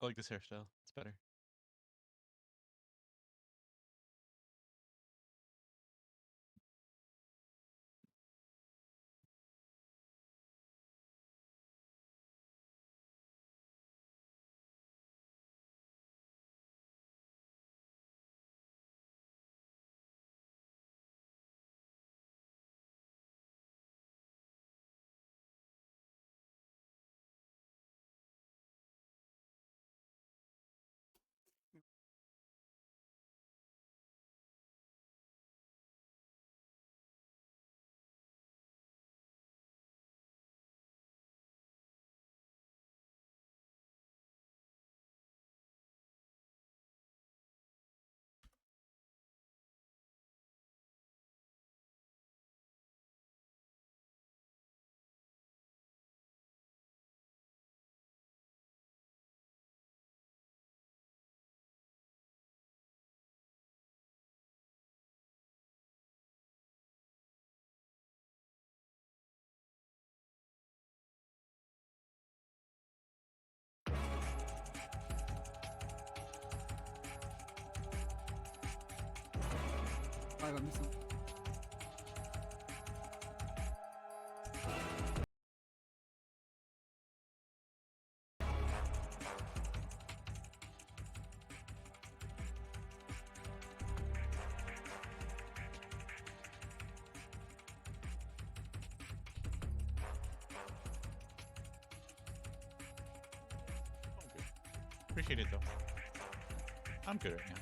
I like this hairstyle. It's better. I got missing. Appreciate it though. I'm good right now.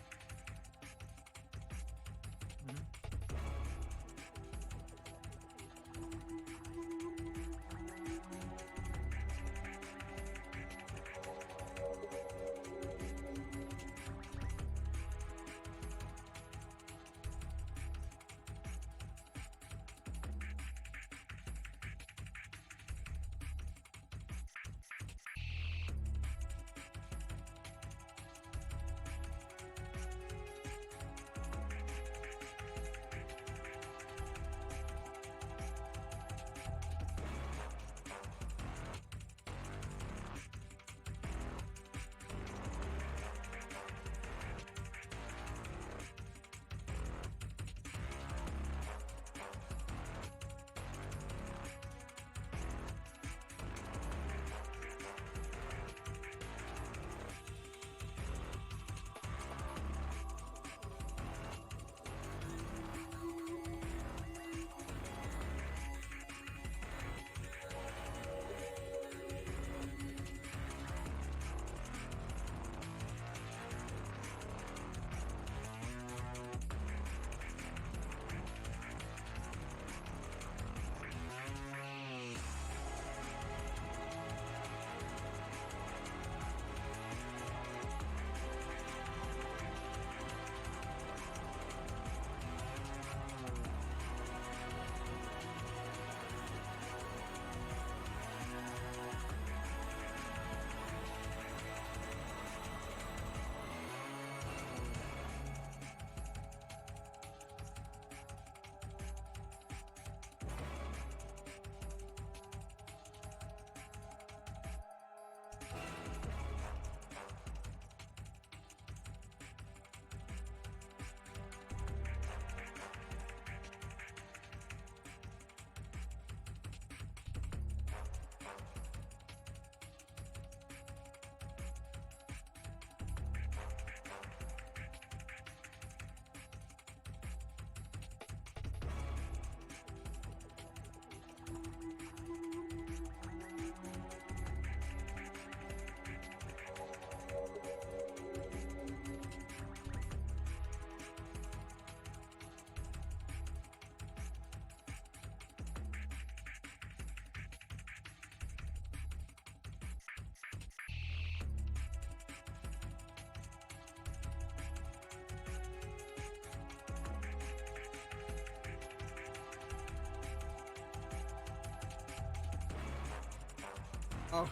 Oh,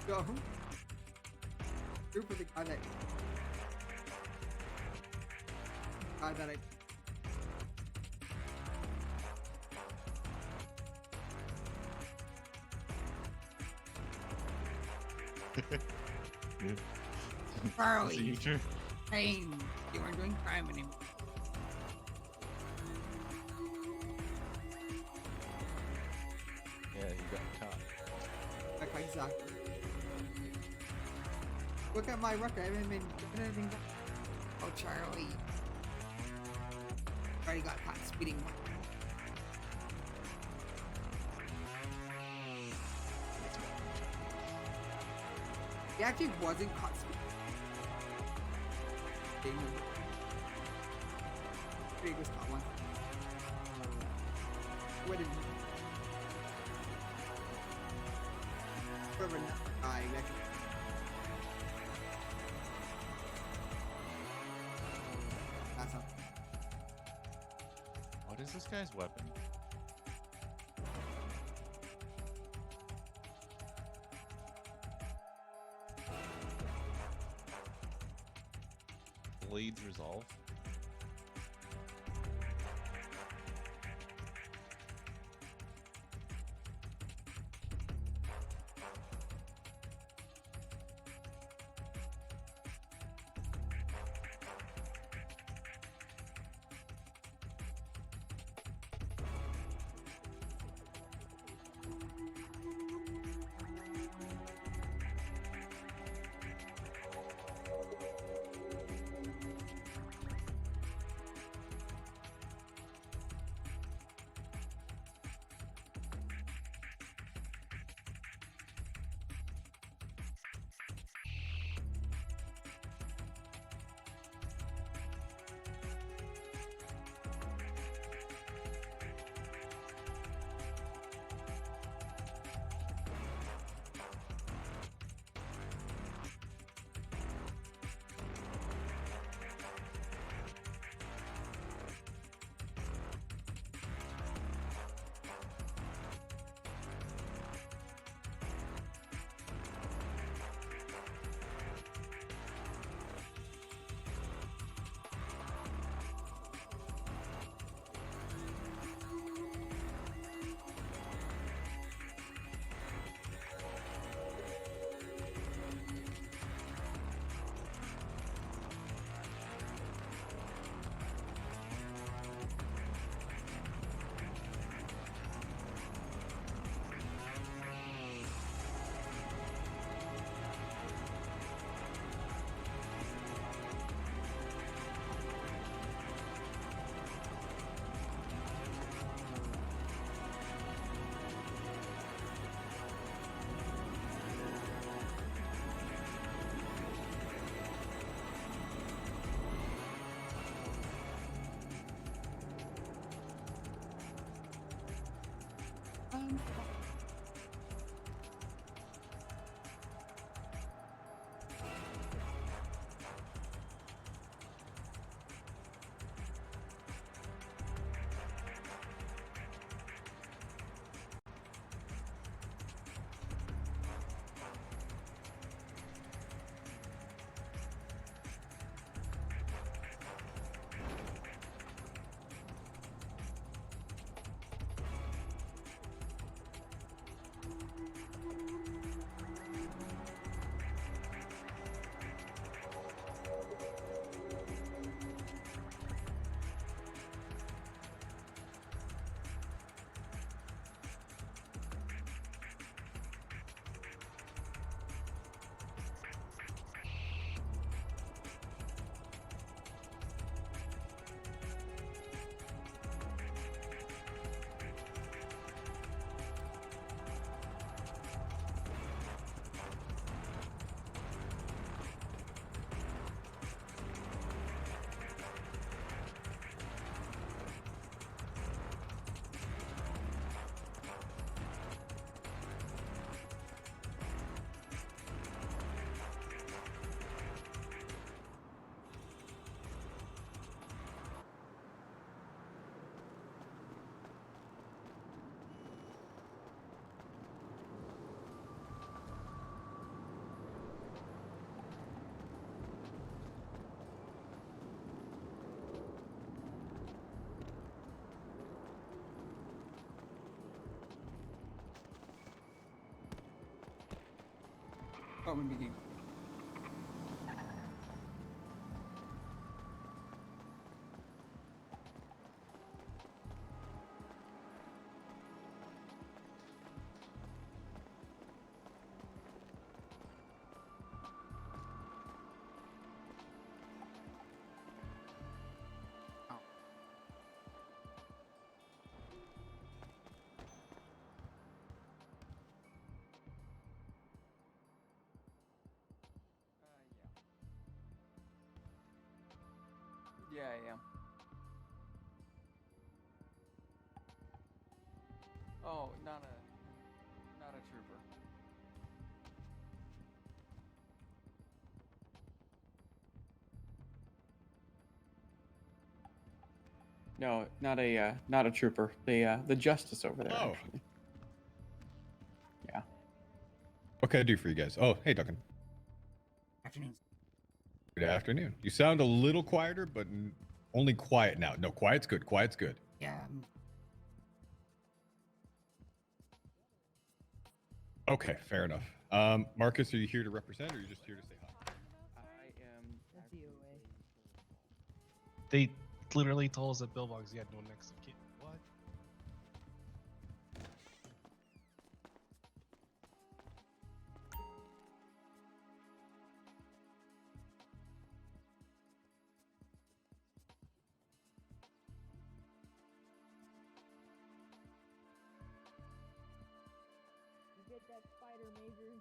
go. Group with the guy that I. Charlie, Procedure. crime. You aren't doing crime anymore. Yeah, you got caught. Like, exactly. Look at my record. I haven't been doing anything. Oh, Charlie. Already got caught speeding. He actually wasn't caught speeding. He was caught once. What did whoever I reckon. That's not. What is this guy's weapon? Blades resolve. Oh, we begin. Yeah, I am. Oh, not a trooper. No, not a trooper. The justice over there. Oh. Actually. Yeah. What can I do for you guys? Oh, hey, Duncan. Afternoon. Good afternoon. You sound a little quieter, but only quiet now. No, quiet's good. Quiet's good. Yeah. Okay, fair enough. Marcus, are you here to represent, or are you just here to say hi? I am. They literally told us at Billbox you had no next of kin. What? You get that spider, Major?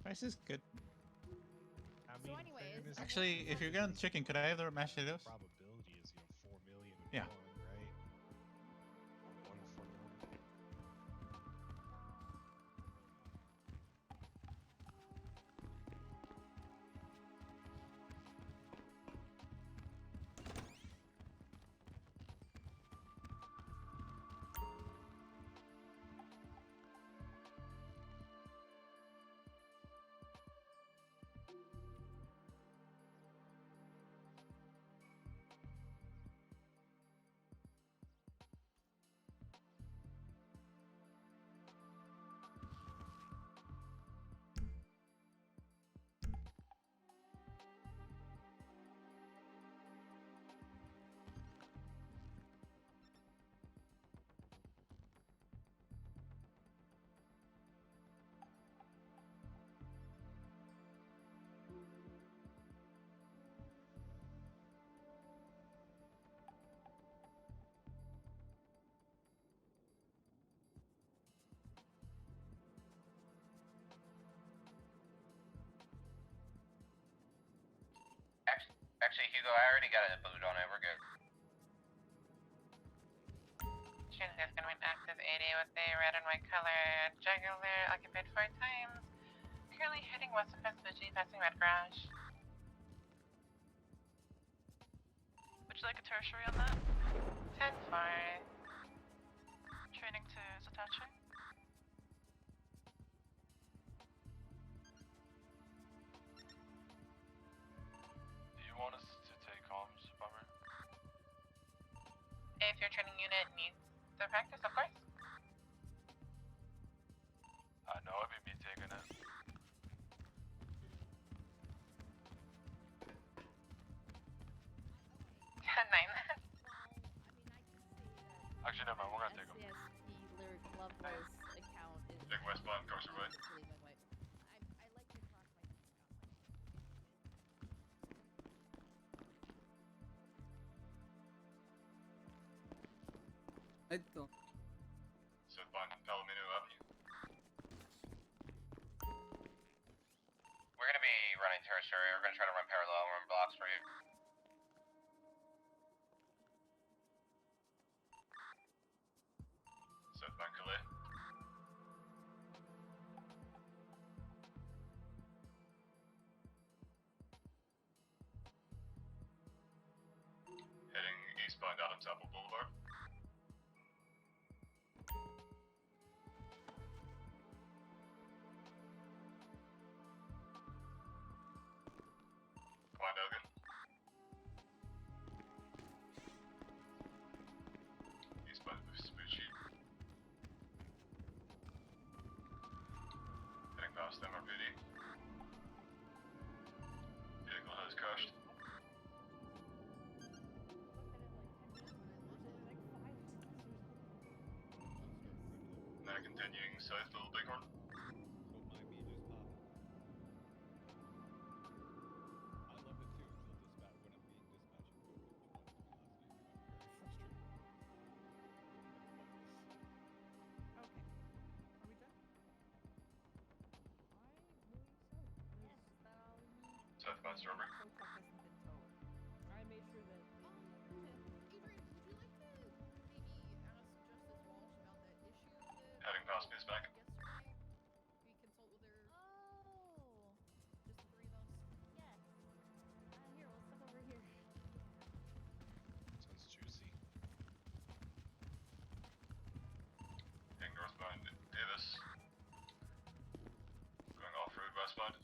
Price is good. I So mean, anyways, fairness, Actually, if you're going chicken, could I have the mashed potatoes? probability is 4 million. And Yeah. 1, right? Or 1 in 4 million. Actually, Hugo, I already got a boot on it. We're good. Chin has been with active 80 with a red and white color. Jugular, occupied 4 times. Currently heading west of Vespucci, passing Red Garage. Would you like a tertiary on that? 10-4. Training to Zatachi. Do you want us to take comms, Bummer? If your training unit needs the practice, of course. I know it'd be me taking it. Actually, never mind, we're gonna take him. SCSP Lyric Love Voice account is Take westbound, coast your way. leaving my I like to cross my I don't. Southbound Palomino Avenue. We're gonna be running tertiary. We're gonna try to run parallel run blocks for you. Southbound Calais. Heading eastbound Adams Apple Boulevard. crashed. Now continuing south to Little Bighorn. Don't mind me just popping. I love it too until dispatch when I'm being dispatched to go to which one to be last night. I'm very frustrated. Okay. Are we done? Southbound Strawberry. Tow truck hasn't been towed. I made sure that. Heading past me is back. Sounds juicy. Heading northbound Davis. Going off-road westbound.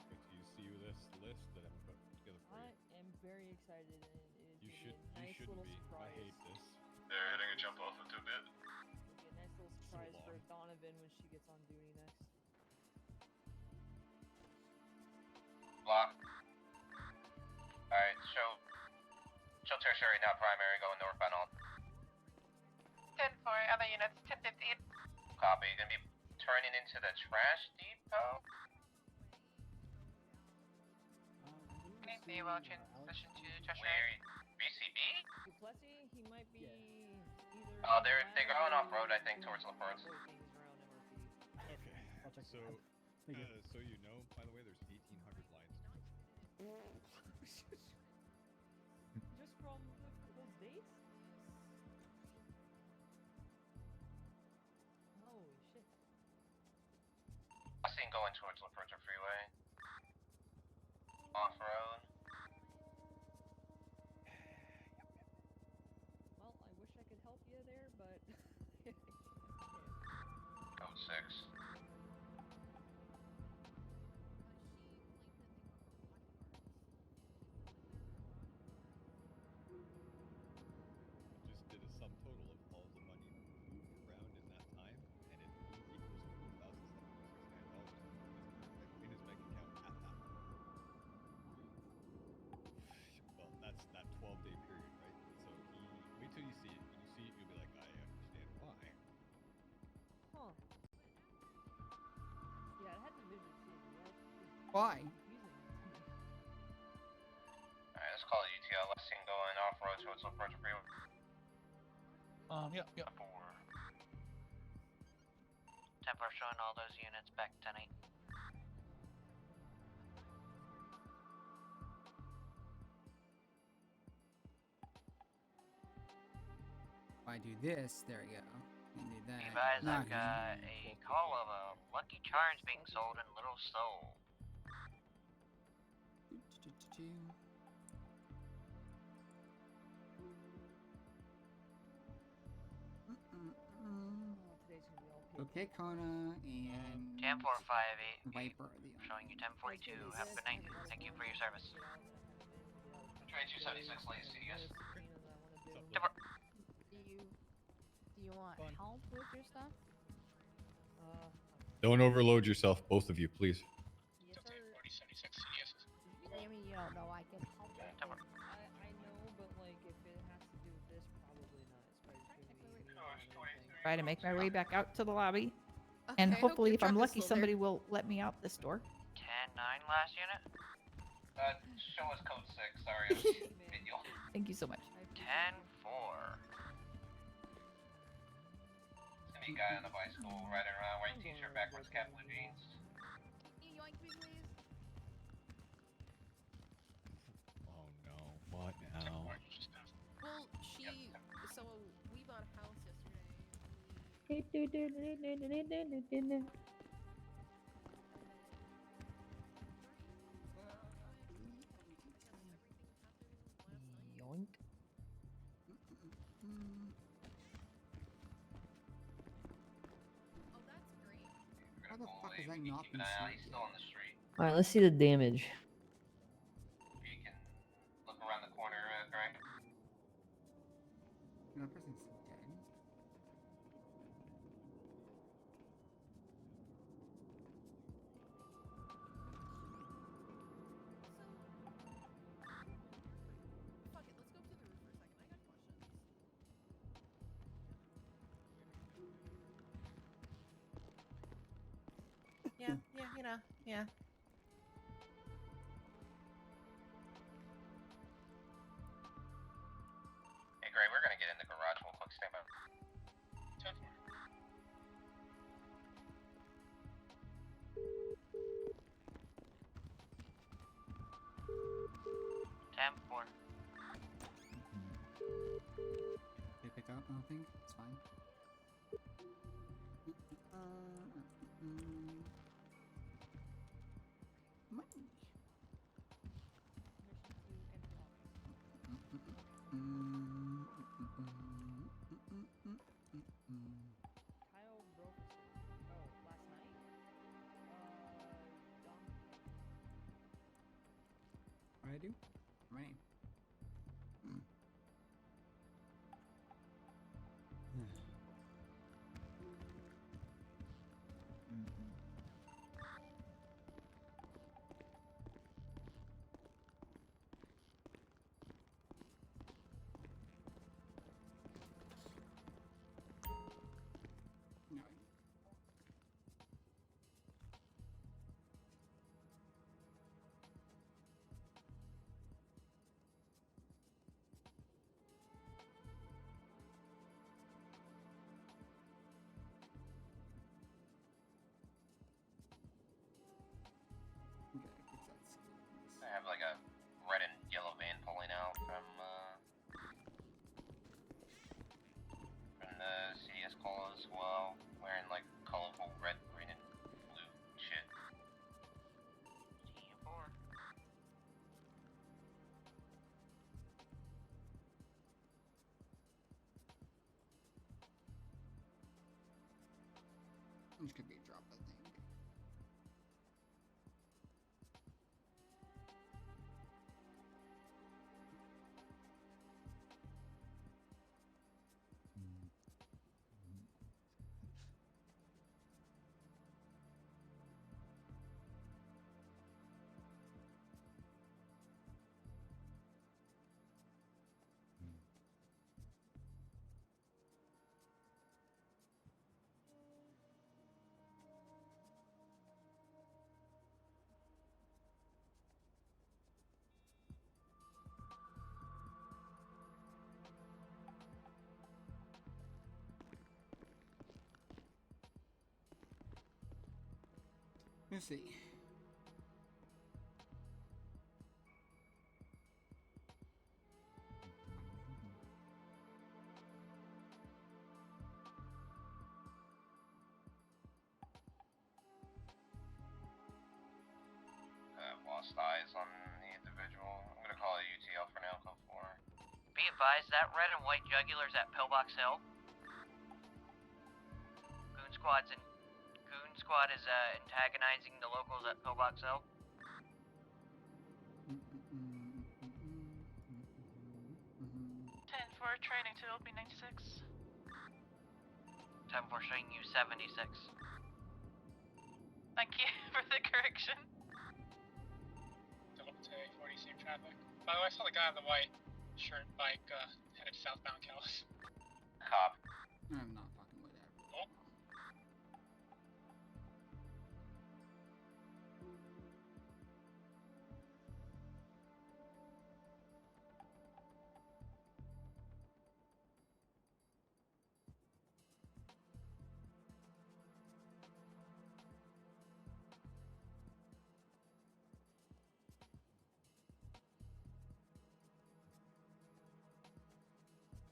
But do you see this list that I'm putting together for I you? am very excited, and it is You gonna should. be a nice You shouldn't little be. surprise. I hate this. They're hitting a jump off into a bit. It'll be a nice little surprise for long. Donovan when she gets on duty next. Block. Alright, show tertiary, not primary, going northbound on. 10-4, other units, 10-15. Copy, you're gonna be turning into the trash depot? Please be well transition to Where? tertiary. BCB? Duplessis, he might be either. Oh, they're going lab off-road, I or think, doing towards LaForce. cowboy things around MRP. Okay. So, so you know, by the way, there's 1,800 lines to go. Just from those dates? Holy shit. I seen going towards LaForce Freeway. Off-road. Well, I wish I could help you there, but. Code 6. I just did a sum total of all the money moved around in that time, and it equals $4,769 in his bank account at that point. Well, that's that 12-day period, right? So wait till you see it. When you see it, you'll be like, I understand why. Huh. Yeah, I had the vision too. Why? Alright, let's call it UTL. Let's seen going off-road towards LaForce Freeway. Yeah. 4. 10-4 showing all those units back 10-8. If I do this, there we go. And do that. Advise, Not I've got a call of a Lucky Charms being sold in Little Seoul. Today's gonna be all paid. Okay, Kona and 10-4-5-8. Viper are the Showing you 1042. Have a good night. Thank you for your service. Train 276, late CDS. Do you want help with your stuff? Don't overload yourself, both of you, please. Yes, sir. I mean, you don't know I can help with it. I know, but like, if it has to do with this, probably not. Try to make my way back out to the lobby, and hopefully, if I'm lucky, somebody will let me out this door. 10-9 last unit. Show us code 6, sorry. Video. Thank you so much. 10-4. It's gonna be a guy on the bicycle riding around, white t-shirt, backwards cap, blue jeans. Oh no, what now? Well, so we bought a house yesterday. Yoink. How the fuck is that not been He's saved still on yet? the street. All right, let's see the damage. You can look around the corner, Greg. That person's dead. Yeah, you know, yeah. Hey, Gray, we're gonna get in the garage real quick. Stand by. 10-4. They pick up, I think. It's fine. Money. Kyle broke last night? Duncan. I do? My name. No. Okay, fix that skills. I have like a red and yellow van pulling out from the CS call as well, wearing like colorful red, green, and blue shit. 10-4. Which could be a drop, I think. Let's see. Lost eyes on the individual. I'm gonna call it UTL for now, code 4. Be advised that red and white jugular's at Pillbox Hill. Goon Squad is antagonizing the locals at Pillbox Hill. 10-4 training to LP96. 10-4 showing you 76. Thank you for the correction. Double to 40 same traffic. By the way, I saw the guy on the white shirt bike headed southbound Calais. Cop. I'm not fucking with that. Oh.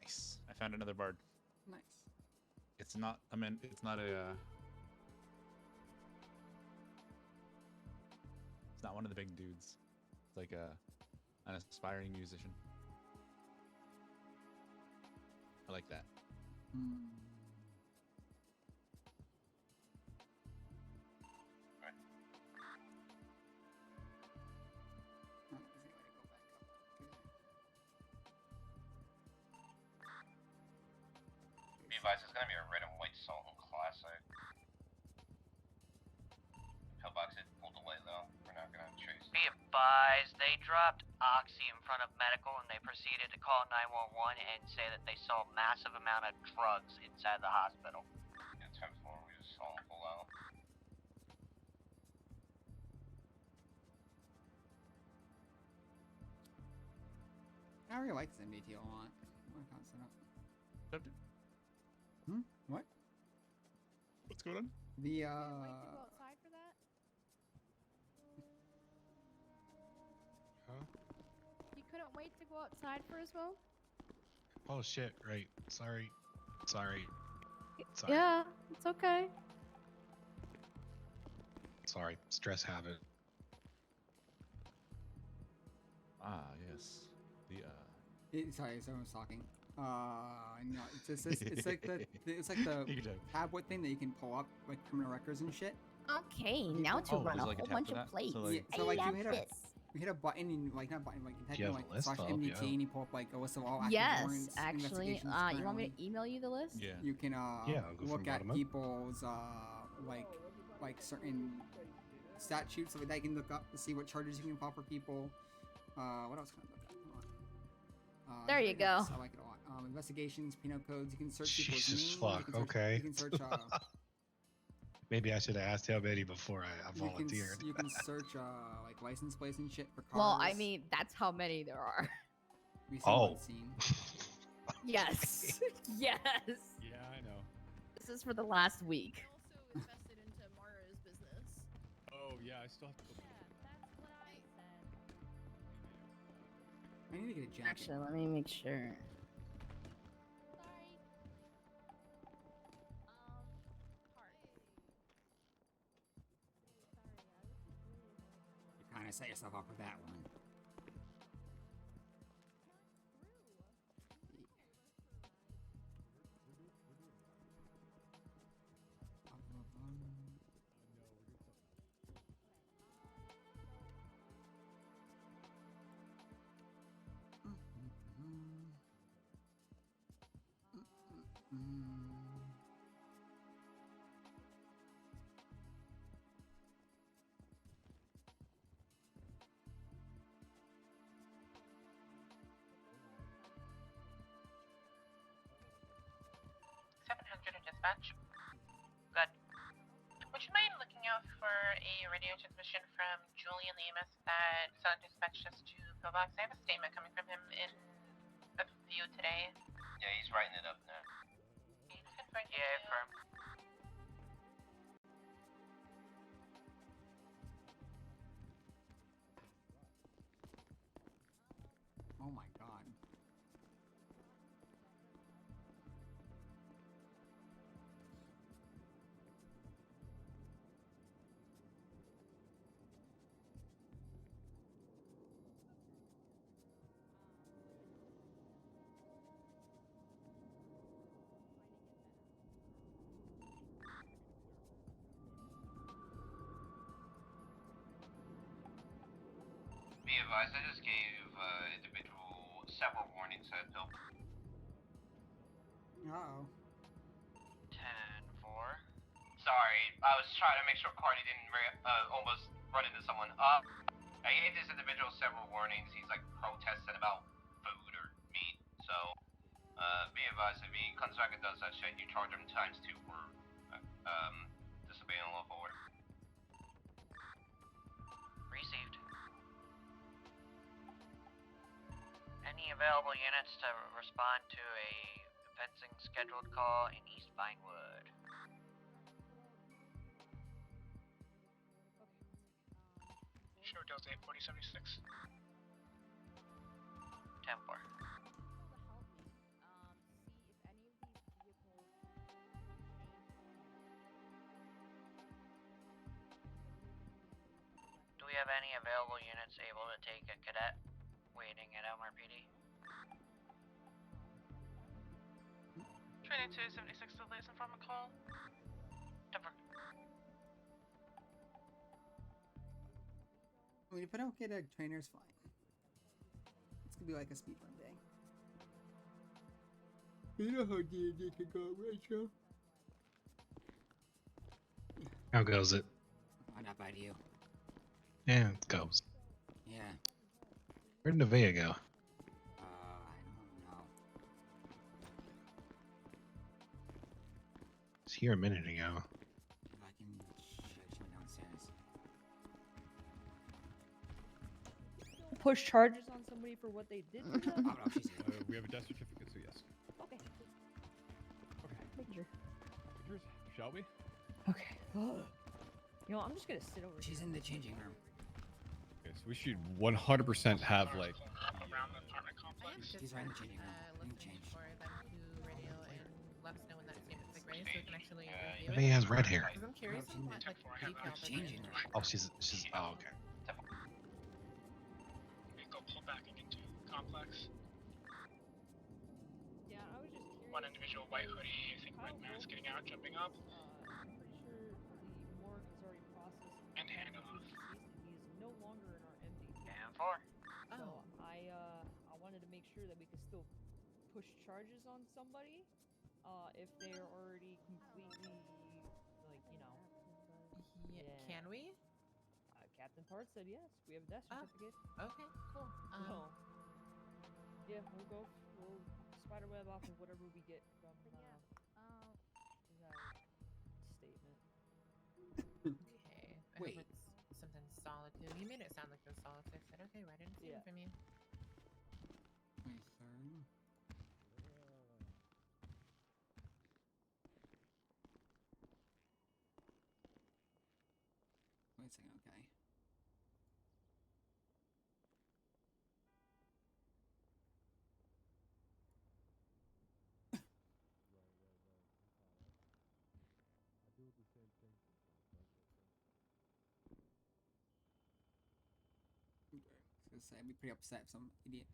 Nice. I found another bard. Nice. It's not. I mean, it's not a. It's not one of the big dudes. It's like an aspiring musician. I like that. Be advised, it's gonna be a red and white Sultan Classic. Pillbox it pulled away though. We're not gonna chase. Be advised, they dropped Oxy in front of medical and they proceeded to call 911 and say that they saw a massive amount of drugs inside the hospital. Yeah, 10-4, we just saw him pull out. I really like this MDT a lot. What kind of setup? What? What's going on? The Wait to go outside for that? Huh? You couldn't wait to go outside for a smoke? Oh shit! Right. Sorry. Sorry. Yeah, it's okay. Sorry. Stress habit. Ah, yes. The sorry, someone was talking. No, it's just it's like the tablet thing that you can pull up like criminal records and shit. Okay, now to run a like a whole tab bunch for of that? plates. So, like- So like I you got hit a button and like not button like you type You in have a like list slash up, MDT yeah. and you pull up like a list of all active Yes, warrants, actually. investigations You want me currently. to email you the list? Yeah. You can Yeah, I'll go look from at bottom up. people's like certain statutes so that you can look up to see what charges you can file for people. What else can I look at? Hold on. There it's you really nice. go. I like it a lot. Investigations, penal codes. You can search people's Jesus names. fuck. You can search, Okay. You can search. Maybe I should have asked Betty before I volunteered. You can search like license plates and shit for cars. Well, I mean, that's how many there are. We see Oh. one scene. Yes. Yes. Yeah, I know. This is for the last week. Also invested into Mara's business. Oh yeah, I still have to go. I need to get a jacket. Actually, let me make sure. You kind of set yourself up for that one. Dispatch. Good. Would you mind looking out for a radio transmission from Julian Lemus that Sun dispatched us to Pillbox? I have a statement coming from him in a few today. Yeah, he's writing it up now. He's confirmed. Yeah, firm. Oh my god. Be advised, I just gave individual several warnings at Bill. Uh-oh. 10-4. Sorry, I was trying to make sure Cardi didn't almost run into someone. I gave this individual several warnings. He's like protesting about food or meat. So, be advised, if he comes back and does that shit, you charge him ×2 for disobeying a lawful order. Received. Any available units to respond to a fencing scheduled call in East Vinewood? Show Delta 4076. 10-4. Do we have any available units able to take a cadet waiting at Elmer PD? 2276 delays from a call. 10-4. I mean, if I don't get a trainer's fine. It's gonna be like a speedrun day. You know how D&D can go, right, Joe? How goes it? Oh, not bad, you. Yeah, it goes. Yeah. Where'd Nevaeh go? I don't know. It's here a minute ago. If I can shit downstairs. push charges on somebody for what they did to them? Oh, no, she's here. We have a death certificate, so yes. Okay. Okay. Making sure. Yours, shall we? Okay. You know, I'm just gonna sit over She's here. in the changing room. Okay, so we should 100% have like. Around the apartment complex. She's right in the changing room. You can Listening change. for them to radio and let us know when that statement's like ready, so we can actually review Maybe he has red hair. Because I'm curious on what like detail this Changing is. room. Oh, she's. Oh, okay. We go pull back into complex. Yeah, I was just curious. One individual white hoodie, I think red mask getting out, jumping up. I'm pretty sure the morgue has already processed And handoff. He is no longer in our MD. And 4. So I wanted to make sure that we could still push charges on somebody, if they're already completely, like, you know. Yeah. Can we? Captain Tart said yes. We have a death certificate. Okay, cool. So, yeah, we'll spiderweb off of whatever we get from that statement. Okay. I Wait. hope it's something solid too. You made it sound like it was solid, so I said, okay, why didn't see it from you? My third. Wait a second, okay. I was gonna say, I'd be pretty upset if some idiot.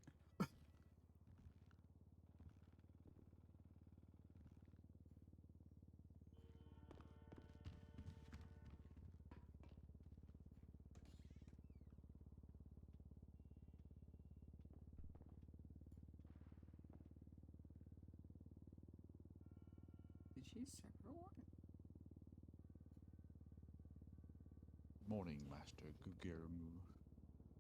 Did she serve her one? Morning, Master Gugurumu.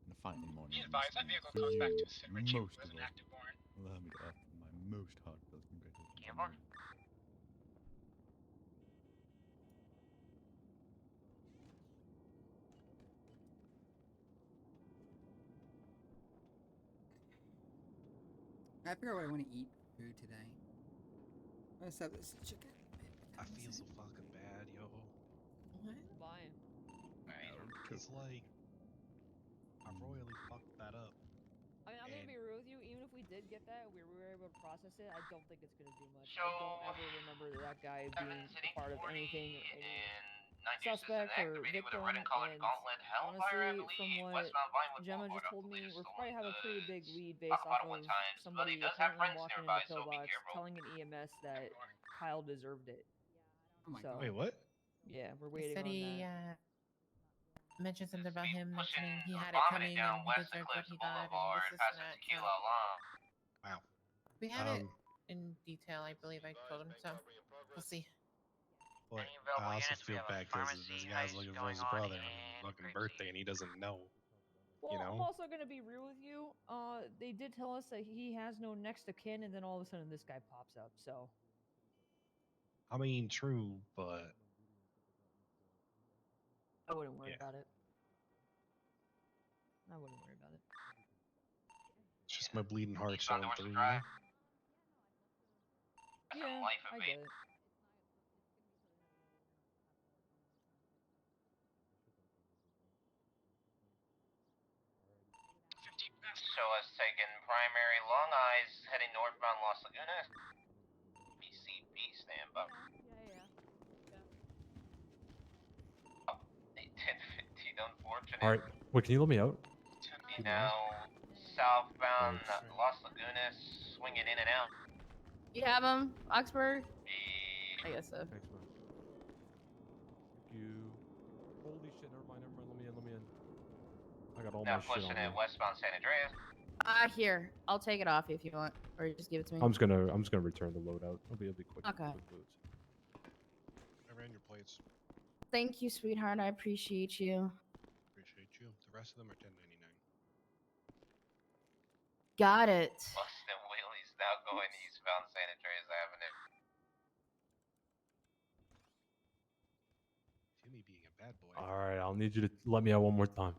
And a fine morning. Be advised, that vehicle for comes back you, to a Sigma Chief most as of an all. active warrant. Allow me to offer my most heartfelt congratulations. Camber? I figure out what I want to eat for food today. Let's have this chicken. I feel so fucking bad, yo. Why? It's like I royally fucked that up. I mean, I'm gonna And- be real with you. Even if we did get that, we were able to process it. I don't think it's gonna do much. So, I don't ever remember that guy being a part of anything, any and suspect or activated with a victim. red and colored And gauntlet honestly, hellfire, I believe. from what Westbound Vinewood Gemma Boulevard, just I told believe me, is we'll stolen probably have a pretty big goods. lead Talked based about off it one of time, but somebody he does have apparently friends walking nearby, into so be pillbox careful. telling an EMS that Kyle deserved it. Oh my So, god. Wait, what? yeah, we're He waiting said on he that. mentioned something about him Pushing, mentioning he had it vomiting coming down and he West deserved what Eclipse he got Boulevard, and this past and the that. Tequila So Alarm. Wow. we have it in detail, I believe I told him. So we'll see. But Any available I also units, we feel have a bad because pharmacy this guy's heist looking for going his on brother in on his fucking Grimsby. birthday and he doesn't know. Well, You know? I'm also gonna be real with you. They did tell us that he has no next of kin, and then all of a sudden this guy pops up. So I mean, true, but I wouldn't worry Yeah. about it. I wouldn't worry about it. it's just my bleeding heart Eastbound showing Dorset through, you Drive. know? That's Yeah, a life I evade. get it. Show us taking primary Long Eyes, heading northbound Los Lagunas. BCB standby. Oh, 10:15, unfortunate. Alright, wait, can you let me out? Now, southbound Thanks. Los Lagunas, swinging in and out. You have him, Oxford? I guess so. Thanks, man. Thank you. Holy shit, never mind, let me in. I got all Now my shit pushing on me. at westbound San Andreas. Here. I'll take it off if you want. Or just give it to me. I'm just gonna return the loadout. It'll be quick. Okay. Quick loads. I ran your plates. Thank you, sweetheart. I appreciate you. Appreciate you. The rest of them are 10.99. Got it. Busting wheelies now going eastbound San Andreas Avenue. Feel me being a bad boy. Alright, I'll need you to let me out one more time.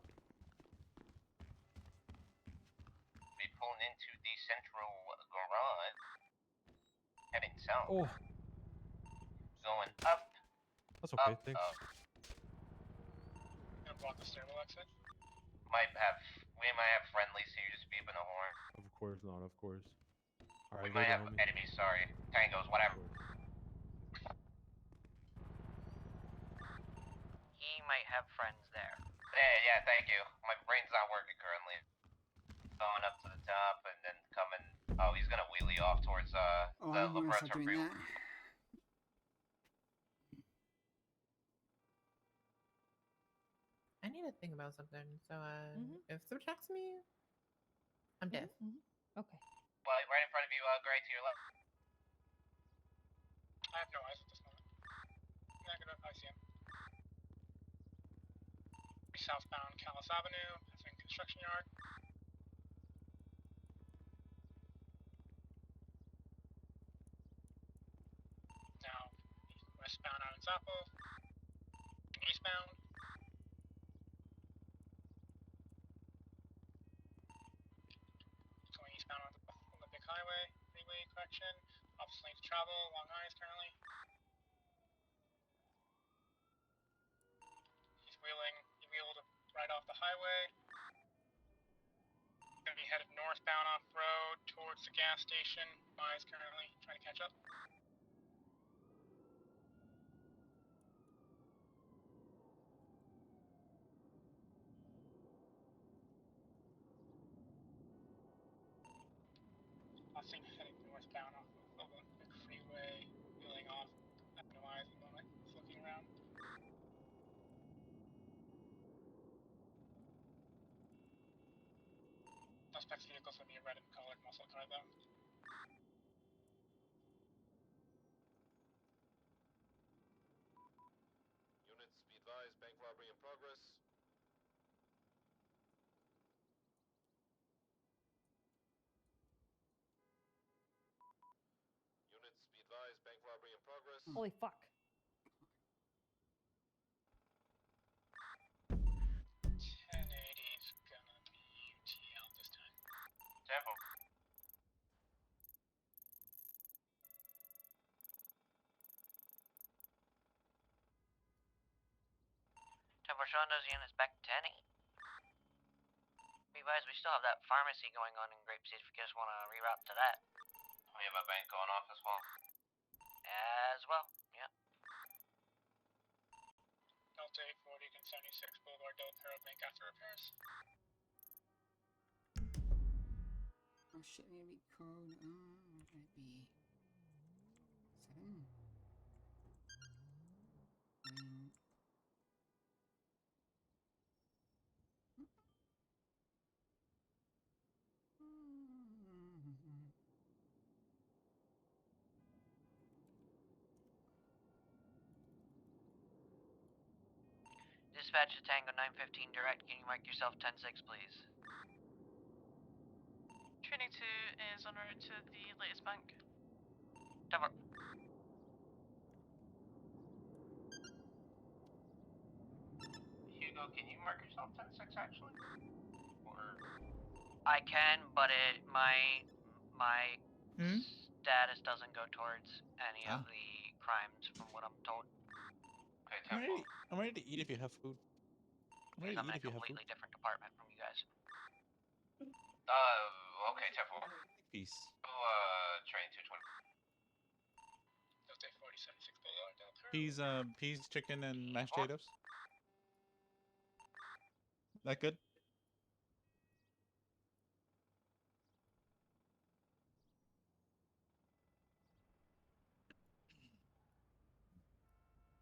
sound. Oh, Going up. that's okay. Up, Thanks. up. Gonna block the stairwell exit. We might have friendlies, so you just beeping a horn. Of course not. Of course. All right, We might later, have homie. enemies, sorry. Tangos, whatever. He might have friends there. Yeah, thank you. My brain's not working currently. Going up to the top and then coming. Oh, he's gonna wheelie off towards Oh, the I'm gonna start laboratory. doing that. I need to think about something. So, if someone attacks me, I'm dead. Okay. Well, right in front of you, Gray, to your left. I have no eyes at this moment. Negative, I see him. Southbound Callis Avenue, passing construction yard. Now, westbound Islands Apple. Eastbound. Going eastbound on the Olympic Highway, freeway correction. Opposite lane to travel, long eyes currently. He's wheeling, he wheeled right off the highway. Gonna be headed northbound off road towards the gas station. Eyes currently trying to catch up. Last thing heading northbound off of Olympic Freeway, wheeling off. I have no eyes at the moment, just looking around. Suspect's vehicle's gonna be a red and colored muscle car though. Units, be advised, bank robbery in progress. Units, be advised, bank robbery in progress. Holy fuck. 1080's gonna be UTL this time. Tempo. Temple Sean those units back to 10. Be advised, we still have that pharmacy going on in Grapeseed if you guys want to reroute to that. We have a bank going off as well. As well, yeah. Delta 840 and 76 Boulevard Del Perro Bank after repairs. Oh shit, I need to be code. What can it be? 7? Dispatch to Tango 915 direct. Can you mark yourself 10-6, please? Training 2 is en route to the latest bank. Temple. Hugo, can you mark yourself 10-6 actually? Or I can, but my status doesn't go towards any of the crimes, from what I'm told. Okay, I'm ready to eat if you have food. I'm ready to I'm eat in a if you have food. completely different department from you guys. Okay, Tempo. Peace. Train 220. Delta 840 76 Boulevard Del Perro. Peas, chicken, and mashed potatoes. That good?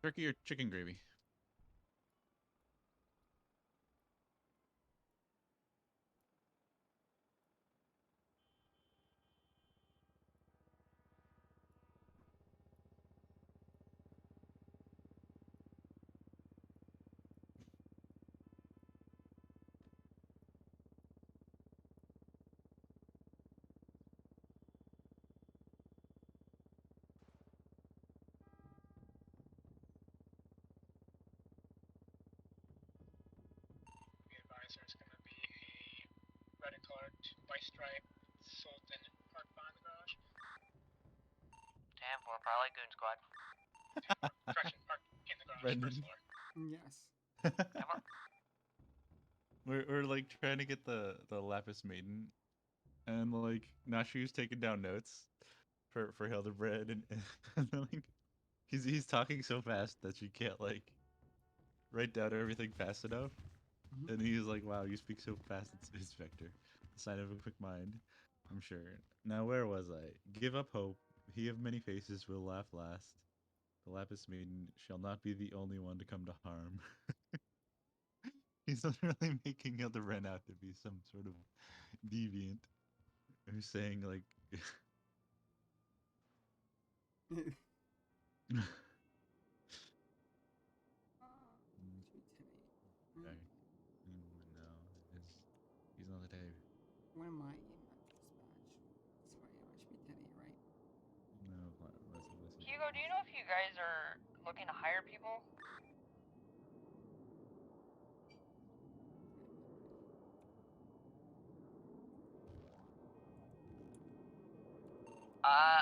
Turkey or chicken gravy? Be advised there's gonna be a red and colored white stripe Sultan parked behind the garage. 10-4, probably Goon Squad. Correction, or in the garage, Brendan. first floor. Yes. We're like trying to get the Lapis Maiden, and like Nashu's taking down notes for Hildebred, and like he's talking so fast that she can't like write down everything fast enough. And he's like, "Wow, you speak so fast, it's Vector. The sign of a quick mind, I'm sure." Now where was I? Give up hope. He of many faces will laugh last. The Lapis Maiden shall not be the only one to come to harm. He's literally making Hildebred out to be some sort of deviant. Who's saying like Okay. No, he's not the type. What am I in that dispatch? So yeah, it should be 10-8, right? No, listen. Hugo, do you know if you guys are looking to hire people?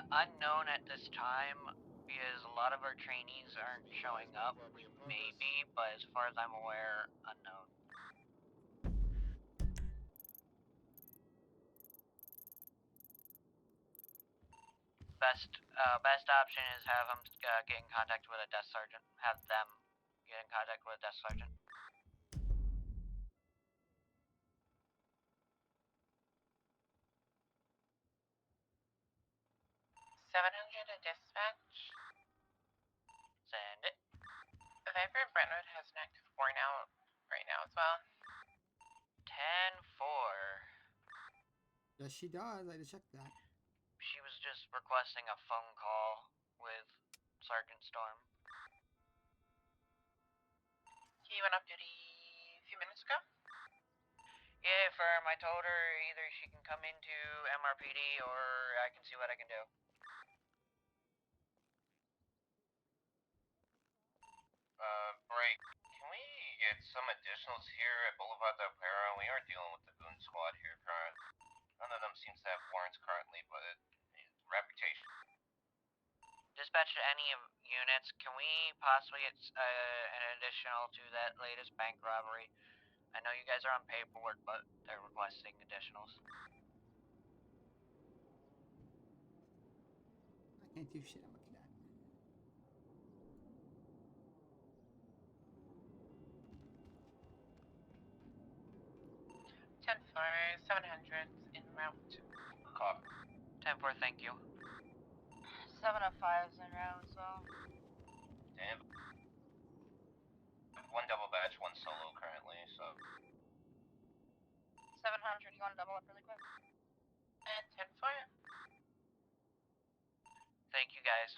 Unknown at this time, because a lot of our trainees aren't showing up. Maybe, but as far as I'm aware, unknown. Best option is have them get in contact with a desk sergeant. Have them get in contact with a desk sergeant. 700 to dispatch. Send it. Viper Brentwood has an active 4 now, right now as well. 10-4. Yes, she does. I just checked that. She was just requesting a phone call with Sergeant Storm. He went off duty a few minutes ago. Yeah, firm. I told her either she can come into MRPD or I can see what I can do. Break. Can we get some additionals here at Boulevard del Perro? We are dealing with the Goon Squad here currently. None of them seems to have warrants currently, but reputation. Dispatch to any of units. Can we possibly get an additional to that latest bank robbery? I know you guys are on paperwork, but they're requesting additionals. I can't do shit. I'm a cadet. Ten for 700 en route. Copy. 10-4, thank you. 705's en route, so. Damn. One double batch, one solo currently, so. 700, you want to double up really quick? And 10 for. Thank you, guys.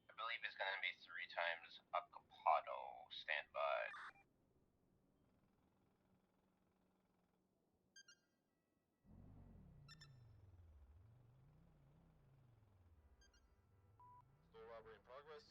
I believe it's going to be 3 times Acapado. Stand by. Store robbery in progress.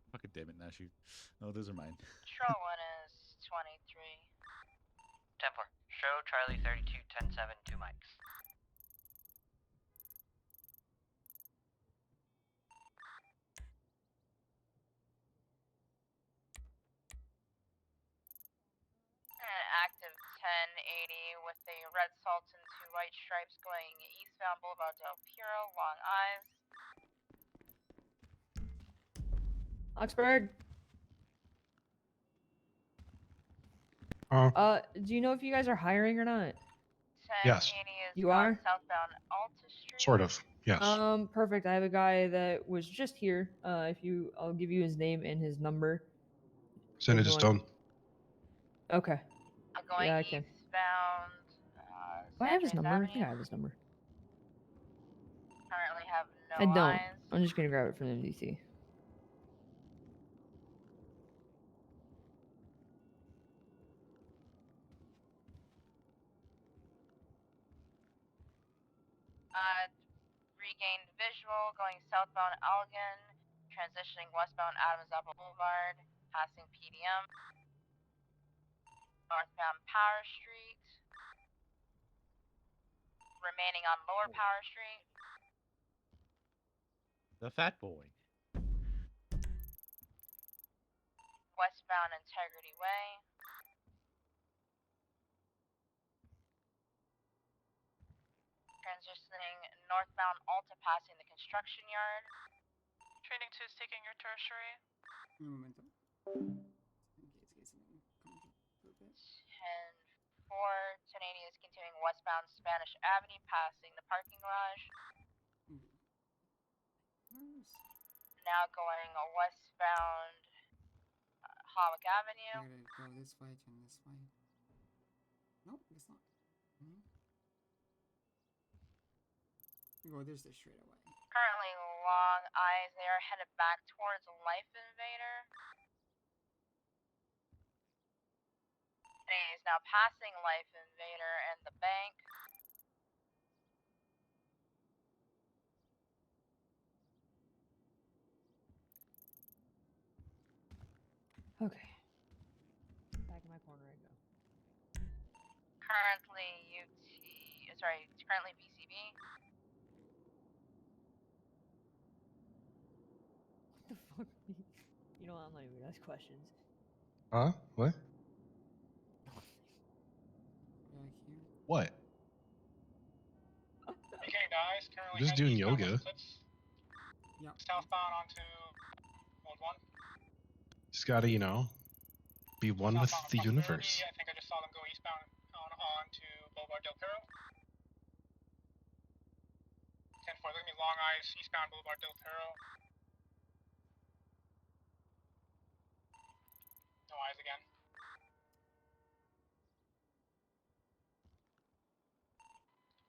Fucking damn it, Nashu. Oh, those are mine. Control 1 is 23. 10-4. Show Charlie 32, 10-7, 2 mics. Active 1080 with a red salt and 2 white stripes going eastbound Boulevard del Puro, Long Eyes. Oxford. Do you know if you guys are hiring or not? Yes. You are? Southbound Alta Street. Sort of. Yes. Perfect. I have a guy that was just here. I'll give you his name and his number. Send it to Stone. Okay. Going Yeah, I can. eastbound. Do I have his Sanchez number? I Avenue. think I have his number. Currently have I no don't. eyes. I'm just gonna grab it from the MDC. Regained visual going southbound Elgin, transitioning westbound Adams Apple Boulevard, passing PDM. Northbound Power Street. Remaining on Lower Power Street. The fat boy. Westbound Integrity Way. Transitioning northbound Alta, passing the construction yard. Training 2 is taking your tertiary. Momentum. In case something comes up for a bit. 10-4, 1080 is continuing westbound Spanish Avenue, passing the parking garage. Now going westbound Hawick Avenue. I gotta go this way, turn this way. Nope, it's not. Go this straight away. Currently long eyes. They are headed back towards Life Invader. He is now passing Life Invader and the bank. Okay. Back in my corner I go. Currently it's currently BCB. What the fuck? You know what? I'm not even gonna ask questions. Huh? What? What? Regained eyes. Currently Just doing yoga. Yep. Southbound onto Old 1. Just gotta, be one with the universe. I think I just saw them go eastbound onto Boulevard Del Perro. 10-4, look at me, long eyes, eastbound Boulevard Del Perro. No eyes again.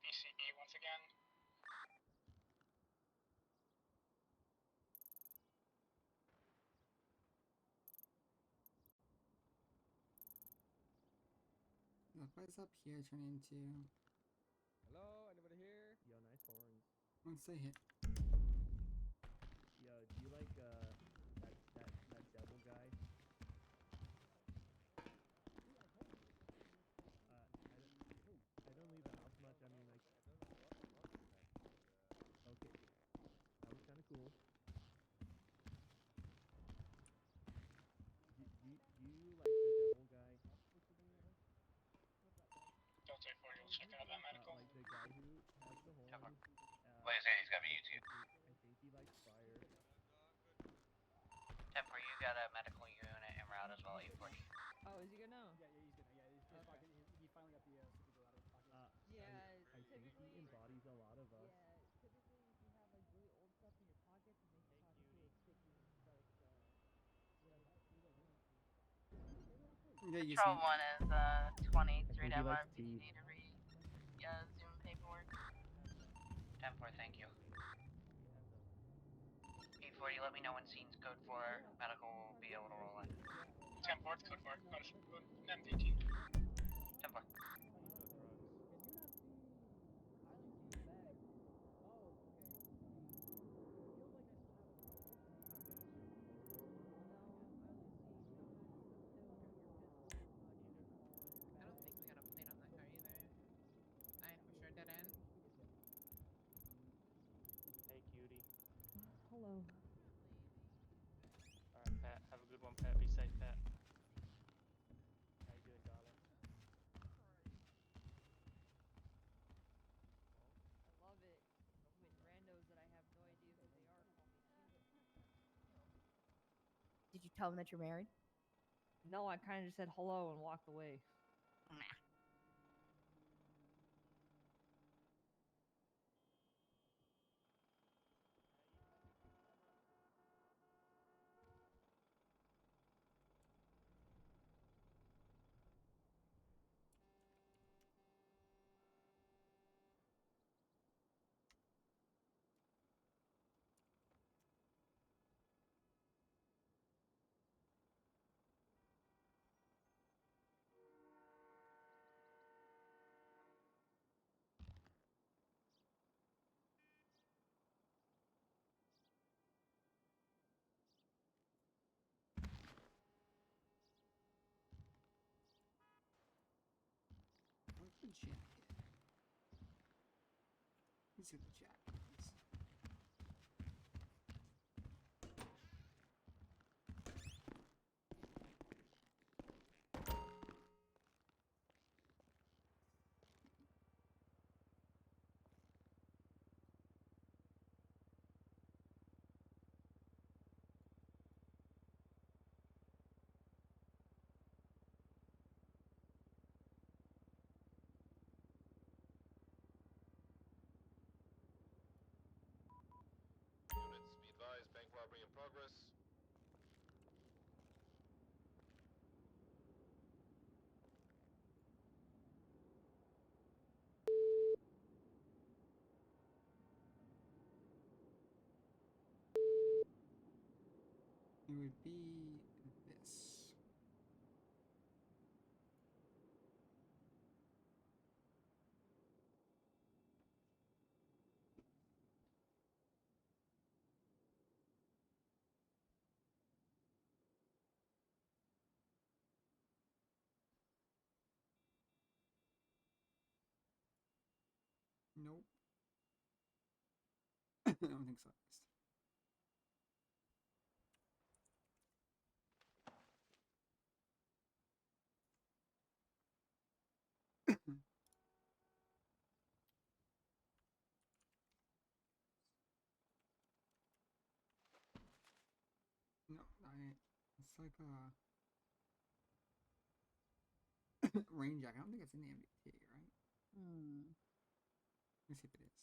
BCB once again. What's up here turn into? Hello, anybody here? Yo, nice horns. Once they hit. Yo, do you like that devil guy? I don't leave the house much. I mean, like. Okay, that was kind of cool. Do you like the devil guy? Delta 40 will check out that medical. Like the guy who has the horn. Like I said, he's gotta be YouTube. I think he likes fire. 10-4, you got a medical unit en route as well, 8-4. Oh, is he good now? Yeah, he's good. Yeah, he's okay. He finally got the super glue out of his pocket. Yeah, I think he embodies a lot of us. Yeah, typically if you have like really old stuff in your pockets, it makes it cause really sticky and starts Control 1 is 23 to MRPD to read Zoom paperwork. 10-4, thank you. 840, let me know when scene's code for medical will be able to roll in. 10-4, it's code 4. Go to M18. 10-4. I don't think we got a plate on that car either. I for sure didn't. Hey, cutie. Hello. Alright, Pat. Have a good one, Pat. Be safe, Pat. How you doing, darling? I love it when randos that I have no idea who they are call me cute. tell him that you're married? No, I kind of just said hello and walked away. Where's the jacket? Let's see what the jacket is. Units, be advised, bank robbery in progress. It would be this. Nope. I don't think so. No, it's like a rain jacket. I don't think it's in the MBT, right? Let me see if it is.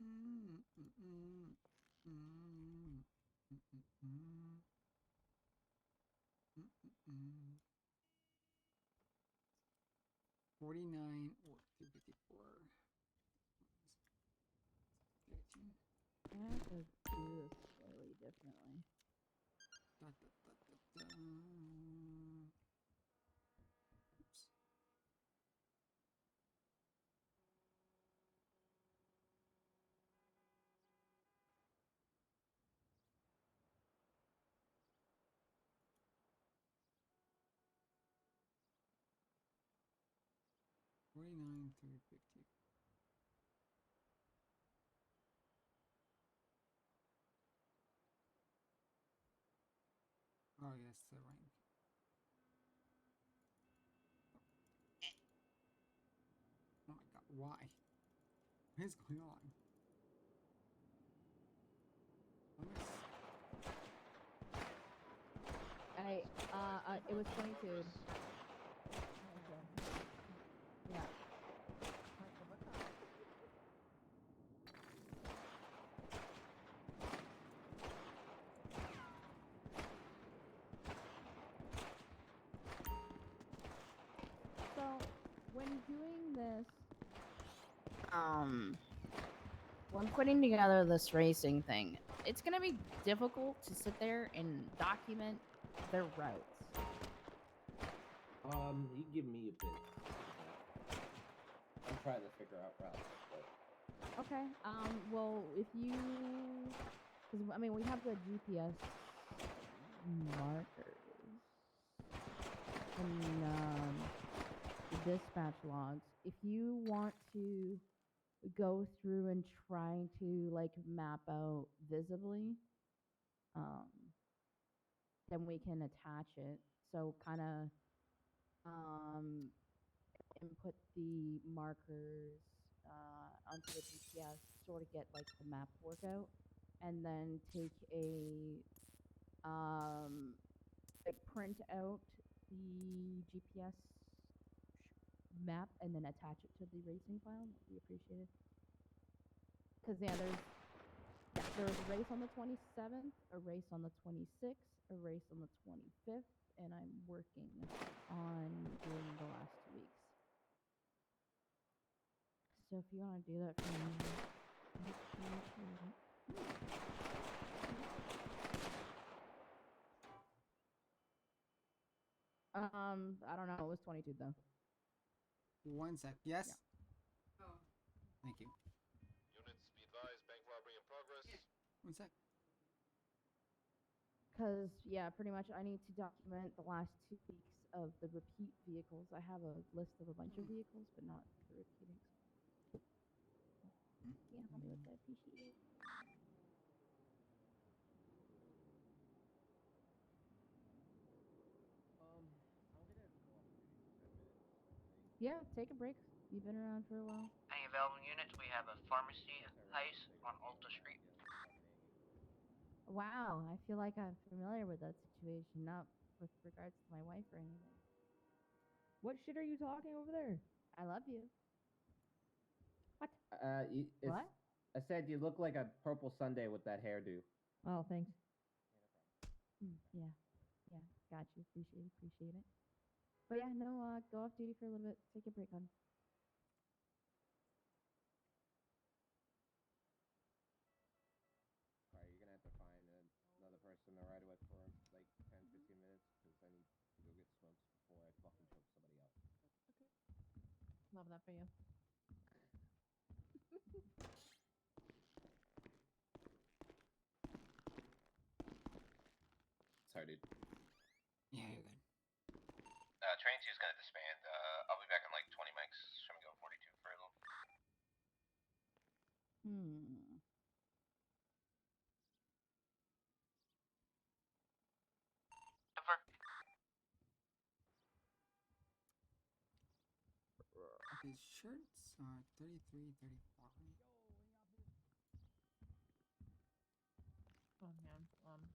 Mm. 49 or 254. I have to do this slightly differently. Da, da, da, da, da. Oops. $49, $350. Oh yes, the rank. Oh my god, why? What is going on? It was 22. Yeah. So, when doing this, when putting together this racing thing, it's gonna be difficult to sit there and document their routes. You give me a bit. I'm trying to figure out routes, but okay. Well, if you, because I mean, we have the GPS markers and the dispatch logs. If you want to go through and try to like map out visibly, then we can attach it. So kind of input the markers onto the GPS, sort of get like the map workout, and then take a like print out the GPS map and then attach it to the racing file. That'd be appreciated. Because there's a race on the 27th, a race on the 26th, a race on the 25th, and I'm working on doing the last 2 weeks. So if you want to do that for me, make sure you do it. I don't know. It was 22 though. 1 sec. Yes. Oh. Thank you. Units, be advised, bank robbery in progress. 1 sec. Because, yeah, pretty much I need to document the last 2 weeks of the repeat vehicles. I have a list of a bunch of vehicles, but not the repeating. Yeah, help me with that. Appreciate it. I'm gonna go off duty for 10 minutes. Yeah, take a break. You've been around for a while. Any available units? We have a pharmacy heist on Alta Street. Wow, I feel like I'm familiar with that situation, not with regards to my wife or anything. What shit are you talking over there? I love you. What? What? I said you look like a purple sundae with that hairdo. Oh, thanks. Yeah, got you. Appreciate it. But yeah, no, go off duty for a little bit. Take a break, hon. Alright, you're gonna have to find another person to ride with for like 10, 15 minutes, because I need to go get smokes before I fucking choke somebody out. Love that for you. Sorry, dude. Yeah, you're good. Train 2 is gonna disband. I'll be back in like 20 mics. Should we go 42 for a little? His shirts are 33, 34. Oh man, hold on.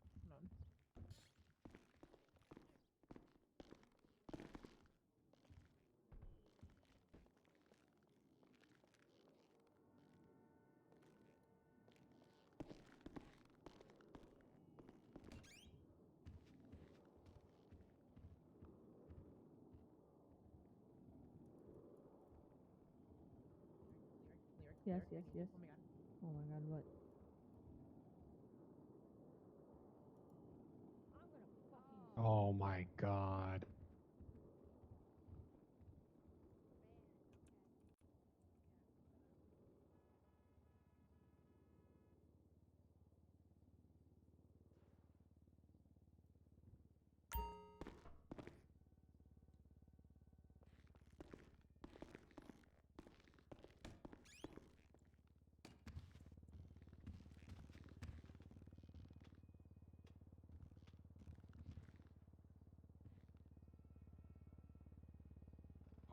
Yes. Oh my god. Oh my god, what? Oh my god.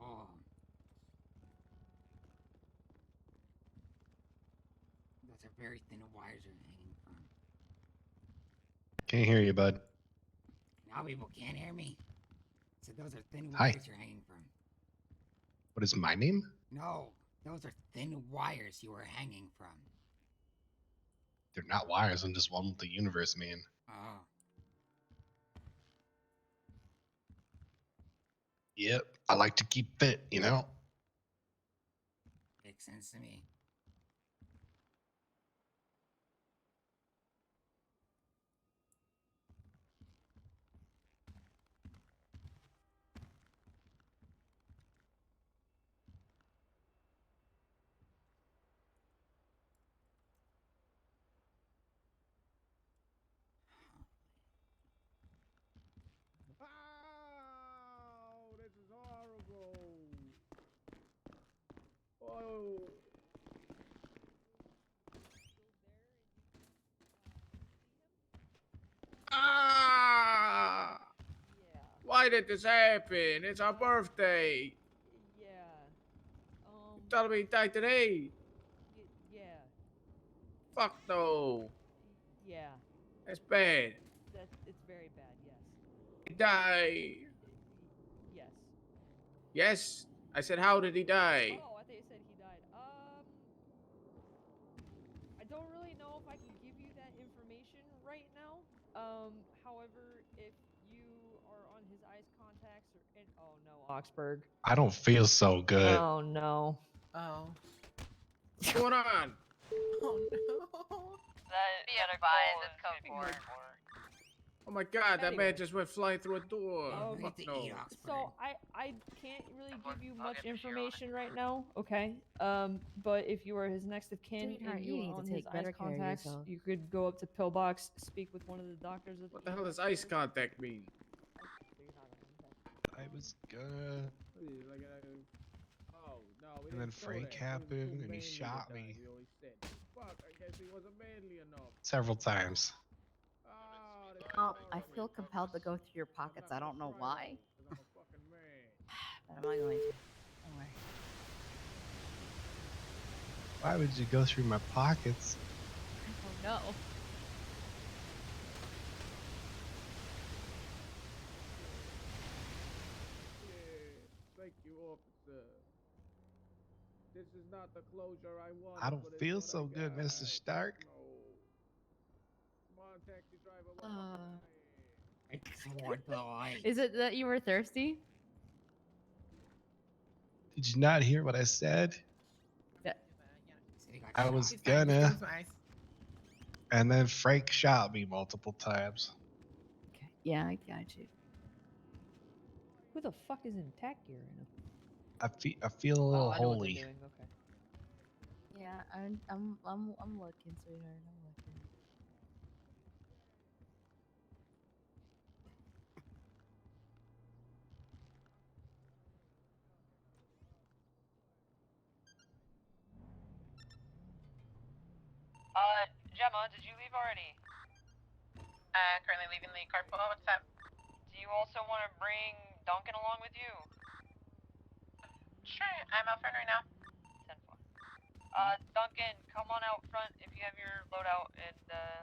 Oh. Those are very thin wires you're hanging from. Can't hear you, bud. Now people can't hear me. So those are thin Hi. wires you're hanging from. What is my name? No, those are thin wires you were hanging from. They're not wires. I'm just one with the universe, man. Oh. Yep. I like to keep fit, you know? Makes sense to me. Oh, this is horrible. Oh. Ah! Why did this happen? It's our birthday. Yeah, telling me he died today? Yeah. Fuck no. Yeah. That's bad. It's very bad. Yes. He died. Yes. Yes? I said, how did he die? Oh, I thought you said he died. I don't really know if I can give you that information right now. However, if you are on his eyes contacts or oh no, Oxburg. I don't feel so good. Oh no. Oh. What's going on? Oh no. Be advised, it's code 4. Oh my god, that Anyway. man just went flying through a door. Fuck no. So I can't really give you much information right now, okay? But if you are his next of kin Sweetheart, and you you need are to on take his better eyes care of contacts, yourself. you could go up to Pillbox, speak with one of the doctors. What the hell does ice contact mean? I was gonna. Oh, no, we And then didn't go Frank there. He was happened, too and he manly to shot die, me we always said. Fuck, I guess he wasn't manly enough. several times. I feel compelled to go through your pockets. I don't know why. Because I'm a fucking man. But I'm not going to. Don't worry. Why would you go through my pockets? Oh no. Thank you, officer. This is not the closure I wanted. I don't but it's feel what so I good, got. Mr. Stark. No. Come on, taxi driver. Is it that you were thirsty? Did you not hear what I said? Yeah. I was He's fine, just give gonna, him some ice. and then Frank shot me multiple times. Okay. Yeah, I got you. Who the fuck is in tack gear right now? I feel a little Oh, I know what they're holy. doing. Okay. Yeah, I'm looking, sweetheart. I'm looking. Gemma, did you leave already? Currently leaving the carpool. What's up? Do you also want to bring Duncan along with you? Sure, I'm out front right now. 10-4. Duncan, come on out front if you have your loadout and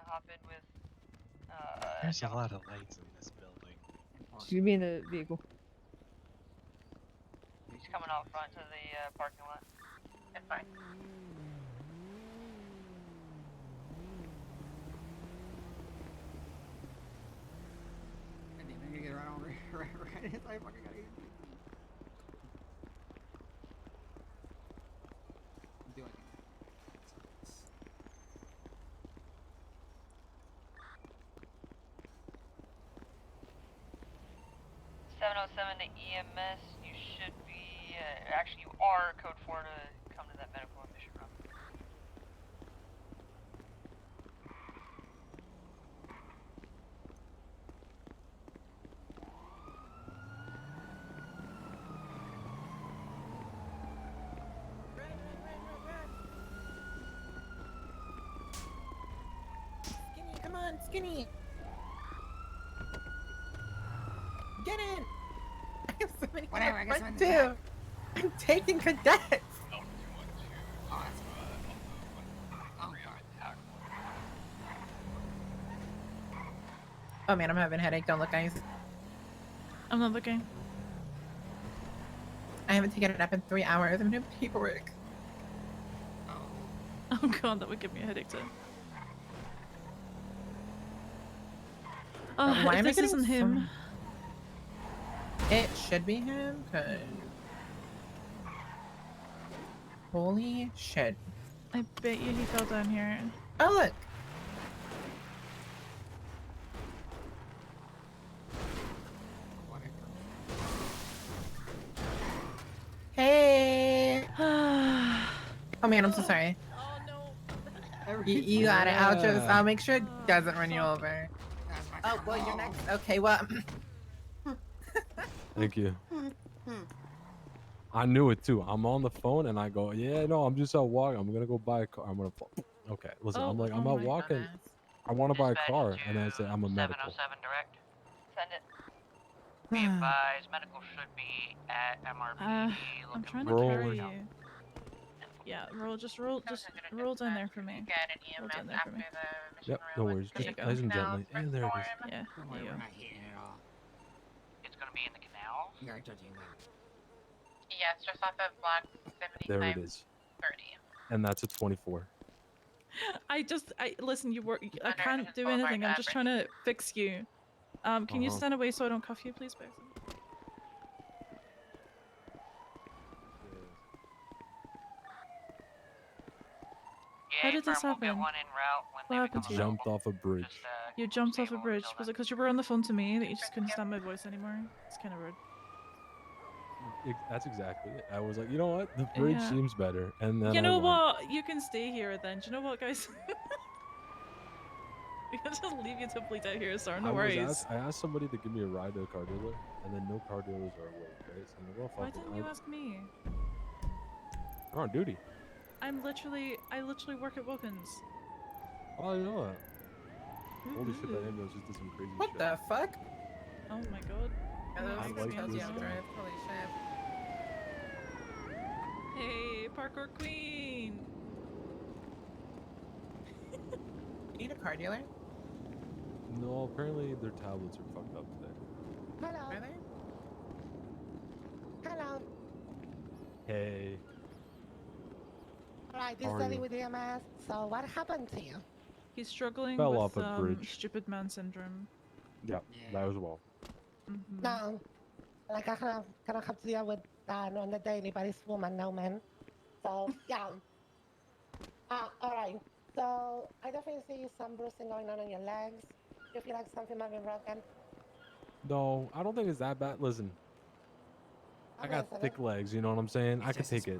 hop in with There's a Gemma. lot of lights in this building. She's gonna be in the vehicle. He's coming out front to the parking lot. It's fine. God damn, I'm gonna get right on right as I fucking gotta get. Do I think? 707 to EMS. You should be. Actually, you are code 4 to come to that medical admission room. Skinny, come on, Skinny. Get in. I have so many Whatever, I guess front I'm in the too. I'm taking cadets. Oh man, I'm having a headache. Don't look, guys. I'm not looking. I haven't taken a nap in 3 hours. I'm doing paperwork. Oh god, that would give me a headache too. Oh, Why if am I this getting isn't him. It should be him, cause holy shit. I bet you he fell down here. Oh look. Hey. Oh man, I'm so sorry. You got it. I'll make sure it doesn't run you over. Oh well, you're next. Okay, well. Thank you. I knew it too. I'm on the phone and I go, yeah, no, I'm just out walking. I'm gonna go buy a car. I'm gonna. Okay, listen. I'm like, I'm out walking. I want to buy a car, and I say I'm a medical. 707 direct. Send it. Be advised, medical should be at MRP. I'm trying to Roll carry with- you. Yeah, roll down there for me. Get an Roll EMS down there for after me. the mission Yep, no worries. There Just you nice go. and gently. And there it is. Yeah. Don't There worry, you we're go. not hitting it at all. It's gonna be in the canal. We are judging that. Yes, just off of block There it 7530. is. And that's a 24. Listen. I can't do anything. I'm just trying to fix you. Can you stand away so I don't cuff you, please, Baxter? How did this happen? What happened to you? Jumped off a bridge. You jumped off a bridge. Was it because you were on the phone to me that you just couldn't stand my voice anymore? It's kind of rude. That's exactly it. I was like, you know what? The bridge Yeah. seems better. And then You I know went. what? You can stay here then. Do you know what, guys? We can just leave you to bleed out here, sir. No worries. I asked somebody to give me a ride to a car dealer, and then no car dealers are awake, right? So I'm like, well, fuck Why it. didn't you ask me? You're on duty. I literally work at Wilkins. Oh, I know that. Holy shit, that ambulance just did some crazy What shit. the fuck? Oh my god. Yeah, that I was like tells this you on guy. drive. Holy shit. Hey, parkour queen. You need a car dealer? No, apparently their tablets are fucked up today. Hello. Are they? Hello. Hey. Alright, this How is are Ellie you? with EMS. So what happened to you? He's struggling Fell with off a bridge. stupid man syndrome. Yeah, that as well. No. Like I kind of have to deal with that on the daily, but it's woman, no man. So yeah. Alright. So I definitely see some bruising going on your legs. You feel like something might be broken. No, I don't think it's that bad. Listen, I got Okay, so thick legs, you know what I'm saying? I can take it.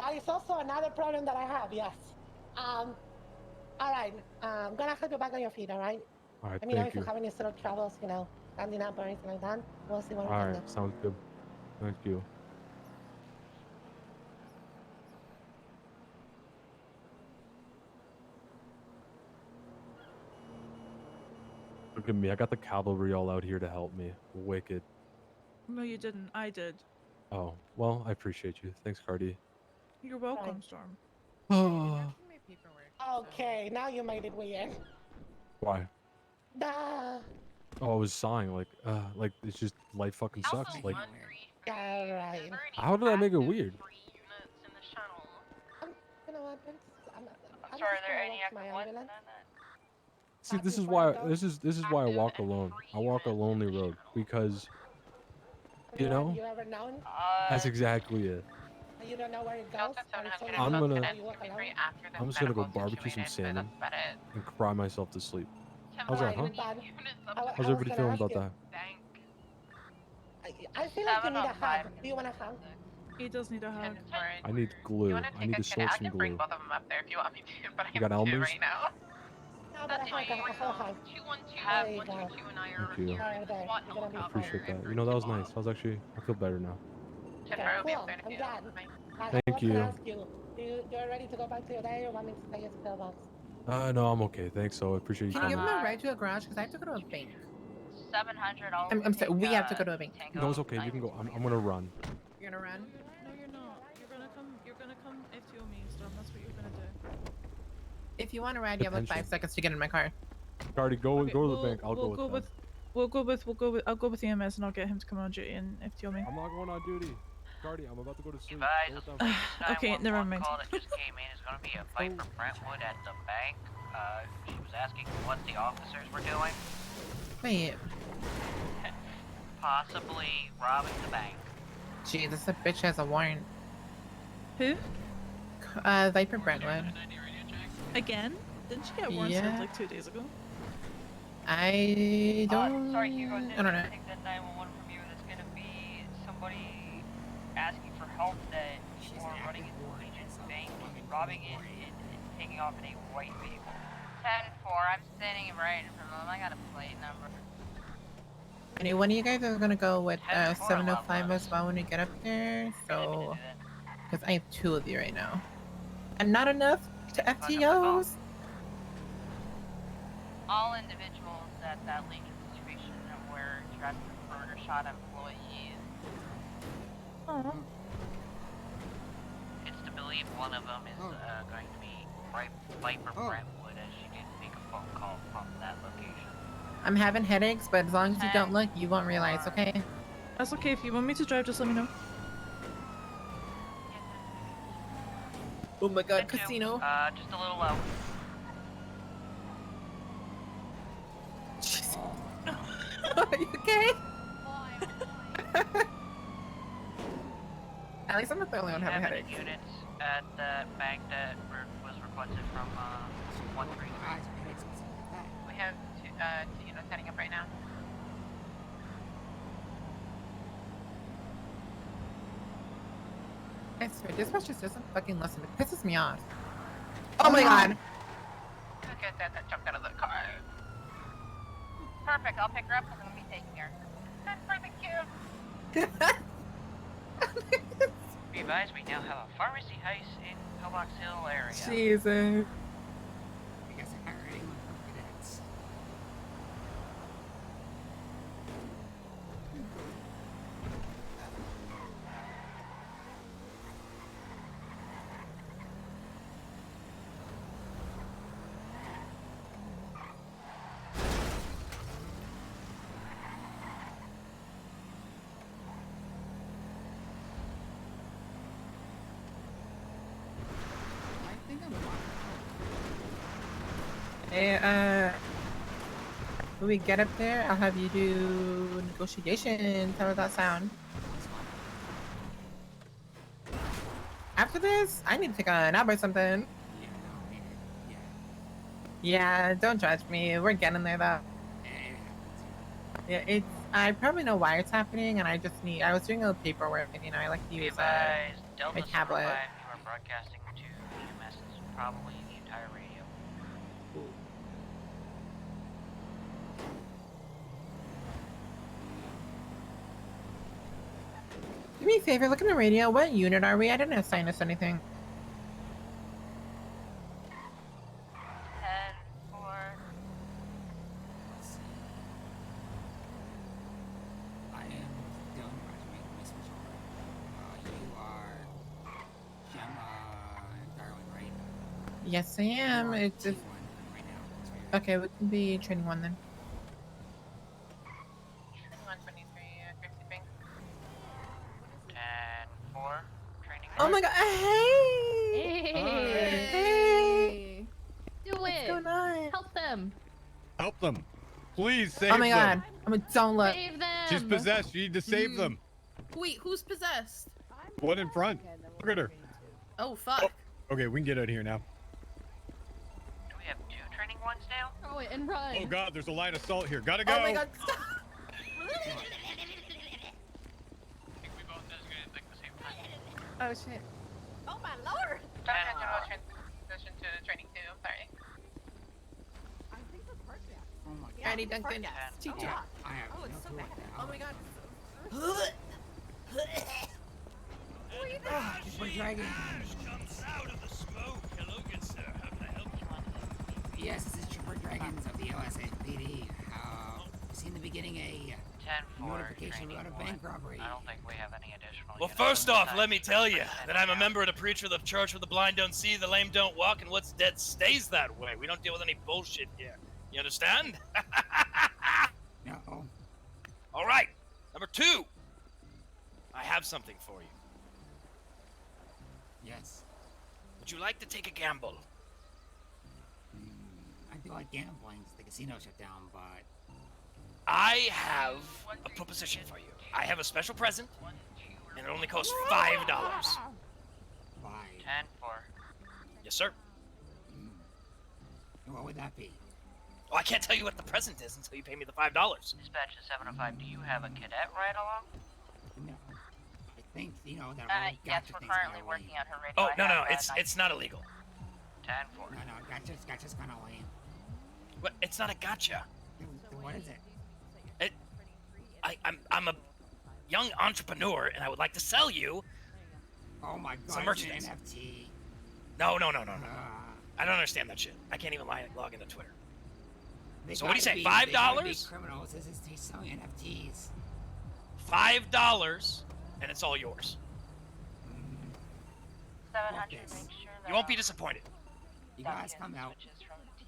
that is also another problem that I have, yes. Alright. I'm gonna help you back on your feet, alright? Alright, Let me know thank if you you. have any sort of troubles, you know, standing up or anything like that. We'll see what we can do. Alright, sounds good. Thank you. Look at me. I got the cavalry all out here to help me. Wicked. No, you didn't. I did. Oh, well, I appreciate you. Thanks, Cardi. You're welcome, Storm. Oh. Okay, now you made it weird. Why? Duh. Oh, I was sighing like it's just life fucking sucks. Like, Alright. how did I make it weird? You know what? I'm Sorry, are just there gonna any walk to my extra ones? ambulance. See, this is why I walk alone. I walk a lonely road because, you know, You ever known? that's exactly it. You don't know where it goes? Or it's only I'm you gonna you walk alone? I'm just gonna go barbecue some salmon and cry myself to sleep. How's that, huh? How's everybody feeling about that? I feel like you need a hug. Do you want a hug? He does need a hug. I need glue. I need to snort some glue. Both of them up there if you want me to, but You got I have to Elmer's? right now. No, but a hug, a whole hug. 212, There you go. 122 and I are Thank you. Alright, there. SWAT You're gonna be Appreciate that. You know, that was nice. I was actually, I feel better now. Okay, cool. I'm glad. Thank what can I you. ask you? You're ready to go back to your day or want me to take you to the pillbox? No, I'm okay. Thanks. So I appreciate you. Can you give coming. him a ride to a garage? Because I have to go to a bank. 700. I'm sorry, we have to go to a bank. No, it's okay. You can go. I'm gonna run. You're gonna run? No, you're not. You're gonna come FTO me, Storm. That's what you're gonna do. If you want to ride, you have like 5 Attention. seconds to get in my car. Cardi, go Okay, to the bank. I'll go with them. I'll go with EMS and I'll get him to come on duty and FTO me. I'm not going on duty. Cardi, I'm about to go to sleep. Guys, Go this with them. Okay, never mind. call that just came in is going to be a fight for Brentwood at the bank. She was asking what the officers were doing. Wait. Possibly robbing the bank. Jesus, that bitch has a warrant. Who? Viper Brentwood. Again? Didn't she get warrant served like 2 days ago? I don't. Sorry, Hugo. I don't know. Take that 911 from you. That's gonna be somebody asking for help that or running into Legion's bank, robbing it, and taking off in a white vehicle. 10-4, I'm standing right in front of them. I got a plate number. Anyway, one of you guys are gonna go with 705 as well when we get up there. So, because I have 2 of you right now, and not enough to FTOs. All individuals at that Legion situation were dressed as murder shot employees. Oh. It's the believe one of them is going to be Viper Brentwood, as she did make a phone call from that location. I'm having headaches, but as long as you don't look, you won't realize, okay? That's okay. If you want me to drive, just let me know. Oh my god, casino. Just a little low. Are you okay? At least I'm not the only one having headaches. Units at the bank that was requested from 1-3. We have two units heading up right now. I swear, dispatch just doesn't fucking listen. It pisses me off. Oh my god. Look at that jumped out of the car. Perfect, I'll pick her up and then we'll be taking her. Good for the cube. Be advised, we now have a pharmacy heist in Pillbox Hill area. Jesus. I guess I'm hiring cadets. Hey, when we get up there, I'll have you do negotiations. How does that sound? After this, I need to take a nap or something. Yeah, don't judge me. We're getting there though. Yeah, I probably know why it's happening, and I was doing a little paperwork, and I like to use my tablet. You are broadcasting to EMS, probably the entire radio. Do me a favor, look in the radio. What unit are we? I didn't assign us anything. 10-4. I am Dylan graduating from Miss Mitchell. You are Gemma Darling, right? Yes, I am. It's just... Right now. Okay, we can be training 1 then. 123, Gracie Bank. 10-4. Training. Oh my god, hey! Hey! Do it! What's going on? Help them! Help them. Please save them. Oh my god, don't look. Save them! She's possessed. You need to save them. Wait, who's possessed? One in front. Look at her. Oh, fuck. Okay, we can get out of here now. Do we have 2 training ones now? Oh, wait, and run. Oh god, there's a line of salt here. Gotta go. Oh my god, stop! Oh shit. Oh my lord! Duncan, general transition to training 2, I'm sorry. Oh my god. Ready, Duncan? Teach Oh, I have no clue what the hell. Oh my god. Super Dragon. Comes out of the smoke. Hello, good sir. How can I help you? Yes, this is Trooper Dragons of the OSAPD. We've seen the beginning a 10-4. notification about a bank robbery. I don't think we have any additional. Well, units first on off, site. let me tell you that I'm a member of the preacher of the church where the blind don't see, the lame don't walk, and what's dead stays that way. We don't deal with any bullshit here. You understand? No. All right. Number 2. I have something for you. Yes. Would you like to take a gamble? I do like gambling. The casino shut down, but I have a proposition for you. I have a special present, and it only costs $5. 5. 10-4. Yes, sir. What would that be? Oh, I can't tell you what the present is until you pay me the $5. Dispatch to 705. Do you have a cadet ride along? No. I think, that Yes, gotcha we're thing's currently kinda working lame. on her radio. Oh, I no, have, it's not illegal. 10-4. No, gotcha's kind of lame. But it's not a gotcha. Then what is it? I'm a young entrepreneur, and I would like to sell you Oh my god, some it's merchandise. an NFT. No. I don't understand that shit. I can't even log into Twitter. They So what do you gotta say, be- they gotta be $5? Criminals, this is they selling NFTs. $5, and it's all yours. Look this. You won't be disappointed. You guys come out.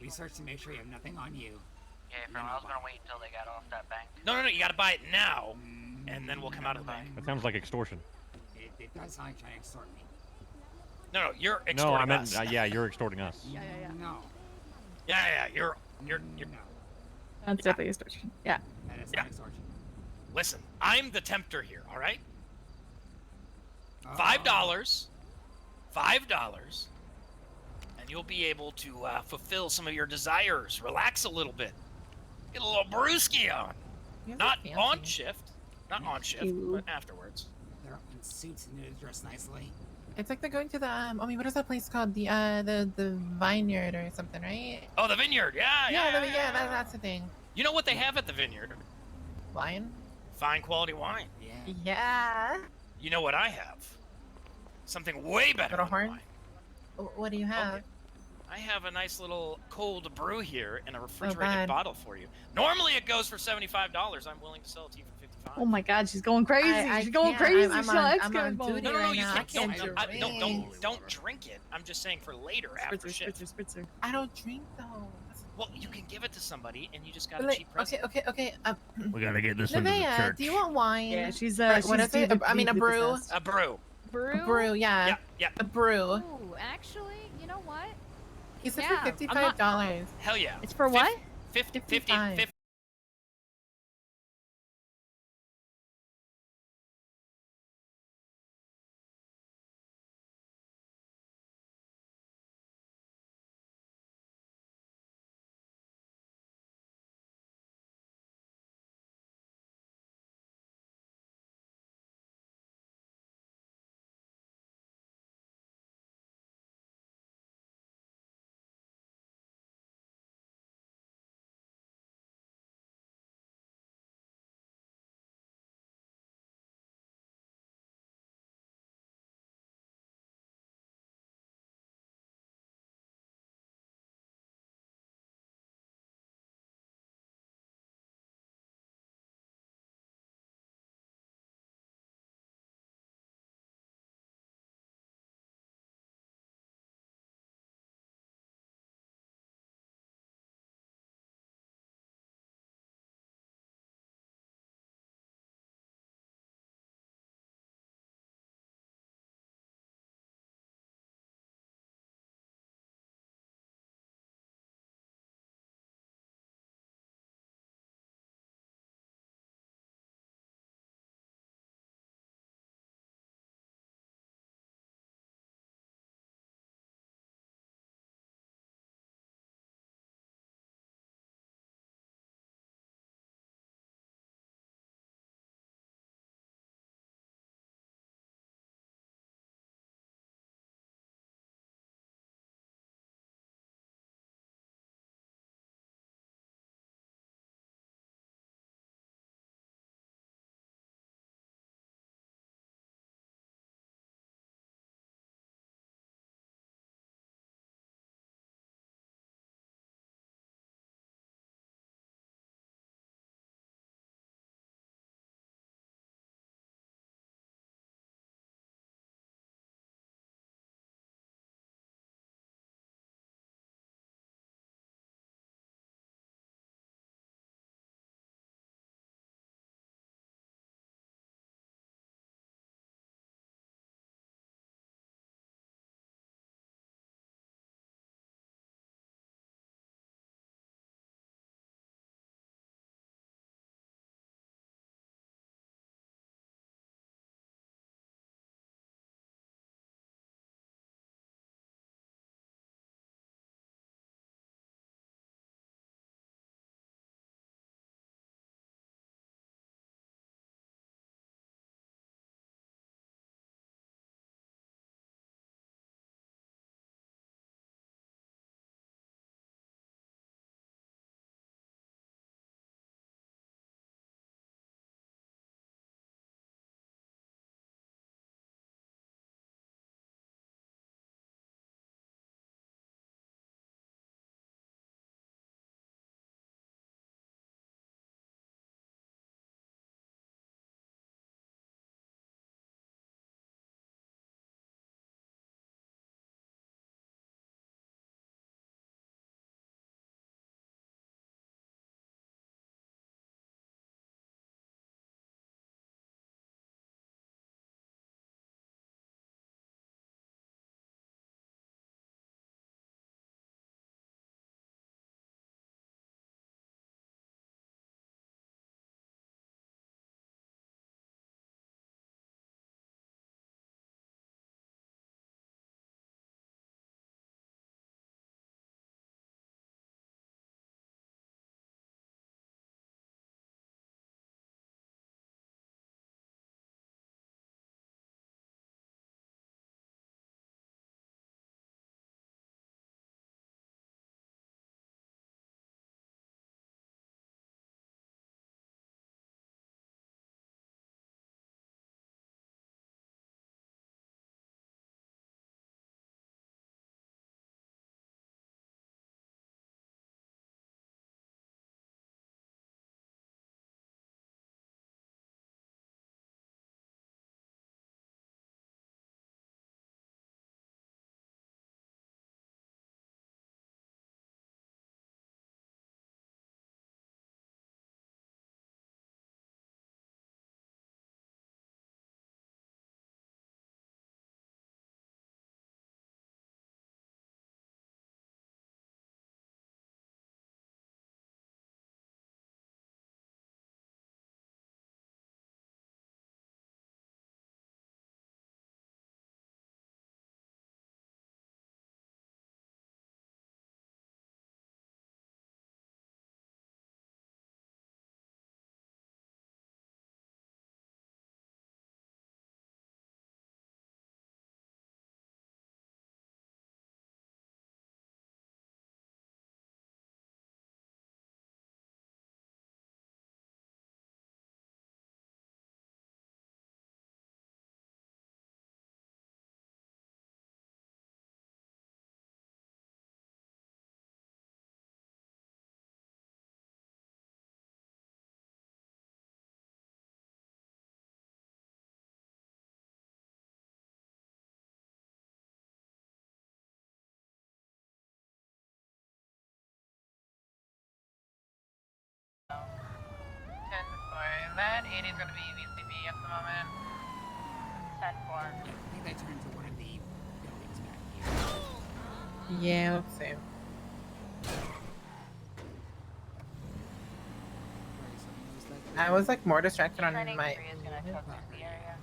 We search to make sure you have nothing on you. Yeah, from I was gonna wait until they got off that bank. No, you gotta buy it now, and then we'll come out of the bank. That sounds like extortion. It does sound like trying to extort me. No, you're extorting No, I meant, us. yeah, you're extorting us. No. Yeah, you're. That's definitely extortion. Yeah. That is not extortion. Listen, I'm the tempter here, all right? $5, and you'll be able to fulfill some of your desires. Relax a little bit. Get a little brewski on. Not on shift. Not on shift, but afterwards. They're up in suits and they're dressed nicely. It's like they're going to the what is that place called? The Vineyard or something, right? Oh, the Vineyard. Yeah. That's the thing. You know what they have at the Vineyard? Wine. Fine quality wine. Yeah. Yeah. You know what I have? Something way better than wine. What do you have? Okay. I have a nice little cold brew here in a refrigerated God. bottle for you. Normally it goes for $75. I'm willing to sell it to you for $55. Oh my God, she's going crazy. She's going can't. crazy. I'm She's on- on I'm X-Code on mode. duty right now. I can't Don't drink it. I'm just saying for later after shift. Spritzer. I don't drink though. Well, you can give it to somebody, and you just got a Like, cheap present. okay. We gotta get this into the Nevaeh, church. do you want wine? Yeah, she's Or what is it? I mean, a brew. A brew. A brew, yeah. Yeah. A brew. Ooh, actually, you know what? He said Yeah, for I'm not- $55. Hell yeah. It's for what? 50. that 80 is going to be VCB at the moment. 10-4. I think they turned to one of the buildings back here. Yeah, let's see. I was like more distracted on Training my. 3 is going to cook the area.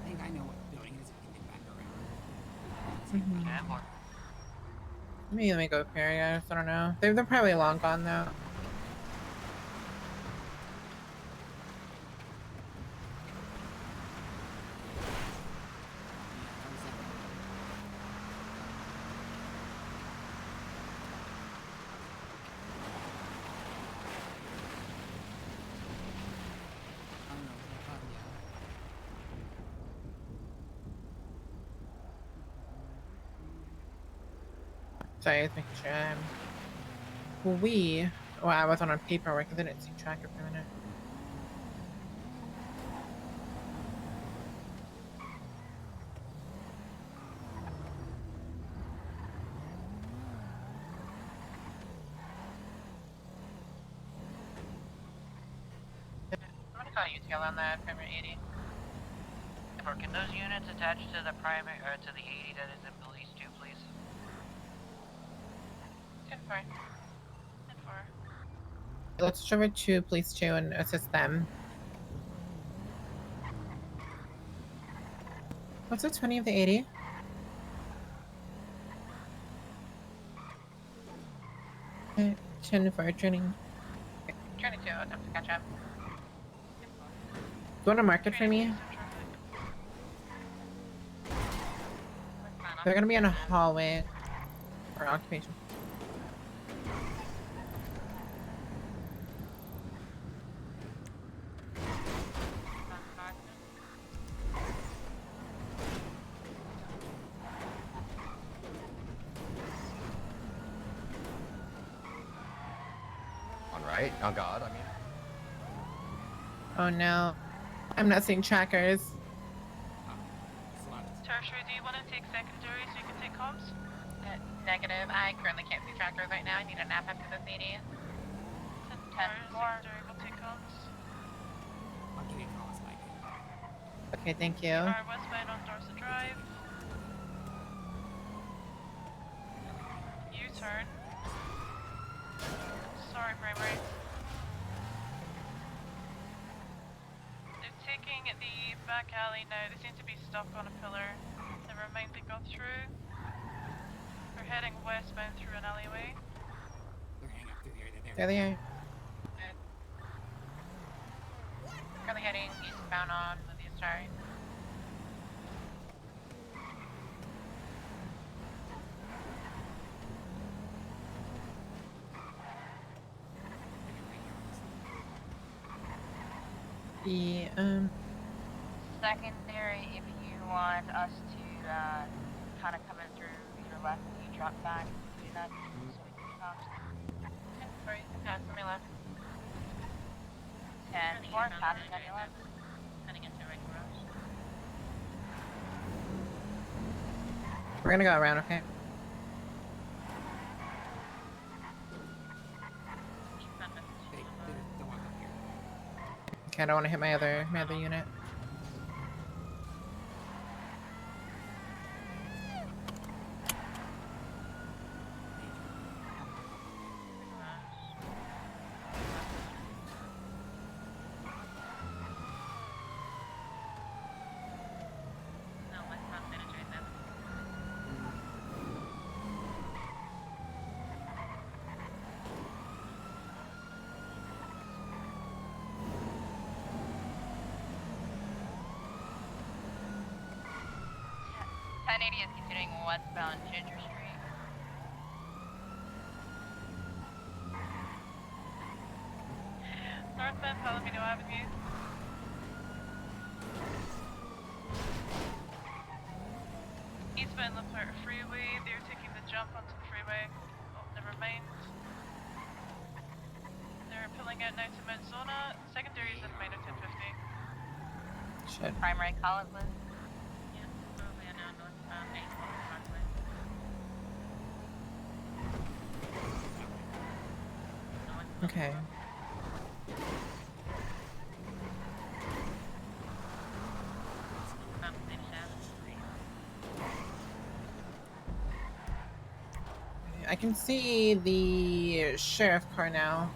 I think I know what building it is if you can get back around. Maybe let me go up here, I guess. I don't know. They're probably long gone though. Sorry, I was making sure well, I was on paperwork and didn't see tracker for a minute. I'm going to call UTL on that, primary 80. Can those units attach to the primary or to the 80 that is in police 2, please? 10-4. 10-4. Let's switch over to police 2 and assist them. What's the 20 of the 80? Okay, 10 for training. 22, attempt to catch up. Do you want to mark it for me? They're gonna be in a hallway or occupation. On right, on God, I mean. Oh no, I'm not seeing trackers. Tertiary, do you want to take secondary so you can take comms? Negative. I currently can't see trackers right now. I need a nap after this 80. 10-4. Secondary will take comms. I'll give you calls, Mike. Okay, thank you. Alright, westbound on Dorset Drive. U-turn. Sorry, primary. They're taking the back alley now. They seem to be stuck on a pillar. Never mind, they got through. They're heading westbound through an alleyway. They're hanging up through here. There they are. Currently heading eastbound on Lydia Star. The Secondary, if you want us to kind of come in through your left, you drop back, do that so we can talk. 10-4, pass on my left. 10-4, passing on your left. Heading into right garage. we're gonna go around, okay? Okay, I don't want to hit my other unit. Is continuing westbound Ginger Street. Northbound Palomino Avenue. Eastbound Leclerc Freeway. They're taking the jump onto the freeway. Oh, never mind. They're pulling out now to Mount Zona. Secondary is at minor 1050. Shit. Primary Collinswood. Okay. I can see the sheriff car now.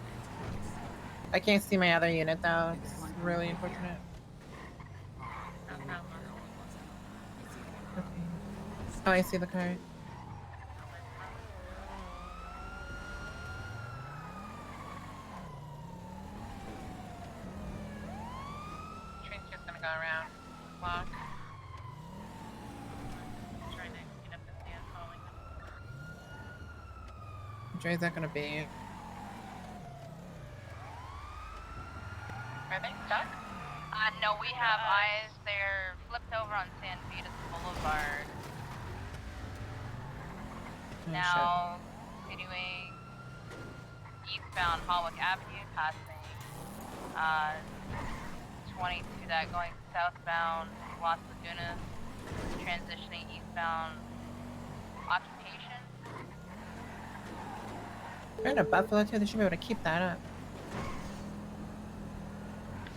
I can't see my other unit though. It's really unfortunate. Okay. Oh, I see the car. Train's just gonna go around the block. Trying to get up and stand following them. Which way is that gonna be? Are they stuck? No, we have eyes. They're flipped over on San Vitas Boulevard. Oh, Now, continuing eastbound Holwick Avenue, passing 22 that going southbound Las Lagunas, transitioning eastbound Occupation. We're in a Buffalo too. They should be able to keep that up.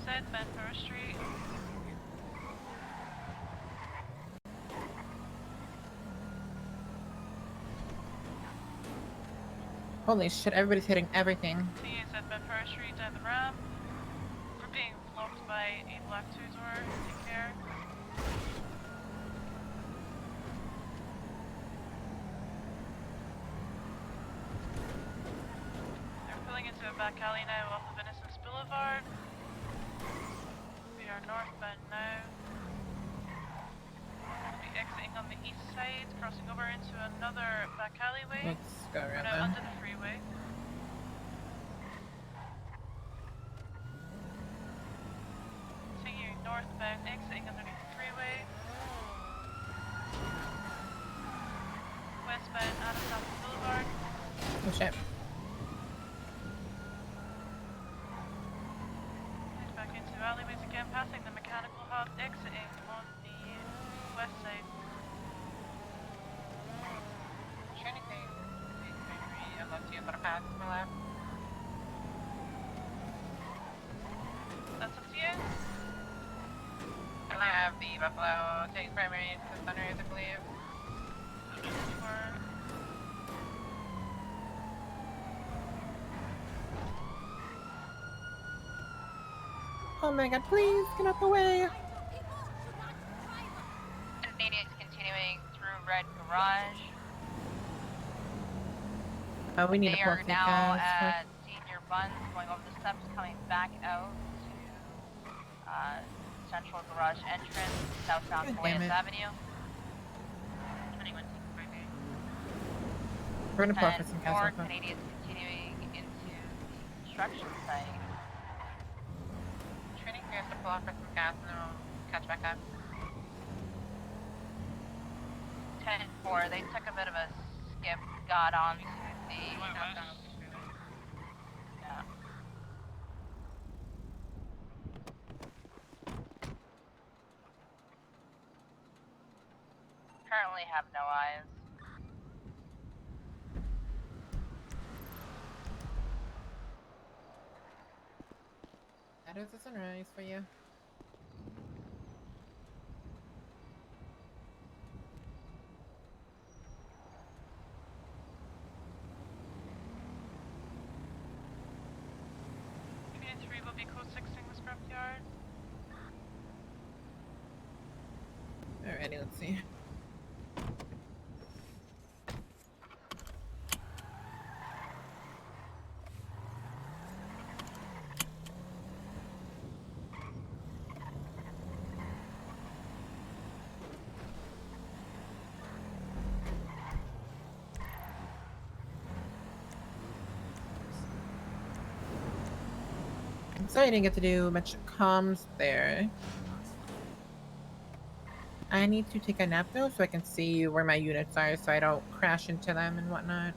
Said Bedford Street. Holy shit! Everybody's hitting everything. T is at Bedford Street down the ramp. We're being blocked by a black two-door. Take care. They're pulling into a back alley now off of Innocence Boulevard. We are northbound now. We'll be exiting on the east side, crossing over into another back alleyway. Let's go We're around now then. under the freeway. Continuing northbound, exiting underneath the freeway. Westbound Adams Boulevard. Oh shit. Head back into alleyways again, passing the mechanical hub, exiting on the west side. Trinity. Unless you have a pass to my left. That's up to you. And I have the Buffalo taking primary to the Sunrise, I believe. Oh my god! Please get out the way. Canadians continuing through Red Garage. Oh, we need They to pull are these now guys. at Senior Buns, going over the steps, coming back out to Central Garage entrance, southbound God damn Palace it. Avenue. 21 taking primary. We're gonna pull for And some guys more real quick. Canadians continuing into the construction site. Trinity has to pull off for some gas and then we'll catch back up. 10-4, they took a bit of a skip, got onto the... Yeah. Currently have no eyes. That is a sunrise for you. Unit 3 will be code 6ing the scrapyard. Alrighty, let's see. I'm sorry I didn't get to do much comms there. I need to take a nap though so I can see where my units are so I don't crash into them and whatnot.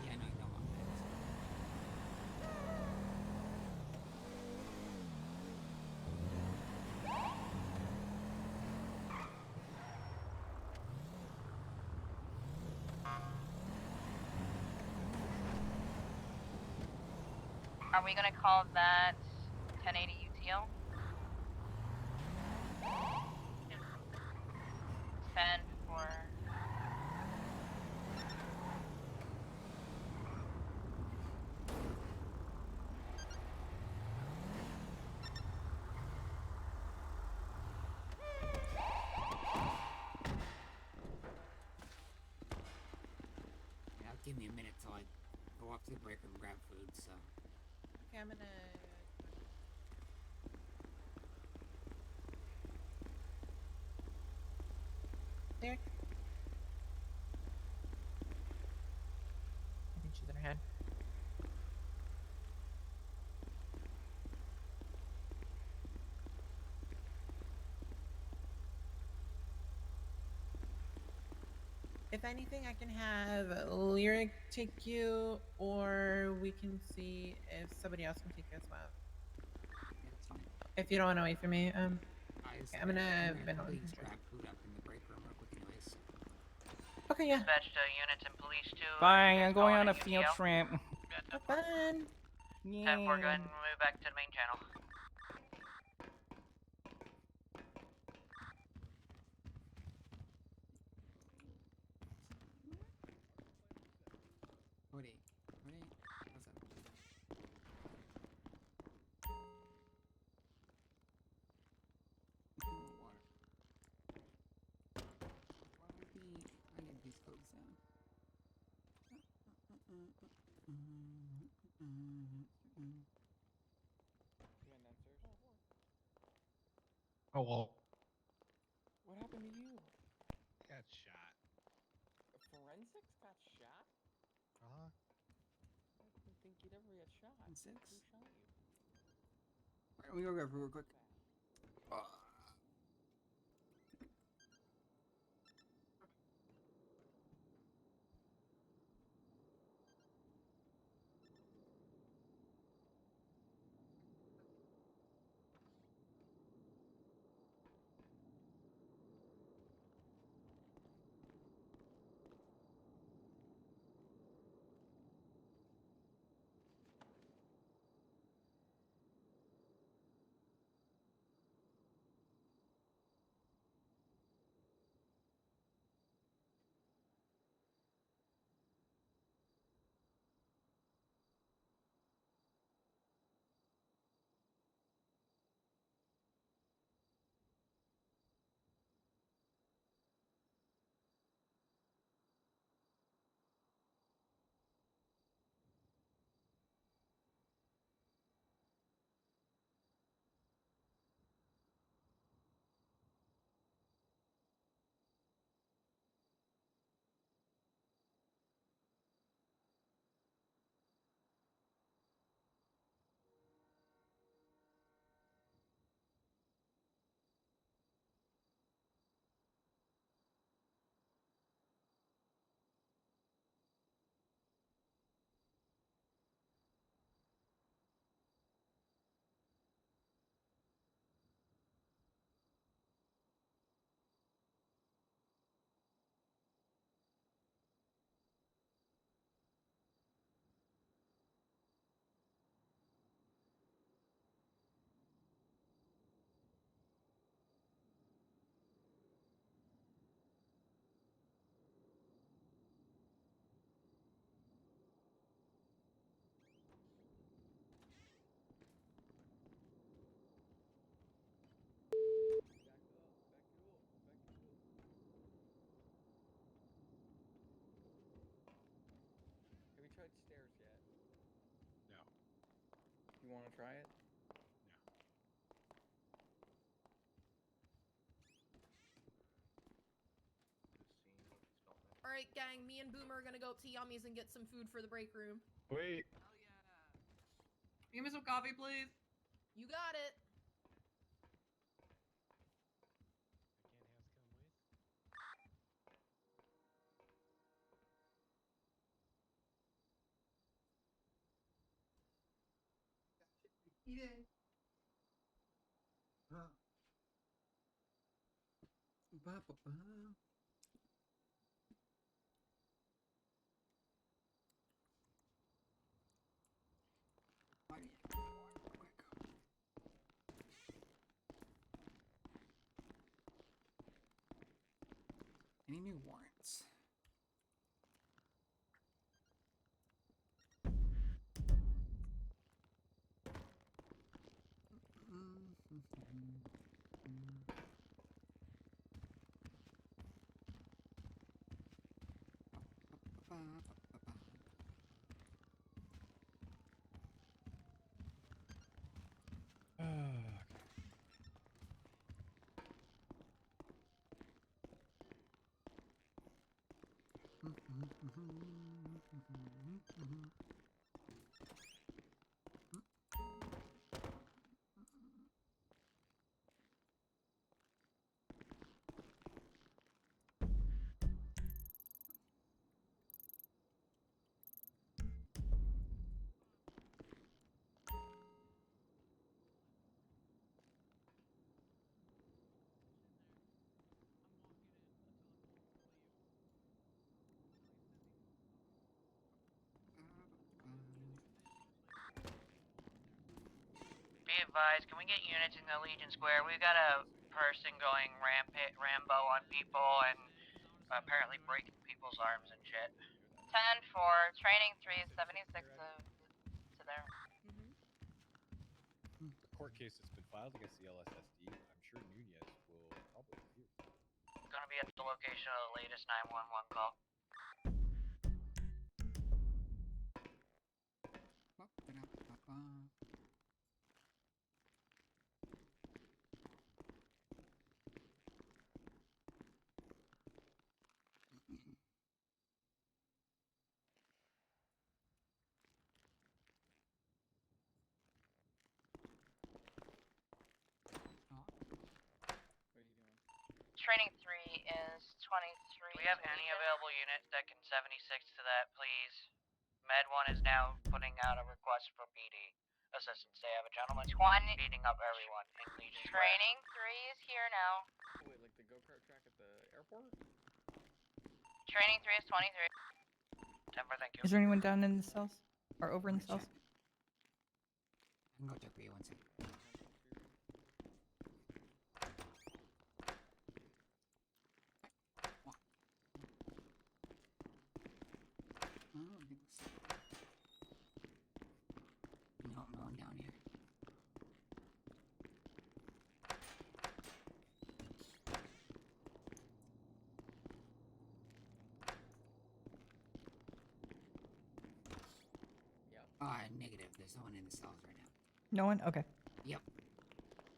Yeah, no, you don't want Are we gonna call that 1080 UTL? 10 for... give me a minute till I go up to the break room and grab food, so. Okay, I'm gonna. There. I think she's in her head. If anything, I can have Lyric take you, or we can see if somebody else can take you as well. Yeah, that's fine. If you don't want to wait for me, I'm gonna probably just grab food up in the break room real quick anyways. Okay, yeah. Dispatch to units and police too. Bye, I'm going on a field trip. Have fun. 10-4, go ahead and move back to the main channel. Woody, what's up? Water. I get these codes down. Oh well. What happened to you? Got shot. Forensics got shot? Uh-huh. I didn't think you'd ever get shot. Six. Who shot you? Alright, let me go grab food real quick. Have you tried stairs yet? No. You want to try it? Alright, gang, me and Boomer are gonna go up to Yummy's and get some food for the break room. Wait. Give me some coffee, please. You got it. Eat it. Ba-ba-ba. I need water real quick. Any new warrants? advised, can we get units in the Legion Square? We've got a person going Rambo on people and apparently breaking people's arms and shit. 10-4, training 3 is 76 to there. The court case that's been filed against the LSSD, I'm sure Nunez will probably refuse. Gonna be at the location of the latest 911 call. Training 3 is 23. Do we have any available units that can 76 to that, please? Med 1 is now putting out a request for PD assistance. They have a gentleman beating up everyone in Legion Square. Training 3 is here now. Wait, like the go-kart track at the airport? Training 3 is 23. Denver, thank you. Is there anyone down in the cells? Or over in the cells? I can go check for you one second. No, I'm going down here. Negative. There's no one in the cells right now. No one? Okay. Yep.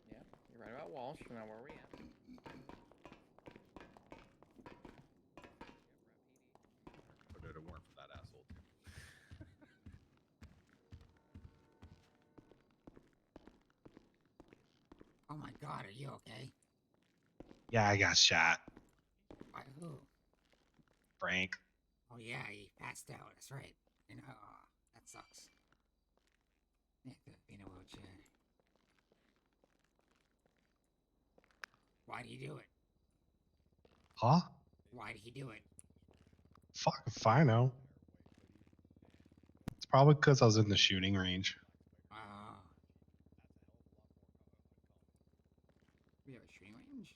Yeah, you're right about Walsh. Now where are we at? Put out a warrant for that asshole too. Oh my god, are you okay? Yeah, I got shot. By who? Frank. Oh yeah, he passed out. That's right. You know, that sucks. Yeah, to be in a wheelchair. Why did he do it? Huh? Why did he do it? Fuck if I know. It's probably because I was in the shooting range. We have a shooting range?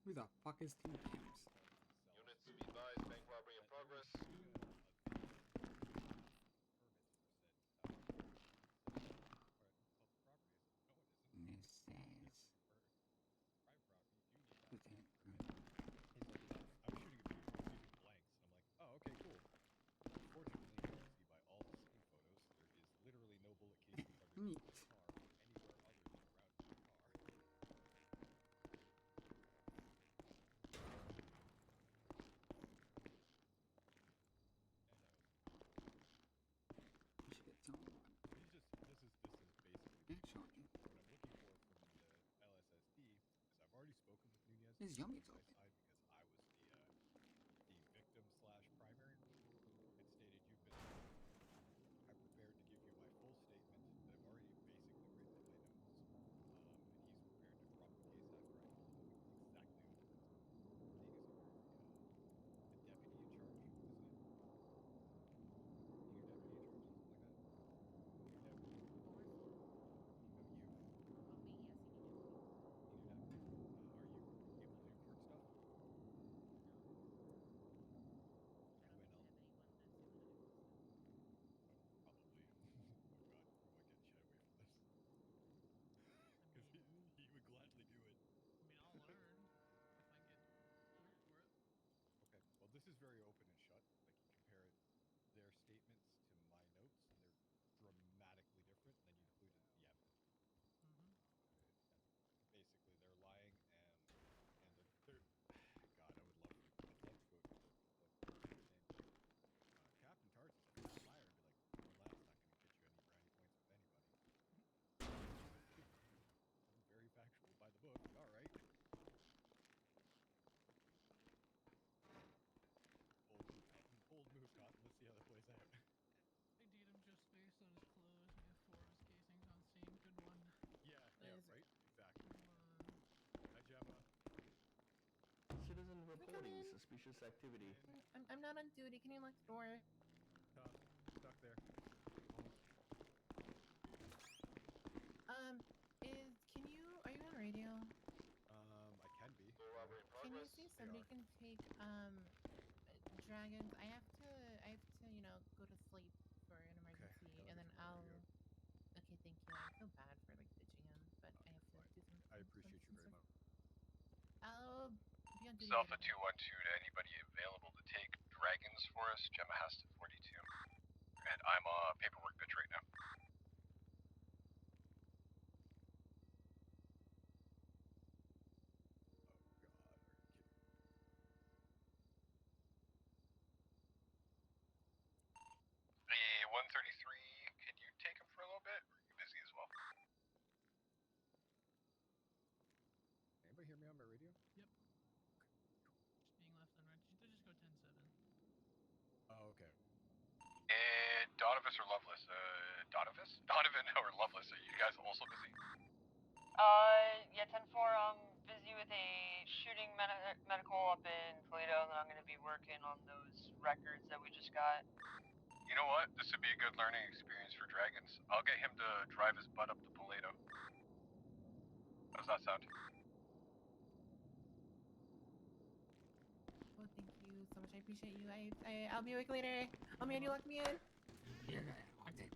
Who the fuck is Team Cams? Units be advised, bank robbery in progress. This says Lieutenant Colonel. I'm shooting a video, it's using blanks, and I'm like, oh, okay, cool. Unfortunately, as you can see by all the screen photos, there is literally no bullet casing coverage in the car anywhere other than around the car. You should get someone. This is basically Actually, what I'm looking for from the LSSD is I've already spoken with Nunez. his Yomi's open. Because I was the victim slash primary. It stated you've been. I'm prepared to give you my full statement that I've already basically written in my notes. And he's prepared to drop the case after I told him exactly the words. The deputy in charge, isn't it? Senior deputy in charge, something like that. No, you. Are you able to do court stuff? Suspicious activity. I'm not on duty. Can you lock the door? Stuck there. Are you on radio? I can be. Can you see if somebody can take dragons? I have to go to sleep for an emergency, and then I'll. Okay, thank you. I feel bad for like ditching him, but I have to do some. I appreciate you very much. I'll be on duty. Alpha later. 212 to anybody available to take dragons for us. Gemma has to 42. And I'm a paperwork bitch right now. The 133, could you take him for a little bit? Or are you busy as well? Anybody hear me on my radio? Yep. Just being left and right. Just go 10-7. Oh, okay. Donovan or Loveless? Donovan or Loveless, are you guys also busy? Yeah, 10-4, I'm busy with a shooting medical up in Toledo, and then I'm going to be working on those records that we just got. You know what? This would be a good learning experience for Dragons. I'll get him to drive his butt up to Toledo. How does that sound? Well, thank you so much. I appreciate you. I'll be awake later. Oh man, you locked me in. You're good. Locked in.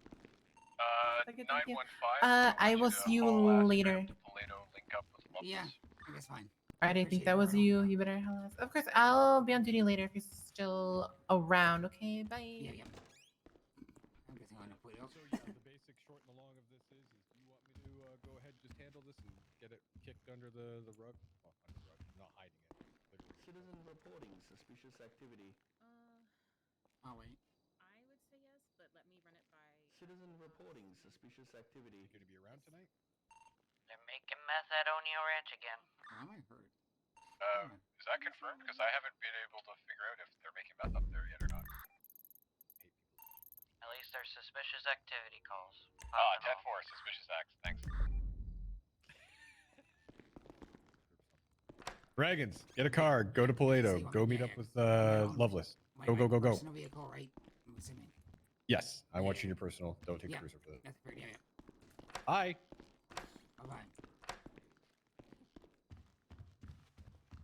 915. I will see you later. Toledo, link up with Loveless. Yeah, I guess fine. Alright, I think that was you. You better hell us. Of course, I'll be on duty later if you're still around. Okay, bye. Yeah. I'm guessing on a Pluto. So yeah, the basic short and the long of this is you want me to go ahead and just handle this and get it kicked under the rug? Well, under the rug, not hiding it. Literally. Citizen reporting suspicious activity. Oh wait. I would say yes, but let me run it by. Citizen reporting suspicious activity. You gonna be around tonight? They're making meth at O'Neill Ranch again. Why am I hurt? Is that confirmed? Because I haven't been able to figure out if they're making meth up there yet or not. At least there's suspicious activity calls. 10-4, suspicious acts. Thanks. Dragons, get a car. Go to Toledo. Go meet up with Loveless. Go. Personal vehicle, right? I'm assuming. Yes, I want you in your personal. Don't take the cruiser for that. That's fair. Yeah. Hi. Bye.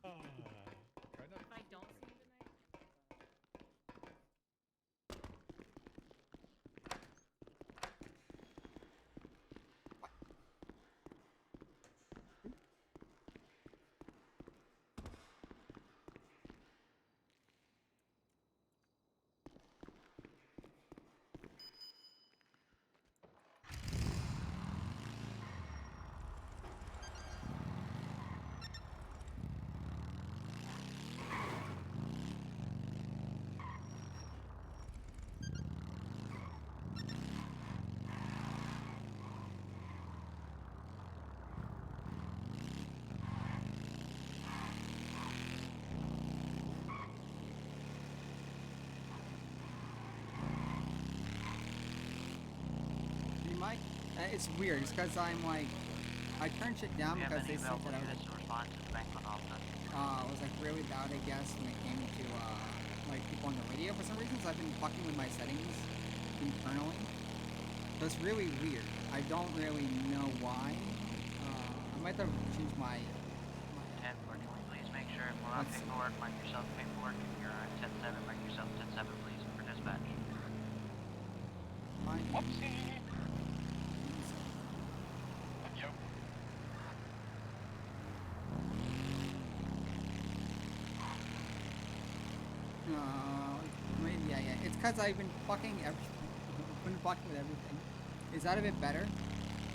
If I don't see you tonight. It's weird. It's because I'm like, I turned shit down because they said that I was like really loud, I guess, when it came to like people on the radio for some reason. So I've been fucking with my settings internally. So it's really weird. I don't really know why. I might have to change my. 10-4, can we please make sure if we're on paperwork, mark yourself paperwork. If you're on 10-7, mark yourself 10-7, please, for dispatch. Whoopsie. Yeah. It's because I've been fucking everything. I've been fucking with everything. Is that a bit better?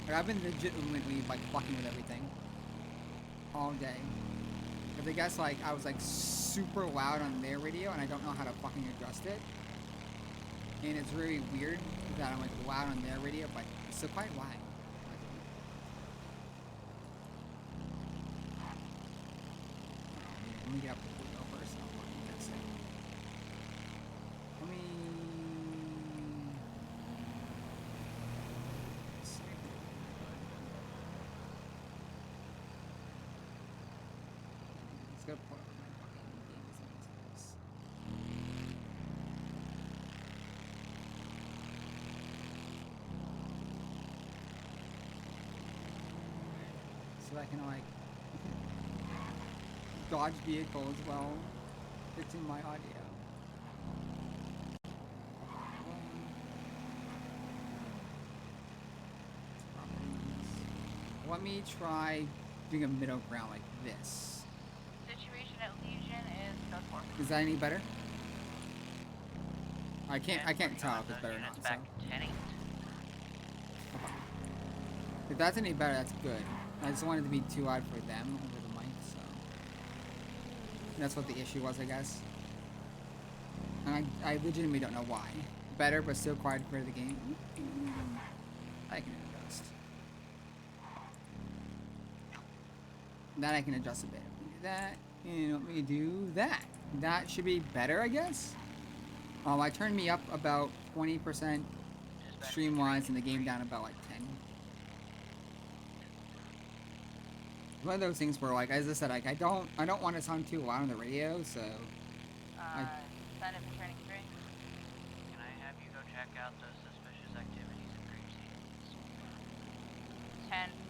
But I've been legitimately like fucking with everything all day. Because I guess like I was like super loud on their radio and I don't know how to fucking adjust it. And it's really weird that I'm like loud on their radio, but it's still quite loud. Let me get up to Pluto first and I'll fucking fix it. Let me... Let's go put my fucking games into this. that I can like dodge vehicles while fixing my audio. Let me try doing a middle ground like this. Situation at Legion is code 4. Is that any better? I can't tell if it's better or not. So. If that's any better, that's good. I just wanted to be too loud for them over the mic, so that's what the issue was, I guess. And I legitimately don't know why. Better, but still quiet for the game. I can adjust. That I can adjust a bit. Let me do that, and let me do that. That should be better, I guess. I turned me up about 20% stream-wise, and the game down about like 10. One of those things where, like, as I said, like I don't want to sound too loud on the radio, so. Sign up for training 3. Can I have you go check out those suspicious activities in Green Sea?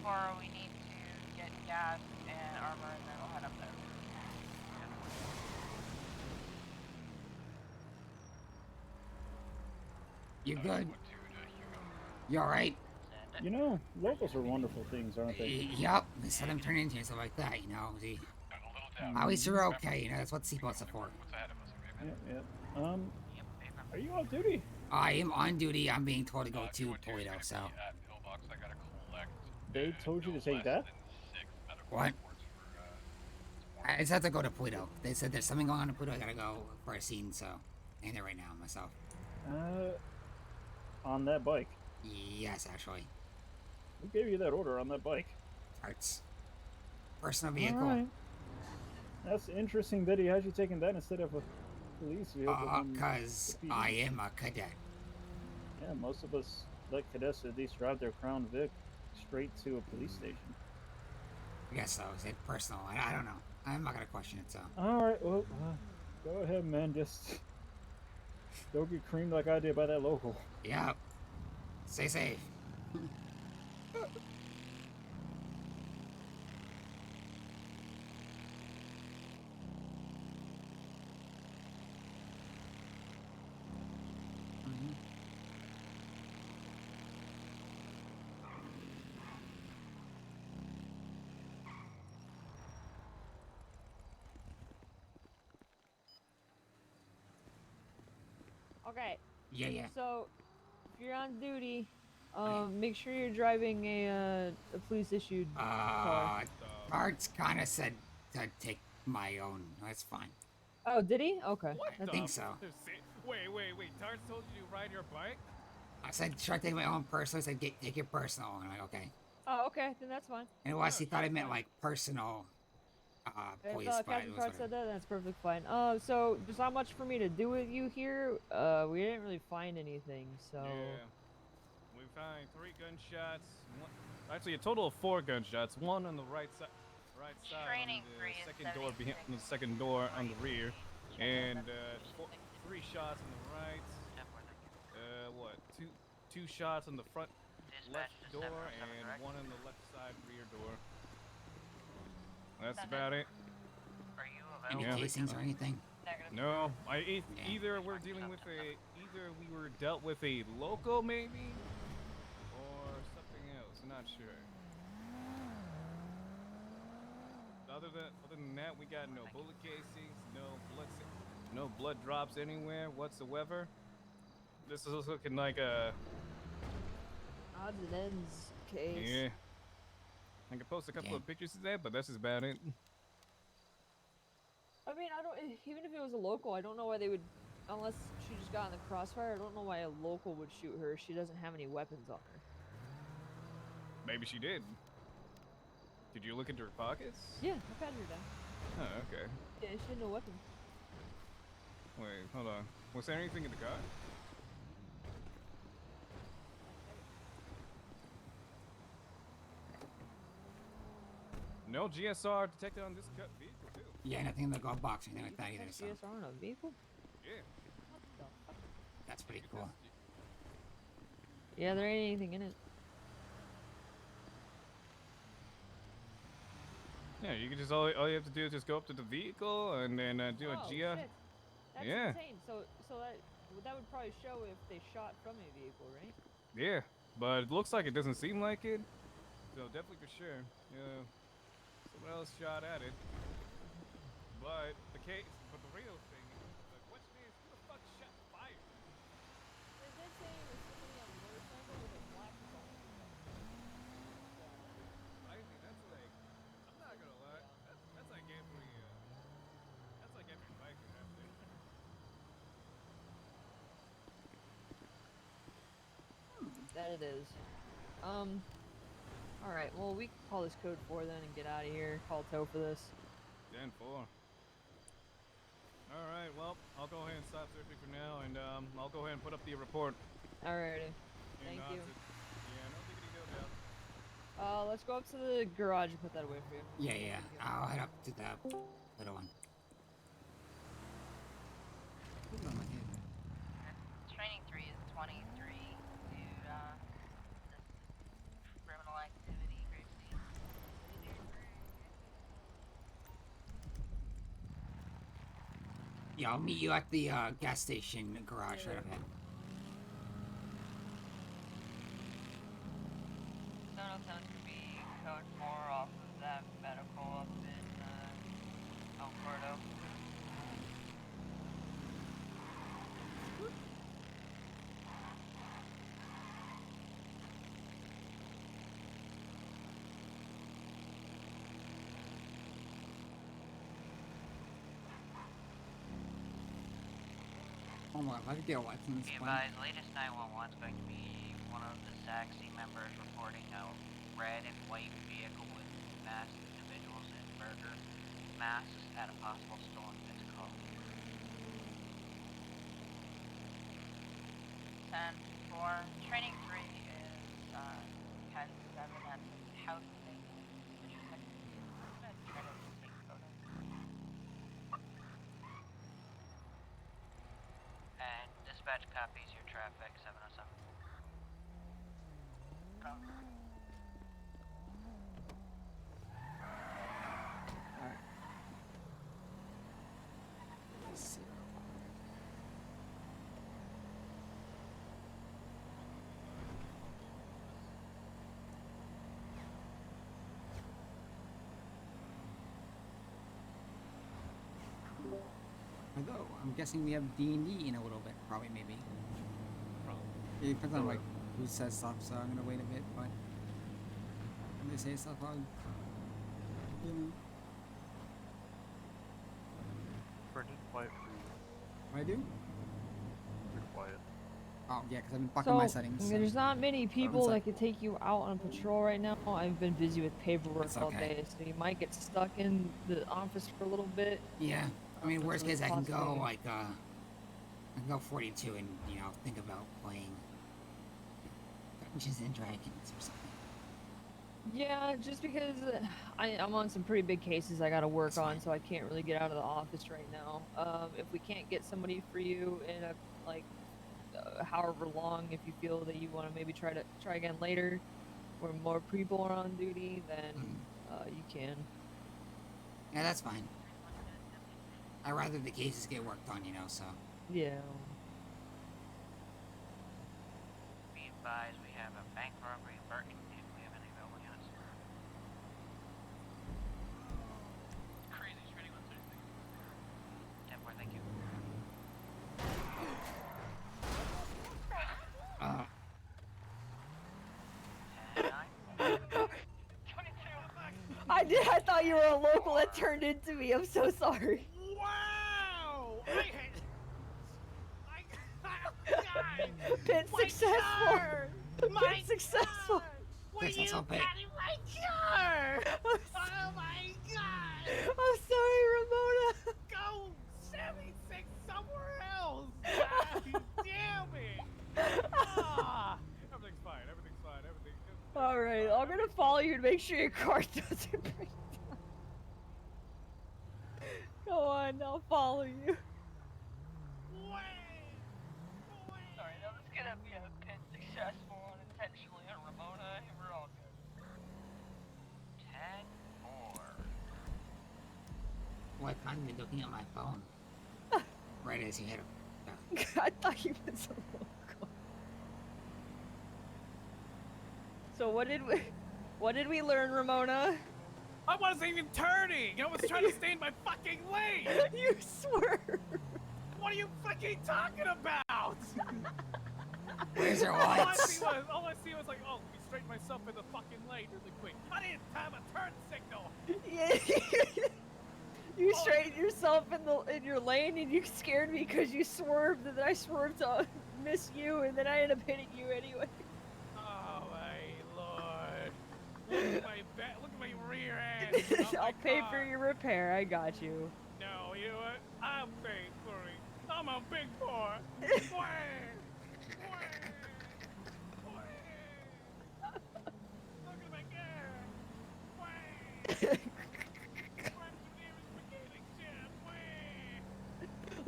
10-4, we need to get gas and armor, and then we'll head up there. You good? You alright? You know, locals are wonderful things, aren't they? Yup, they said I'm turning into and stuff like that, you know. At least you're okay, you know, that's what seatbelts are for. Yeah. Are you on duty? I am on duty, I'm being told to go to Toledo, so. They told you to take that? What? I just have to go to Pluto. They said there's something going on in Pluto, I gotta go for a scene, so. I'm there right now, myself. On that bike? Yes, actually. Who gave you that order on that bike? Parts. Personal vehicle. Alright. That's interesting that he has you taking that instead of a police vehicle. Cause I am a cadet. Yeah, most of us let cadets at least drive their Crown Vic straight to a police station. I guess so. Is it personal? I don't know. I'm not gonna question it, so. Alright, well, go ahead, man. Just don't get creamed like I did by that local. Yeah. Stay safe. Okay. Yeah. So, if you're on duty, make sure you're driving a police issued car. Parts kind of said to take my own. That's fine. Oh, did he? Okay. I think so. Wait. Tarts told you to ride your bike? I said, should I take my own personal? I said, take your personal. And I'm like, okay. Oh, okay. Then that's fine. And it was, he thought I meant like personal police. If Captain Tarts said that, that's perfectly fine. So there's not much for me to do with you here. We didn't really find anything, so. Yeah. We found 3 gunshots. Actually, a total of 4 gunshots. One on the right side. Training on the second door behind the second door on the rear, and 3 shots on the right. Two shots on the front left door, and 1 on the left side rear door. That's about it. Are you available? Any casings or anything? No. Either we're dealing with either we were dealt with a local maybe, or something else. I'm not sure. Other than that, we got no bullet casings, no blood drops anywhere whatsoever. This is looking like a odds and ends case. Yeah. I can post a couple of pictures of that, but that's just about it. I mean, even if it was a local, I don't know why they would, unless she just got in the crossfire, I don't know why a local would shoot her. She doesn't have any weapons on her. Maybe she did. Did you look into her pockets? Yeah, I patted her down. Oh, okay. Yeah, she had no weapons. Wait, hold on. Was there anything in the car? No GSR detected on this vehicle, too. Yeah, nothing in the glove box or anything like that either. So. GSR on a vehicle? Yeah. What the fuck? That's pretty cool. Yeah, there ain't anything in it. Yeah, you can just all you have to do is just go up to the vehicle and then do a Gia. Shit. That's Yeah. insane. So that would probably show if they shot from a vehicle, right? Yeah, but it looks like it doesn't seem like it. So definitely for sure. Yeah, someone else shot at it. But the real thing, the question is, who the fuck shot fire? They did say it was somebody on a motorcycle with a black phone. I think that's like, I'm not gonna lie, that's like every biker out there. That it is. Alright, well, we can call this code 4 then and get out of here. Call tow for this. 10-4. Alright, well, I'll go ahead and stop searching for now, and I'll go ahead and put up the report. Alrighty. Thank you. Yeah, no diggity no doubt. Let's go up to the garage and put that away for you. Yeah. I'll head up to the little one. Training 3 is 23 to this criminal activity group scene. Yeah, I'll meet you at the gas station garage right ahead. 707 could be code 4 off of that medical up in El Cordo. Oh my, I could get a license. Be advised, latest 911 is going to be one of the SACSI members reporting a red and white vehicle with masked individuals in burger masks at a possible stolen vehicle. 10-4. Training 3 is 10-7 at the house thing. And dispatch copies your traffic 707. Alright. Let's see. Although, I'm guessing we have D&D in a little bit, probably, maybe. It depends on, like, who says stuff, so I'm gonna wait a bit, but... When they say stuff, I'll... You know... Pretty quiet for you. What I do? Pretty quiet. Oh, yeah, because I've been fucking my settings. So. There's not many people that could take you out on patrol right now. I've been busy with paperwork all day, so you might get stuck in the office for a little bit. Yeah. I mean, worst case, I can go, like, I can go 42 and, you know, think about playing Dungeons and Dragons or something. Yeah, just because I'm on some pretty big cases I gotta work on, so I can't really get out of the office right now. If we can't get somebody for you in a, like, however long, if you feel that you want to maybe try again later, when more people are on duty, then you can. Yeah, that's fine. I'd rather the cases get worked on, you know, so. Yeah. Be advised, we have a bank robbery in Burton. Do we have any available units? Crazy training on Thursday. 10-4, thank you. I thought you were a local that turned into me. I'm so sorry. Wow! Been successful. Been successful. That's not so bad. My car! Oh my god! I'm sorry, Ramona. Go 76 somewhere else! God damn it! Ah! Everything's fine. Everything's fine. Everything's good. All right, I'm gonna follow you to make sure your car doesn't break down. Go on, I'll follow you. Sorry, that was gonna be a bit successful unintentionally on Ramona. We're all good. 10-4. I've kind of been looking at my phone. Right as you hit him. I thought you meant so local. So what did we learn, Ramona? I wasn't even turning! I was trying to stay in my fucking lane! You swerved! What are you fucking talking about? Where's your All I lights? see was like, oh, let me straighten myself in the fucking lane really quick. I didn't have a turn signal! Yeah. You straightened yourself in your lane and you scared me because you swerved and then I swerved to miss you and then I ended up hitting you anyway. Oh my lord. Look at my rear end. I'll pay for your repair, I got you. No, you know what? I'll pay for it. I'm a big boy. Look at my car.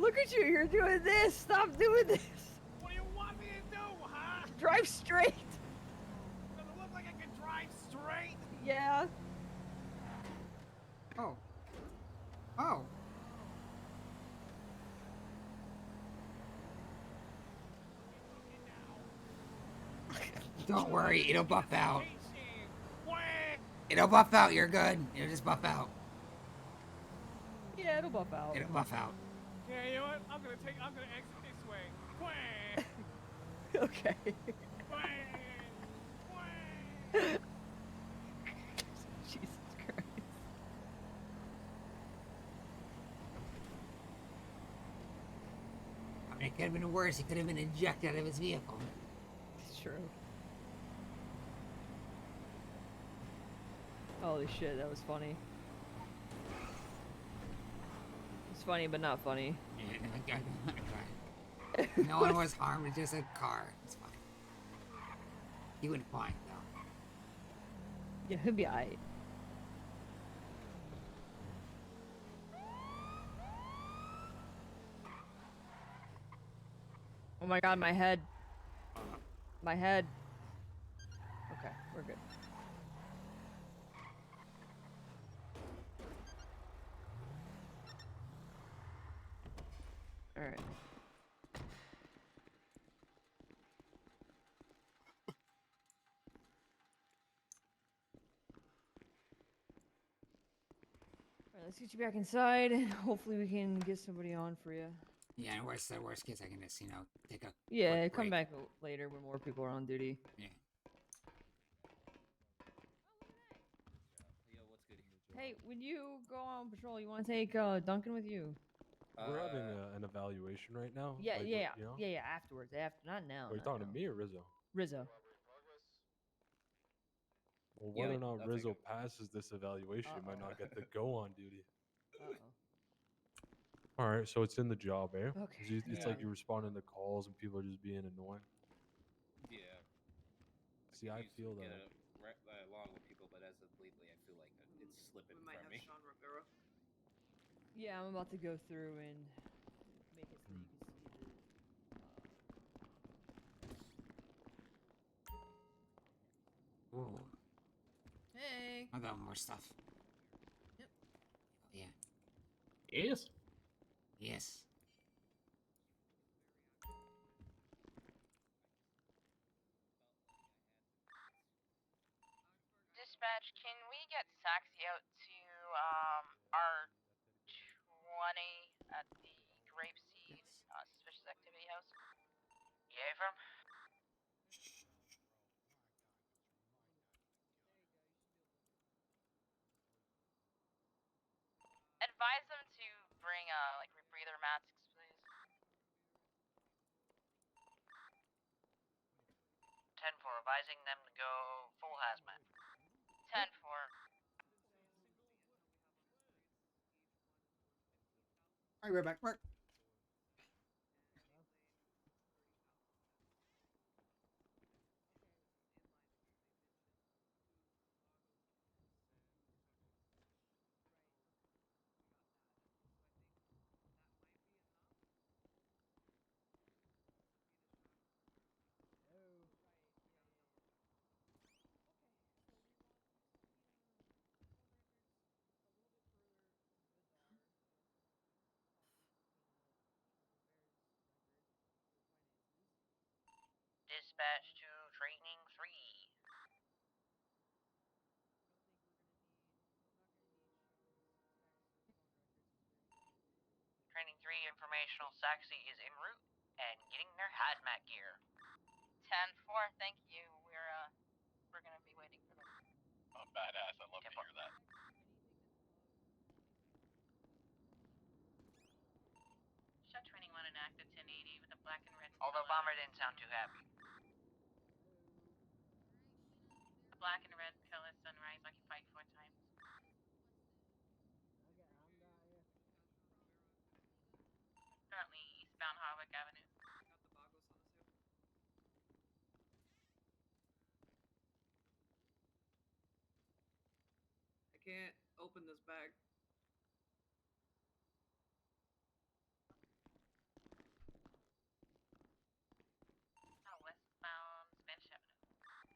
Look at you, you're doing this. Stop doing this. What do you want me to do, huh? Drive straight. Does it look like I can drive straight? Yeah. Oh. Oh. Don't worry, it'll buff out. It'll buff out, you're good. It'll just buff out. Yeah, it'll buff out. It'll buff out. Yeah, you know what? I'm gonna exit this way. Okay. Jesus Christ. I mean, it could have been worse. He could have been ejected out of his vehicle. It's true. Holy shit, that was funny. It's funny, but not funny. No one was harmed, it's just a car. It's fine. He went fine, though. Yeah, he'll be alright. Oh my god, my head. My head. Okay, we're good. Alright. Alright, let's get you back inside and hopefully we can get somebody on for you. Yeah, and worst case, I can just, take a Yeah, quick come break. back later when more people are on duty. Yeah. Hey, when you go on patrol, you want to take Duncan with you? We're having an evaluation right now. Yeah, like, yeah, you know? yeah. Afterwards, not now. Are you not talking now. to me or Rizzo? Rizzo. Well, Yeah, whether wait, or not I'll Rizzo take passes this evaluation, he might not get to go on duty. Uh-oh. All right, so it's in the job, eh? Okay. It's like you're responding to calls and people are just being annoying. Yeah. See, I feel that. Along with people, but as of lately, I feel like it's slipping from me. Yeah, I'm about to go through and make it so that you can see the. Ooh. Hey. I got more stuff. Yep. Yeah. Yes. Yes. Dispatch, can we get Saxy out to R20 at the Grapeseed Suspicious Activity House? Yeah, from? Advise them to bring like rebreather masks, please. 10-4, advising them to go full hazmat. 10-4. Alright, we're back. Work. Dispatch to training 3. Training 3 informational Saxy is en route and getting their hazmat gear. 10-4, thank you. We're gonna be waiting for them. Oh, badass. I love to hear that. Shot training 1 and active 1080 with a black and red. Although Bomber didn't sound too happy. The black and red color sunrise occupied 4 times. Currently eastbound Harwick Avenue. Got the boggles on the suit. I can't open this bag. Westbound Spanish Avenue. What did he just talk about?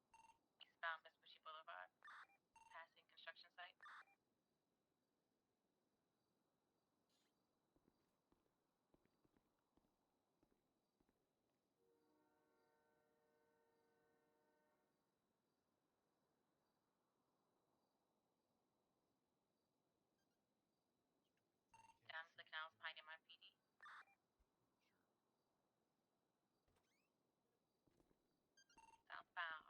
Hold on. Eastbound Vespucci Boulevard. Passing construction site. Down to the canals behind MIPD. Southbound.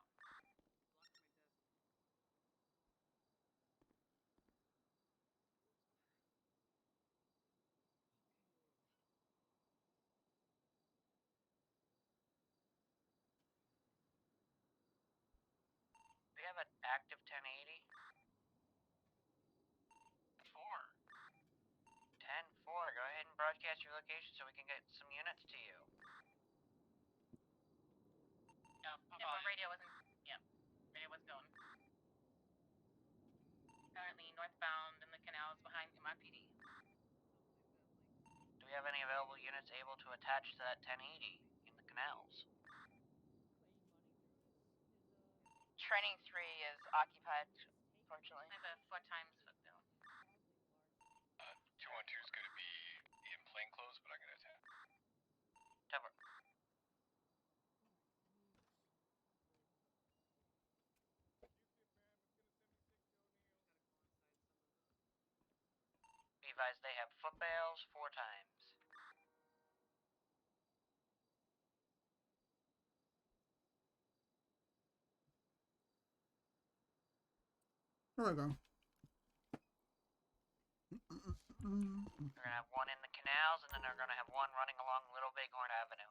We have an active 1080. 4. 10-4, go ahead and broadcast your location so we can get some units to you. Radio wasn't. Yep. Radio was going. Currently northbound in the canals behind MIPD. Do we have any available units able to attach to that 1080 in the canals? Training 3 is occupied, fortunately. I have a 4 times foot bill. 212 is going to be in plainclothes, but I'm going to attack. Cover. Be advised they have foot bales 4 times. There we go. They're gonna have 1 in the canals, and then they're gonna have 1 running along Little Bighorn Avenue.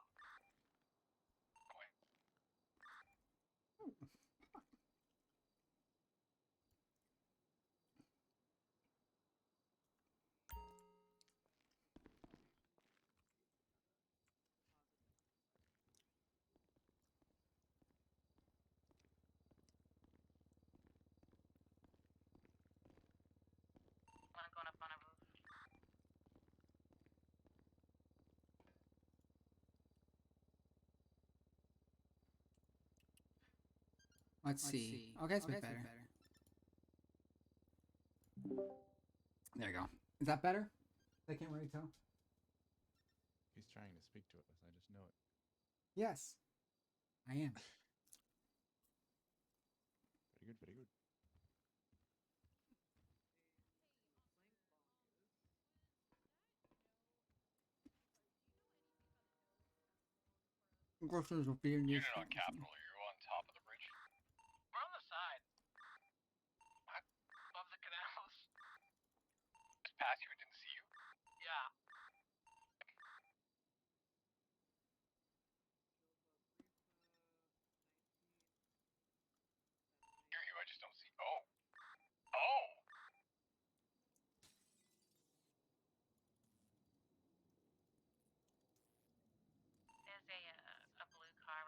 One going up on a roof. Let's see. Okay, it's a bit better. There you go. Is that better? I can't really tell. He's trying to speak to us. I just know it. Yes, I am. Very good, very good. Groceries will be in Unit use. on Capitol, are you on top of the bridge? We're on the side. What? Above the canals. Just past you, I didn't see you. Yeah. Hear you, I just don't see. Oh! Oh! There's a blue car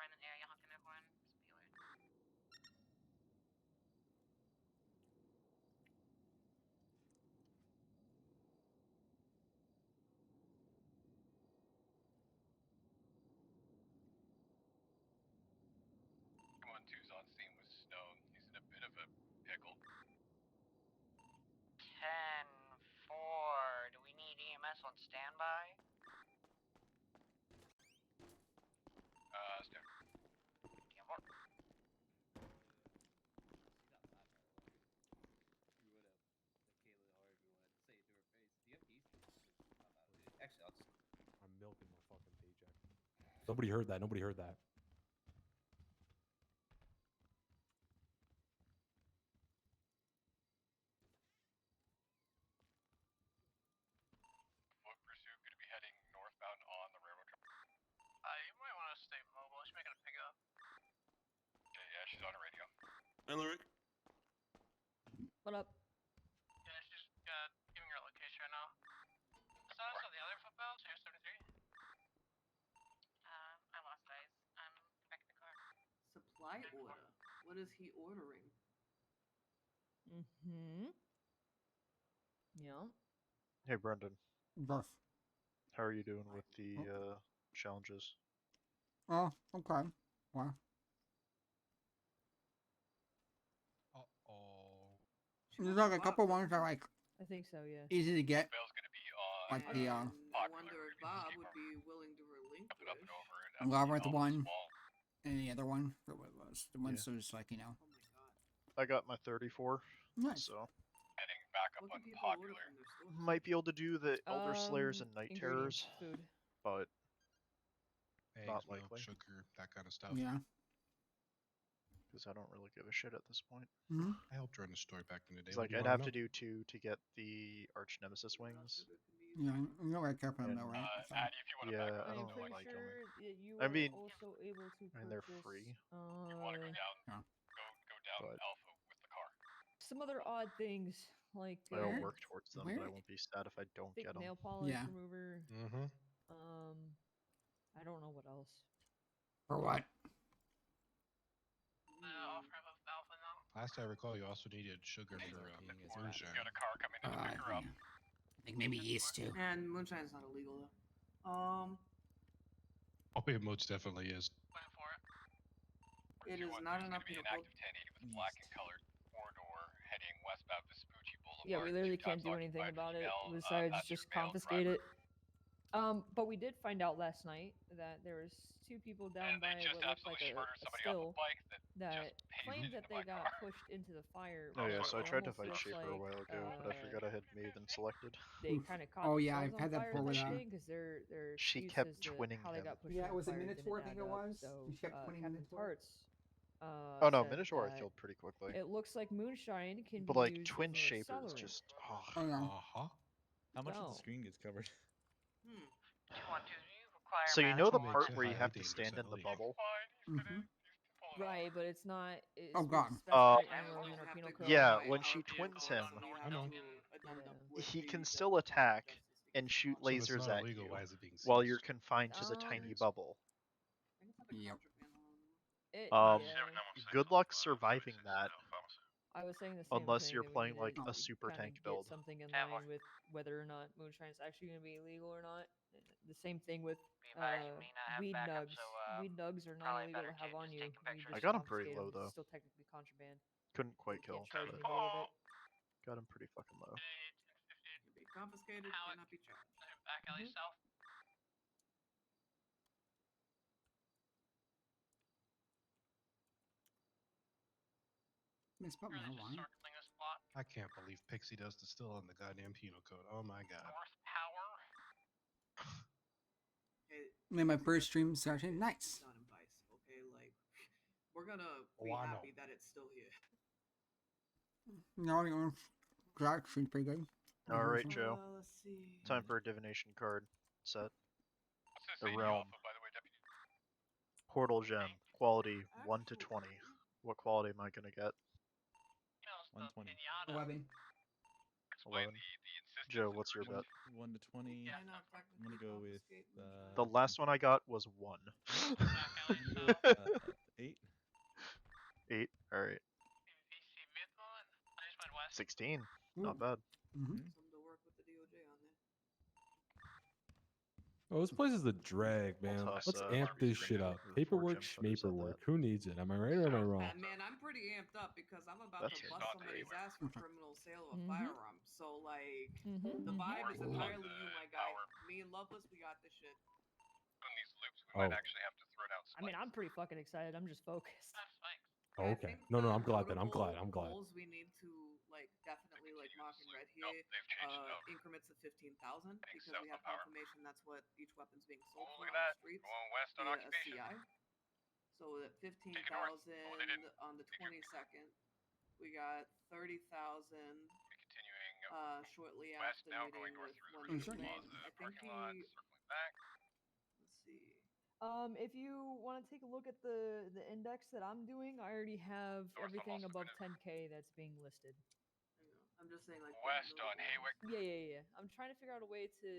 standby. Stand. Damn work. You would have. Kayla, however you wanted to say it to her face. Do you have keys? Actually, I'll just. I'm milking my fucking paycheck. Nobody heard that. Nobody heard that. Foot pursuit going to be heading northbound on the railroad track. You might want to stay mobile. She's making a pickup. Okay, yeah, she's on a radio. Hello, Rick. What up? Yeah, she's giving her location right now. Status of the other footballs, Air 73. I lost eyes. Back in the car. Supply order. What is he ordering? Mm-hmm. Yeah. Hey, Brendan. Buff. How are you doing with the challenges? Oh, okay. Well. There's like a couple ones that are like I think so, yeah. easy to get. Bell's going to be on. Like the I wonder if Bob would be willing to relinquish. Elaborate one and the other one. For what it was. The ones that was like, you know. I got my 34. Nice. So Heading back up on popular. might be able to do the Elder Slayers and Night Terrors, food. but Eggs, not milk, likely. sugar, that kind of stuff. Yeah. Because I don't really give a shit at this point. Mm-hmm. I helped run the store back in the day. It's What like do you I'd wanna have know? to do 2 to get the Arch Nemesis wings. Yeah, you know where I kept them though, right? So. Yeah, I I'm don't pretty like them. sure that you I are mean, also able to purchase. I mean, they're free. You want to go down? Yeah. Go down But Alpha with the car. Some other odd things like I'll work towards them, but I Where? won't be sad if I don't thick get them. nail polish Yeah. remover. Mm-hmm. I don't know what else. For what? Off-ramp of Alpha now. Last I recall, you also needed sugar for moonshine. Got a car coming in to pick her up. I think maybe used to. And moonshine's not illegal though. Oh, it most definitely is. Waiting for it. It is not an Going to be uphill an active 1080 with black and colored four-door heading westbound Vespucci Boulevard. Yeah, we literally 2 can't times do anything occupied about it female, besides passenger just male confiscate driver. it. But we did find out last night that there was 2 people down And they by just what looked like absolutely a murdered somebody on still the bike that that claimed that they got pushed into the fire. Oh yeah, but so I it tried to almost fight looks Shaper a like, while ago, but I forgot I had Maven selected. They kind of caught Oh, yeah, themselves I've had on that fire before with type her. thing, 'cause their She excuse kept as to twinning how they him. got pushed Yeah, into it was the a fire Minotaur, I didn't think add it up, was. So, She kept twinning Captain Minotaur. Parts, Oh no, said Minotaur I that killed pretty quickly. it looks like moonshine can But be like used Twin as an Shaper is accelerant. just Oh yeah. Uh-huh. How much of the So- screen gets covered? 212, do you require So you know the medical part Makes it where you highly have to dangerous, stand I in the believe. bubble? Mm-hmm. Right, but it's not. It's Oh, God. specified anywhere in our penal code. Yeah, when she twins him, I know. he can still attack and shoot So if it's lasers not at illegal, you why is it being while you're seized? confined to the tiny bubble. Yep. Good luck surviving that. I was saying the same Unless thing, you're that we playing need like to a super kinda tank get build. something in line with whether or not moonshine is actually going to be illegal or not. The same thing with weed nugs. Weed nugs are not illegal to have on you. We I just got him pretty confiscate 'em. low, It's though. still technically contraband. Couldn't We quite kill, can't charge but anybody with it. got him pretty fucking low. Can be confiscated, cannot be charged. Back alley south. It's about Really just marijuana. circling this plot. I can't believe Pixie Dust is still on the goddamn penal code. Oh my god. North Power. Made my first stream session. Nice. Not in Vice, okay? Like, we're gonna Oh, be I know. happy that it's still here. No, you that seems pretty good. Alright, Joe. Let's see. Time for a divination card set. What's this The 80 Realm. Alpha, by the way, Deputy? Portal Gem. Quality 1 to 20. What quality am I gonna get? 120. 11. 11. Joe, what's your bet? 1 to 20. I'm gonna go with The last one I got was 1. 8. 8. Alright. 16. Not bad. Mm-hmm. Something to work with the DOJ on there. Oh, this place is a drag, man. toss, Let's uh, amp this shit up. or Paperwork, fortune footers at schmaperwork. Who needs it? Am I right or am I wrong? Man, I'm pretty amped up because I'm about That's to bust not somebody's anywhere. ass for criminal sale of a Mhm. firearm. So like, the vibe is entirely you, my guy. Me and Loveless, we got this shit. In these loops, we might actually have to throw down. I mean, I'm pretty fucking excited. I'm just focused. Oh, okay. No, I'm glad then. I'm glad. Goals we need to like definitely like mark in red here. Increments of 15,000 because we have confirmation that's what each weapon's being sold for on the streets. Going west on via occupation. a CI. So at 15,000 on the 22nd, we got 30,000. Continuing shortly west after now, meeting going north with through one the of the plaza I think parking lot, circling back. Let's see. If you want to take a look at the index that I'm doing, I already have everything above 10K that's being listed. I'm just saying like west on Haywick. Yeah. I'm trying to figure out a way to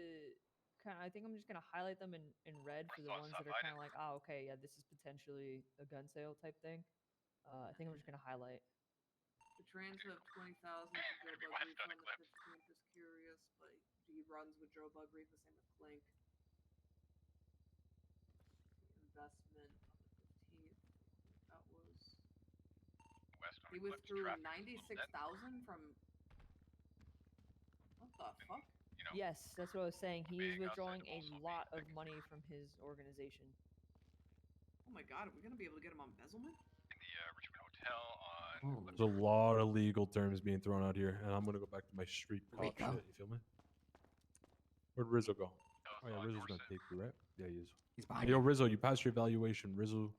I think I'm just gonna highlight them in red for the ones that are kind of like, oh, okay, yeah, this is potentially a gun sale type thing. I think I'm just gonna highlight. The transfer of 20,000 to Joe Bug Reef on the 15th is curious, but he runs with Joe Bug Reef, the same with Clink. Investment on the 15th. That was. He withdrew 96,000 from. What the fuck? Yes, that's what I was saying. He's withdrawing a lot of money from his organization. Oh my god, are we gonna be able to get him on embezzlement? In the Richmond Hotel on. There's a lot of legal terms being thrown out here, and I'm gonna go back to my street cop shit. You feel me? Where'd Rizzo go? Oh yeah, Rizzo's gonna take you, right? Yeah, he is. He's behind Yo, you. Rizzo, you passed your evaluation. Rizzo,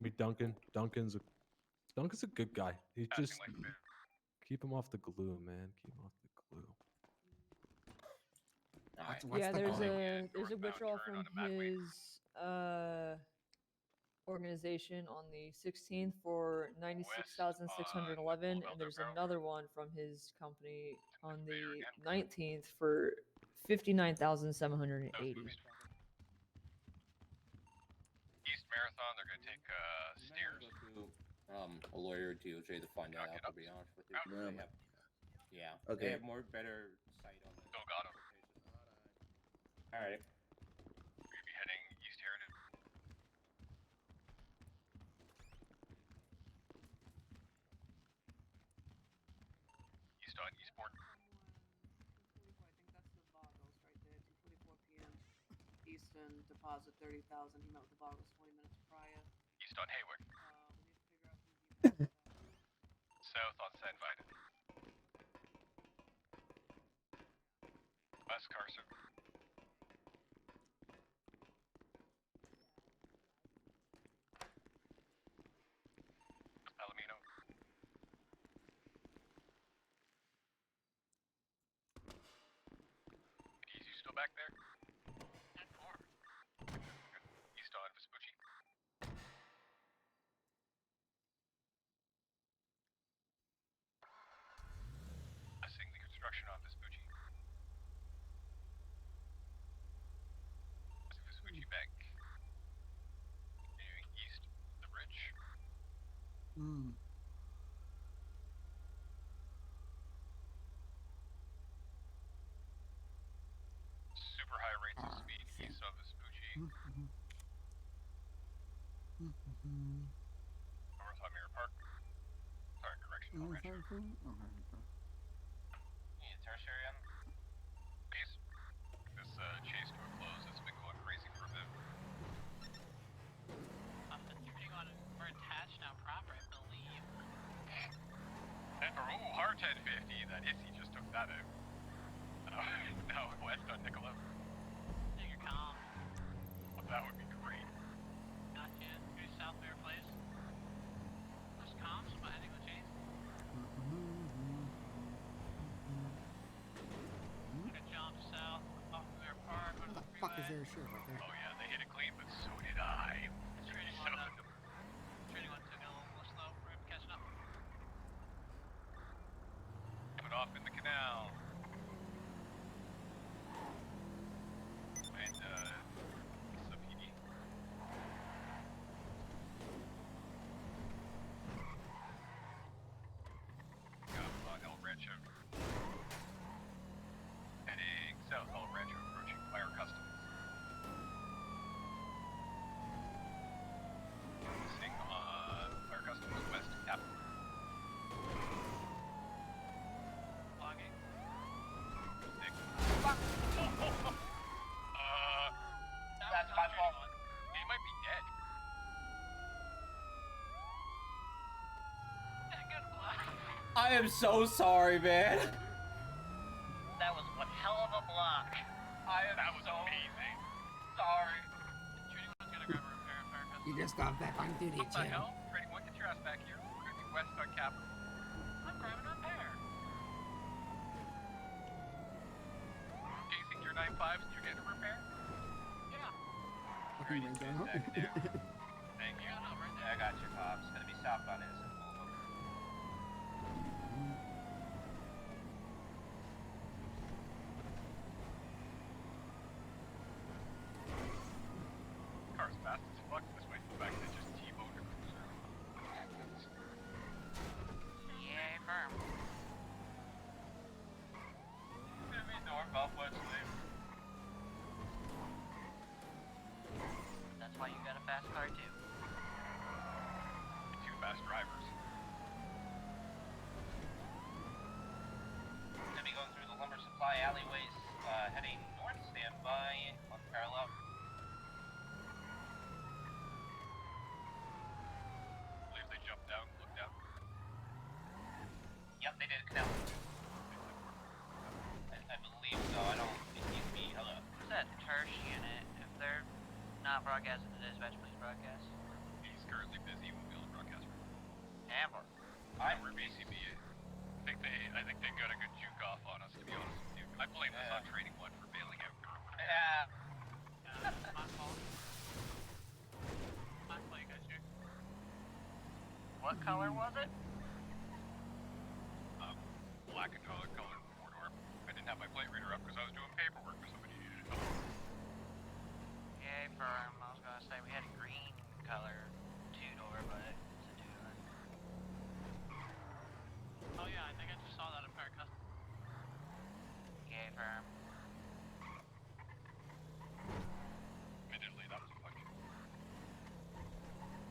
meet Duncan. Duncan's a good guy. He's just keep him off the glue, man. Keep him off the glue. Yeah, there's a withdrawal from his organization on the 16th for 96,611, and there's another one from his company on the 19th for 59,780. East Marathon, they're gonna take stairs. A lawyer at DOJ to find that out, to be honest with you. They have, yeah. Okay. They have more better sight on it. Still got him. Alright. We're gonna be heading East Heritage. East on Eastport. Easton deposit 30,000. He met with the Boggles 20 minutes prior. East on Haywick. We need to figure out South on San Vita. West Carson. Palomino. Is you still back there? 10-4. East on Vespucci. Assing the construction on Vespucci. Vespucci Bank. Continuing east, the bridge. Super high rates of speed east of Vespucci. North on Mirror Park. Sorry, correction. Tertiary on base. This chase to a close has been going crazy for a bit. We're attached now proper, I believe. And for hard 1050, that hissy just took that out. Now west on Nicola. Take your calm. Well, that would be great. Gotcha. Go south there, please. There's comms, but heading the chase. Gonna jump south off of their park. What the fuck is there a shirt right there? Oh yeah, they hit it clean, but so did I. Trading one took it a little slow. We're catching up. Put off in the canal. And some PD. Got El Rancho. Heading south, El Rancho approaching Fire Customs. Sing on Fire Customs West Cap. Long I am so sorry, man. That was one hell of a block. That was amazing. Sorry. Judy was gonna grab a repair custom. You just got back on duty, What the too. hell? Trading one, get your ass back here. We're gonna be west on Capitol. I'm grabbing a repair. Casing your 9.5s and you're getting a repair? Yeah. Fucking red down. Thank you. Yeah, no, right there. Yeah, I got you, Cops. Gonna be stopped on Innocent Boulevard. Car's fast as fuck this way. In fact, they just T-boned a cruiser. Yay, firm. Gonna be north, southwest lane. That's why you got a fast car, too. Two fast drivers. Gonna be going through the lumber supply alleyways, heading north. Stand by on parallel. I believe they jumped down, looked down. Yep, they did. No. I believe so. I don't. It needs to be. Hello. What's that Tersh unit? If they're not broadcasting to dispatch, please broadcast. He's currently busy. Won't be able to broadcast. Amber. We're BCBA. I think they got a good juke off on us, to be honest with you. I blame this on Trading One for bailing out. Yeah. My fault. My plate got you. What color was it? Black and color four-door. I didn't have my plate reader up because I was doing paperwork for somebody who needed help. Yay, firm. I was gonna say we had a green color two-door, but it's a two-door. Oh yeah, I think I just saw that in repair custom. Yay, firm. Admittedly, that was a punch.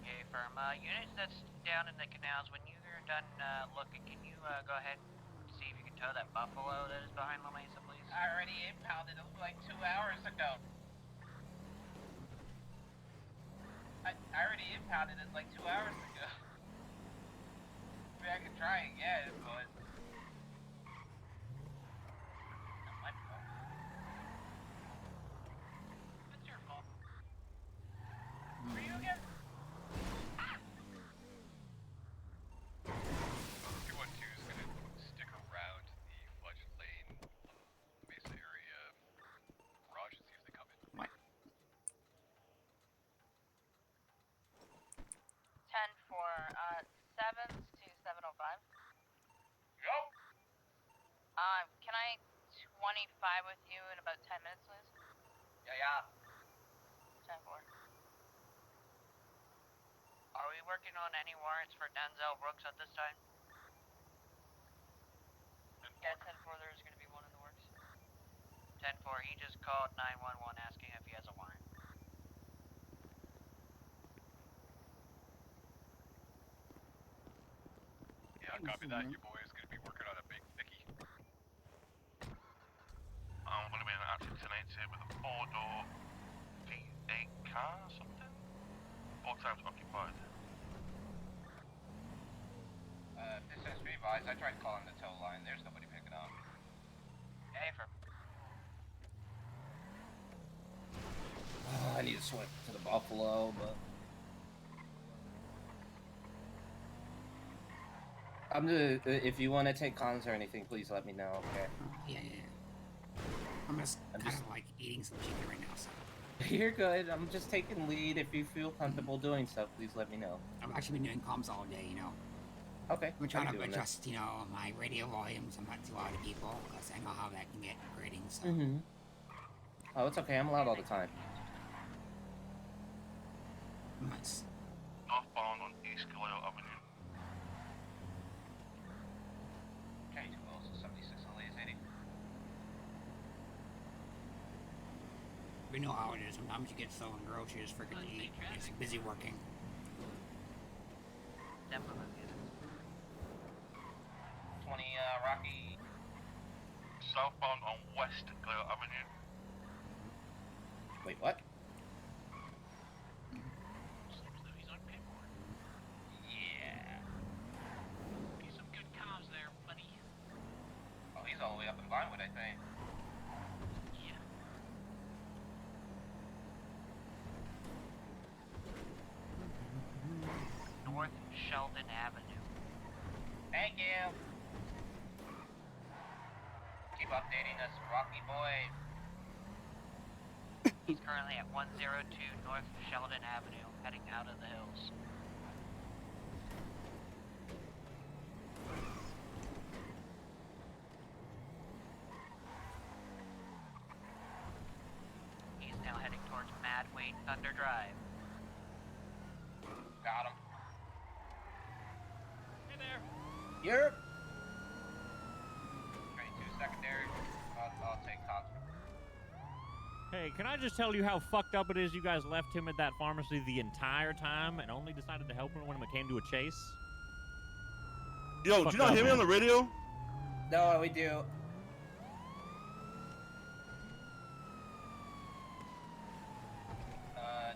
Yay, firm. Units that's down in the canals, when you're done looking, can you go ahead and see if you can tow that buffalo that is behind La Mesa, please? I already impounded it like 2 hours ago. I already impounded it like 2 hours ago. I mean, I could try again, but... Not my fault. It's your fault. Were you again? 212 is gonna stick around the Fudge Lane, Mesa area garage and see if they come in. What? 10-4, 7s to 705. Go! Can I 25 with you in about 10 minutes, please? Yeah. 10-4. Are we working on any warrants for Denzel Brooks at this time? Yeah, 10-4, there's gonna be one in the works. 10-4, he just called 911 asking if he has a warrant. Yeah, copy that. Your boy is gonna be working on a big Mickey. I'm gonna be in an active tonight here with a 4-door V8 car or something. 4 times occupied. This is revised. I tried calling the tow line. There's nobody picking up. Hey, for... I need to swim to the Buffalo, but... if you want to take cons or anything, please let me know, okay? Yeah. I'm just like eating some chicken right now, so. You're good. I'm just taking lead. If you feel comfortable doing so, please let me know. I've actually been doing comms all day, you know. Okay. I'm trying to adjust, you know, my radio volumes. I'm not too loud to people, because I know how that can get grating, so. Mm-hmm. Oh, it's okay. I'm loud all the time. Nice. Northbound on East Galileo Avenue. Okay, 76 on Lays 80. We know how it is. Sometimes you get so engrossed you just forget to eat. You're just busy working. Definitely. 20, Rocky. Southbound on West Galileo Avenue. Wait, what? Seems that he's on paperwork. Yeah. Be some good comms there, I think. Yeah. North Sheldon Avenue. Thank you. Keep updating us, Rocky Boy. He's currently at 102 North Sheldon Avenue, heading out of the hills. He's now heading towards Madway Thunder Drive. Got him. Hey there. Yep. 22 secondary. I'll take Cox. Hey, can I just tell you how fucked up it is you guys left him at that pharmacy the entire time and only decided to help him when it came to a chase? Yo, did you not hear me on the radio? No, we do.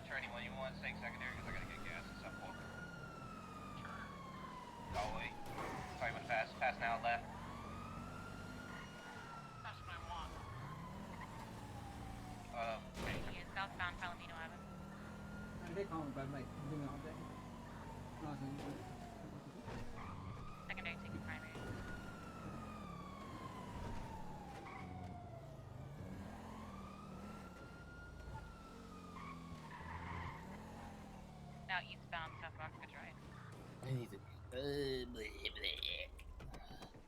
Trinity, when you want to take secondary, because I gotta get gas and stuff. Sure. Oh, wait. Sorry, when pass now, left. That's what I want. He is southbound Palomino Avenue. They call me, but I'm like doing it all day. Secondary taking primary. Now eastbound South Rockford Drive. I need to.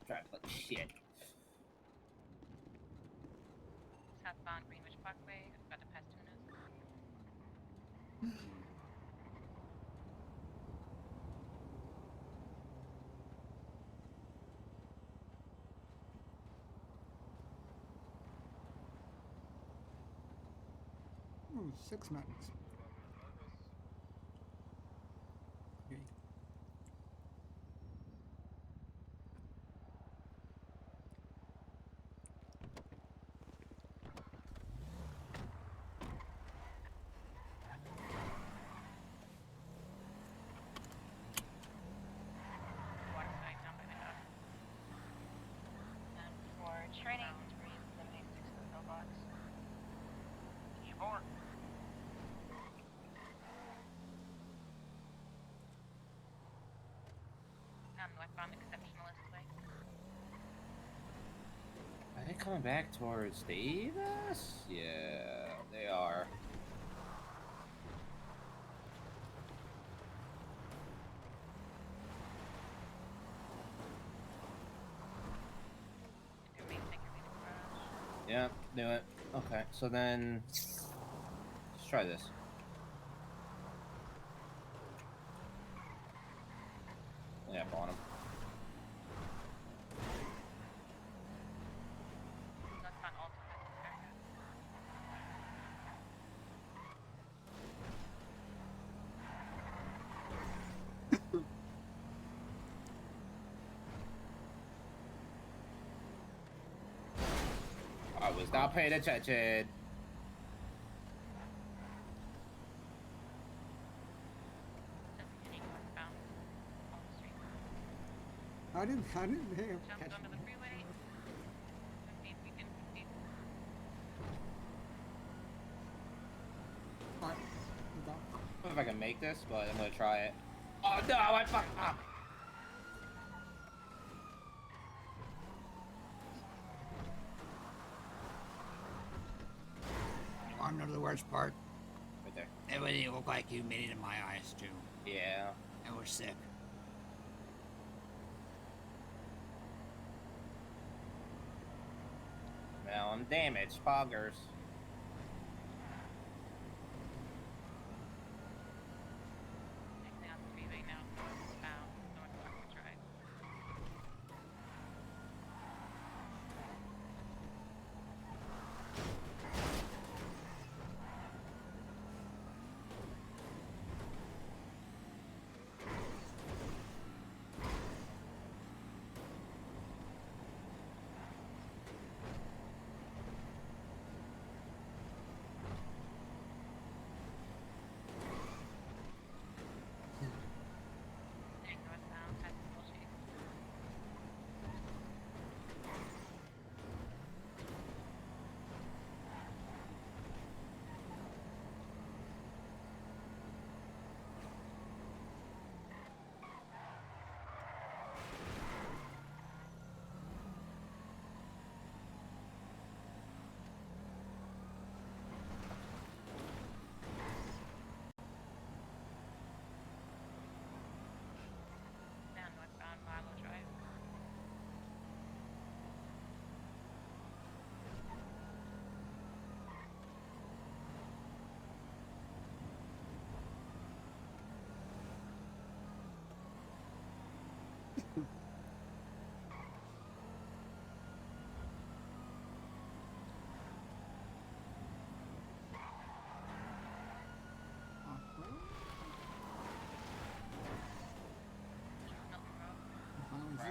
Try to put shit. Southbound Greenwich Parkway. About to pass Tunas. Ooh, 6 minutes. Okay. Waterside down by the dock. And for training, 376 in the pillbox. E4. Northbound Exceptionalist Way. Are they coming back towards Davis? Yeah, they are. Yeah, do it. Okay, so then let's try this. Yeah, on him. Northbound Alta Vista Fairhaven. I was not paying attention. How did they Jump catch onto the me? freeway. Let's see if we can see. What? I don't know if I can make this, but I'm gonna try it. Oh no, I fucked up. Want to know the worst part? Right there. Everything looked like you made it in my eyes too. Yeah. And we're sick. Well, I'm damaged, poggers. Exiting off the freeway now. Southbound North Rockford Drive.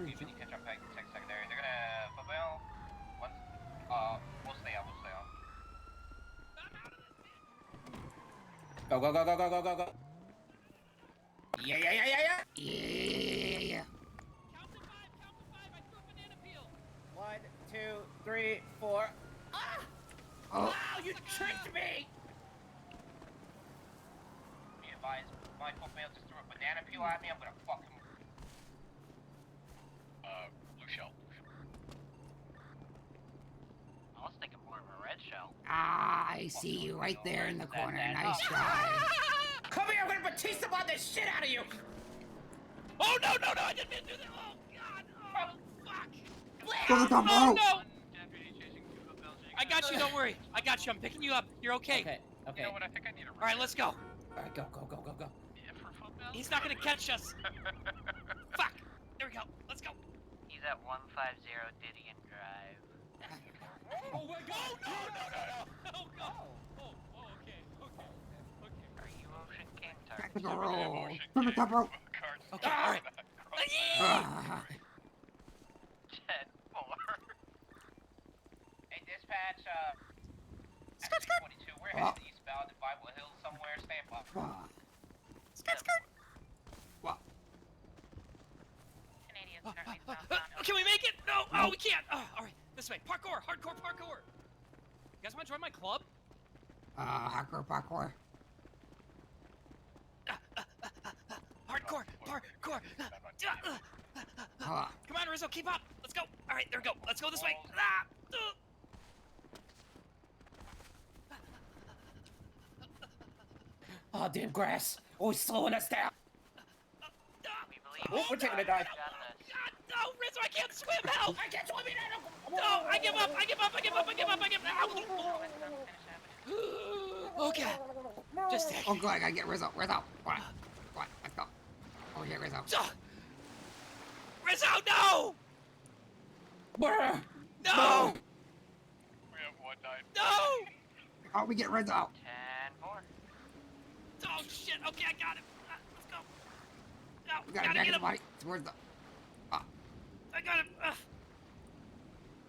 Where's when you catch on back tech secondary. They're gonna football. Once, we'll stay on. We'll stay on. Go go go go go go go go. Yeah yeah yeah yeah yeah. Yeah. Count to 5, count to 5. I threw a banana peel. 1, 2, 3, 4. Ah! Oh. Wow, you tricked me! Be advised, my football just threw a banana peel at me. I'm gonna fuck him. Blue shell. I was thinking more of a red shell. Ah, I see you right there in the corner. Nice try. Come here, I'm gonna Batista bomb the shit out of you! Oh no no no! I didn't mean to do that. Oh god! Oh fuck! Go the top, Oh bro. no! I got you. Don't worry. I got you. I'm picking you up. You're okay. Okay. Okay. You know what? I think I need a. All right, let's go. Alright, go go go go go. Yeah, for football. He's not gonna catch us. Fuck! There we go. Let's go. He's at 150 Didion Drive. Oh my god! Oh no no no no! Oh god! Oh okay okay okay. Are you Ocean King? Tactical roll. From the top rope. Okay. All right. Ah. 10-4. Hey, dispatch. Skirt, skirt. 22. We're headed eastbound to Bible Hill somewhere. Stand by. Skirt skirt. What? Canadians currently southbound. Can we make it? No. Oh, we can't. Oh, all right. This way. Parkour. Hardcore parkour. You guys want to join my club? Hardcore parkour. Hardcore parkour. Hold on. Come on, Rizzo. Keep up. Let's go. All right. There we go. Let's go this way. Ah. Oh, damn grass. Oh, he's slowing us down. Oh, we're taking a dive. God, no, Rizzo, I can't swim. Help! I can't swim either. No, I give up. I give up. I give up. I give up. I give up. Okay. Just take. Oh, good. I gotta get Rizzo. Rizzo. Come on. Come on. Let's go. Over here, Rizzo. Rizzo, no! Brr. No! We have 1-9. No! How we get Rizzo? 10-4. Oh shit! Okay, I got him. Let's go. No, We gotta gotta get get him. somebody towards the. I got him.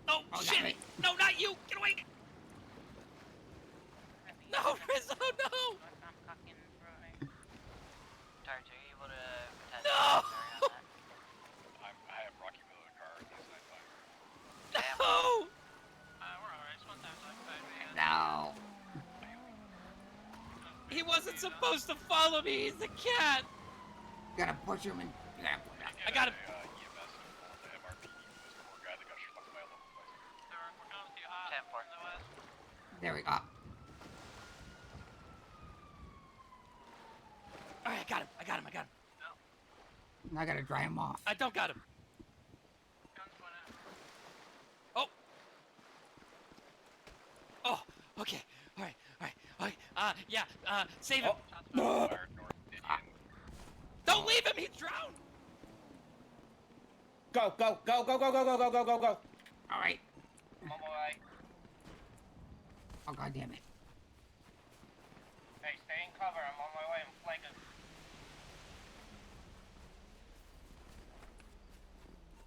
Oh, Oh, shit! got me. No, not you! Get away! No, Rizzo, no! Target, are you able to attach No! I have Rocky Miller car. No! We're alright. Sometimes like No. He wasn't supposed to follow me. He's a cat. You gotta push him and. You gotta push him. I got him. EMS involved the MRPD. This poor guy that got shot by a local place. We're coming to you hot. 10-4. There we go. Alright, I got him. I got him. I got him. Now I gotta dry him off. I don't got him. Oh. Oh. Okay. All right. Yeah. Save him. Don't leave him. He's drowned. Go, go, go, go, go, go, go, go, go, go, go. All right. I'm on my way. Oh, god damn it. Hey, stay in cover. I'm on my way. I'm flanking.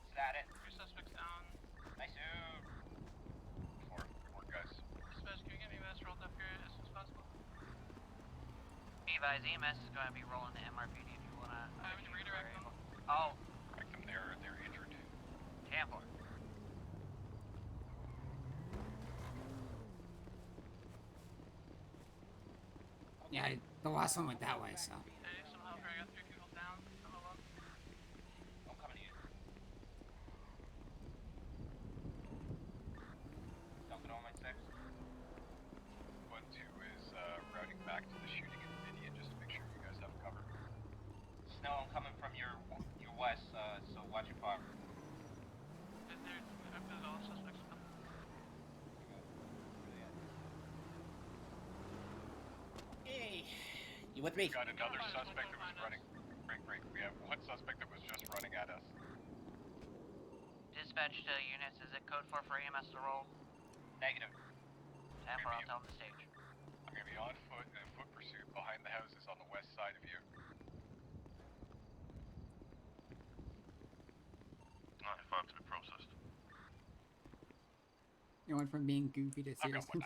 Is that it? 3 suspects down. Nice. Good work, guys. Dispatch, can you get me mass rolled up here as soon as possible? Advise EMS is going to be rolling the MRPD if you want to. Would you redirect them? Oh. Correct them. They're injured. 10-4. Yeah, the last one went that way, so. Hey, some help here. I got 3 people down. I'm alone. I'm coming to you. Duncan on my 6. 1-2 is routing back to the shooting in Indian just to make sure you guys have cover. Snow, I'm coming from your west, so watch your fire. There's all suspects. Hey, you with me? We got another suspect that was running. Break. We have one suspect that was just running at us. Dispatch to units, is it code 4 for EMS to roll? Negative. 10-4, I'll tell them to stage. I'm gonna be on foot in a foot pursuit behind the houses on the west side of you. 95 to be processed. You went from being goofy to serious. Oh,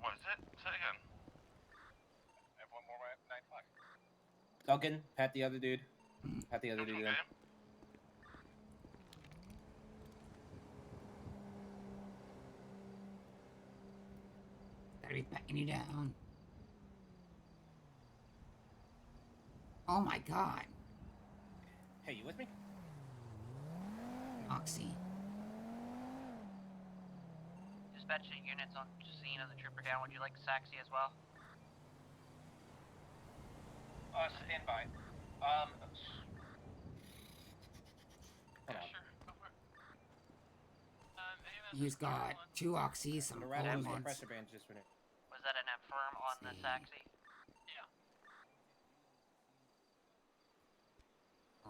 what is it? Say it again. I have one more 95. Duncan, pat the other dude. Pat the other dude again. Gotta be patting you down. Oh my god. Hey, you with me? Oxy. Dispatch the units on scene of the trooper down. Would you like Saxy as well? Stand by. Hold on. He's got 2 oxys, some Loretta, elements. pressure bandages for now. Was that an affirm on the Saxy? Yeah.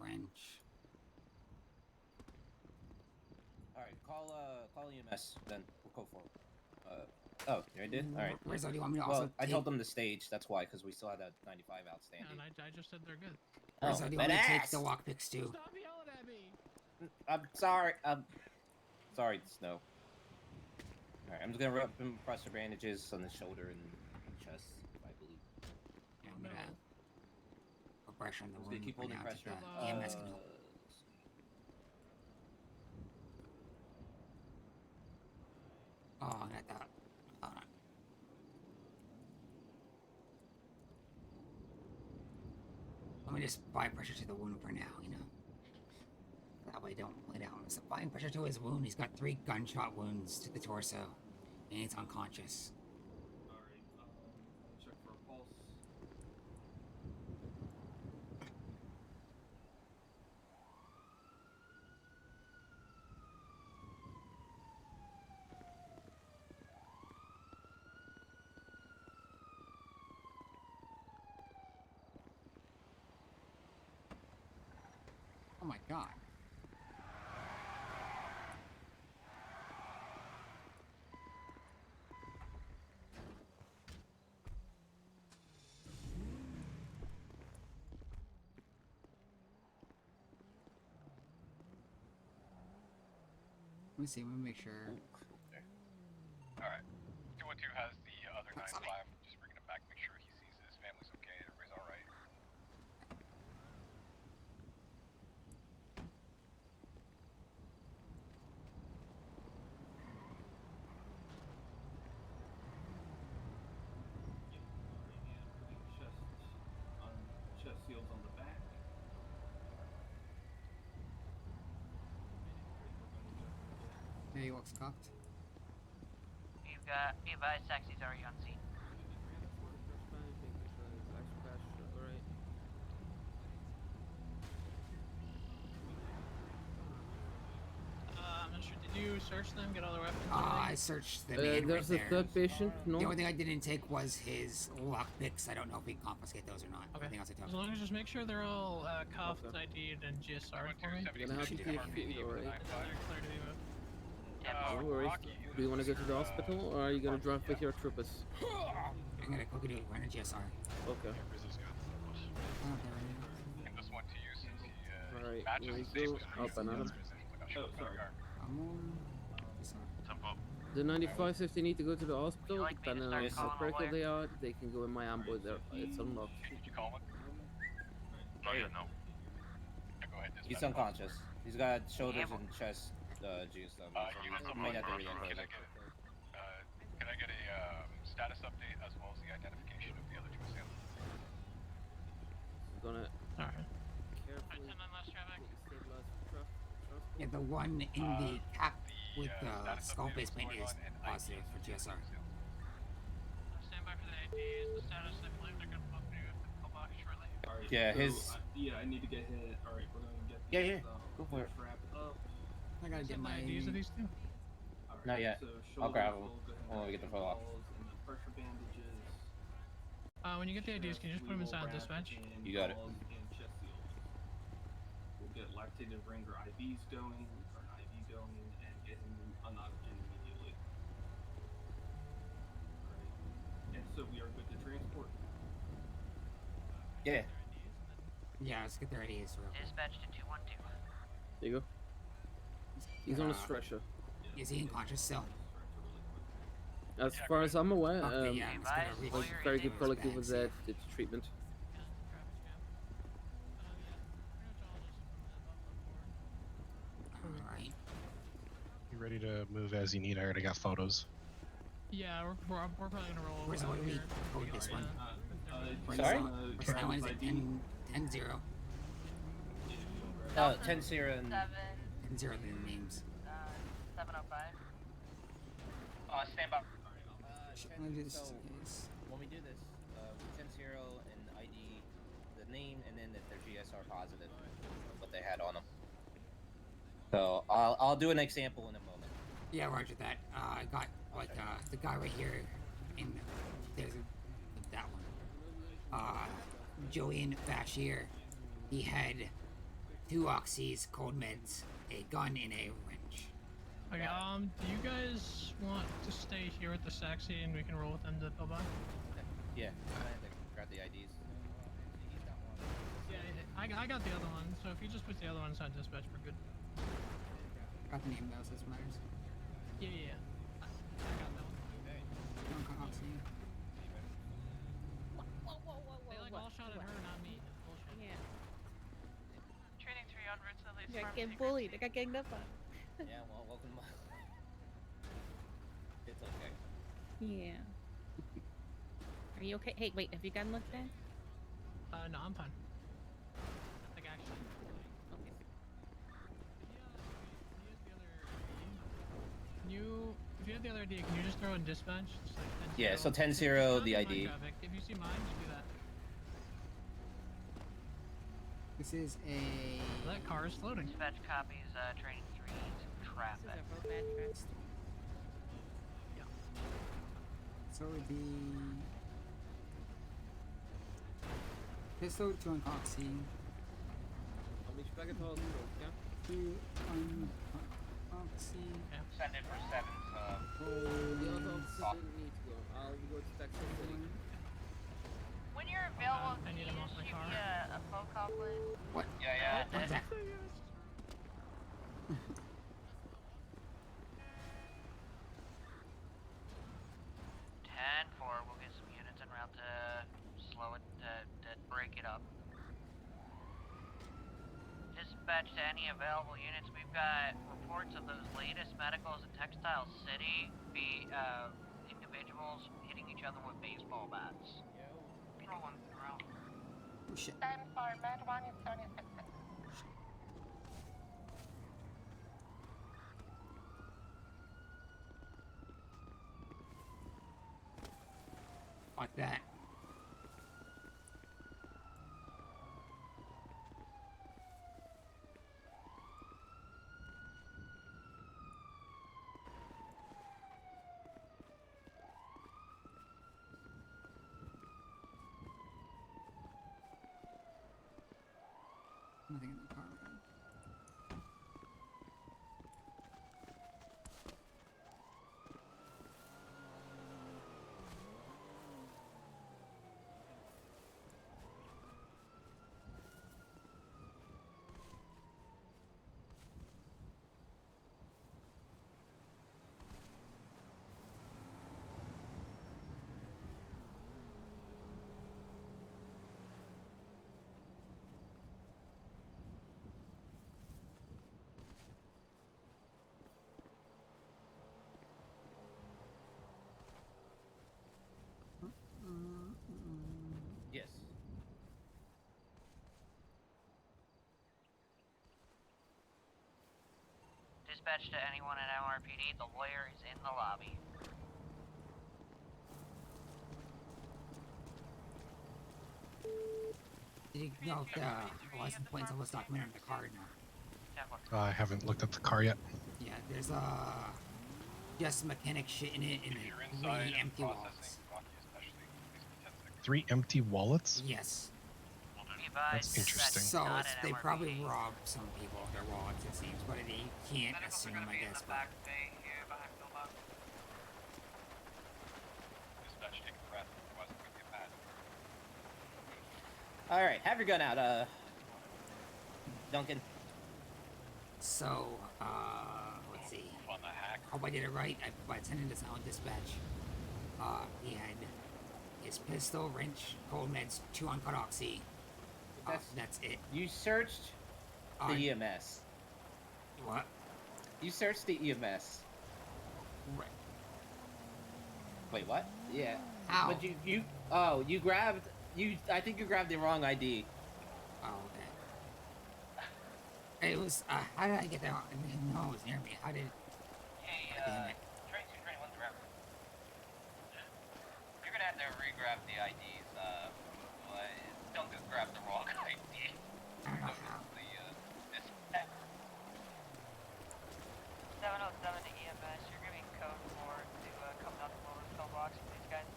Wrench. Alright, call EMS, then we'll go for it. Oh, you already did? Alright. Rizzo, do you want me to well, also I take... told them to stage, that's why, because we still had that 95 outstanding. And I just said they're good. Rizzo, do you want me to take the lockpicks too? Stop yelling at me! I'm sorry, sorry, Snow. Alright, I'm just gonna rub him pressure bandages on the shoulder and chest, I believe. Yeah, I'm gonna put pressure on the Just wound. keep holding now, pressure. the EMS can help. Oh, I got that. Hold on. Let me just apply pressure to the wound for now, you know? That way don't lay down. It's applying pressure to his wound. He's got 3 gunshot wounds to the torso. And he's unconscious. Alright, check for a pulse. Oh my god. Let me see, let me make sure. Alright. 212 has the other 95. Just bringing him back, make sure he sees his family's okay, everybody's alright. Chest seals on the back. Yeah, he looks cocked. You've got, be advised, Saxy's already on scene. I'm not sure. Did you search them? Get all their weapons? I searched the man There's right a there. third patient, no? The only thing I didn't take was his lockpicks. I don't know if we can confiscate those or not. Okay. Everything else I took. As long as just make sure they're all cuffed, ID'd, and GSR'd for me. You're gonna have to keep your feet, alright? And then they're clear to be moved. No worries. Do you want to go to the hospital, or are you gonna drive with your troopers? I'm gonna quickly do it. Run a GSR. Okay. This one to you since he Alright, matches here the you state go. was Up another. Oh, sorry. I'm on. The 95s, if they need to go to the hospital, depending on Yes, how sir. critical they are, they can go in my ambush there. It's unlocked. Did you call him? Oh, yeah, no. Yeah, go ahead, He's dispatch. unconscious. He's got shoulders and chest juice on He was him. up Might on have to Can I react. get a status update as well as the identification of the other 2 assailants? I'm gonna Alright. carefully Yeah, the one in the cap with the skull basement is positive for GSR. Stand by for the IDs. The status, I believe they're gonna book me with the call back shortly. Alright, Yeah, so, his- yeah, I need to get hit. Alright, we're gonna get Yeah, these, yeah. Go for it. let's wrap it up. I gotta get my IDs of these 2. Alright, Not yet. So I'll grab them shoulders, we'll go ahead when we get the photo off. balls and the pressure bandages. When you get the IDs, can you just put them inside dispatch? You got it. And chest seals. We'll get lactated Ranger IVs going, or an IV going, and get him on oxygen immediately. Alright. And so we are good to transport. Yeah. Yeah, let's get their IDs real quick. Dispatch to 212. There you go. He's on a stretcher. Is he unconscious still? As far as I'm aware, Okay, yeah, I'm just gonna reach like very good his quality bag, with see that if- its treatment. Alright. You ready to move as you need? I already got photos. Yeah, we're probably gonna roll. Where's the over one we here. code this one? Sorry? Where's that one? Is it 10-0? 10-0 and... 10-0 the names. 705. Stand by. Let me do this So, just in case. when we do this, 10-0 and ID, the name, and then if they're GSR positive, what they had on them. So, I'll do an example in a moment. Yeah, roger that. I got like the guy right here, and there's that one. Joanne Fashier. He had 2 oxys, cold meds, a gun, and a wrench. Okay, do you guys want to stay here with the Saxy and we can roll with them to Pillbox? Yeah, I had to grab the IDs. Yeah, I got the other one, so if you just put the other one inside dispatch, we're good. Got the name though, so this matters. Yeah. I got that one. Duncan oxy. They like all shot at her, not me. Bullshit. Yeah. Training 3 on route to the I got getting bullied. I got ganged up on. Yeah, well, welcome to my... It's okay. Yeah. Are you okay? Hey, wait. Have you gotten looked at? No, I'm fine. Like actually. Okay. If you have the other ID, can you just throw in dispatch? Just like 10-0. Yeah, so 10-0 If the you ID. see traffic, if you see mine, just do that. This is a. That car is floating. Dispatch copies, training 3 traffic. So the pistol to oxy. I'll meet you back at 12, yeah? To oxy. Send it for 7, The other officer didn't need to go. I'll go to Texas City. When you're available, I can need you him off just my shoot car. me a phone call, please? What? Yeah. What's that? 10-4, we'll get some units en route to slow it, to break it up. Dispatch to any available units. We've got reports of those latest medicals in Textile City, individuals hitting each other with baseball bats. Rolling through. Oh shit. 10-4, Med 1 is 76. Like that. Nothing in the car. Yes. Dispatch to anyone at NYPD, the lawyer is in the lobby. Did you know if the license plates was documented in the car or not? I haven't looked at the car yet. Yeah, there's just mechanic shit in it and then 3 empty wallets. 3 empty wallets? Yes. That's interesting. So they probably robbed some people of their wallets, it seems, but they can't assume, I guess. But Alright, have your gun out, Duncan. So, let's see. Hope I did it right. I attended this on dispatch. He had his pistol, wrench, cold meds, 2 uncut oxy. That's it. You searched the EMS. What? You searched the EMS. Right. Wait, what? Yeah. How? But you grabbed, I think you grabbed the wrong ID. Oh, okay. It was, how did I get there? No one was near me. How did... Hey, damn it. train 221 driver. You're gonna have to re-grab the IDs. Duncan grabbed the wrong ID. I don't know how. 707 to EMS, you're giving code 4 to come down the lower pillbox with these guys.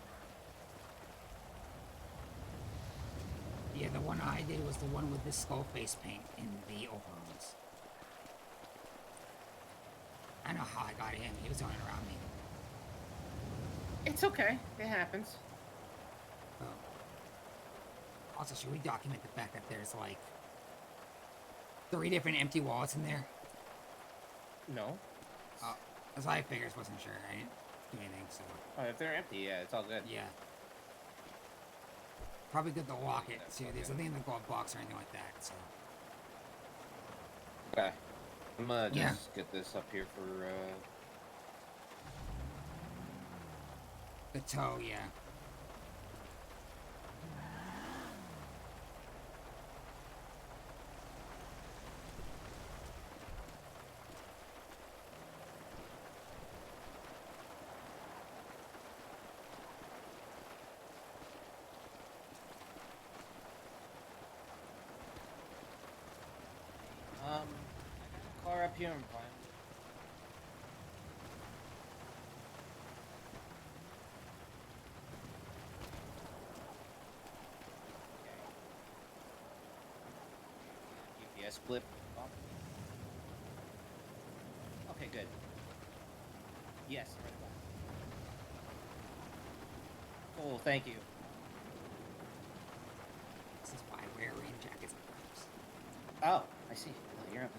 Yeah, the one I did was the one with the skull face paint in the overalls. I know how I got him. He was running around me. It's okay. It happens. Oh. Also, should we document the fact that there's like 3 different empty wallets in there? No. That's why I figured. Wasn't sure. I didn't do anything, so. Oh, if they're empty, yeah, it's all good. Yeah. Probably good to lock it. See, there's nothing in the glove box or anything like that, so. Okay. I'm gonna just get this up here for, The toe, yeah. car up here and find. GPS blip. Okay, good. Yes. Cool, thank you. This is why I wear rain jackets and gloves. Oh, I see. Oh, you're up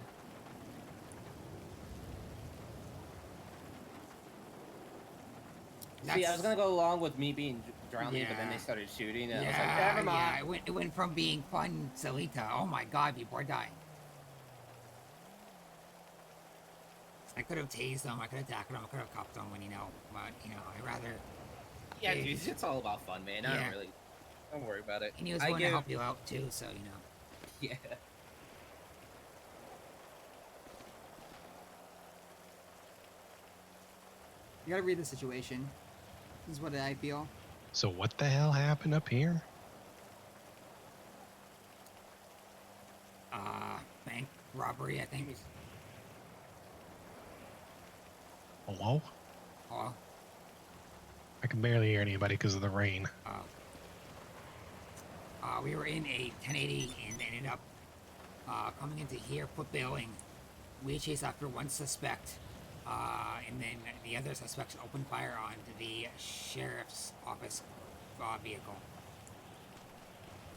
there. See, I was gonna go along with me being drowning, but then they started shooting, and I was like, never mind. Yeah, it went from being fun silly to, oh my god, people are dying. I could have tased them, I could have tackled them, I could have cuffed them when, but, I'd rather... Yeah, dude, it's all about fun, man. I don't worry about it. And he was willing to help you out, too, so, Yeah. You gotta read the situation. This is what I feel. So what the hell happened up here? Bank robbery, I think. Hello? Hello? I can barely hear anybody because of the rain. We were in a 1080 and ended up coming into here, put bailing. We chased after one suspect, and then the other suspects opened fire onto the sheriff's office vehicle.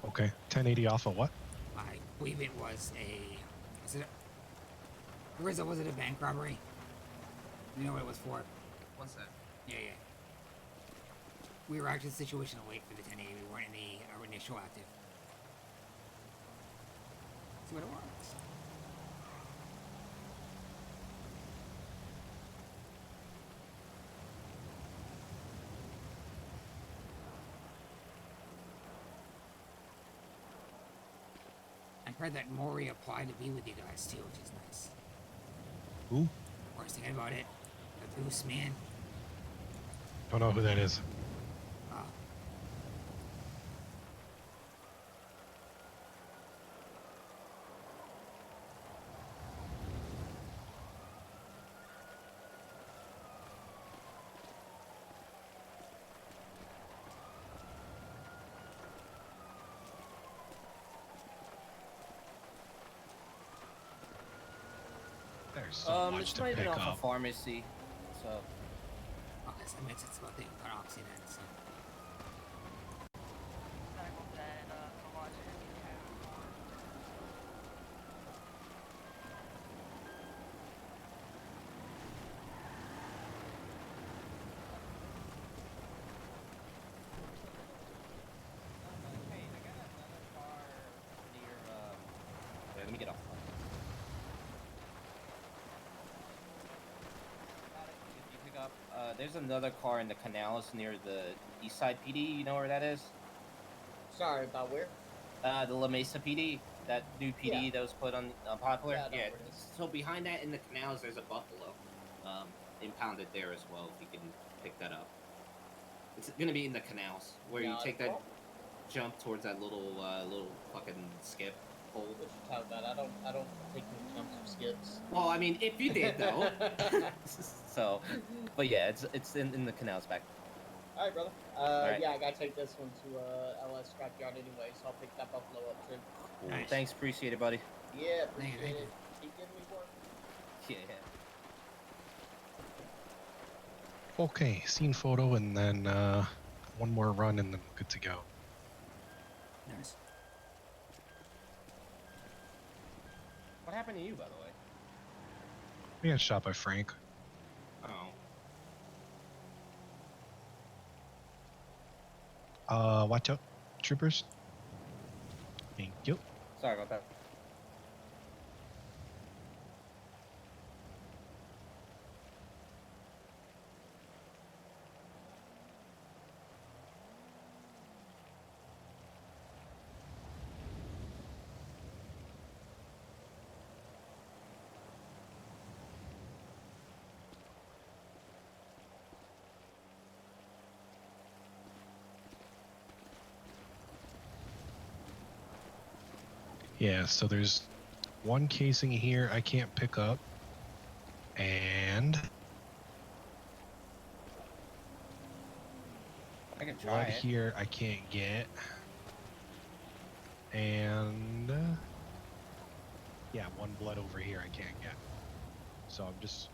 Okay, 1080 off of what? I believe it was Rizzo, was it a bank robbery? You know what it was for? What's that? Yeah. We were actually in the situation to wait for the 1080. We weren't in the initial active. See what it was. I heard that Maury applied to be with you guys too, which is nice. Who? Worst thing about it, the Goose Man. Don't know who that is. There's so much it's to not even pick off a up. pharmacy, so. Okay, so that makes sense about the oxy then, so. there's another car in the canals near the East Side PD. You know where that is? Sorry, about where? The La Mesa PD, that new PD that was put on Popular. Yeah, I know where it is. So behind that in the canals, there's a buffalo, impounded there as well. If you can pick that up, it's gonna be in the canals where you take that jump towards that little fucking skip hole. What you talking about? I don't take any jumps or skips. Well, I mean, if you did though. So, but yeah, it's in the canals back. All right, brother. right. Yeah, I gotta take this one to LS Scrapyard anyway, so I'll pick that buffalo up too. Cool. Nice. Thanks, appreciate it, buddy. Yeah, appreciate it. Keep giving me work. Yeah. Okay, scene photo, and then one more run, and then good to go. Nice. What happened to you, by the way? We got shot by Frank. Oh. Watch out, troopers. Thank you. Sorry about that. Yeah, so there's one casing here I can't pick up, and I can blood here I can't get, and yeah, one blood over here I can't get. So I'm just,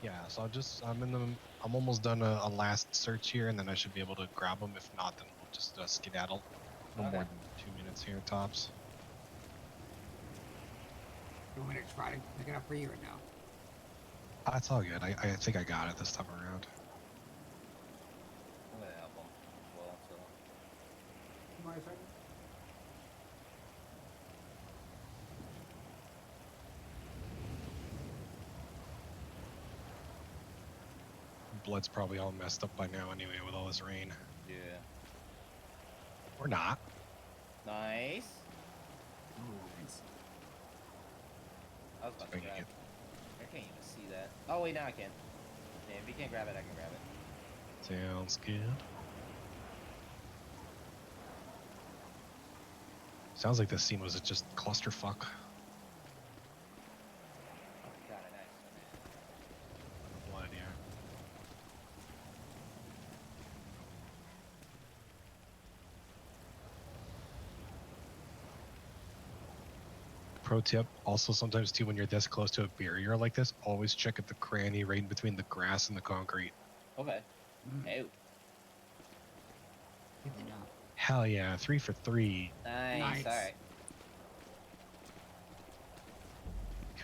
yeah, so I'm almost done a last search here, and then I should be able to grab them. If not, then we'll just skedaddle. No more than 2 minutes here, tops. You want me to try to pick it up for you or no? That's all good. I think I got it this time around. I'm gonna help him as well, so. You want a second? Blood's probably all messed up by now anyway with all this rain. Yeah. Or not. Nice. Oh, nice. I was about to grab it. I can't even see that. Oh wait, now I can. Yeah, if you can't grab it, I can grab it. Sounds good. Sounds like this scene was just clusterfuck. Got it, nice. Blood, yeah. Pro tip, also sometimes too when you're this close to a barrier like this, always check at the cranny right in between the grass and the concrete. Okay. Oh. Good to know. Hell yeah, 3 for 3. Nice. Alright.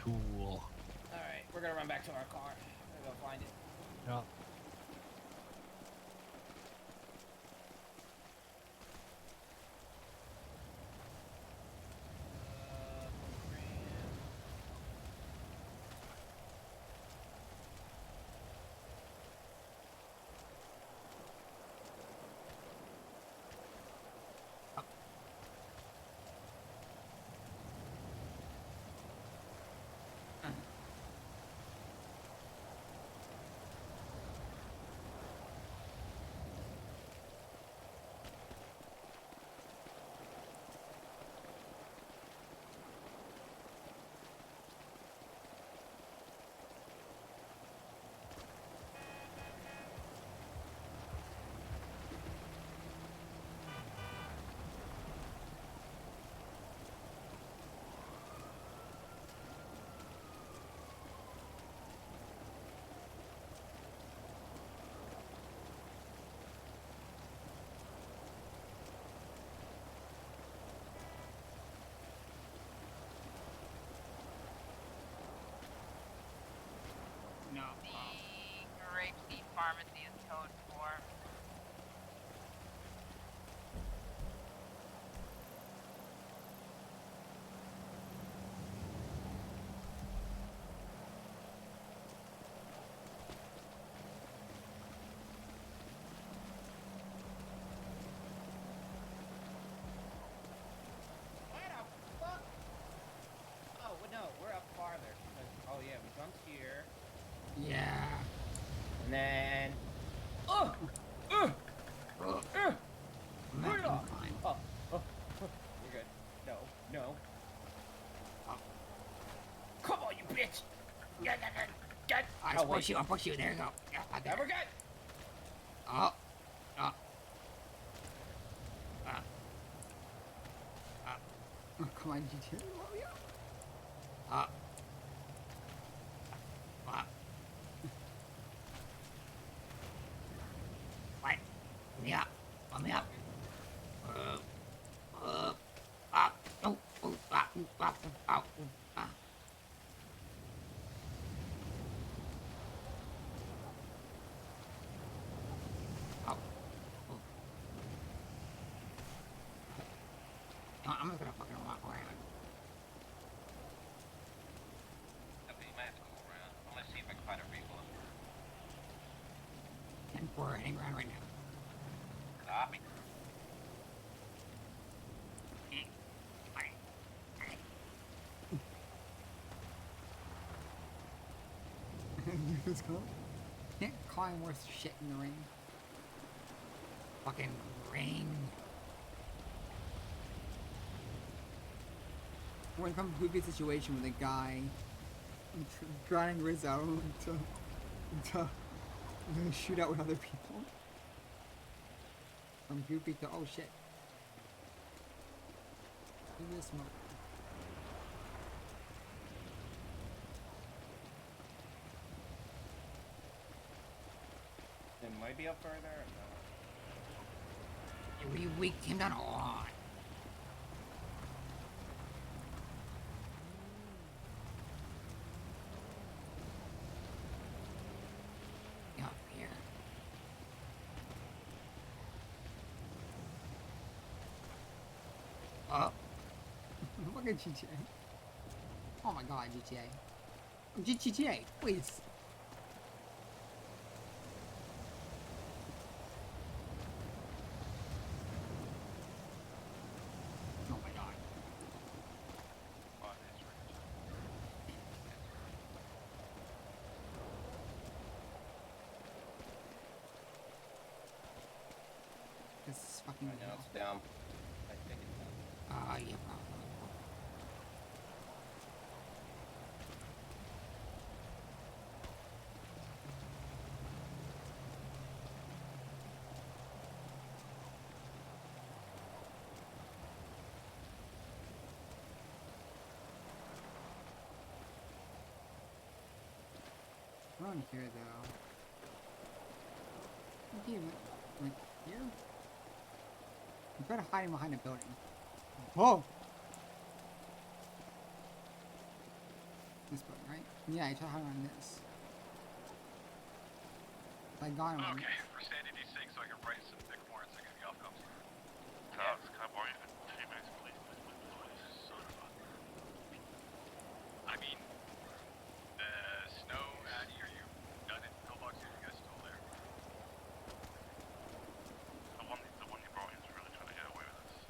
Cool. Alright, we're gonna run back to our car. I'm gonna go find it. Yeah. No. The Grapeseed Pharmacy is code 4. Put it off. Oh, you're good. No, no. Come on, you bitch! Get! I'll push you. I'll push you. There you go. Yeah, there. Never get! Oh. Oh. Oh, come on, GTA. Oh. Oh. What? Let me up. Let me up. Up. Oh. Oh. Oh. Oh. I'm just gonna fucking walk around. Okay, you might have to go around. I'm gonna see if I can find a reload. 10-4, hang around right now. Copy. Let's go. Can't climb worth shit in the rain. Fucking rain. When it comes to a goofy situation with a guy trying Rizzo to shoot out with other people. From goofy to oh shit. Look at this smoke. It might be up further. We came down a lot. Up here. Oh. Look at GTA. Oh my god, GTA. GTA, please. Oh my god. This is fucking Now it's down. I think it's down. yeah, probably. Around here though. Okay, like here? I'm trying to hide him behind a building. Whoa! This building, right? Yeah, I try to hide on this. I got him. Okay, for sanity's sake, so I can write some thick warrants, I'm gonna be off comms. Can I borrow you for 2 minutes, please? Son of a... I mean, the snow, Addy, are you done in pillbox? Are you guys still there? The one you brought in is really trying to get away with this.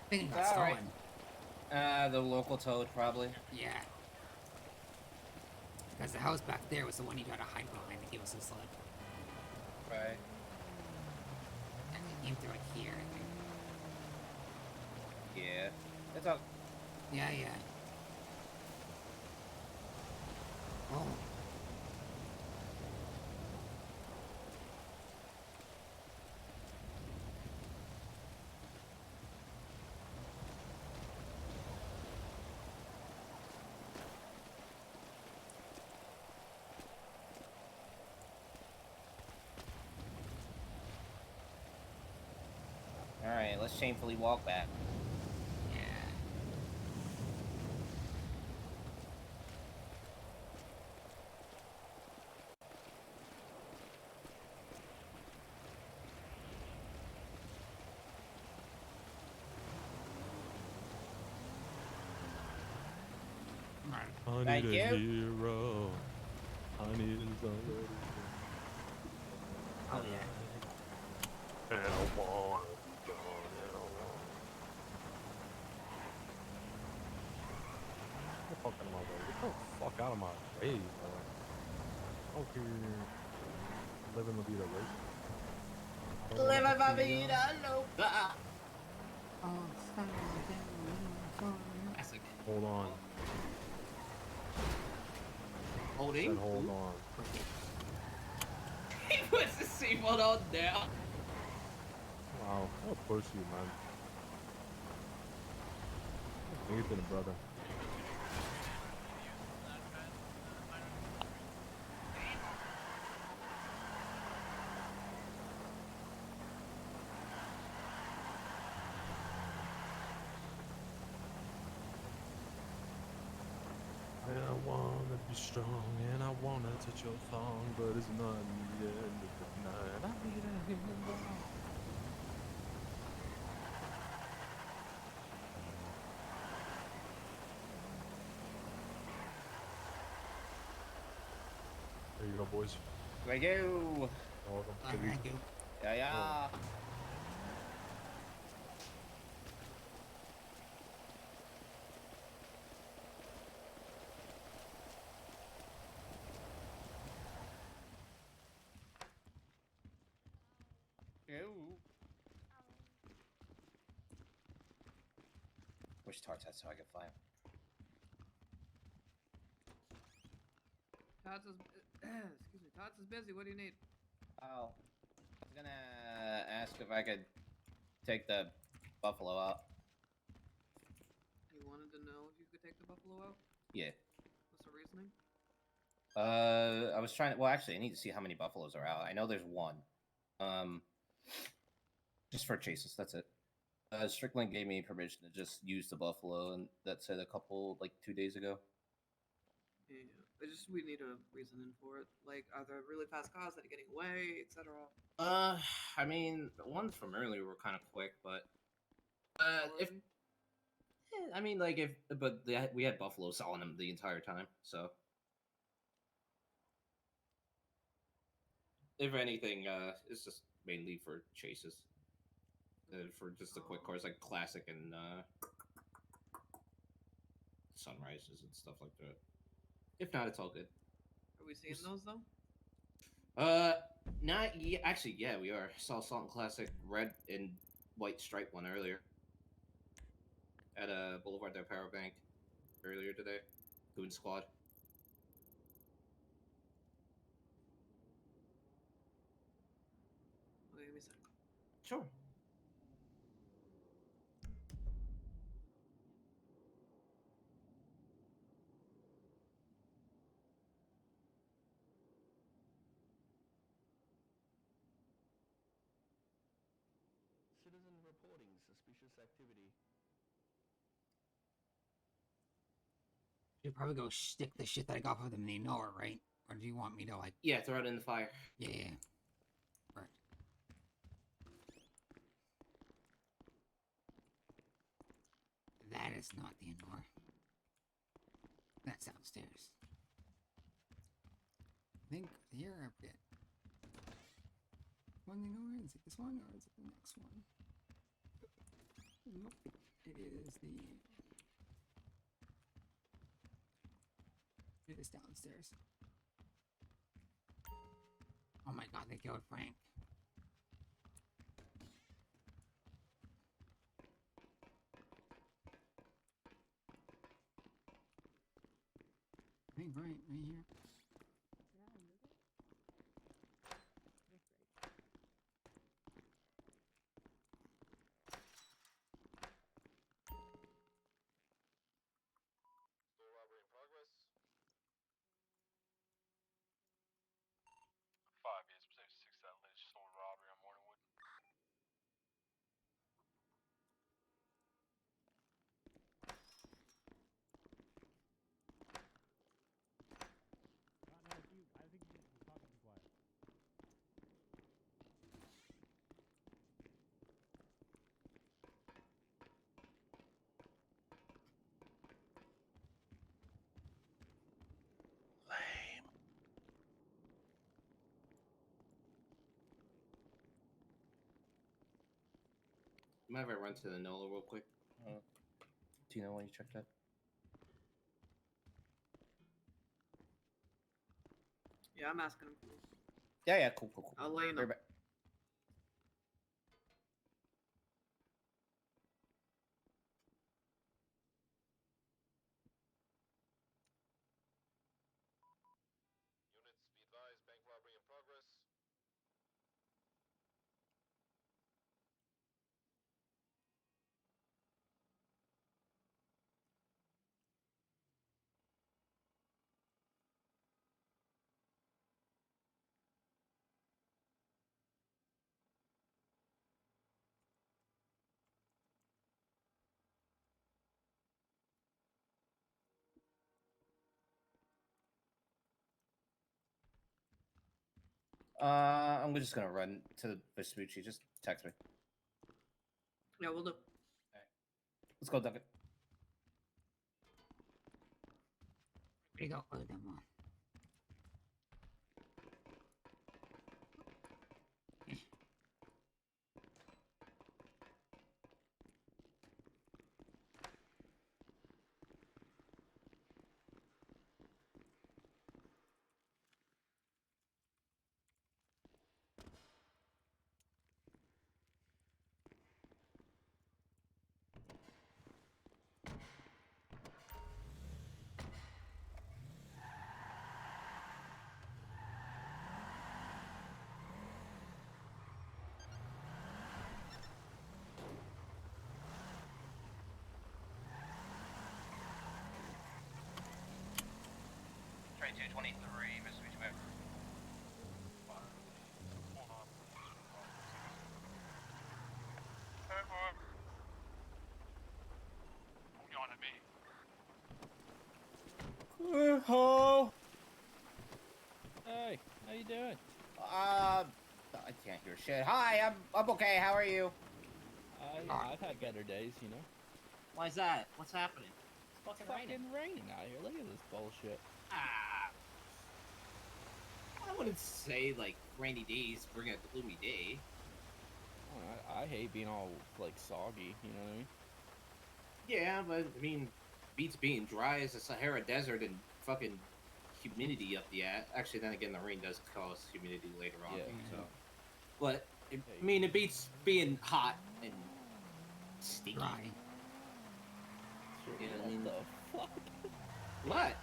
I think it got stolen. The local toad, probably. Yeah. Because the house back there was the one you tried to hide behind to give us a slip. Right. And they came through it here, I think. Yeah. It's up. Yeah, yeah. Oh. Alright, let's shamefully walk back. I need Thank a you. hero. I need somebody. Oh yeah. And I want to go. Fucking mother. Get the fuck out of my way, bro. Out here, living la vida, right? I don't wanna Live have my to, vida loca. Classic. Hold on. Holding? Said hold on. He puts the seatbelt on down. Wow, what a pussy, man. Nathan, brother. I wanna be strong and I wanna touch your thong, but it's not the end of the night. I need a hand. There you go, boys. Thank you. Welcome. Thank you. Yeah, yeah. Ew. Wish Tarts had so I could fly him. Tots is excuse me. Tots is busy. What do you need? Oh, I was gonna ask if I could take the buffalo out. You wanted to know if you could take the buffalo out? Yeah. What's the reasoning? I was trying to. Well, actually, I need to see how many buffaloes are out. I know there's one. Just for chases. That's it. Strickland gave me permission to just use the buffalo, and that said a couple 2 days ago. Yeah. We need a reasoning for it. Like, are there really fast cars that are getting away, etc.? I mean, the ones from earlier were kind of quick, but if I mean, we had buffaloes on them the entire time, so if anything, it's just mainly for chases, for just the quick cars like classic and sunrises and stuff like that. If not, it's all good. Are we seeing those though? Not yet. Actually, yeah, we are. Saw Salt and Classic red and white stripe one earlier at Boulevard del Power Bank earlier today. Goon Squad. Okay, give me a second. Sure. Citizen reporting suspicious activity. Should probably go stick the shit that I got for them. They know it, right? Or do you want me to like? Yeah, throw it in the fire. Yeah. Right. That is not the Anor. That's downstairs. I think here I've got one the Anor. Is it this one or is it the next one? Nope. It is the. It is downstairs. Oh my god, they killed Frank. Right here. Store robbery in progress. 5 years, 6 that ledge store robbery on Morningwood. I think you just talking too quiet. Lame. Might have I run to the NOLA real quick. Do you know when you checked that? Yeah, I'm asking him. Yeah, cool. I'll let you know. Right back. Units, be advised, bank robbery in progress. I'm just gonna run to the Vespucci. Just text me. Yeah, we'll do. Let's go, Duncan. Where'd he go? Oh, damn one. Trade 223, Mr. Beachman. Don't yawn at me. Ho. Hey, how you doing? I can't hear shit. Hi, I'm okay. How are you? I've had better days, you know. Why's that? What's happening? It's fucking raining out here. Look at this bullshit. I wouldn't say like rainy days bring a gloomy day. I hate being all like soggy, you know what I mean? Yeah, but I mean, beats being dry as the Sahara Desert and fucking humidity up the ass. Actually, then again, the rain does cause humidity later on. Yeah. So, but I mean, it beats being hot and sticky. Dry. You know what I mean? What the fuck? What?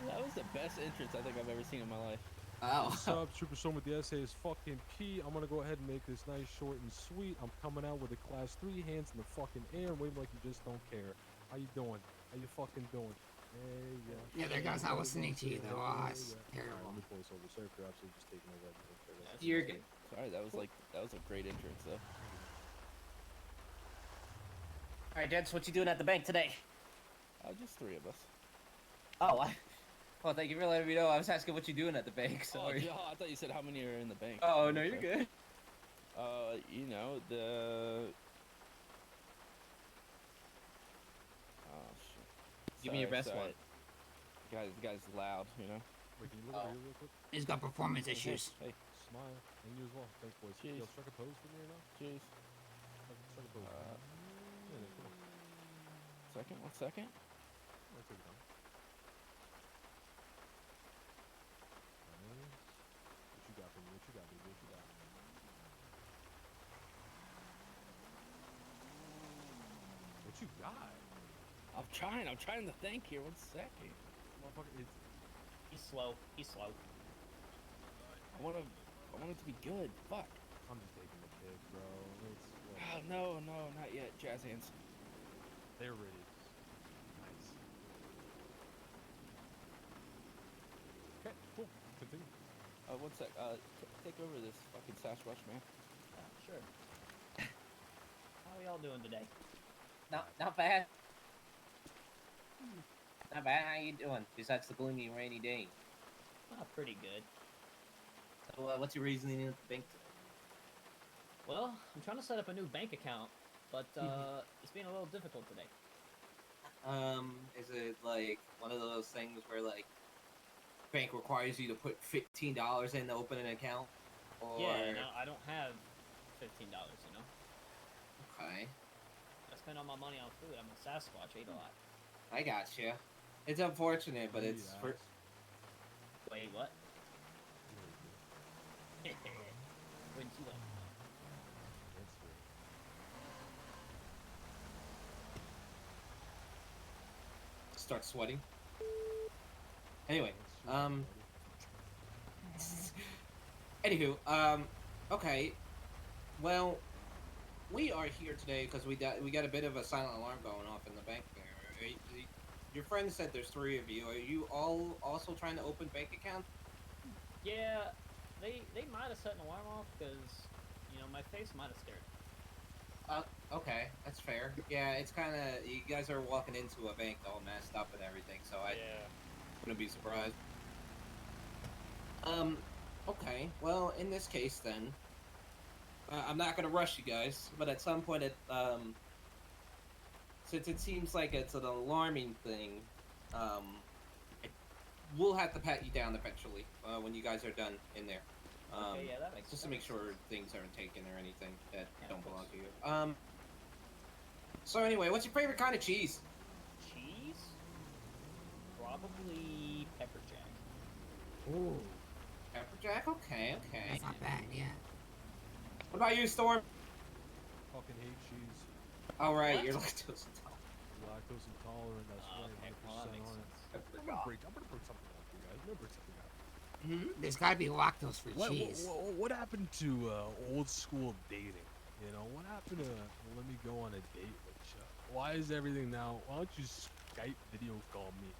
That was the best entrance I think I've ever seen in my life. Oh. What's up, Trooper Storm with the essay is fucking P. I'm gonna go ahead and make this nice, short, and sweet. I'm coming out with a class 3, hands in the fucking air, and waving like you just don't care. How you doing? How you fucking doing? Hey, yeah. Yeah, there goes not listening to you though. Oh, it's terrible. Let me pull this over. Sorry for absolutely just taking over everything. You're good. Sorry, that was a great entrance though. All right, gents, what you doing at the bank today? Just 3 of us. Oh, well, thank you for letting me know. I was asking what you doing at the bank. Sorry. Oh, I thought you said how many are in the bank. Oh, no, you're good. You know, oh, shit. Give me your best sorry. one. The guy's loud, you know? Wait, can you look over here real quick? He's got performance issues. Hey. Smile. And you as well. Thanks, boys. Cheers. Yo, strike a pose for me or not? Cheers. Strike a pose. Yeah, come on. Second, 1 second. I'll take it down. Nice. What you got for me? What you got, baby? What you got? What you got? I'm trying to think here. 1 second. Motherfucker, it's... He's slow. I want it to be good. Fuck. I'm just taking the pick, bro. It's... Oh, no, not yet. Jazz hands. They're ready. Nice. Okay, cool. Continue. 1 sec. Take over this fucking Sasquatch, man. Sure. How are y'all doing today? Not bad. Not bad. How you doing? Besides the gloomy and rainy day. Pretty good. So, what's your reasoning at the bank today? Well, I'm trying to set up a new bank account, but it's been a little difficult today. Is it like one of those things where like bank requires you to put $15 in to open an account? Or... Yeah, no, I don't have $15, you know? Okay. I spend all my money on food. I'm a Sasquatch, ate a lot. I got you. It's unfortunate, but it's for... Wait, what? Wouldn't you like to know? That's right. Start sweating. Anyway, anywho, okay. Well, we are here today because we got a bit of a silent alarm going off in the bank there. Your friend said there's 3 of you. Are you all also trying to open bank accounts? Yeah, they might have set an alarm off because, you know, my face might have scared them. Okay, that's fair. Yeah, it's kind of, you guys are walking into a bank all messed up and everything, so I wouldn't be surprised. Okay, well, in this case then, I'm not gonna rush you guys, but at some point, since it seems like it's an alarming thing, we'll have to pat you down eventually when you guys are done in there. Okay, yeah, that makes just sense. to make sure things aren't taken or anything that don't belong to you. So anyway, what's your favorite kind of cheese? Cheese? Probably pepper jack. Ooh. Pepper jack? Okay. That's not bad, yeah. What about you, Storm? Fucking hate cheese. Alright, you're lactose intolerant. Lactose intolerant, that's right, 100% on it. I'm gonna bring something up for you guys. I'm gonna bring something up. There's gotta be lactose-free cheese. What happened to old school dating? You know, what happened to let me go on a date with you? Why is everything now? Why don't you Skype video call me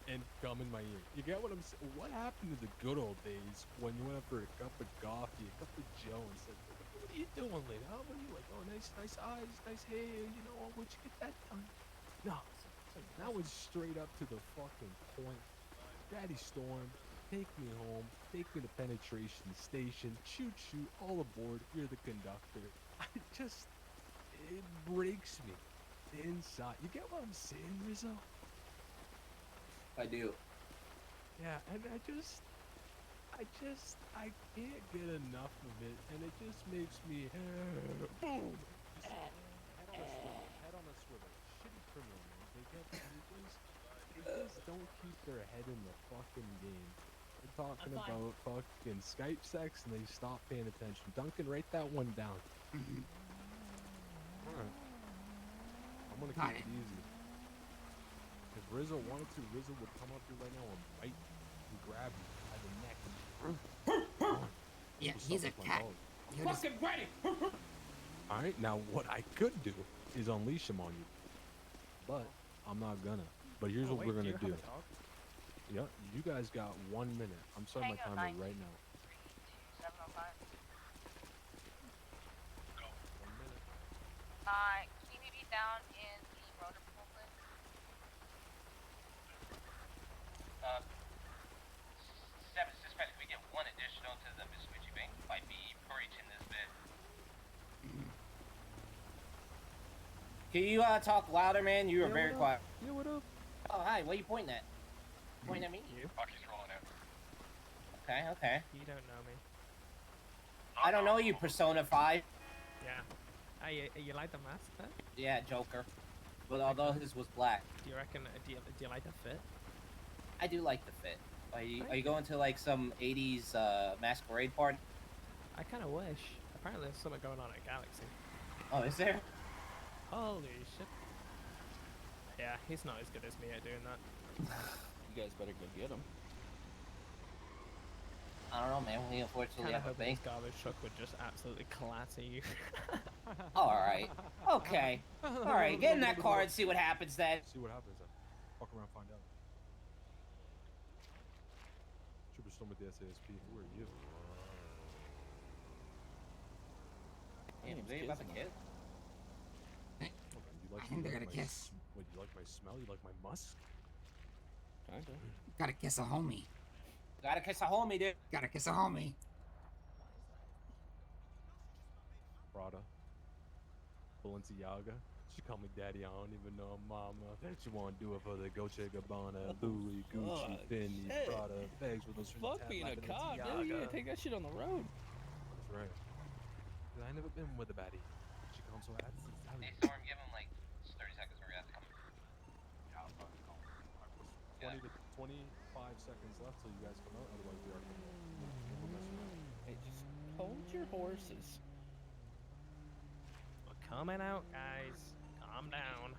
and come in my ear? You get what I'm saying? What happened to the good old days when you went up for a cup of coffee, a cup of Joe, and said, "What are you doing later? Huh? What are you like? Oh, nice eyes, nice hair. You know, where'd you get that done?" No, that was straight up to the fucking point. Daddy Storm, take me home, take me to penetration station, shoot, all aboard, you're the conductor. It breaks me inside. You get what I'm saying, Rizzo? I do. Yeah, and I can't get enough of it, and it just makes me, boom! Head on a swivel. Shitty criminal, man. They just don't keep their head in the fucking game. They're talking about fucking Skype sex and they stop paying attention. Duncan, write that one down. Alright. I'm gonna keep it easy. If Rizzo wanted to, Rizzo would come up here right now and bite and grab you by the neck. Yeah, he's a cat. Fucking ready! Alright, now what I could do is unleash him on you. But I'm not gonna. But here's what we're gonna do. Yeah, you guys got 1 minute. I'm starting my timer right now. 705. Go. 1 minute. Can you be down in the motor pool, please? Seven suspects. Can we get one additional to the Mitsubishi Bank? Might be breaching this bit. Can you talk louder, man? You were very quiet. Yeah, what up? Oh, hi. What are you pointing at? Pointing at me? Rocky's rolling out. Okay. You don't know me. I don't know you, Persona 5. Yeah. You like the mask then? Yeah, Joker. But although his was black. Do you reckon? Do you like the fit? I do like the fit. Are you going to like some 80s masquerade party? I kind of wish. Apparently there's something going on at Galaxy. Oh, is there? Holy shit. Yeah, he's not as good as me at doing that. You guys better go get him. I don't know, man. We unfortunately have a bank. This garbage truck would just absolutely clatter you. Alright. Okay. Alright, get in that car and see what happens then. See what happens then. Fuck around, find out. Trooper Storm with the SASP. Who are you? Damn, they about to kiss? I think they're gonna kiss. What, you like my smell? You like my musk? Kinda. Gotta kiss a homie. Gotta kiss a homie, dude. Gotta kiss a homie. Prada. Balenciaga. She call me daddy, I don't even know mama. She wanna do it for the Dolce Gabbana, Louis, Gucci, Fendi, Prada, bags with those Fuck being a cop, dude. You gotta take that shit on the road. That's right. Cause I never been with a baddie. She comes so ass. Hey, Storm, give him like 30 seconds. We're gonna have to come. 20 to 25 seconds left till you guys come out. Otherwise, we are coming. We'll mess around. Hey, just hold your horses. We're coming out, guys. Calm down.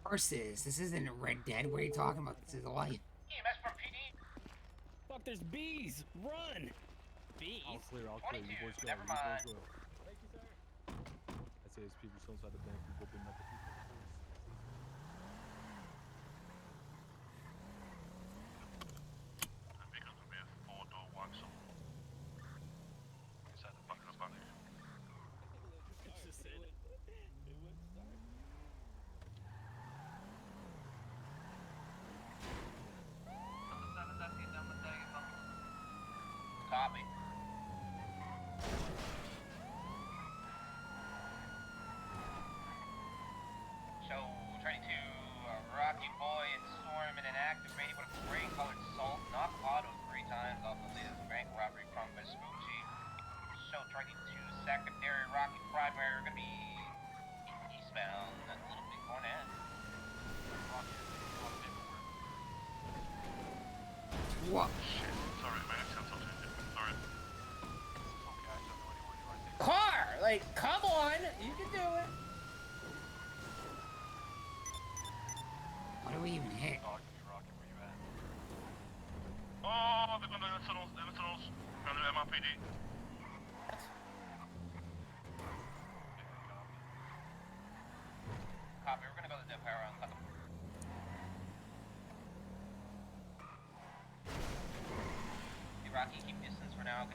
Horses. This isn't Red Dead. What are you talking about? This is life. EMS from PD. Fuck, there's bees! Run! Bees? I'll clear, you boys go, Never you boys mind. go. Thank you, sir. I say as people still inside the bank, we will be met the people. I think it's gonna be a 4-door waxle. Inside the back of the bank. Just said it would start. Copy. So, 32, Rocky Boy and Storm in an active rating with a gray colored salt, knock auto 3 times off the latest bank robbery from Vespucci. So, 32, secondary, Rocky primary are gonna be eastbound, a little bit Cornet. What? Shit, sorry, man, it's sorry. Car! Like, come on! You can do it! What do we even hit? Oh, they're going down the tunnels, Down the MRPD. Copy, we're gonna go to the power and cut them. Hey, Rocky, keep distance for now.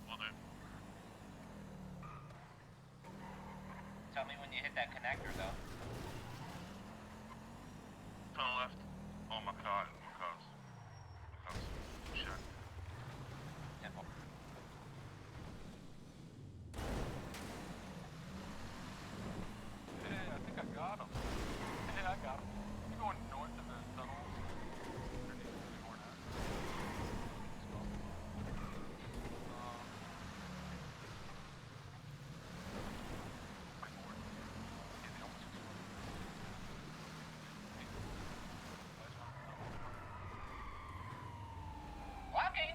Will do. Tell me when you hit that connector, though. Turn left. Oh, my car's shit. Temple. Hey, I think I got him. Hey, I got him. You're going north of the tunnels. Underneath the Cornet. Walking!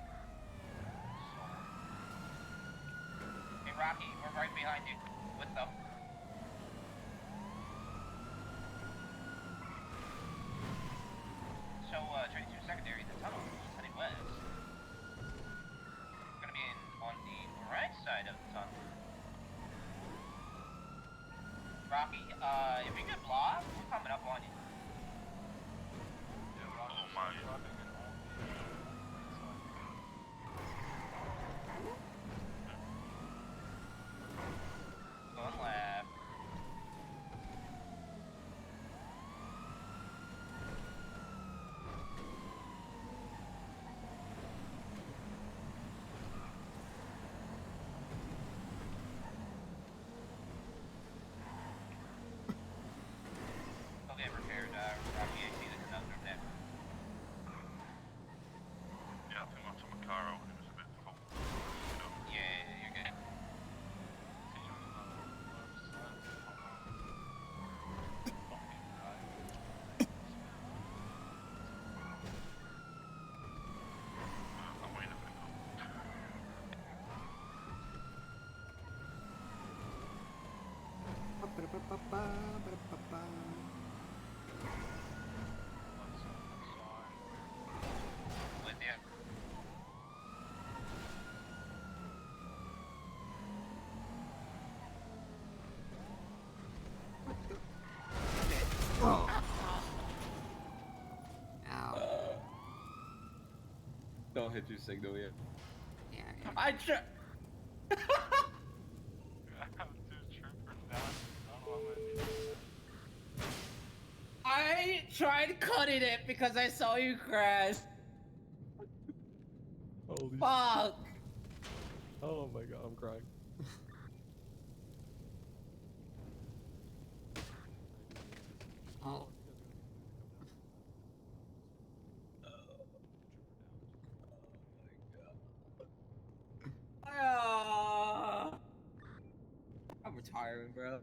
Hey, Rocky, we're right behind you. With them. So, 32 secondary, the tunnel is heading west. We're gonna be on the right side of the tunnel. Rocky, if you could block, we're coming up on you. Oh, my. Going left. Okay, repaired, Rocky, I see the conundrum there. Yeah, I think that's on my car out. It was a bit full. Yeah, you're good. I'm waiting for it. With you. Oh. Ow. Don't hit your signal yet. Yeah. I try. I tried cutting it because I saw you crash. Holy Fuck. Oh my god, I'm crying. Oh. I'm retiring, bro. Did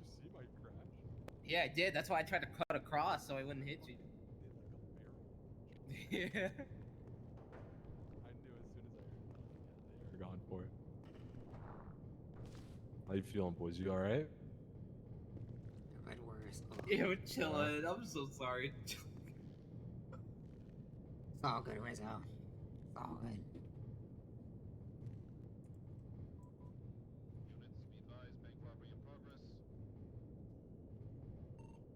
you see my crash? Yeah, I did. That's why I tried to cut across so I wouldn't hit you. Yeah. I knew as soon as I heard it. Yeah, they are gone for it. How you feeling, boys? You alright? Red worst. Yeah, we're chilling. I'm so sorry. It's all good, Rizzo. It's all good.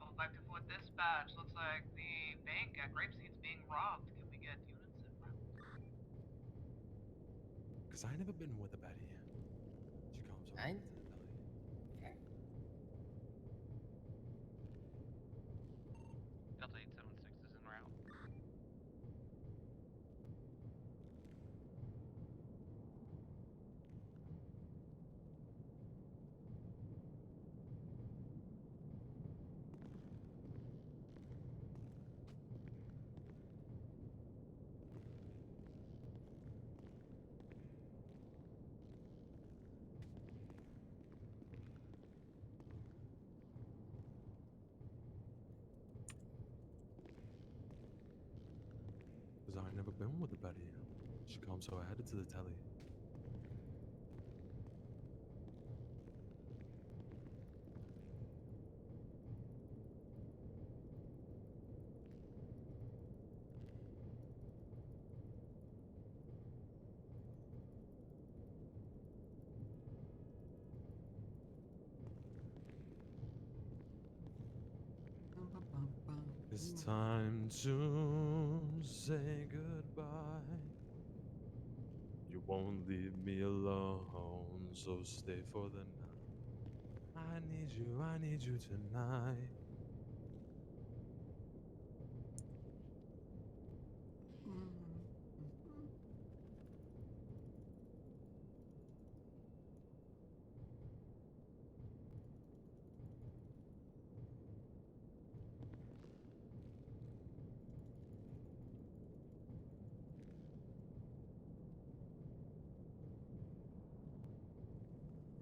Well, back to Fort Dispatch. Looks like the bank at Grapeseed's being robbed. Can we get units in route? Because I never been with a Betty. She comes over to the deli. Delta 876 is en route. Because I never been with a Betty. She comes, so I headed to the telly. It's time to say goodbye. You won't leave me alone, so stay for the night. I need you tonight.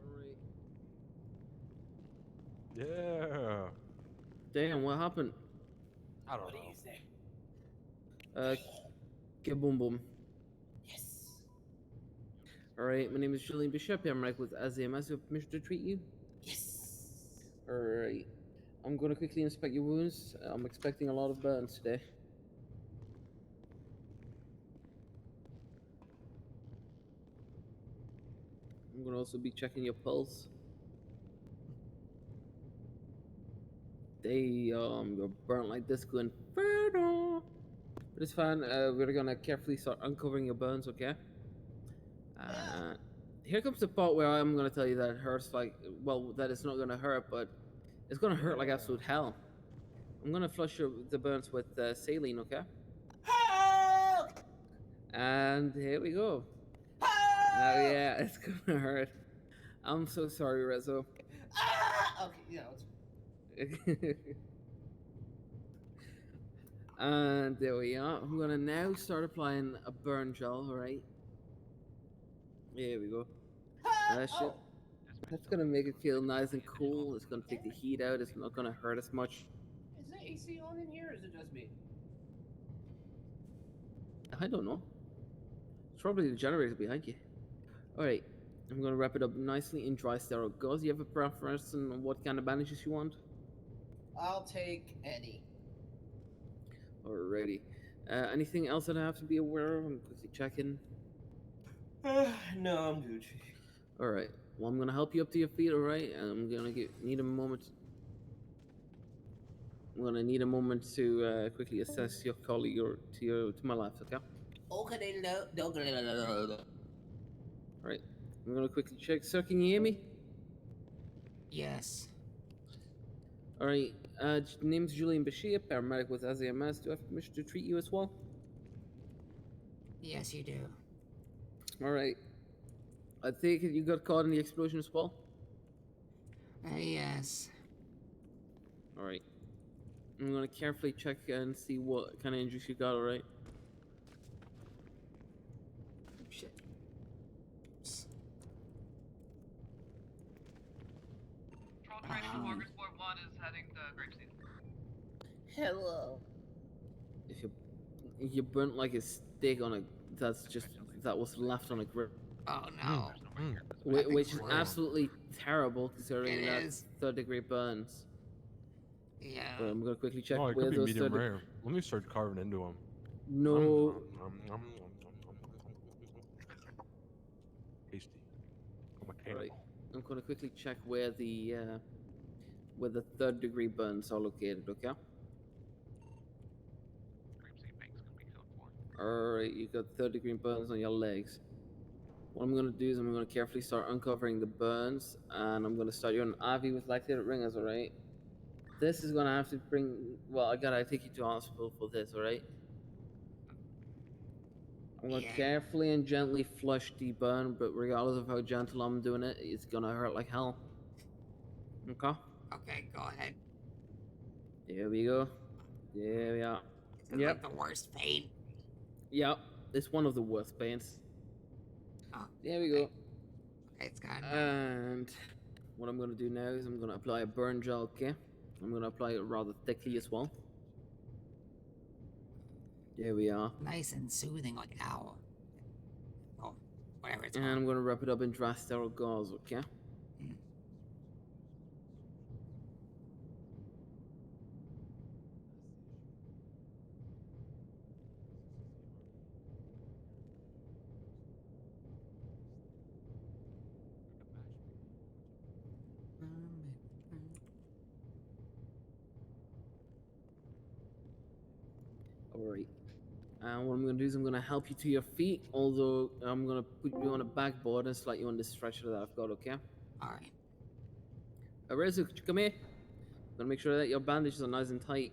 Alright. Yeah. Damn, what happened? I don't know. Get boom boom. Yes. Alright, my name is Julian Bishop. I'm right with AZMS. You have permission to treat you? Yes. Alright. I'm gonna quickly inspect your wounds. I'm expecting a lot of burns today. I'm gonna also be checking your pulse. You're burnt like Disco Inferno. But it's fine. We're gonna carefully start uncovering your burns, okay? Here comes the part where I'm gonna tell you that it hurts like, well, that it's not gonna hurt, but it's gonna hurt like absolute hell. I'm gonna flush the burns with saline, okay? Help! And here we go. Help! Oh yeah, it's gonna hurt. I'm so sorry, Rezo. Okay, yeah. And there we are. I'm gonna now start applying a burn gel, alright? There we go. That's gonna make it feel nice and cool. It's gonna take the heat out. It's not gonna hurt as much. Is the AC on in here, or is it just me? I don't know. It's probably the generator behind you. Alright, I'm gonna wrap it up nicely in dry sterile gauze. You have a preference on what kind of bandages you want? I'll take any. Alrighty. Anything else that I have to be aware of? I'm quickly checking. No, I'm Gucci. Alright. Well, I'm gonna help you up to your feet, alright? And I'm gonna need a moment. I'm gonna need a moment to quickly assess your colleague to my left, okay? Okay, no. Alright. I'm gonna quickly check. Sir, can you hear me? Yes. Alright. Name's Julian Bashir, paramedic with AZMS. Do I have permission to treat you as well? Yes, you do. Alright. I take it you got caught in the explosion as well? Yes. Alright. I'm gonna carefully check and see what kind of injuries you got, alright? Shit. Control training Smorgasbord 1 is heading to Grapeseed. Hello. You burnt like a steak on a. That was left on a grill. Oh no. Which is absolutely terrible considering It that's is. 3rd-degree burns. Yeah. But I'm gonna quickly check Oh, it where could be those medium 30 rare. Let me start carving into them. No. Tasty. I'm a cannibal. Right. I'm gonna quickly check where the 3rd-degree burns are located. Okay. Alright, you got 3rd-degree burns on your legs. What I'm gonna do is I'm gonna carefully start uncovering the burns, and I'm gonna start you on an IV with lactated ringers. Alright. This is gonna have to bring. Well, I gotta take you to hospital for this. Alright. I'm gonna carefully and gently flush the burn, but regardless of how gentle I'm doing it, it's gonna hurt like hell. Okay? Okay, go ahead. There we go. There we are. This is like the worst pain. Yep. It's one of the worst pains. Oh, there we go. Okay, it's gone. And what I'm gonna do now is I'm gonna apply a burn gel, okay? I'm gonna apply it rather thickly as well. There we are. Nice and soothing, like ow. Oh, whatever it's And called. I'm gonna wrap it up in dry sterile gauze, okay? Alright. And what I'm gonna do is I'm gonna help you to your feet, although I'm gonna put you on a backboard and slide you on this stretcher that I've got, okay? Alright. Arizu, could you come here? I'm gonna make sure that your bandages are nice and tight.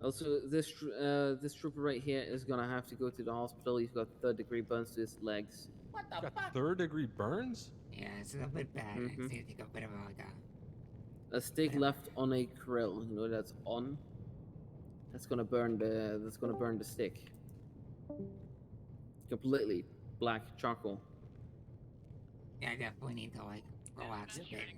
Also, this trooper right here is gonna have to go to the hospital. He's got 3rd-degree burns to his legs. What the fuck? 3rd-degree burns? Yeah, it's a bit bad. Mhm. I think a bit of A steak left on a grill, you know that's on. That's gonna burn the stick. Completely black charcoal. Yeah, I definitely need to like relax a bit.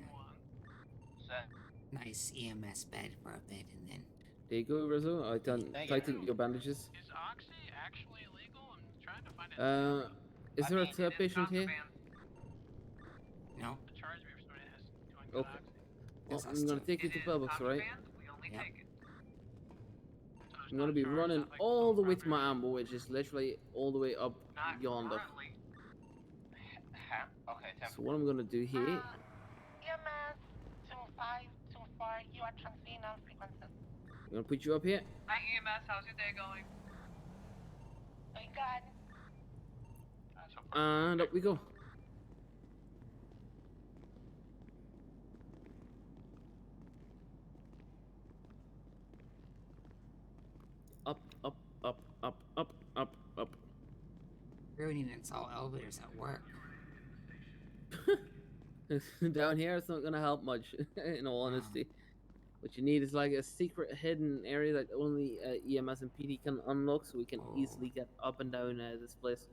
Nice EMS bed for a bit, and then. There you go, Rizzo. I tightened your bandages. Is Oxy actually illegal? I'm trying to find it. Is there a third patient here? No. The charge me for somebody that has doing Okay. Well, I'm gonna take you to Publix, alright? We only take it. I'm gonna be running all the way to my ambo, which is literally all the way up yonder. Okay, So what I'm gonna do here, EMS 2524, you are transferring on frequency. I'm gonna put you up here. Hi EMS, how's your day going? Very good. And up we go. Up, up, up, up, up, up, up. Really need to install elevators at work. Down here, it's not gonna help much, in all honesty. What you need is like a secret hidden area that only EMS and PD can unlock, so we can easily get up and down this place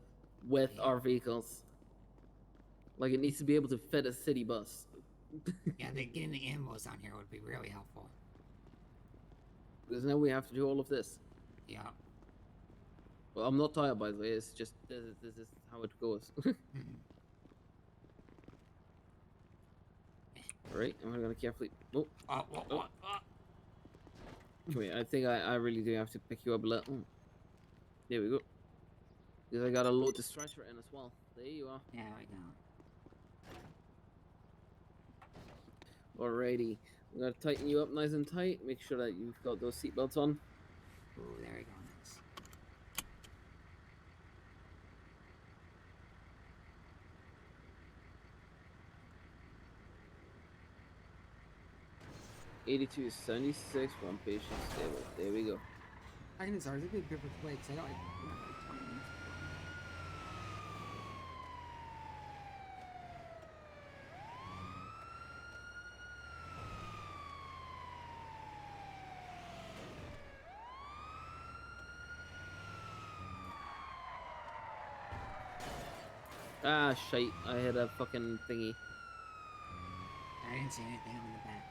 with our vehicles. Like it needs to be able to fit a city bus. Yeah, getting the ambos down here would be really helpful. Because now we have to do all of this. Yeah. Well, I'm not tired, by the way. It's just this is how it goes. Alright, and we're gonna carefully. Oh. Come here. I think I really do have to pick you up a little. There we go. Because I gotta load the stretcher in as well. There you are. Yeah, I know. Alrighty. I'm gonna tighten you up nice and tight. Make sure that you've got those seatbelts on. Ooh, there we go. Nice. 8276, one patient stable. There we go. I can start. It's a bit different way because I don't like. Ah, shite. I hit a fucking thingy. I didn't see anything on the back.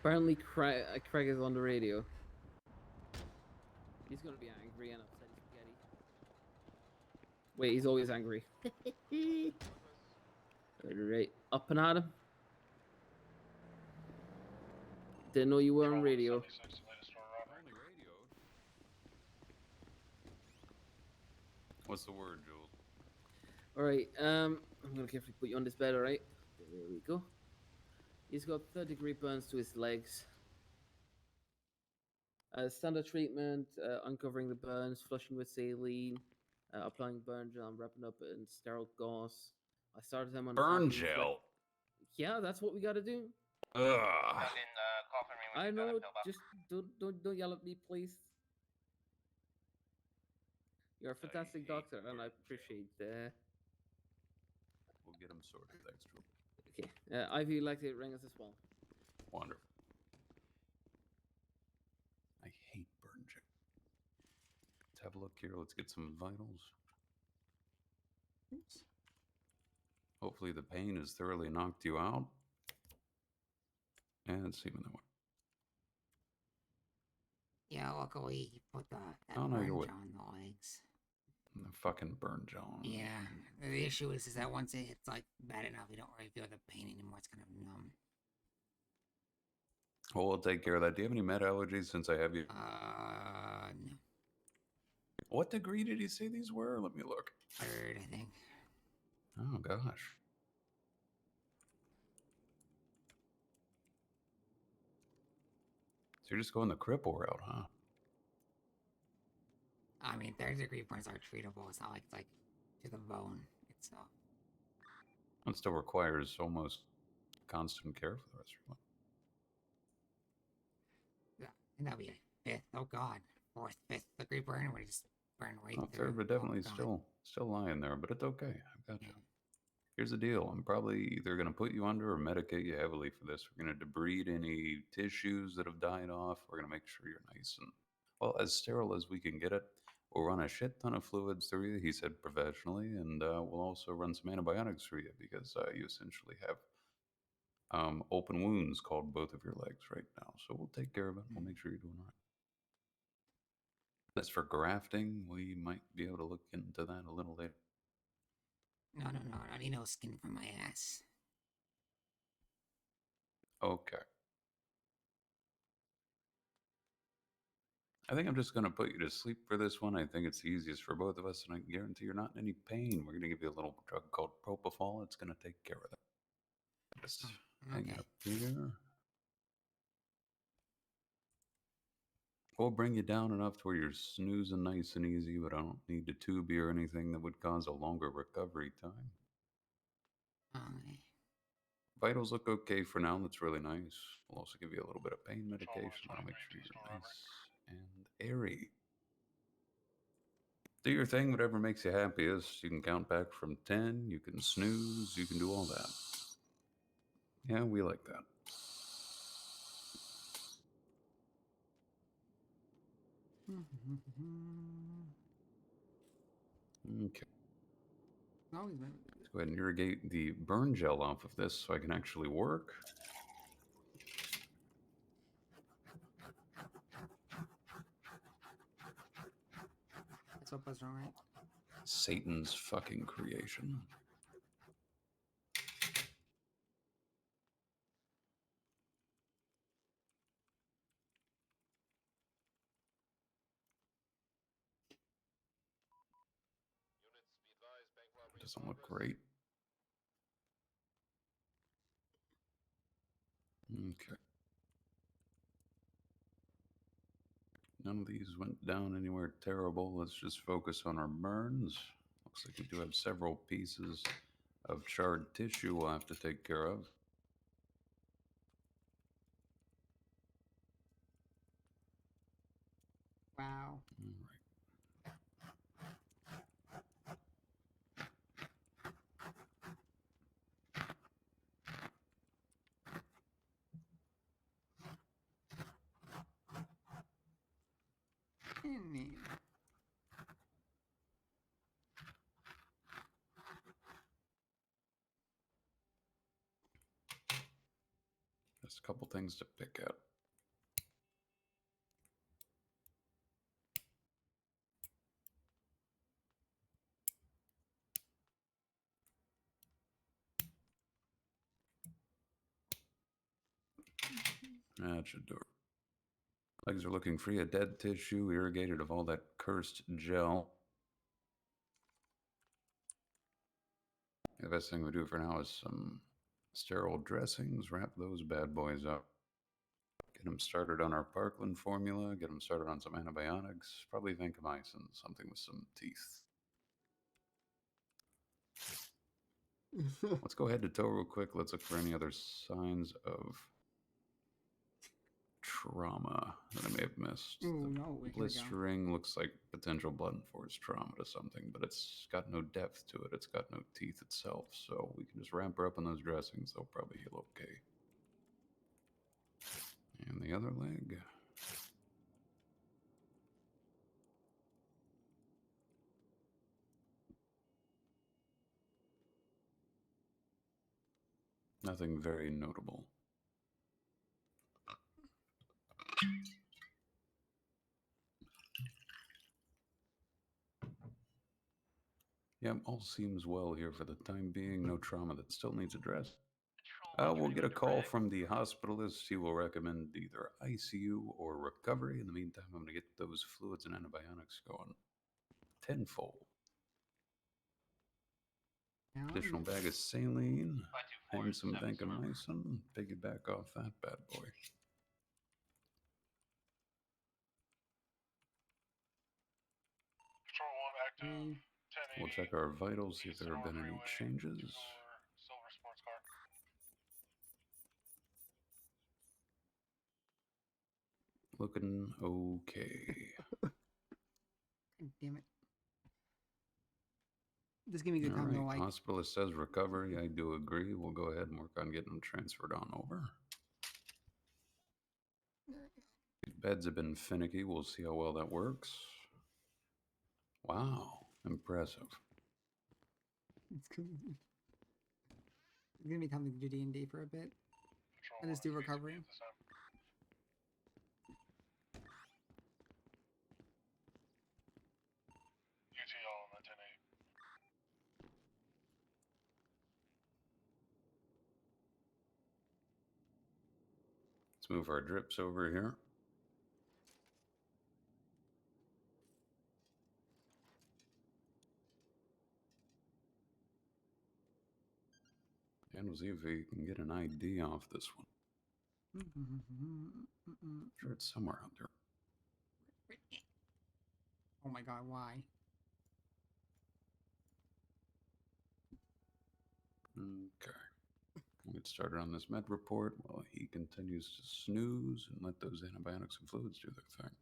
Apparently, Craig is on the radio. He's gonna be angry and upset as spaghetti. Wait, he's always angry. Alright, up and at him. Didn't know you were on radio. Only radio? What's the word, Jules? Alright, I'm gonna carefully put you on this bed, alright? There we go. He's got third-degree burns to his legs. Standard treatment, uncovering the burns, flushing with saline, applying burn gel, wrapping up in sterile gauze. I started him on burn gel. Yeah, that's what we gotta do. Ugh. I know. Just don't yell at me, please. You're a fantastic doctor, and I appreciate that. We'll get him sorted. Thanks, Jules. Okay. IV lactate rings as well. Wonderful. I hate burn gel. Let's have a look here. Let's get some vitals. Oops. Hopefully the pain has thoroughly knocked you out. And semen that way. Yeah, luckily he put that Oh, no, burn you're gel what? on the legs. The fucking burn gel. Yeah, the issue is that once it's like bad enough, you don't really feel the pain anymore. It's kind of numb. Well, we'll take care of that. Do you have any med allergies since I have you? No. What degree did he say these were? Let me look. Third, I think. Oh, gosh. So you're just going the cripple route, huh? I mean, third-degree burns are treatable. It's not like it's like to the bone. It's not. It still requires almost constant care for the rest of your life. Yeah, and that'll be a fifth. Oh God, fourth, fifth degree burn. Where you just burn right through. Third, but definitely God. still lying there, but it's okay. I've got you. Here's the deal. I'm probably either going to put you under or medicate you heavily for this. We're going to debride any tissues that have died off. We're going to make sure you're nice and, well, as sterile as we can get it. We'll run a shit ton of fluids through you, he said professionally, and we'll also run some antibiotics through you because you essentially have open wounds called both of your legs right now. So we'll take care of it. We'll make sure you're doing all right. As for grafting, we might be able to look into that a little later. No. I need no skin from my ass. Okay. I think I'm just going to put you to sleep for this one. I think it's the easiest for both of us, and I guarantee you're not in any pain. We're going to give you a little drug called propofol. It's going to take care of that. Just hang it up here. We'll bring you down enough to where you're snoozing nice and easy, but I don't need to tube you or anything that would cause a longer recovery time. Okay. Vitals look okay for now. That's really nice. We'll also give you a little bit of pain medication. I'll make sure you're nice and airy. Do your thing, whatever makes you happiest. You can count back from 10. You can snooze. You can do all that. Yeah, we like that. Okay. Let's go ahead and irrigate the burn gel off of this so I can actually work. That's what was wrong, right? Satan's fucking creation. Doesn't look great. Okay. None of these went down anywhere terrible. Let's just focus on our burns. Looks like we do have several pieces of charred tissue we'll have to take care of. Wow. All right. Just a couple things to pick at. That should do it. Legs are looking free of dead tissue, irrigated of all that cursed gel. The best thing we do for now is some sterile dressings, wrap those bad boys up. Get them started on our Parkland formula, get them started on some antibiotics, probably vancomycin, something with some teeth. Let's go head to toe real quick. Let's look for any other signs of trauma that I may have missed. Ooh, no, here we go. Blistering looks like potential blunt force trauma to something, but it's got no depth to it. It's got no teeth itself, so we can just ramp her up on those dressings. They'll probably heal okay. And the other leg. Nothing very notable. Yep, all seems well here for the time being. No trauma that still needs addressed. We'll get a call from the hospitalist. He will recommend either ICU or recovery. In the meantime, I'm going to get those fluids and antibiotics going tenfold. Additional bag of saline and some vancomycin. Piggyback off that bad boy. Control 1 active. 1080. We'll check our vitals, see if there have been any changes. Silver sports car. Looking okay. God damn it. Just give me a good time to like. Hospitalist says recovery. I do agree. We'll go ahead and work on getting them transferred on over. These beds have been finicky. We'll see how well that works. Wow, impressive. It's gonna be time to do D&D for a bit. And just do recovery. UTL on the 1080. Let's move our drips over here. And we'll see if we can get an ID off this one. I'm sure it's somewhere out there. Oh my god, why? Okay. We'll get started on this med report while he continues to snooze and let those antibiotics and fluids do their thing.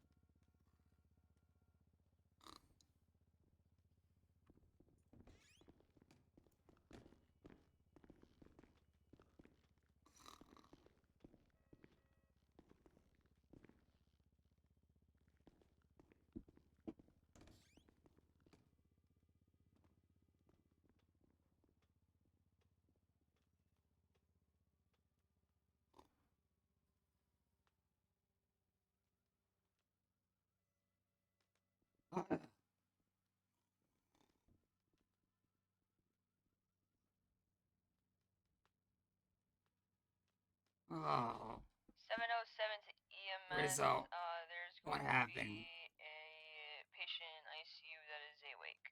Oh. 707 to EMS. Rizzo. There's What going happened? to be a patient in ICU that is awake.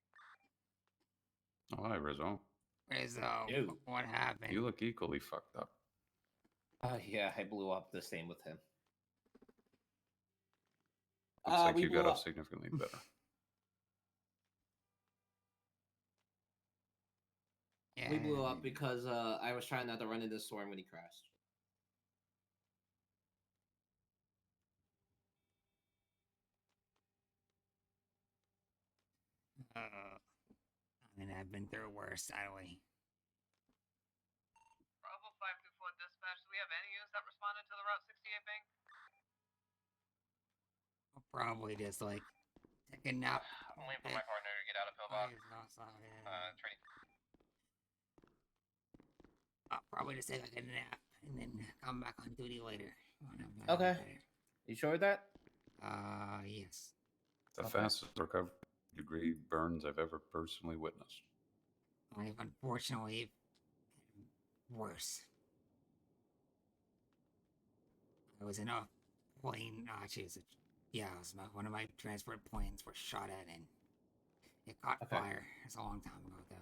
Oh, hi, Rizzo. Rizzo, Ew. what happened? You look equally fucked up. Yeah, I blew up the same with him. Looks like we you got blew off up. significantly better. We blew up because I was trying not to run into the storm when he crashed. I mean, I've been through worse, sadly. Bravo 524 dispatch, do we have any use that responded to the Route 68 bank? I'll probably just, like, take a nap. I'm waiting for my partner to get out of pillbox. Training. I'll probably just take, like, a nap and then come back on duty later. when I'm Okay. better. You sure of that? Yes. The Okay. fastest recovery degree burns I've ever personally witnessed. I've unfortunately worse. I was in a plane. It was one of my transport planes were shot at and it caught fire. It's a long time ago though.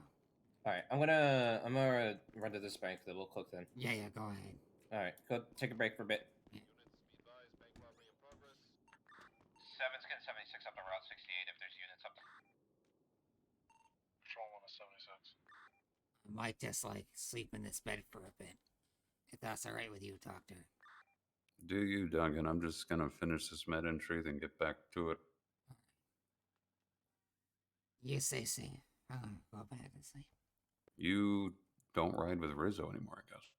All right, I'm gonna run to this bank. Then we'll cook then. Yeah, go ahead. All right, go take a break for a bit. Yeah. 7's getting 76 up to Route 68 if there's units up. Patrol 1 of 76. I might just sleep in this bed for a bit. If that's alright with you, Doctor. Do you, Duncan? I'm just gonna finish this med entry, then get back to it. You stay safe. I'm gonna go back and sleep. You don't ride with Rizzo anymore, I guess.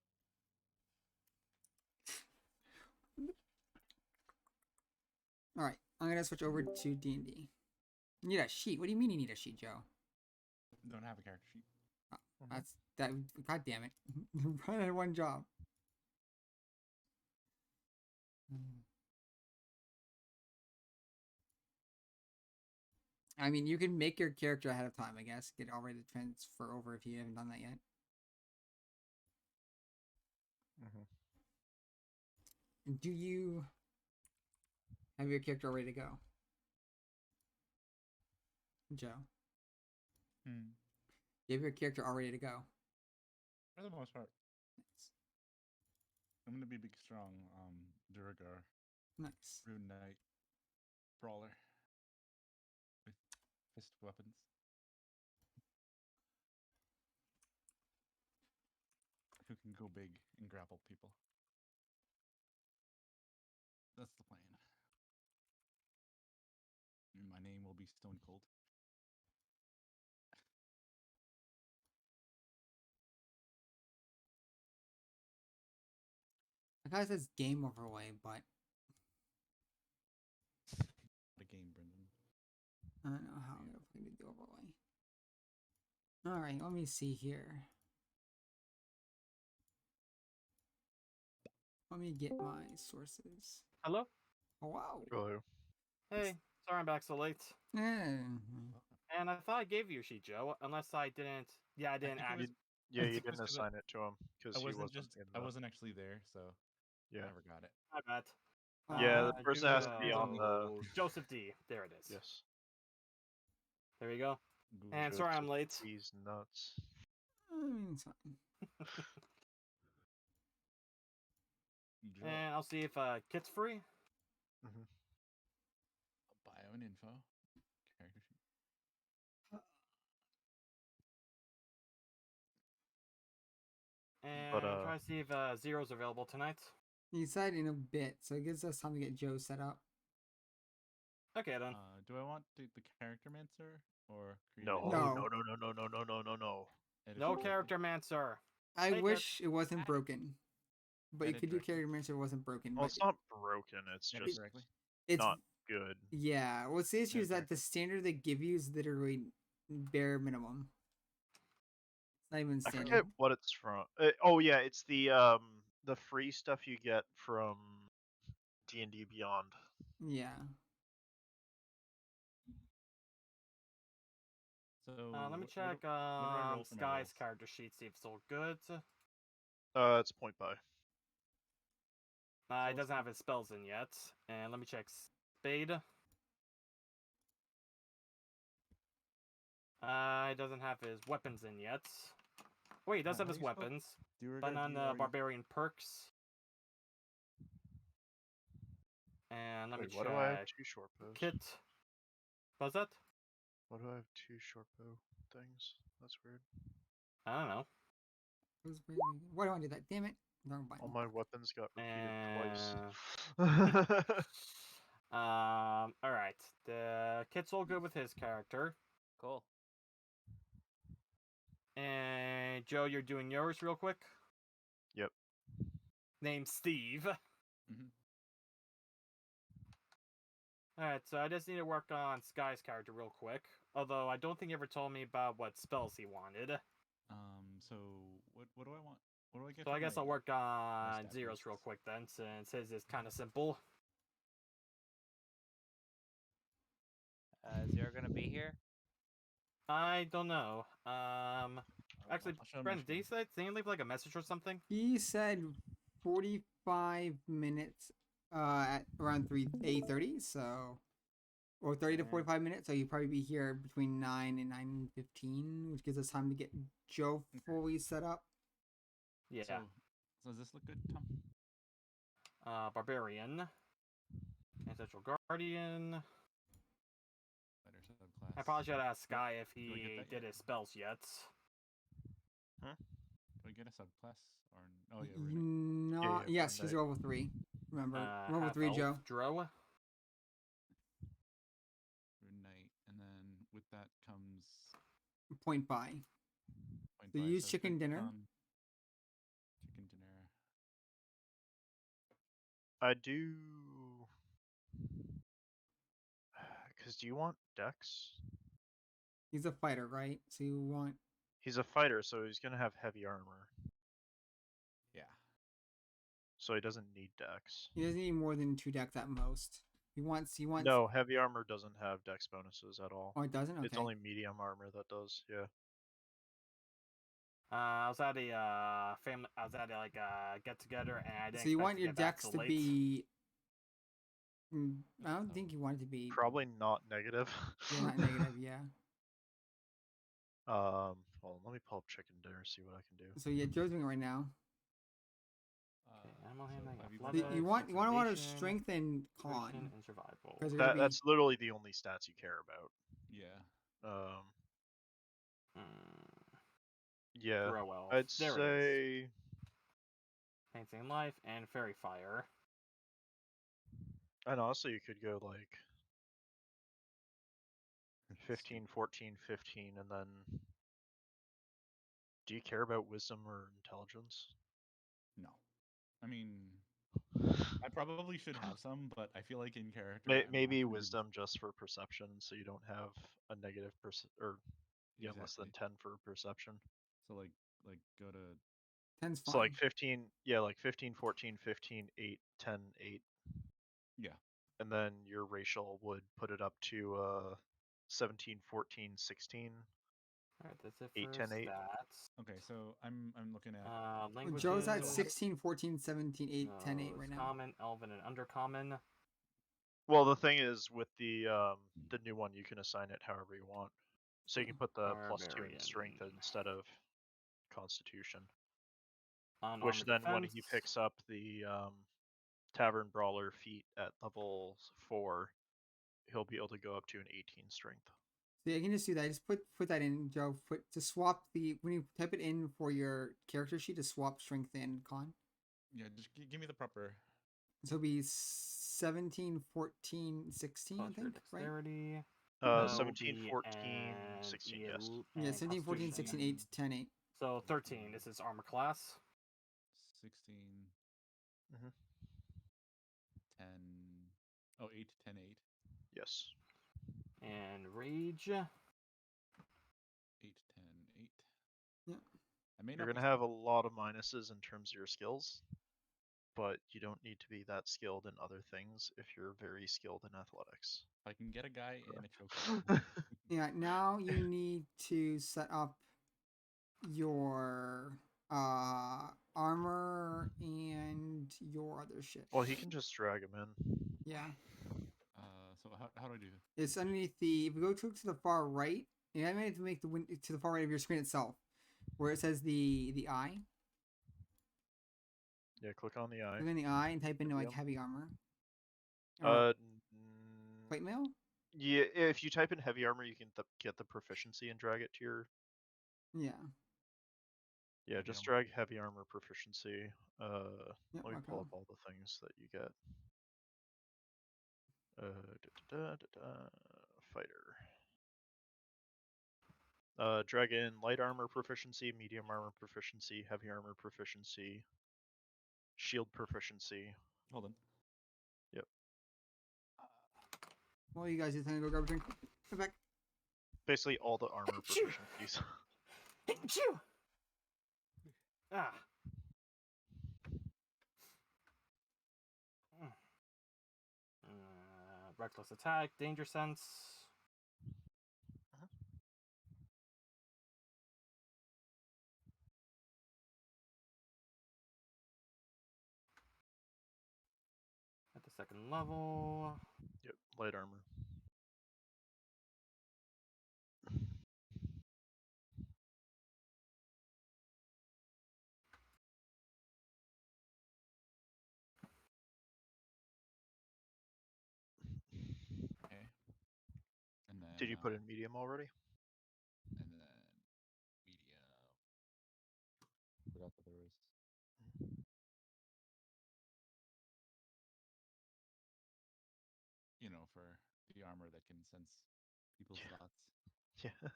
Alright, I'm gonna switch over to D&D. You need a sheet. What do you mean you need a sheet, Joe? Don't have a character sheet. That's that. God damn it! Run at one job. I mean, you can make your character ahead of time, I guess. Get all ready to transfer over if you haven't done that yet. Do you have your character ready to go, Joe? You have your character all ready to go. For the most part. I'm gonna be big, strong, Duragar. Nice. Rune Knight. Brawler. With fist weapons. Who can go big and grapple people. That's the plan. And my name will be Stone Cold. The guy says game overlay, but The game, Brendan. I don't know how I'm gonna play the overlay. Alright, let me see here. Let me get my sources. Hello? Oh, wow. Hello. Hey, sorry I'm back so late. Mm. And I thought I gave you a sheet, Joe, unless I didn't. Yeah, I didn't add it. Yeah, you didn't assign it to him because he wasn't in the... I wasn't actually there, so Yeah. I never got it. My bad. Yeah, the person has to be on the... Joseph D. There it is. Yes. There you go. Google And sorry I'm late. He's nuts. It's fine. And I'll see if kit's free. Bio and info. Character sheet. And But, try to see if Zero's available tonight. He said in a bit, so it gives us time to get Joe set up. Okay then. Do I want the character mancer or No. No character mancer. I Take wish it wasn't broken. But you Edit could do directly. character mancer wasn't broken. Well, but it's not broken. It's Edit just directly? it's not good. Yeah, what's the issue is that the standard they give you is literally bare minimum. It's not even I standard. forget what it's from. Yeah, it's the free stuff you get from D&D Beyond. Yeah. So Let me check what do I roll for my Sky's rolls? character sheet, see if it's all good. It's point by. He doesn't have his spells in yet. And let me check Spade. He doesn't have his weapons in yet. Wait, he does have his weapons. But on the barbarian perks. And let me Wait, check. why do I have two short bows? Kit. What's that? Why do I have two short bow things? That's weird. I don't know. Why do I do that? Damn it. Wrong button. All my weapons got repeated twice. Alright. The Kit's all good with his character. Cool. And Joe, you're doing yours real quick? Yep. Named Steve. Mhm. Alright, so I just need to work on Sky's character real quick. Although I don't think he ever told me about what spells he wanted. So what do I want? What do I get? So I guess my I'll work on stat zeros real quick then, since his is kind of simple. Is Zero gonna be here? I don't know. Actually, I'll show him my Brent, did he say? Did he leave like a message or something? He said 45 minutes at around 8:30, so or 30 to 45 minutes, so you'll probably be here between 9 and 9:15, which gives us time to get Joe fully set up. Yeah. So does this look good, Tom? Barbarian, Ancestral Guardian. Fighter subclass. I probably should ask Sky if Do I get he that did yet? his spells yet. Huh? Do I get a subclass or oh yeah, Renate. Not yes, he's level 3. Remember, level 3, Joe. Drow. Renate, and then with that comes Point buy. point So buy, use so chicken good dinner. con- Chicken dinner. I do. Because do you want Dex? He's a fighter, right? So you want. He's a fighter, so he's gonna have heavy armor. Yeah. So he doesn't need Dex. He doesn't need more than 2 decks at most. He wants. No, heavy armor doesn't have Dex bonuses at all. Oh, it doesn't. Okay. It's only medium armor that does. Yeah. I was at a family. I was at like a get together, and I didn't. So you expect want to your get back decks till to late. be. I don't think you want it to be. Probably not negative. Yeah, not negative. Yeah. Hold on, let me pull up chicken dinner, see what I can do. So yeah, Joe's doing it right now. Animal handling, You want a lot of observation, strength and con. nutrition, and survival. That's literally the only stats you care about. Yeah. Yeah. Grow elf. I'd There it say Painting life and fairy fire. and honestly you could go like 15, 14, 15, and then do you care about wisdom or intelligence? No. I mean, I probably should have some, but I feel like in character. Maybe wisdom just for perception, so you don't have a negative less than 10 for perception. So like go to 10's So fine. like 15, yeah, like 15, 14, 15, 8, 10, 8. Yeah. And then your racial would put it up to 17, 14, 16. Alright, that's it 8, for 10, 8. stats. Okay, so I'm looking at Languages. Joe's at 16, 14, 17, 8, 10, 8 right now. Common, elven, and undercommon. Well, the thing is with the new one, you can assign it however you want. So you can put the +2 in strength instead of constitution. Which then when he picks up the tavern brawler feat at level 4, he'll be able to go up to an 18 strength. So you can just do that. Just put that in, Joe. To swap when you type it in for your character sheet to swap strength and con. Yeah, just give me the proper. So it'll be 17, 14, 16, I think, dexterity. right? 17, 14, 16, yes. Yeah, 17, 14, 16, 8, 10, 8. So 13. This is armor class. 16. Mm-hmm. 10. Oh, 8, 10, 8. Yes. And rage. 8, 10, 8. Yeah. You're going to have a lot of minuses in terms of your skills, but you don't need to be that skilled in other things if you're very skilled in athletics. I can get a guy and a choker. Yeah, now you need to set up your armor and your other shit. Well, he can just drag him in. Yeah. So how do I do this? It's underneath the. If you go to the far right, you have to make to the far right of your screen itself, where it says the eye. Yeah, click on the eye. Click on the eye and type in like heavy armor. Plate mail? Yeah, if you type in heavy armor, you can get the proficiency and drag it to your. Yeah. Yeah, just drag heavy armor proficiency. Let me pull up all the things that you get. Fighter. Drag in light armor proficiency, medium armor proficiency, heavy armor proficiency, shield proficiency. Hold on. Yep. Well, you guys just gonna go grab a drink. Come back. Basically all the armor proficiencies. Achoo! Ah. reckless attack, danger sense. At the second level. Yep, light armor. Okay. And then. Did you put in medium already? And then media. Forgot that there was. You know, for the armor that can sense people's thoughts. Yeah.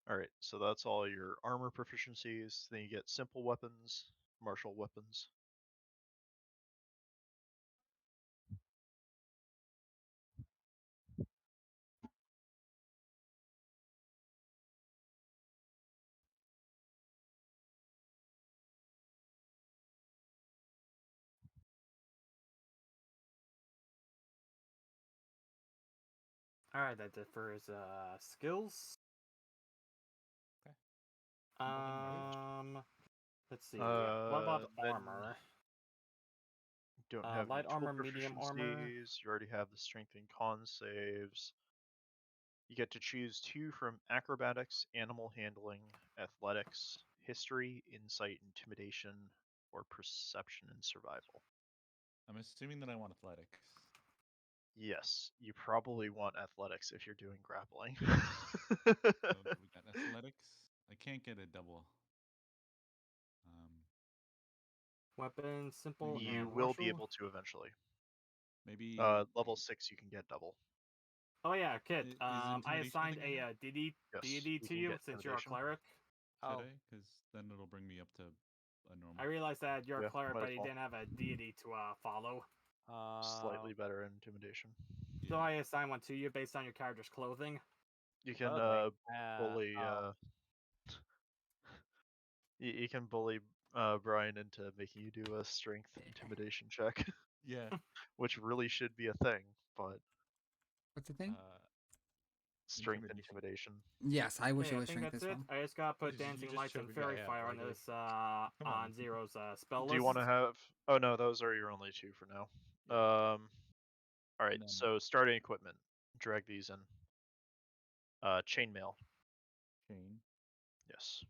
All right, so that's all your armor proficiencies. Then you get simple weapons, martial weapons. Alright, that differs skills. Okay. Let's see. What about Then armor? You don't have light any tool armor, medium armor. proficiencies. You already have the strength and con saves. You get to choose 2 from acrobatics, animal handling, athletics, history, insight, intimidation, or perception and survival. I'm assuming that I want athletics. Yes, you probably want athletics if you're doing grappling. So we got athletics. I can't get a double. Weapon, simple, You and will martial. be able to eventually. Maybe level 6 you can get double. Oh yeah, Kit. Is I intimidation assigned thing in a deity you to can you get since you're a intimidation. cleric. Should I? Because then it'll bring me up to a normal. I realized that you're a Yeah, cleric, might but as you well. didn't have a deity to follow. Slightly better intimidation. So I assign one to you based on your character's clothing. You can bully. You can bully Brian into making you do a strength intimidation check. Yeah. Which really should be a thing, but What's the thing? strength intimidation. Yes, I wish Okay, it I was think strength that's as it. well. I just gotta put You dancing just lights and choke a guy fairy out fire right on away. this Come on. on Zero's spell list. Do you want to have? Oh no, those are your only 2 for now. All right, so starting equipment. Drag these in. Chainmail. Chain. Yes.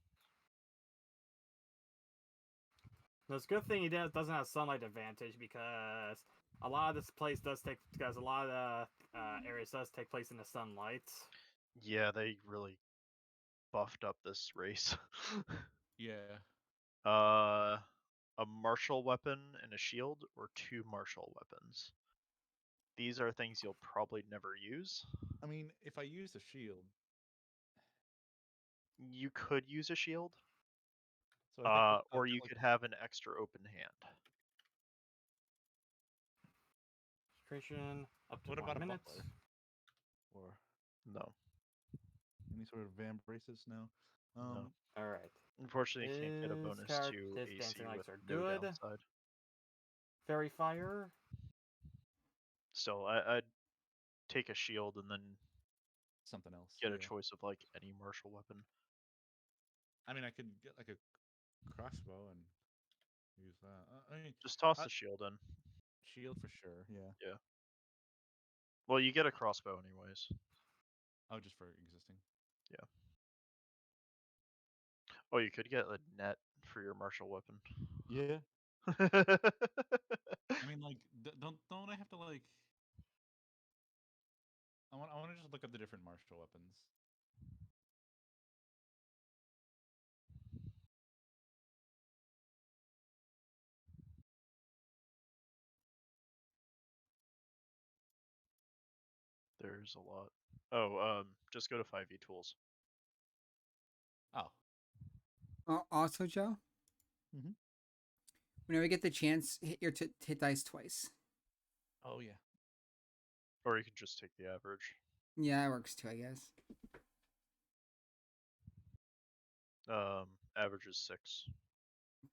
No, it's a good thing he doesn't have sunlight advantage because a lot of this place does take because a lot of areas does take place in the sunlight. Yeah, they really buffed up this race. Yeah. A martial weapon and a shield, or 2 martial weapons. These are things you'll probably never use. I mean, if I use a shield, you could use a shield. So I think or you could have an extra open hand. Concentration up to what 1 about minute. a buckler? Or no. Any sort of van braces? No. No. All right. Unfortunately, you can't get a bonus to his AC dancing with lights are no good. downside. Fairy fire. Still, I'd take a shield and then something else. Get a choice of like any martial weapon. I mean, I could get like a crossbow and use that. I mean, just toss the shield in. Shield for sure. Yeah. Yeah. Well, you get a crossbow anyways. Oh, just for existing. Yeah. Oh, you could get a net for your martial weapon. Yeah. I mean, like, don't I have to like? I want to just look up the different martial weapons. There's a lot. Oh, just go to 5e tools. Oh. Also, Joe. Mm-hmm. Whenever you get the chance, hit your hit dice twice. Oh yeah. Or you could just take the average. Yeah, it works too, I guess. Average is 6.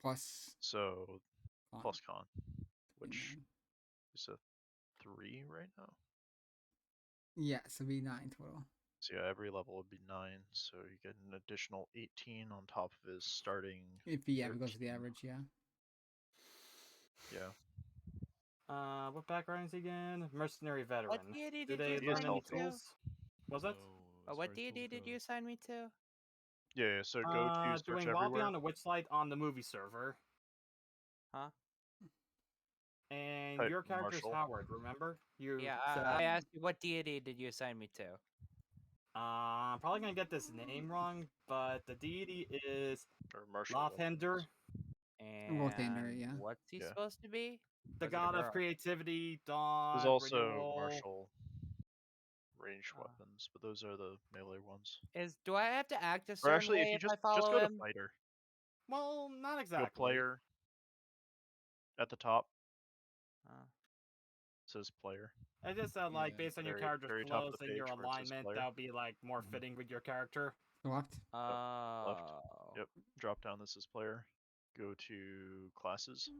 Plus. So Con. plus con, which is a 3 right now. Yeah, so it'd be 9 total. So yeah, every level would be 9, so you get an additional 18 on top of his starting. If it goes to the average, yeah. Yeah. What background is he again? Mercenary veteran. What deity Do did they you learn assign any me to? tools? Was that? What deity did you assign me to? Yeah, so go to search Doing Wild everywhere. Beyond the Witchlight on the movie server. Huh? And Type your character's Marshall. Howard, remember? You Yeah, said, I asked you what deity did you assign me to? I'm probably gonna get this name wrong, but the deity is Marshall Lothender. And yeah. what's he supposed to be? The Or is it a god of girl? creativity, dawn, There's also renewal. martial ranged weapons, but those are the melee ones. Do I have to act a Or certain actually, if way you if I just follow go to him? fighter, Well, not exactly. go player at the top. Uh, says player. I just like based on your Very- character's very top of clothes the and your page where it says alignment, player. that would be like more fitting with your character. Left. Left. Yep. Drop down. This is player. Go to classes.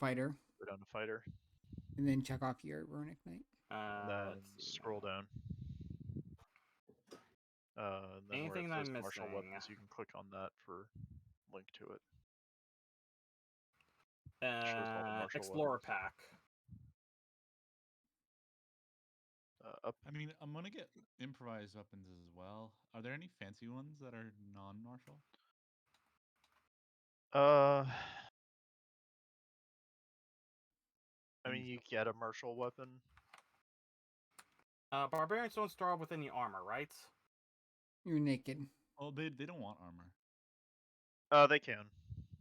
Fighter. Go down to fighter. And then check off your Runic Knight. And then scroll down. And then Anything where it I'm says martial missing? weapons, you can click on that for link to it. Shows all the martial Explorer weapons. pack. Up. I mean, I'm gonna get improvised weapons as well. Are there any fancy ones that are non-martial? I mean, you get a martial weapon. Barbarians don't start with any armor, right? You're naked. Oh, they don't want armor. They can.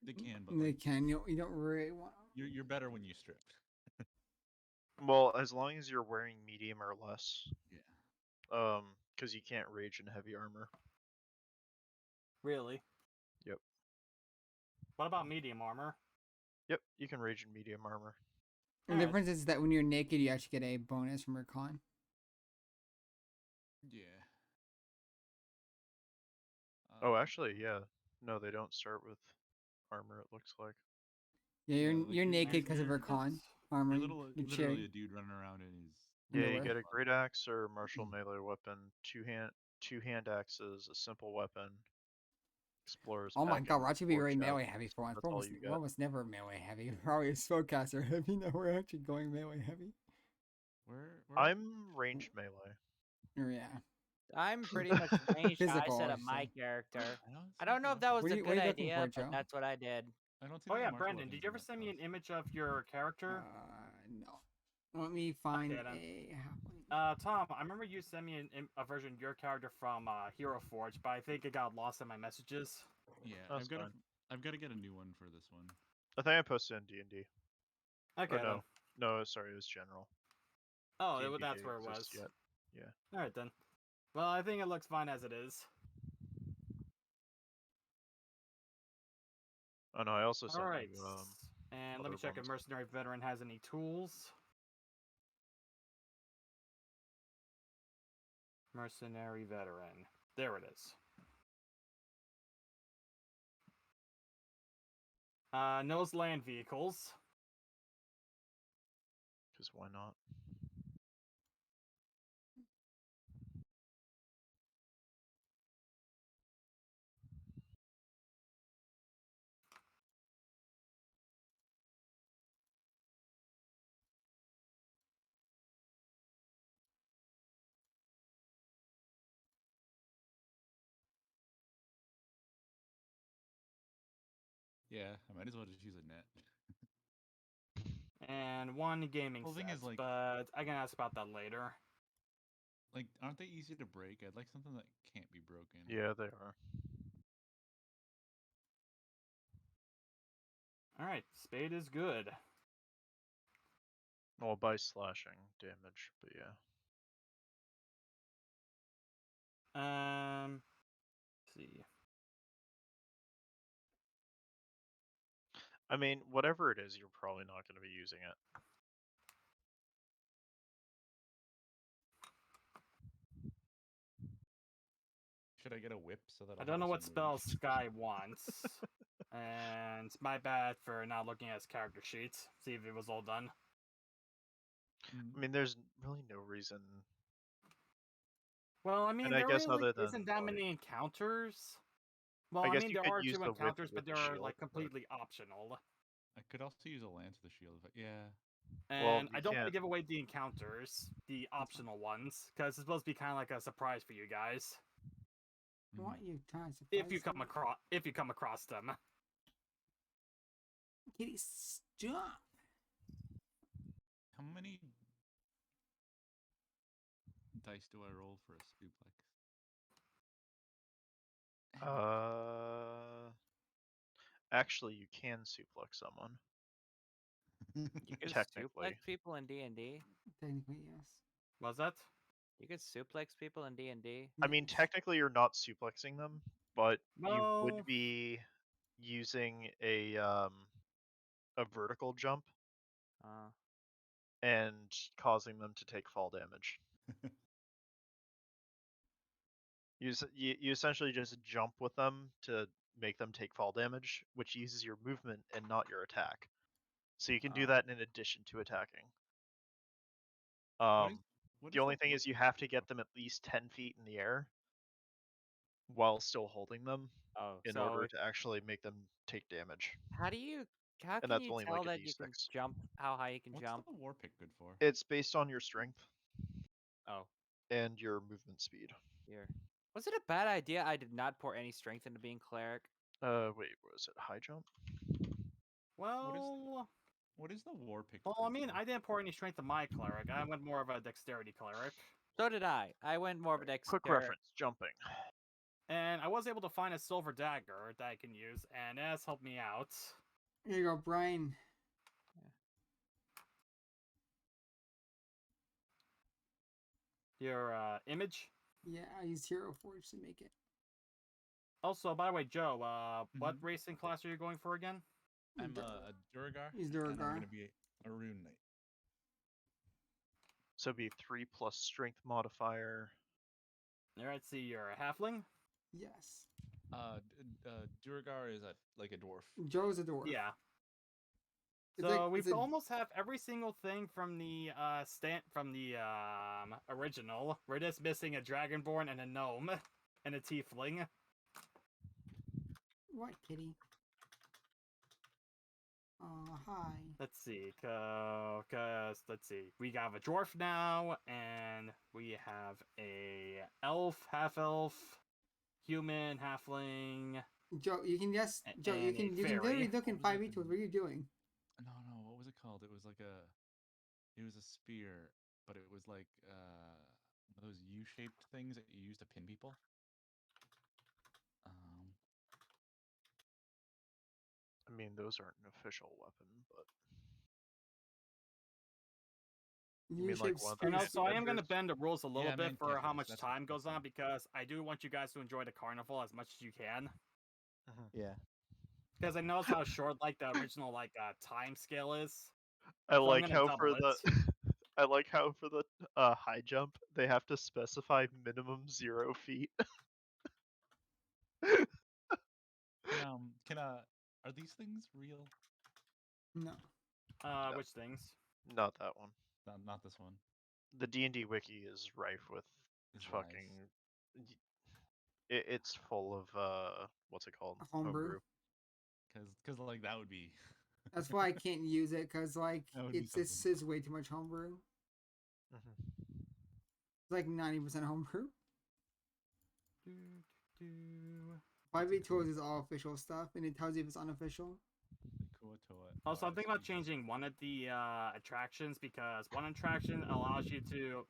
They can, but They like, can. You don't really want. you're better when you stripped. Well, as long as you're wearing medium or less. Yeah. Because you can't rage in heavy armor. Really? Yep. What about medium armor? Yep, you can rage in medium armor. The difference is that when you're naked, you actually get a bonus from your con. Yeah. Oh, actually, yeah. No, they don't start with armor. It looks like. Yeah, like you're naked because of her con armor. You're You literally a dude running around in his. Yeah, you underwear. get a great axe or martial melee weapon, two hand axes, a simple weapon, explorer's Oh my pack, god, and we're actually four very melee chests. heavy for once. That's all you We're get. almost never melee heavy. We're always spellcaster heavy. Now we're actually going melee heavy. I'm ranged melee. Yeah. I'm pretty much ranged how I Physical, set I up should my say. character. I don't know if that was What a are you good looking idea, for, but Joe? that's what I did. I don't see. Oh the yeah, martial Brendan, weapons did you ever in that send me an class. image of your character? No. Let me find Okay, then. Tom, I remember you sent me a version of your character from Hero Forge, but I think it got lost in my messages. Yeah, That's I've got to get a new one for this one. I think I posted in D&D. Okay, or no. then. No, sorry, it was general. Oh, D&D that's didn't where it was. exist Yet. Yeah. Alright then. Well, I think it looks fine as it is. Oh no, I also sent Alright. you. And let me other check if ones. Mercenary Veteran has any tools. Mercenary Veteran. There it is. Knows land vehicles. Because why not? Yeah, I might as well just use a net. And one gaming Well, the thing set, is, like- but I can ask about that later. Like, aren't they easy to break? I'd like something that can't be broken. Yeah, they are. Alright, spade is good. Well, by slashing damage, but yeah. Let's see. I mean, whatever it is, you're probably not going to be using it. Should I get a whip so that I don't know what spell Sky wants. And my bad for not looking at his character sheets, see if it was all done. I mean, there's really no reason. Well, I mean, And I there guess really other than, isn't that many encounters. Well, I I guess mean, you there could are use 2 the whip encounters, with but the they're shield, like but- completely optional. I could also use a lance with a shield. Yeah. And you I don't want to can't- give away the encounters, the optional ones, because it's supposed to be kind of like a surprise for you guys. I want you trying to If you come across them. Kitty, stop. How many dice do I roll for a suplex? Actually, you can suplex someone. You could Technically. suplex people in D&D. Technically, yes. Was that? You could suplex people in D&D. I mean, technically, you're not suplexing them, but you No. would be using a vertical jump and causing them to take fall damage. You essentially just jump with them to make them take fall damage, which uses your movement and not your attack. So you can do that in addition to attacking. what The is only the thing is you have to get them at least 10 feet in the air while still holding them in so order if- to actually make them take damage. How And can that's you only tell like a that you can D6. jump? How high you can jump? What's the war pick good for? It's based on your strength. Oh. And your movement speed. Here. Was it a bad idea I did not pour any strength into being cleric? Wait, was it high jump? Well, what is the war pick? Well, I mean, I didn't pour any strength to my cleric. I went more of a dexterity cleric. So did I. I went more of a dexterity. Quick reference, jumping. And I was able to find a silver dagger that I can use, and it has helped me out. Here you go, Brian. Your image? Yeah, I used Hero Forge to make it. Also, by the way, Joe, what racing class are you going for again? I'm a Duragar. He's And I'm Duragar. going to be a rune knight. So it'd be 3 plus strength modifier. Alright, see, you're a halfling? Yes. Duragar is like a dwarf. Joe's a dwarf. Yeah. It's So like- we it's a- almost have every single thing from the original. We're just missing a dragonborn and a gnome and a tiefling. What, kitty? Hi. Let's see, cause let's see, we have a dwarf now, and we have a elf, half elf, human, halfling. Joe, you can just Joe, you and a can fairy. literally look in 5e tools. What are you doing? No, what was it called? It was like it was a spear, but it was like one of those U-shaped things that you use to pin people. I mean, those aren't an official weapon, but... You mean like one of And those also, I am going to defenders? bend the rules a little Yeah, I bit meant for how defenders, much that's time goes on, because I do want you guys to enjoy the carnival as much as you can. Yeah. Because I noticed how short, like, the original, like, time scale is. I So I'm like gonna how double for the it. I like how for the high jump they have to specify minimum 0 feet. Are these things real? No. No. Which things? Not that one. Not this one. The D&D wiki is rife with fucking. It's full of what's it called? Homebrew. Because like that would be. That's why I can't use it, because like That would be it's way too much homebrew. It's like 90% homebrew. 5e tools is all official stuff, and it tells you if it's unofficial. Also, I'm thinking about changing one of the attractions, because one attraction allows you to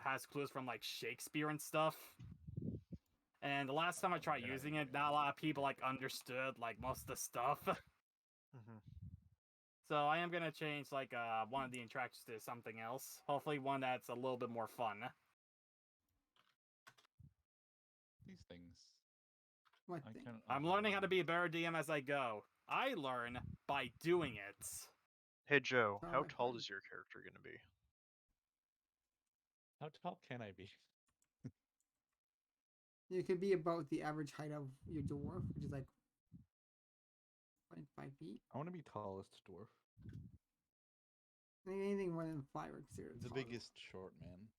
has clues from like Shakespeare and stuff. And the last time I tried using it, not a lot of people like understood like most of the stuff. So I am gonna change like one of the attractions to something else. Hopefully, one that's a little bit more fun. These things. What I thing? can't- I'm learning how to be a better DM as I go. I learn by doing it. Hey Joe, Oh, how my tall friend. is your character gonna be? How tall can I be? You could be about the average height of your dwarf, which is like 0.5 feet. I want to be tallest dwarf. Anything more than 5 or 0. The biggest short man.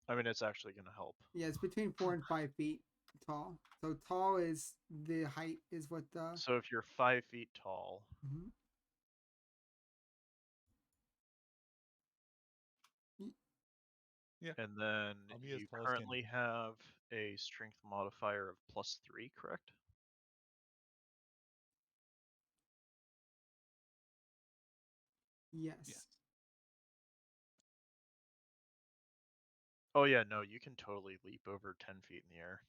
I mean, it's actually going to help. Yeah, it's between 4 and 5 feet tall. So tall is the height is what the. So if you're 5 feet tall. Mm-hmm. Yeah. And then you currently have a strength modifier of +3, correct? Yes. Oh yeah, no, you can totally leap over 10 feet in the air.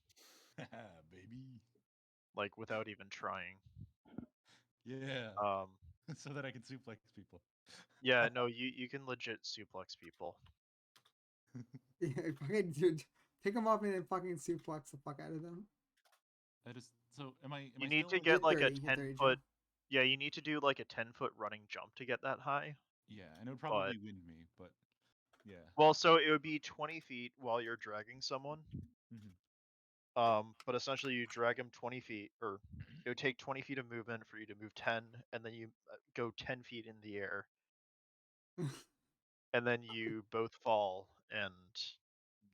Baby. Like without even trying. Yeah. So that I can suplex people. Yeah, no, you can legit suplex people. Yeah, fucking dude, take them off and then fucking suplex the fuck out of them. I just so am I? You need to get like a 10-foot. Yeah, you need to do like a 10-foot running jump to get that high. Yeah, and it would probably win me, but yeah. Well, so it would be 20 feet while you're dragging someone. But essentially you drag him 20 feet, or it would take 20 feet of movement for you to move 10, and then you go 10 feet in the air. And then you both fall, and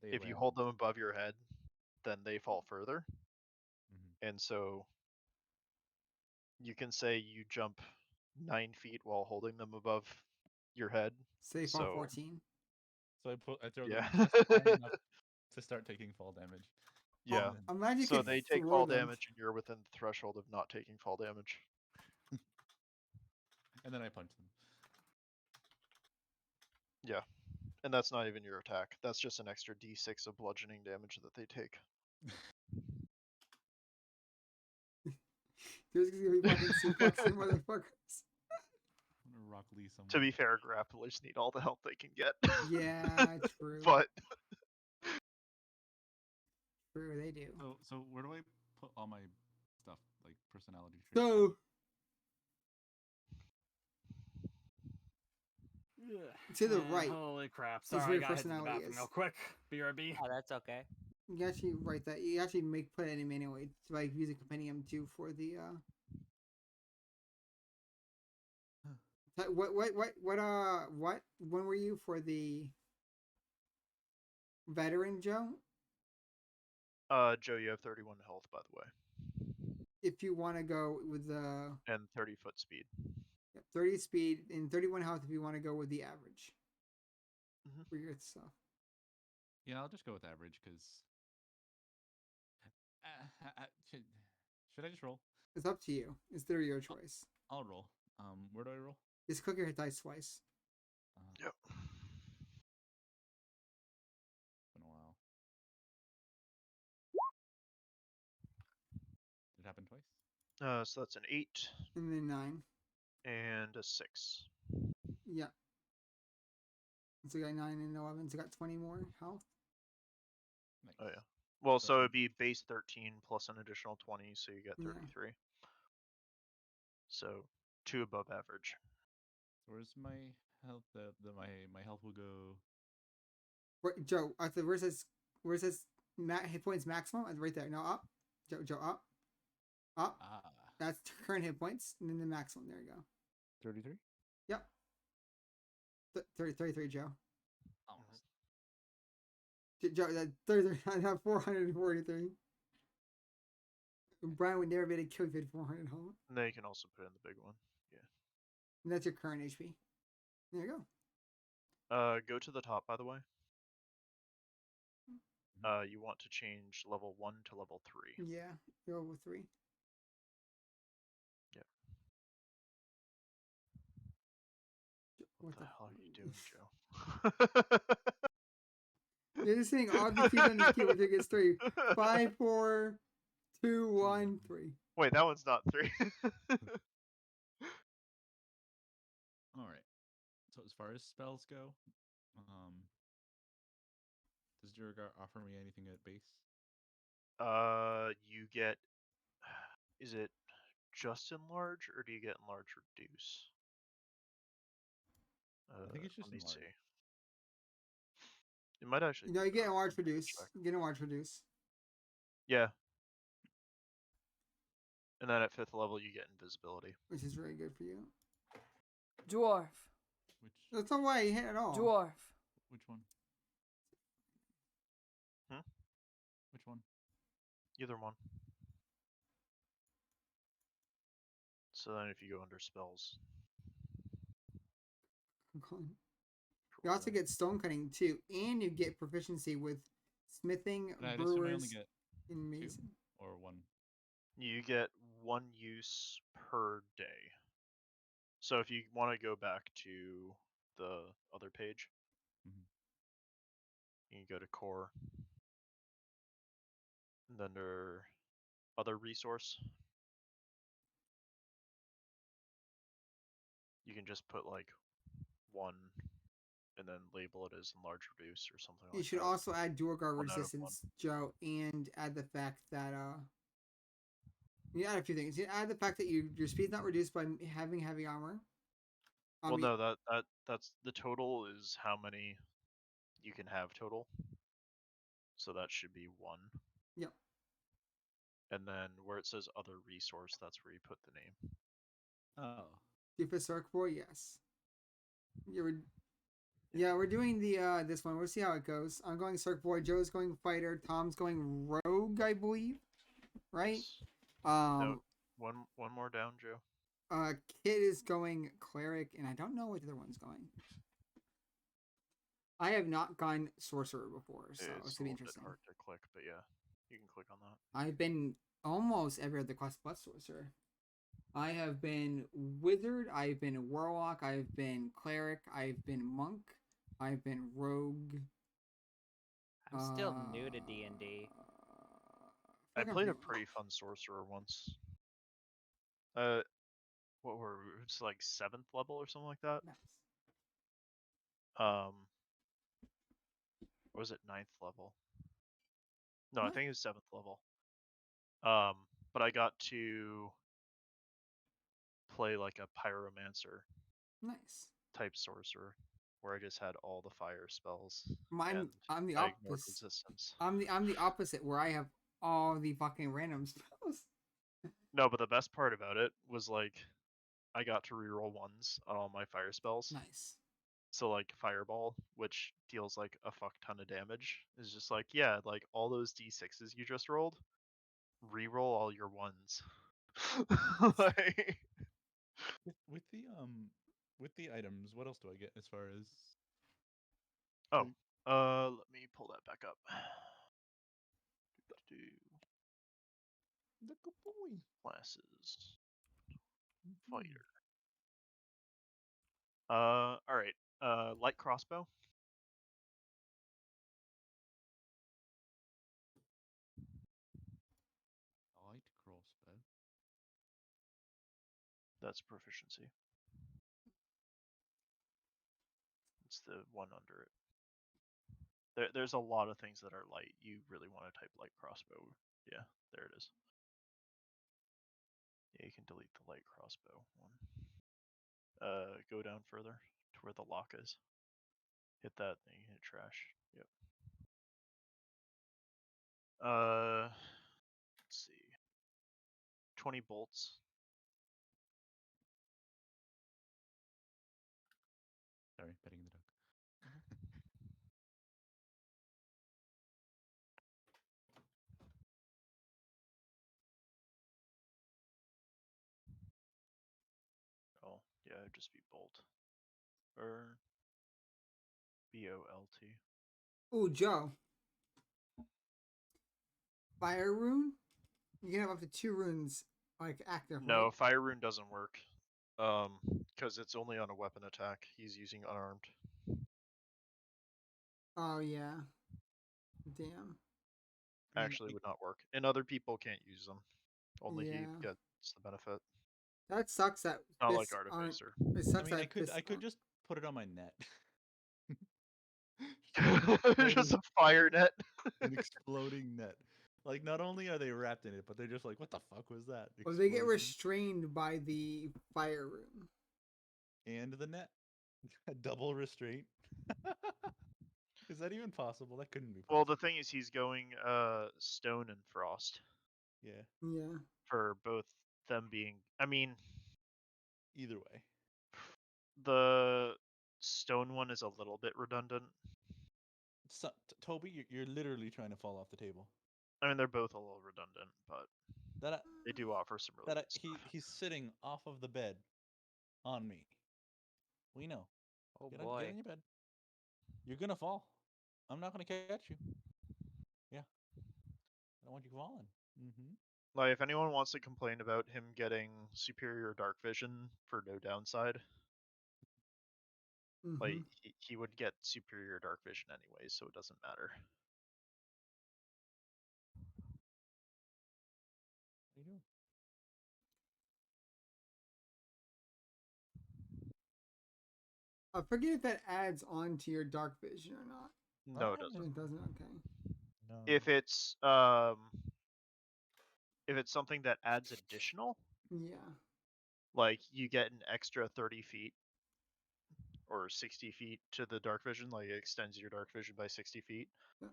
if you hold them above your head, then they fall further. And so you can say you jump 9 feet while holding them above your head. Say fall 14. So I throw Yeah. them just high enough to start taking fall damage. Yeah. Imagine you So could they take throw fall them. damage, and you're within the threshold of not taking fall damage. And then I punch them. Yeah. And that's not even your attack. That's just an extra d6 of bludgeoning damage that they take. There's gonna be fucking suplexing motherfuckers. I'm gonna rock Lee someone. To be fair, grapplers need all the help they can get. Yeah, true. But true, they do. So where do I put all my stuff, like personality traits? So to the right. Holy crap! is Sorry, where I your gotta head to the personality bathroom is. real quick. BRB. Oh, that's okay. You actually write that. You actually put it in anyway, like using compendium too for the. What? When were you for the veteran, Joe? Joe, you have 31 health, by the way. If you want to go with the. And 30-foot speed. Yep, 30 speed and 31 health if you want to go with the average. For your stuff. Yeah, I'll just go with average because. Should I just roll? It's up to you. It's your choice. I'll roll. Where do I roll? Just click your hit dice twice. Yep. Been a while. Did it happen twice? So that's an 8. And then 9. And a 6. Yeah. So you got 9 and 11. So you got 20 more health. Nice. Oh yeah. Well, so it'd be base 13 plus an additional 20, so you get 33. So 2 above average. Where's my health? My health will go. Wait, Joe, where it says hit points maximum? Right there. No, up. Joe, up. Up. That's current hit points, and then the maximum. There you go. 33. Yep. 33, Joe. Almost. Joe, that 33. I have 443. Brian would never be able to kill you if he had 400 health. And then you can also put in the big one. Yeah. And that's your current HP. There you go. Go to the top, by the way. You want to change level 1 to level 3. Yeah, you're level 3. Yep. What the hell are you doing, Joe? You're just saying all the keys on this keyboard gets 3. 5, 4, 2, 1, 3. Wait, that one's not 3. All right. So as far as spells go, does Durgar offer me anything at base? You get. Is it just enlarge, or do you get enlarge reduce? I think it's just enlarge. See. It might actually. No, you get enlarge reduce. You get enlarge reduce. Yeah, And then at 5th level, you get invisibility. Which is very good for you. Dwarf. Which? That's not why you hit at all. Dwarf. Which one? Hmm? Which one? Either one. So then if you go under spells. You also get stone cutting too, and you get proficiency with smithing, And I'd assume I brewers, only get and 2 mason. or 1. You get 1 use per day. So if you want to go back to the other page, you can go to core, and then under other resource, you can just put like 1 and then label it as enlarge reduce or something like that. You should also add Duergar 1 out of 1. resistance, Joe, and add the fact that you add a few things. You add the fact that your speed's not reduced by having heavy armor. Well, no, that's the total is how many you can have total. So that should be 1. Yep. And then where it says other resource, that's where you put the name. Oh. If Circ Boy, yes. Yeah, we're doing the this one. We'll see how it goes. I'm going Circ Boy, Joe's going fighter, Tom's going rogue, I believe. Right? No, one more down, Joe. Kid is going cleric, and I don't know what the other one's going. I have not gone sorcerer before, so it's gonna be interesting. Hard to click, but yeah, you can click on that. I've been almost every other class but sorcerer. I have been wizard, I've been warlock, I've been cleric, I've been monk, I've been rogue. I'm still new to D&D. I played a pretty fun sorcerer once. What were we? It's like 7th level or something like that. Or was it 9th level? No, I think it was 7th level. But I got to play like a pyromancer. Nice. Type sorcerer, where I just had all the fire spells. I'm the I ignored opposite. resistance. I'm the opposite, where I have all the fucking random spells. No, but the best part about it was like I got to reroll 1s on all my fire spells. Nice. So like fireball, which deals like a fuck ton of damage, is just like, yeah, like all those d6s you just rolled, reroll all your 1s. Like... with the items, what else do I get as far as? Oh, let me pull that back up. Classes. Fighter. All right. Light crossbow. Light crossbow. That's proficiency. It's the one under it. There's a lot of things that are light. You really want to type light crossbow. Yeah, there it is. Yeah, you can delete the light crossbow one. Go down further to where the lock is. Hit that, then you hit trash. Yep. Let's see. 20 bolts. Sorry, petting the dog. Oh, yeah, it'd just be bolt. Or B-O-L-T. Ooh, Joe. Fire rune? You can have up to 2 runes like active. No, right? fire rune doesn't work. Because it's only on a weapon attack. He's using unarmed. Oh yeah. Damn. Actually would not work. And other people can't use them. Only he Yeah. gets the benefit. That sucks that Not this like Artificer. It sucks I mean, that I could just put it on my net. Just a fire net. An exploding net. Like, not only are they wrapped in it, but they're just like, what the fuck was that? Well, they get Explosion. restrained by the fire rune. And the net. A double restraint. Is that even possible? That couldn't be possible. Well, the thing is, he's going stone and frost. Yeah. Yeah. For both them being. I mean, either way, the stone one is a little bit redundant. So, Toby, you're literally trying to fall off the table. I mean, they're both a little redundant, but they do offer some really good stuff. He's sitting off of the bed on me. We know. Oh get boy. Get in your bed. You're gonna fall. I'm not gonna catch you. Yeah. I don't want you falling. Mm-hmm. Like, if anyone wants to complain about him getting superior dark vision for no downside, like he would get superior dark vision anyway, so it doesn't matter. What are you doing? I forget if that adds on to your dark vision or not. No, it doesn't. It doesn't. Okay. No. If it's something that adds additional, Yeah. like you get an extra 30 feet or 60 feet to the dark vision, like it extends your dark vision by 60 feet. Yeah.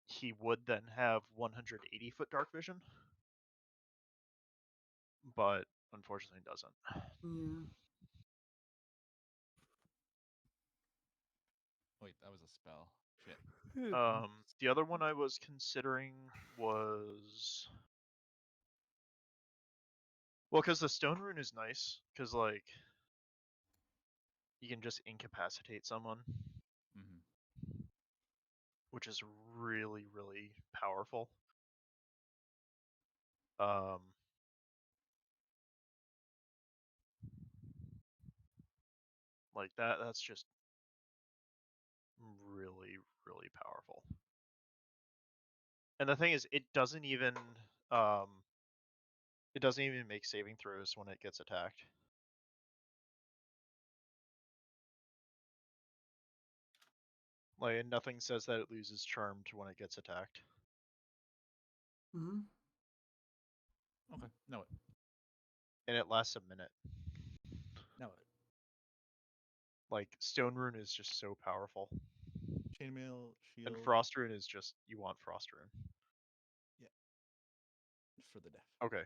He would then have 180 foot dark vision, but unfortunately doesn't. Yeah. Wait, that was a spell. Shit. The other one I was considering was, well, because the stone rune is nice, because like you can just incapacitate someone, which is really, really powerful. Like that's just really, really powerful. And the thing is, it doesn't even make saving throws when it gets attacked. Like, nothing says that it loses charmed when it gets attacked. Mm-hmm. Okay, know it. And it lasts a minute. Know it. Like, Stone Rune is just so powerful. Chainmail, shield. And Frost Rune is just, you want Frost Rune. Yeah. For the death. Okay.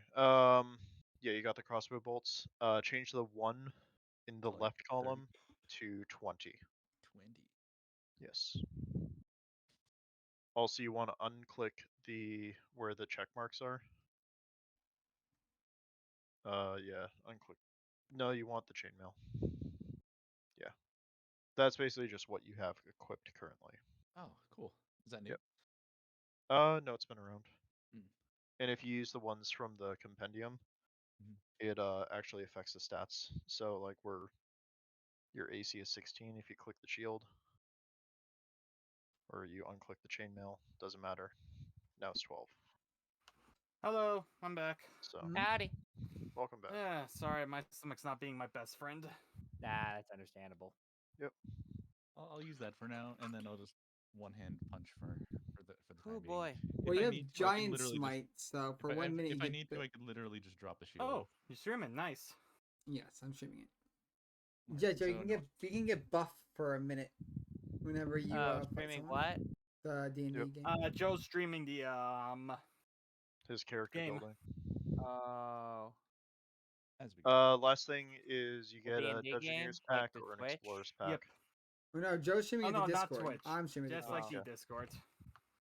Yeah, you got the crossbow bolts. Change the 1 in the left column to 20. 20. Yes. Also, you want to unclick where the check marks are. Yeah, unclick. No, you want the chainmail. Yeah. That's basically just what you have equipped currently. Oh, cool. Is that new? Yep. No, it's been around. And if you use the ones from the compendium, it actually affects the stats. So like your AC is 16 if you click the shield, or you unclick the chainmail, doesn't matter. Now it's 12. Hello, I'm back. So Howdy. Welcome back. Yeah, sorry, my stomach's not being my best friend. Nah, that's understandable. Yep. I'll use that for now, and then I'll just one-hand punch for the Oh time boy. being. Well, If you I have need to, I can giant literally smite, so for 1 minute if you I get need to, I could literally just drop the shield. Oh, you're streaming, nice. Yes, I'm streaming it. Yeah, Joe, you can get buff for a minute whenever you fight streaming someone. what? The D&D game. Joe's streaming the his character game. building. Oh. Last thing is you get a D&D Dungeoneer's game? pack Like or an Twitch? Explorer's pack. Yep. Oh, no, Joe's streaming Oh, the no, Discord. not Twitch. I'm streaming Just the like Discord. the Discord.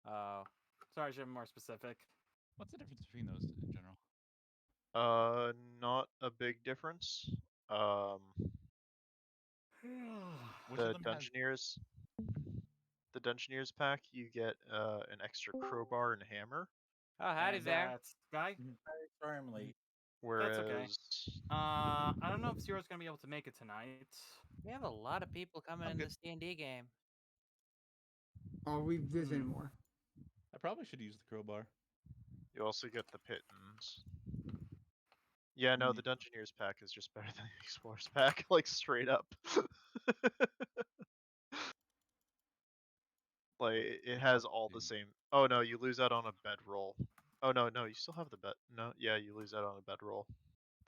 Oh. Sorry, I should be more specific. What's the difference between those in general? Not a big difference. The Dungeoneer's pack, you get an extra crowbar and hammer. Oh, howdy there. That's Guy. Sorry I'm late. Whereas, That's okay. I don't know if Zero's gonna be able to make it tonight. We have a lot of people coming in this D&D game. Oh, there's been more. I probably should use the crowbar. You also get the pittance. Yeah, no, the Dungeoneer's pack is just better than the Explorer's pack, like straight up. Like, it has all the same. Oh no, you lose out on a bed roll. Oh no, you still have the bed. No, yeah, you lose out on a bed roll.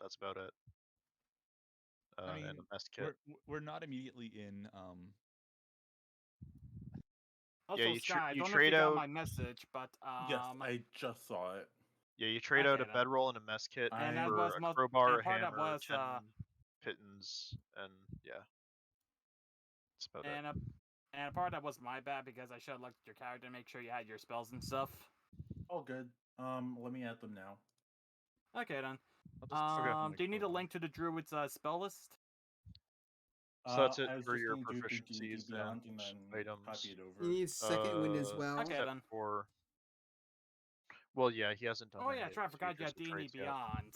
That's about it. I mean, and a mess kit. we're not immediately in. Also, Yeah, you Sky, I you don't know if trade you got out. my message, but Yes, I just saw it. Yeah, you trade out a Okay, then. bedroll and a mess kit And that for was a most- crowbar, and a part of that hammer, was, 10 pittons, and yeah. That's about and it. and a part of that was my bad because I should have looked at your character to make sure you had your spells and stuff. All good. Let me add them now. Okay then. Okay. Do you need a link to the druid's spell list? So that's it I was for just your gonna do it through D&D proficiencies Beyond and and then items. copy it over. You need second wind as well. Okay, except then. for... Well, yeah, he hasn't done Oh any yeah, of I his forgot you features had and D&D traits yet. Beyond.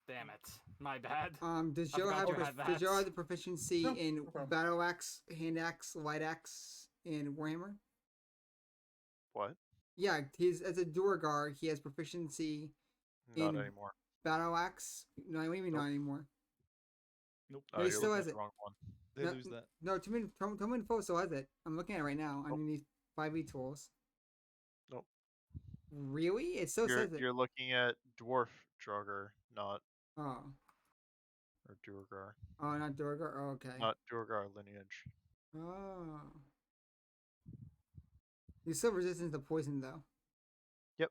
Damn it, my bad. Does I Joe forgot have you had that. does Joe have the proficiency No, in no problem. battle axe, hand axe, light axe, and warhammer? What? Yeah, he's as a Duergar, he has proficiency Not in anymore. battle axe. No, what do you mean not anymore? Nope. No, he you're still looking has at it. the wrong one. They No, lose that. No, Tomin Fo still has it. I'm looking at it right now underneath 5e tools. Nope. Really? It still says it. You're looking at dwarf Draugr, not Oh. or Duergar. Oh, not Duergar? Oh, okay. Not Duergar lineage. Oh. He's still resistant to poison, though. Yep.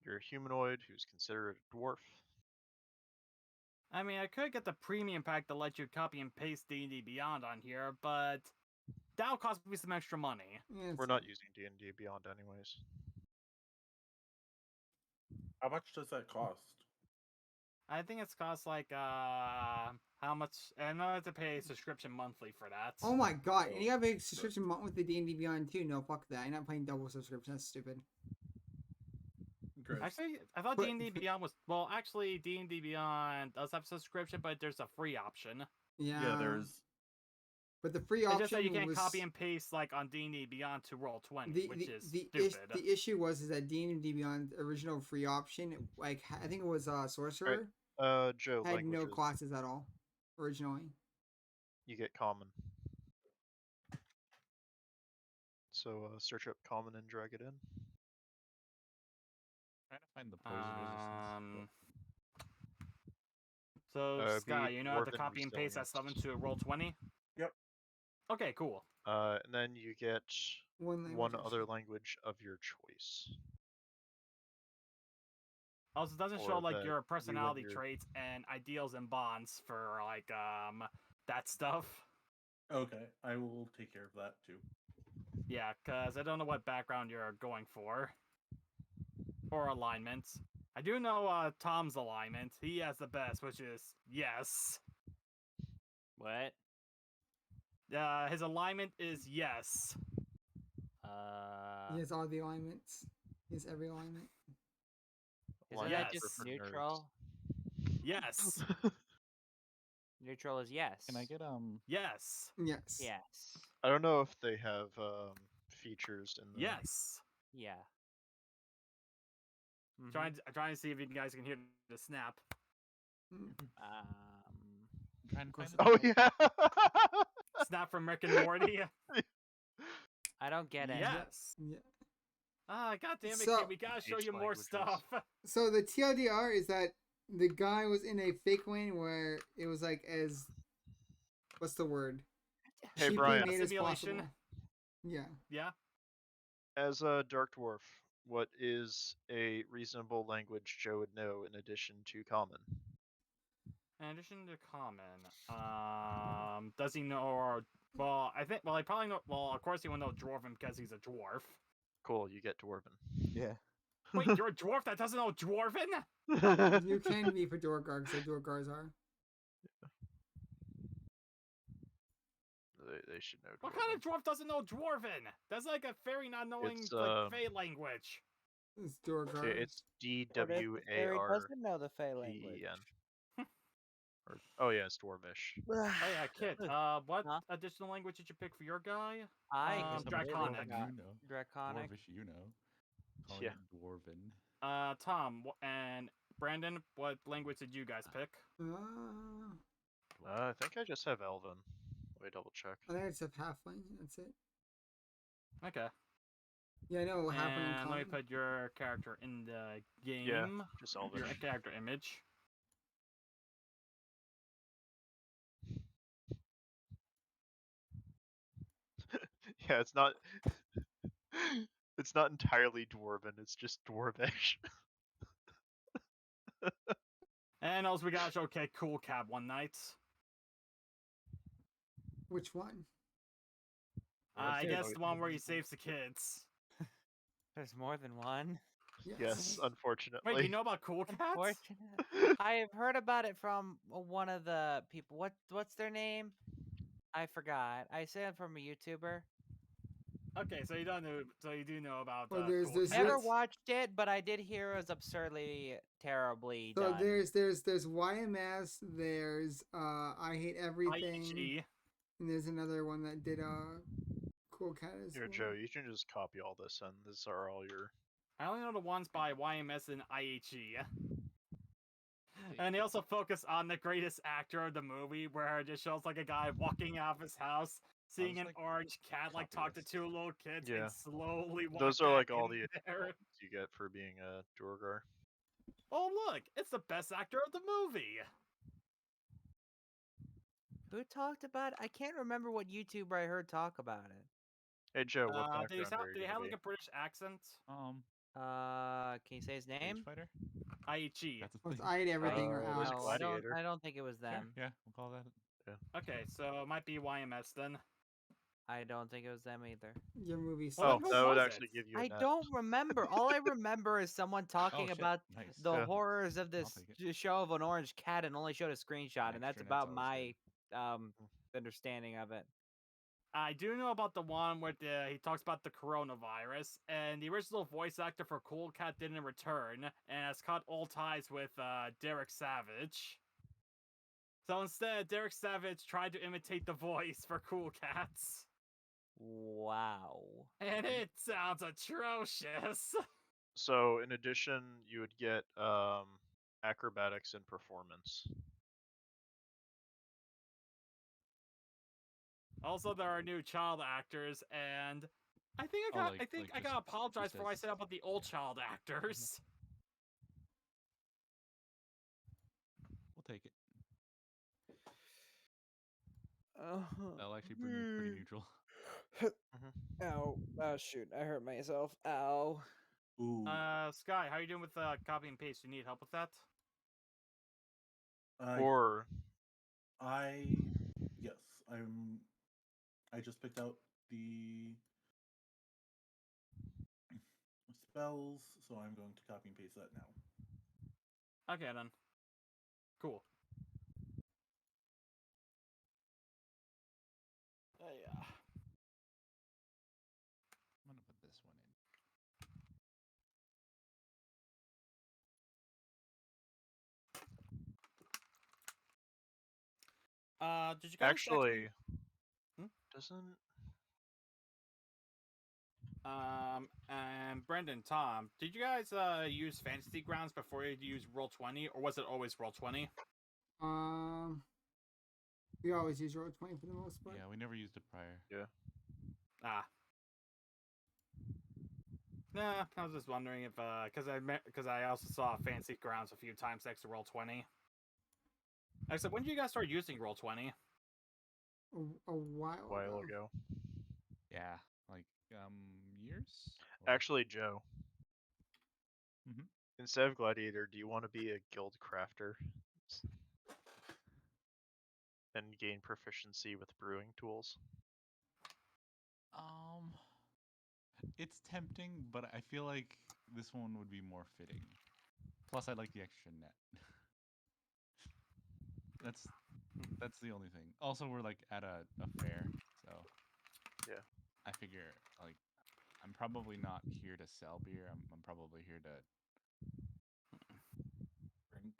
You're a humanoid who's considered a dwarf. I mean, I could get the premium pack to let you copy and paste D&D Beyond on here, but that'll cost me some extra money. Yeah, We're not using D&D Beyond anyways. How much does that cost? I think it's cost like how much? And I have to pay a subscription monthly for that. Oh my god, and you have a subscription month with the D&D Beyond too. No, fuck that. I'm not playing double subscription. That's stupid. Actually, I thought D&D Beyond was actually D&D Beyond does have subscription, but there's a free option. Yeah. There's. But the free It's option just that you can't was... copy and paste like on D&D Beyond to Roll20, which is stupid. The issue was that D&D Beyond original free option, like I think it was Sorcerer, Joe, had languages. no classes at all originally. You get common. So search up common and drag it in. Trying to find the poison resistance. So Sky, be you know how to dwarven copy and paste that resilience. stuff into Roll20? Yep. Okay, cool. And then you get one other language. language of your choice. Also, it doesn't Or show like that your you and personality your- traits and ideals and bonds for like that stuff. Okay, I will take care of that too. Yeah, because I don't know what background you're going for. Or alignment. I do know Tom's alignment. He has the best, which is yes. What? His alignment is yes. He has all the alignments. He has every alignment. Isn't that just neutral? Yes. Neutral is yes. Can I get Yes. Yes. Yes. I don't know if they have features in the... Yes. Yeah. Trying to see if you guys can hear the snap. Trying to find Oh yeah. Snap from Rick and Morty. I don't get it. Yes. Yeah. Ah, god damn it, So- kid, we gotta show you more stuff. So the TLDR is that the guy was in a fake lane where it was like as... What's the word? Hey, Cheaply Brian. made as Simulation. possible. Yeah. Yeah. As a Dark Dwarf, what is a reasonable language Joe would know in addition to Common? In addition to Common, does he know? Well, I think. Well, he probably know. Well, of course he will know Dwarven because he's a dwarf. Cool, you get Dwarven. Yeah. Wait, you're a dwarf that doesn't know Dwarven? You can be for Duergar because Duergars are. They should know. What kind of dwarf doesn't know Dwarven? That's like a fairy not knowing It's, like Fey language. It's Duergar. It's DWAR. doesn't know the Fey language. Oh yeah, it's Dwarvish. Oh yeah, Kit. What additional language did you pick for your guy? Draconic. Draconic. Dwarvish, you know. Calling Yeah. it Dwarven. Tom and Brandon, what language did you guys pick? I think I just have Elven. Let me double check. I think it's a halfling. That's it. Okay. Yeah, I know halfling and And let me common. put your character in the game. Yeah, just Your Elvish. character image. Yeah, it's not. It's not entirely dwarven. It's just dwarvish. And also, we gotta show Cool Cab one night. Which one? I guess the one where he saves the kids. There's more than one. Yes, unfortunately. Wait, do you know about Cool Cats? Unfortunate. I've heard about it from one of the people. What's their name? I forgot. I say it from a YouTuber. Okay, so you don't know. So you do know about Well, Cool Cats. Never watched it, but I did hear it was absurdly, terribly So done. there's YMS. There's I Hate Everything. IHE. And there's another one that did Cool Cat as Here, well. Joe, you can just copy all this, and these are all your. I only know the ones by YMS and IHE. And they also focus on the greatest actor of the movie, where it just shows like a guy walking out of his house, seeing an orange cat like talk to two little kids, Yeah. and slowly walk Those are back like all in the there. achievements you get for being a Duergar. Oh look, it's the best actor of the movie. Who talked about it? I can't remember what YouTuber I heard talk about it. Hey Joe, what Did he background are you did he gonna have be? like a British accent? Can you say his name? Fighter? IHE. That's a Well, it's thing. I Hate Everything or was Alex. No, Gladiator. I don't think it was them. Yeah, we'll call that. Yeah. Okay, so it might be YMS then. I don't think it was them either. Your movie Well, sucks. then that what would was actually it? give you a I net. don't remember. All I remember is someone talking shit. about Nice. the Yeah. horrors of this show of an orange cat and only showed a screenshot, and that's Extra net's about always my understanding of it. I do know about the one where he talks about the coronavirus, and the original voice actor for Cool Cat didn't return, and has cut all ties with Derek Savage. So instead, Derek Savage tried to imitate the voice for Cool Cats. Wow. And it sounds atrocious. So in addition, you would get acrobatics and performance. Also, there are new child actors, and I think I got I gotta apologize for what I said about the old child actors. We'll take it. Uh-huh. That'll actually bring me pretty neutral. Ow. Oh, shoot. I hurt myself. Ow. Ooh. Sky, how are you doing with copy and paste? You need help with that? Or yes, I just picked out the spells, so I'm going to copy and paste that now. Okay then. Cool. Yeah. I'm gonna put this one in. Did you guys actually doesn't and Brendan, Tom, did you guys use Fantasy Grounds before you used Roll20, or was it always Roll20? We always use Roll20 for the most part. Yeah, we never used it prior. Yeah. Ah. Nah, I was just wondering if because I also saw Fantasy Grounds a few times next to Roll20. Except when did you guys start using Roll20? A while ago. Yeah, like years. Actually, Joe. Mhm. Instead of Gladiator, do you want to be a guild crafter and gain proficiency with brewing tools? It's tempting, but I feel like this one would be more fitting. Plus, I like the extra net. That's the only thing. Also, we're like at a fair, so yeah. I figure like I'm probably not here to sell beer. I'm probably here to drink.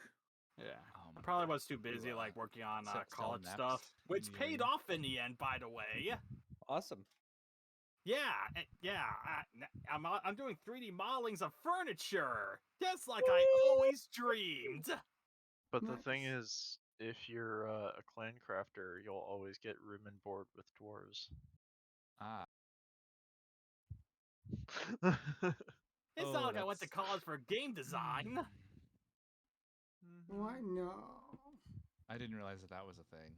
Yeah, I probably was too busy like working on sell college naps stuff, in which the paid area. off in the end, by the way. Awesome. Yeah, I'm doing 3D modelings of furniture, just like I always dreamed. But the thing is, if you're a clan crafter, you'll always get room and board with dwarves. Ah. It's not like I went to college for game design. What? No. I didn't realize that was a thing.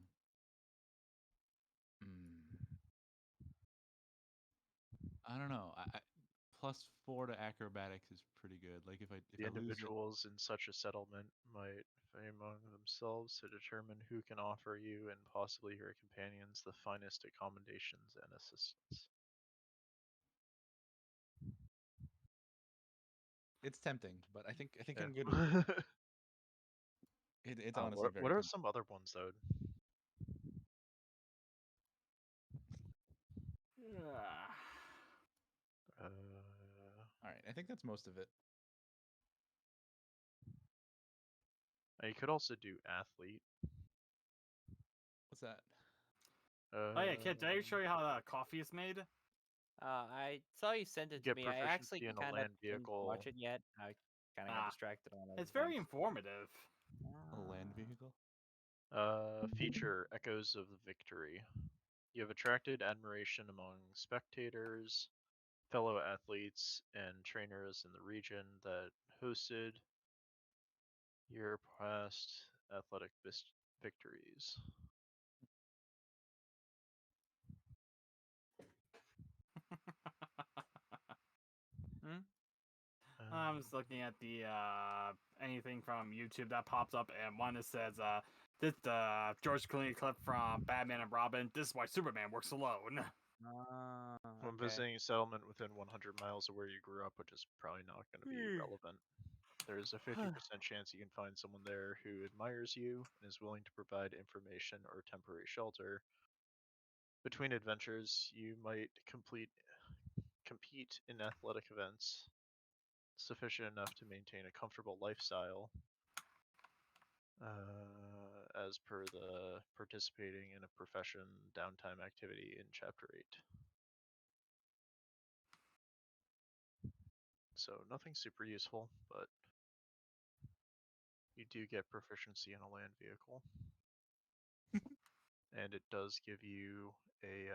I don't know. +4 to acrobatics is pretty good. Like if The I lose it, individuals in such a settlement might fight among themselves to determine who can offer you and possibly your companions the finest accommodations and assistance. it's tempting, but I think Yeah. I'm good with it. It's honestly very what are tempting. some other ones though? All right, I think that's most of it. You could also do athlete. What's that? Oh yeah, Kit, did I show you how coffee is made? I saw you sent it to Get me. I actually proficiency in a kind of land didn't vehicle. watch it yet. I kind of got distracted on other It's very things. informative. A land vehicle? Feature Echoes of the Victory. You have attracted admiration among spectators, fellow athletes, and trainers in the region that hosted your past athletic victories. I'm just looking at the anything from YouTube that pops up, and one that says this George Clooney clip from Batman and Robin. This is why Superman works alone. When visiting a settlement within 100 miles of where you grew up, which is probably not going to be relevant, there's a 50% chance you can find someone there who admires you and is willing to provide information or temporary shelter. Between adventures, you might compete in athletic events sufficient enough to maintain a comfortable lifestyle, as per the participating in a profession downtime activity in Chapter 8. So nothing super useful, but you do get proficiency in a land vehicle. And it does give you a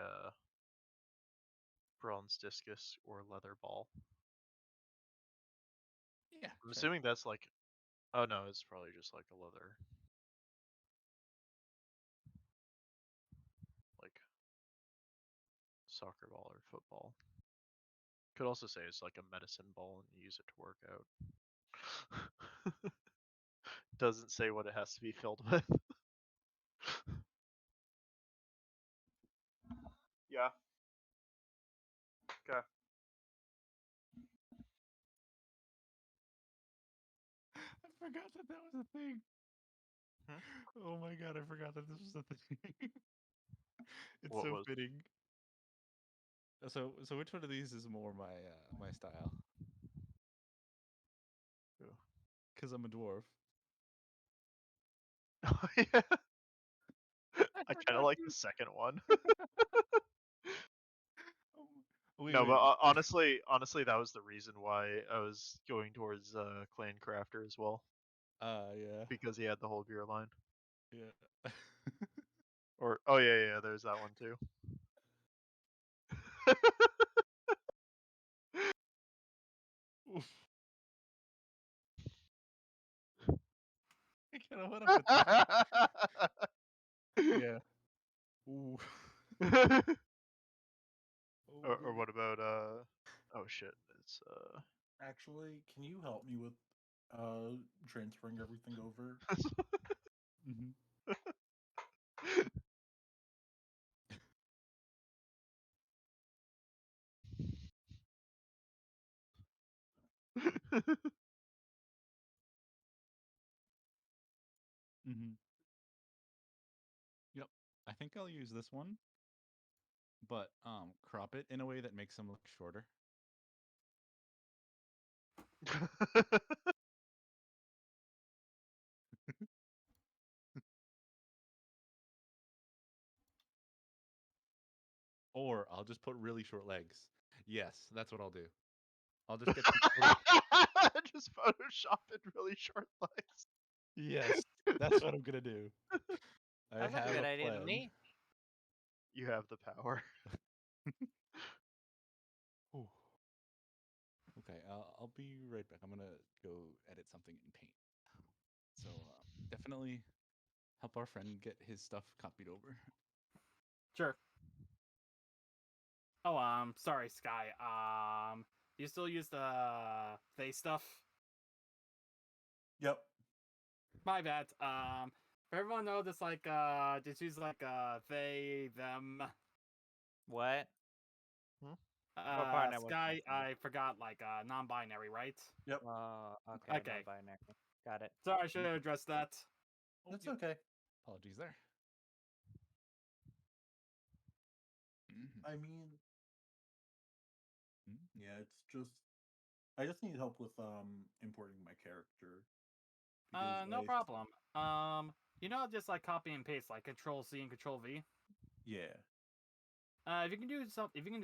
bronze discus or leather ball. Yeah. I'm assuming that's like, oh no, it's probably just like a leather, like soccer ball or football. Could also say it's like a medicine ball and you use it to work out. Doesn't say what it has to be filled with. Yeah. Okay. I forgot that was a thing. Oh my god, I forgot that this was a thing. It's What so was? fitting. So which one of these is more my style? Because I'm a dwarf. Oh yeah. I kind of like the second one. Wait, no, wait. but honestly, that was the reason why I was going towards Clan Crafter as well. Yeah. Because he had the whole gear line. Yeah. Or oh yeah, there's that one too. Oof. I can't know what I'm Yeah. Ooh. or what about oh shit, it's Actually, can you help me with transferring everything over? Mm-hmm. Mm-hmm. Yep. I think I'll use this one, but crop it in a way that makes them look shorter. Or I'll just put really short legs. Yes, that's what I'll do. I'll just get just Photoshop in really short legs. Yes, that's what I'm gonna do. I Sounds like a have good a idea to plan. me. You have the power. Ooh. Okay, I'll be right back. I'm gonna go edit something in Paint. So definitely help our friend get his stuff copied over. Sure. Oh, sorry, Sky. You still use the they stuff? Yep. My bad. For everyone know this, like, just use like they, them. What? What part I wasn't Sky, listening to? I forgot, like, non-binary, right? Yep. Okay, Okay. non-binary. Got it. Sorry, I should have addressed that. That's okay. Apologies there. I mean, yeah, it's just I just need help with importing my character. No problem. You know, just like copy and paste, like Control C and Control V. Yeah. If you can do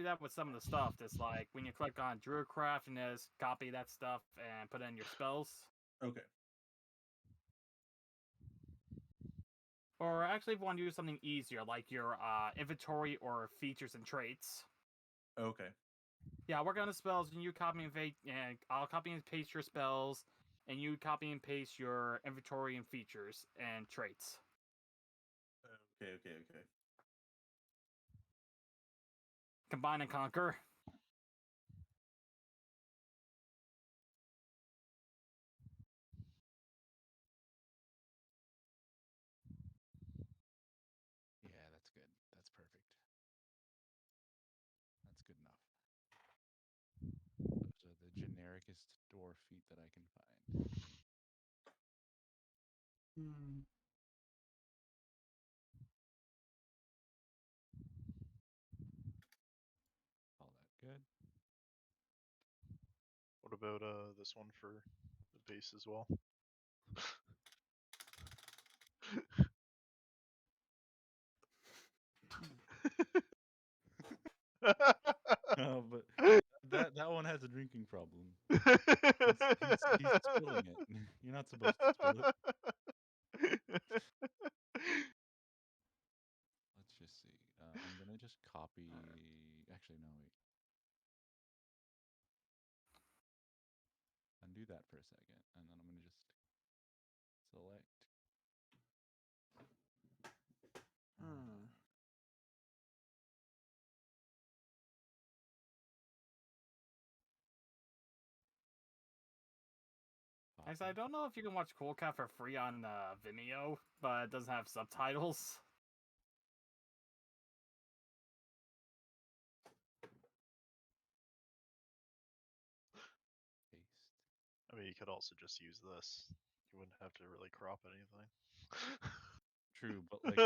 that with some of the stuff, just like when you click on Druidcraft and just copy that stuff and put in your spells. Okay. Or actually, if you want to do something easier, like your inventory or features and traits. Okay. Yeah, work on the spells, and you copy and paste, and I'll copy and paste your spells, and you copy and paste your inventory and features and traits. Okay. Combine and conquer. Yeah, that's good. That's perfect. That's good enough. Those are the genericest dwarf feet that I can find. All that good. What about this one for the base as well? No, but that one has a drinking problem. He's spilling it. You're not supposed to spill it. Let's just see. I'm gonna just copy. Actually, no, wait. Undo that for a second, and then I'm gonna just select. Actually, I don't know if you can watch Cool Cat for free on Vimeo, but it doesn't have subtitles. I mean, you could also just use this. You wouldn't have to really crop anything. True, but like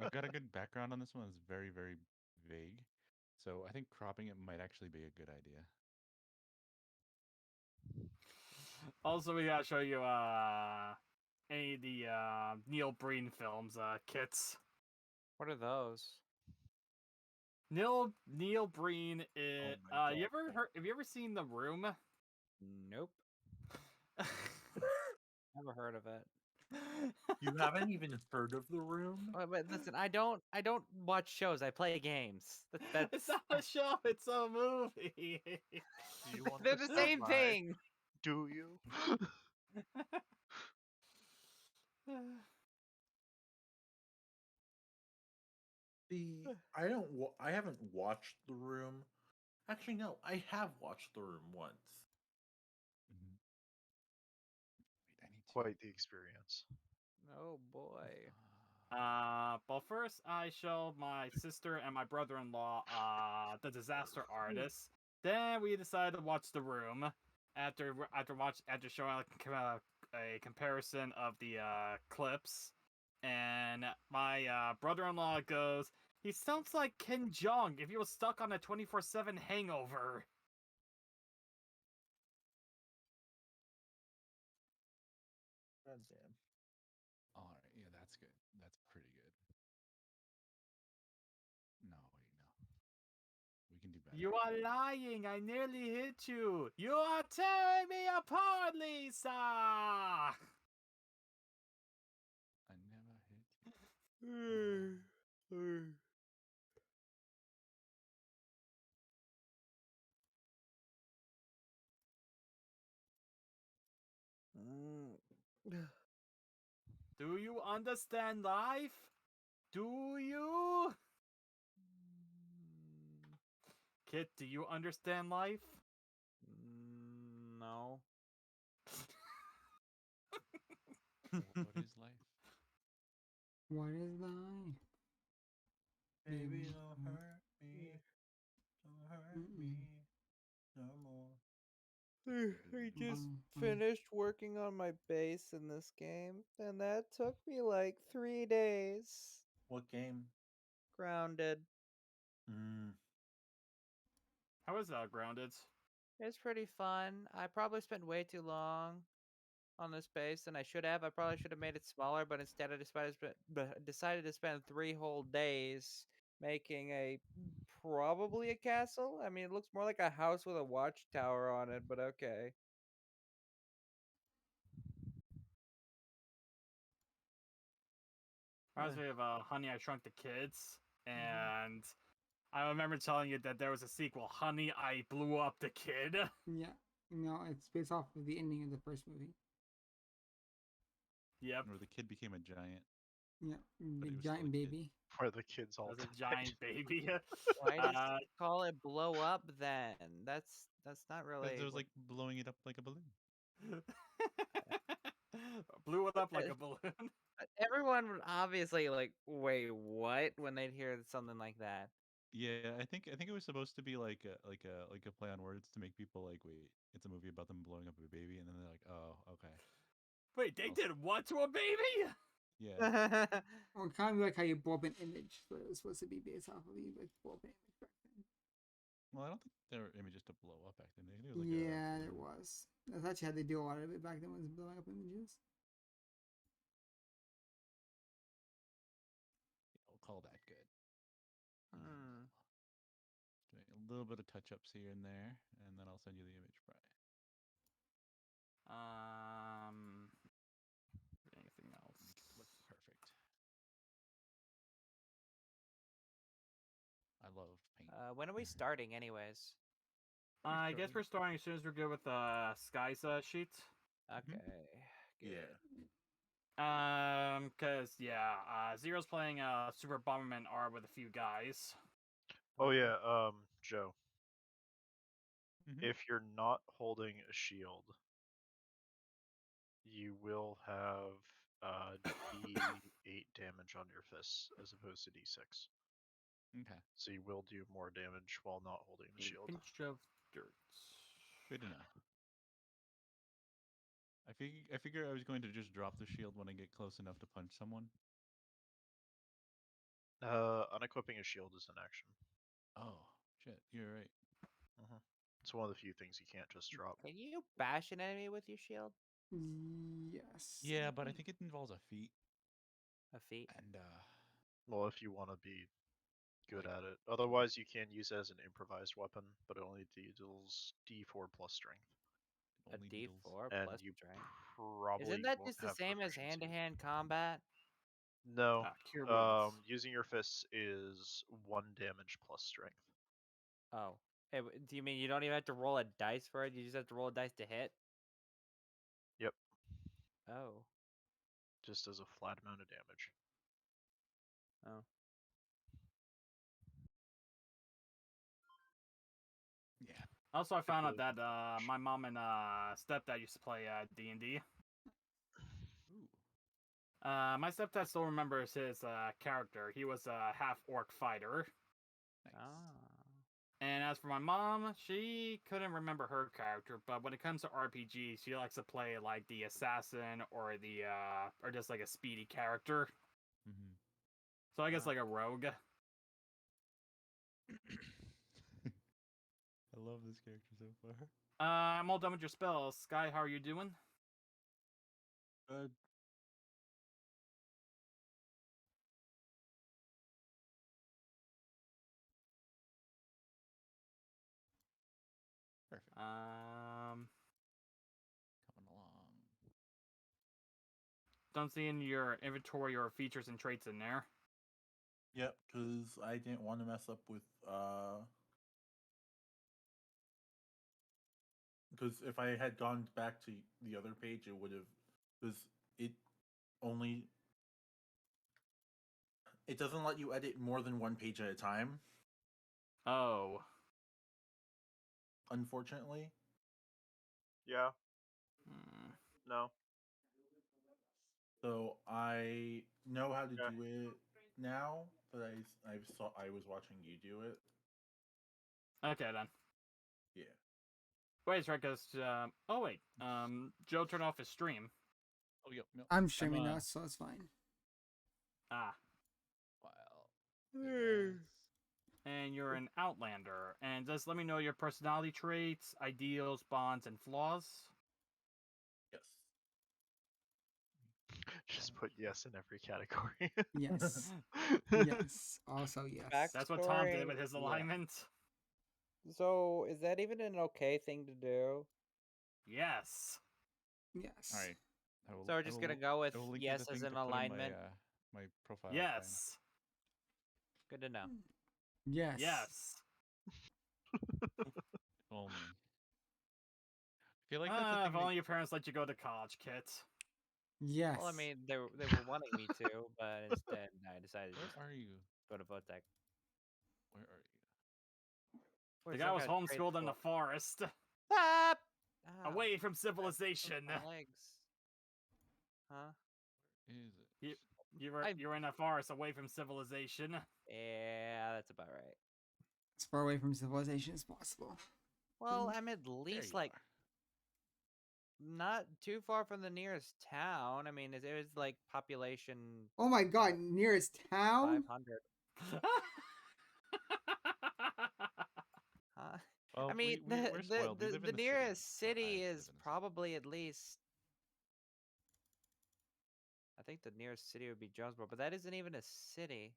I've got a good background on this one. It's very, very vague, so I think cropping it might actually be a good idea. Also, we gotta show you any of the Neil Breen films kits. What are those? Neil Breen is you ever heard have you ever seen The Room? Nope. Never heard of it. You haven't even heard of The Room? But listen, I don't watch shows. I play games. That's It's not a show, it's a movie. Do you want They're to the same survive? thing. Do you? I haven't watched The Room. Actually, no, I have watched The Room once. Quite the experience. Oh boy. Well, first I showed my sister and my brother-in-law The Disaster Artist. Then we decided to watch The Room. After showing a comparison of the clips, and my brother-in-law goes, "He sounds like Ken Jeong if he was stuck on a 24/7 hangover." God damn. All right, yeah, that's good. That's pretty good. No, wait, no. We can do better. You are lying! I nearly hit you! You are tearing me apart, Lisa! I never hit you. Do you understand life? Do you? Kit, do you understand life? know. What is life? What is life? Baby, don't hurt me. Don't hurt me no more. I just finished working on my base in this game, and that took me like 3 days. What game? Grounded. How is Grounded? It's pretty fun. I probably spent way too long on this base than I should have. I probably should have made it smaller, but instead I decided to spend 3 whole days making a probably a castle. I mean, it looks more like a house with a watchtower on it, but okay. Reminds me of Honey, I Shrunk the Kids, and I remember telling you that there was a sequel, Honey, I Blew Up the Kid. Yeah. No, it's based off of the ending of the first movie. Yep. Where the kid became a giant. Yeah, but the he was giant still a kid. baby. Where the kids all As a died. giant baby. Why does it call it blow up then? That's not really. Because it was like blowing it up like a balloon. Blew it up like a balloon. Everyone would obviously like, wait, what? When they'd hear something like that. Yeah, I think it was supposed to be like a play on words to make people like, wait, it's a movie about them blowing up a baby, and then they're like, oh, okay. Wait, they did what to a baby? Yeah. Well, kind of like how you blow up an image, but it was supposed to be based off of you like blow up an image back then. Well, I don't think there were images to blow up back then. It was like Yeah, there was. That's actually how they do a lot of it back then, was blowing up images. I'll call that good. Doing a little bit of touch-ups here and there, and then I'll send you the image, Brian. Anything else? Make it look perfect. I love paint. When are we starting, anyways? I guess we're starting as soon as we're good with Sky's sheet. Okay. Yeah. Cause Zero's playing Super Bomberman R with a few guys. Oh yeah, Joe. Mm-hmm. If you're not holding a shield, you will have D8 damage on your fists as opposed to D6. Okay. So you will do more damage while not holding the shield. Pinch of dirt. Good to know. I figure I was going to just drop the shield when I get close enough to punch someone. Unequipping a shield is an action. Oh, shit, you're right. It's one of the few things you can't just drop. Can you bash an enemy with your shield? Yes. Yeah, but I think it involves a feat. A feat? And, well, if you want to be good at it. Otherwise, you can use it as an improvised weapon, but it only deals D4 plus strength. A D4 and plus you strength. probably Isn't that won't just the have same as proficiency. hand-to-hand combat? No. Cure wounds. Using your fists is 1 damage plus strength. Oh. Hey, do you mean you don't even have to roll a dice for it? You just have to roll a dice to hit? Yep. Oh. Just as a flat amount of damage. Oh. Yeah. Also, I found out that my mom and stepdad used to play D&D. My stepdad still remembers his character. He was a half-orc fighter. Nice. And as for my mom, she couldn't remember her character, but when it comes to RPGs, she likes to play like the assassin or the or just like a speedy character. Mm-hmm. So I guess like a rogue. I love this character so far. I'm all done with your spells. Sky, how are you doing? Good. Perfect. Coming along. Don't see in your inventory your features and traits in there. Yep, because I didn't want to mess up with because if I had gone back to the other page, it would have, because it doesn't let you edit more than one page at a time. Oh. Unfortunately. Yeah. Hmm. No. So I know how to Yeah. do it now, but I was watching you do it. Okay then. Yeah. Wait, it's right, because oh wait, Joe turned off his stream. Oh yep. I'm streaming now, so it's fine. Ah. Well. And you're an Outlander. And just let me know your personality traits, ideals, bonds, and flaws. Yes. Just put yes in every category. Yes. Yes. Also yes. That's what Tom did Backstory, with his yeah. alignment. So, is that even an okay thing to do? Yes. Yes. All right. So we're just gonna go with I will link you yes the as thing an to put in my, alignment? my profile. Yes. Good to know. Yes. Yes. Only. I feel like that's the If thing. only your parents let you go to college, Kit. Yes. Well, I mean, they were wanting me to, but instead I decided to just Where are you? go to VoTech. Where are you? The guy was homeschooled in the forest. Ah! Away from Ow, civilization. my legs. Huh? Is it? You're in a forest away from civilization. Yeah, that's about right. As far away from civilization as possible. Well, I'm at least like not too far from the nearest town. I mean, it was like population Oh my god, nearest town? 500. Huh? Well, I mean, we're spoiled. We live the in the nearest city. city is probably at least. I think the nearest city would be Jonesboro, but that isn't even a city.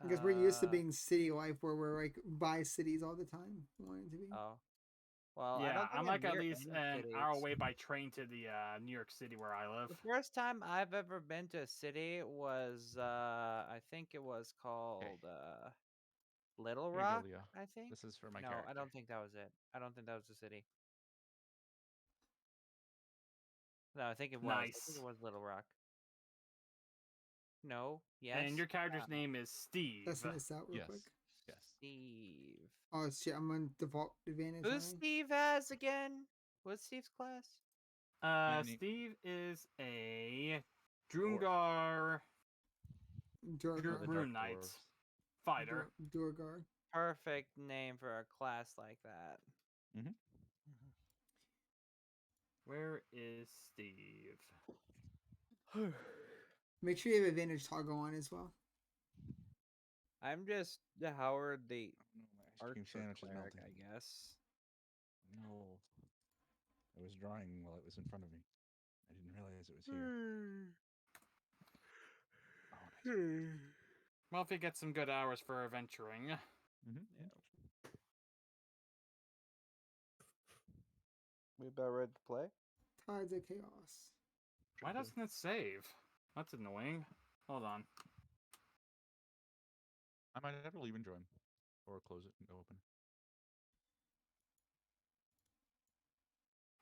Because we're used to being city life where we're like by cities all the time. Wanting to be. Oh. Well, I Yeah, don't think I'm like at near least any an cities. hour away by train to the New York City where I live. The first time I've ever been to a city was I think it was called Little Here you Rock, go, Leo. I think. This is for my No, character. I don't think that was it. I don't think that was the city. No, I think it was. I think Nice. it was Little Rock. No, yes. And your character's name is Steve. Testing this out real quick. Yes. Steve. Oh shit, I'm on default advantage. Who's Steve has again? What's Steve's class? Steve is a Drungar Rune Knight fighter. Durgar. Perfect name for a class like that. Mm-hmm. Where is Steve? Make sure you have advantage toggle on as well. I'm just Howard the Ice cream archer sandwich is cleric, melting. I guess. No. I was drawing while it was in front of me. I didn't realize it was here. Well, if you get some good hours for adventuring. Mm-hmm. Yeah. We about ready to play? Tides of Chaos. Why doesn't it save? That's annoying. Hold on. I might have to leave and join. Or close it and open.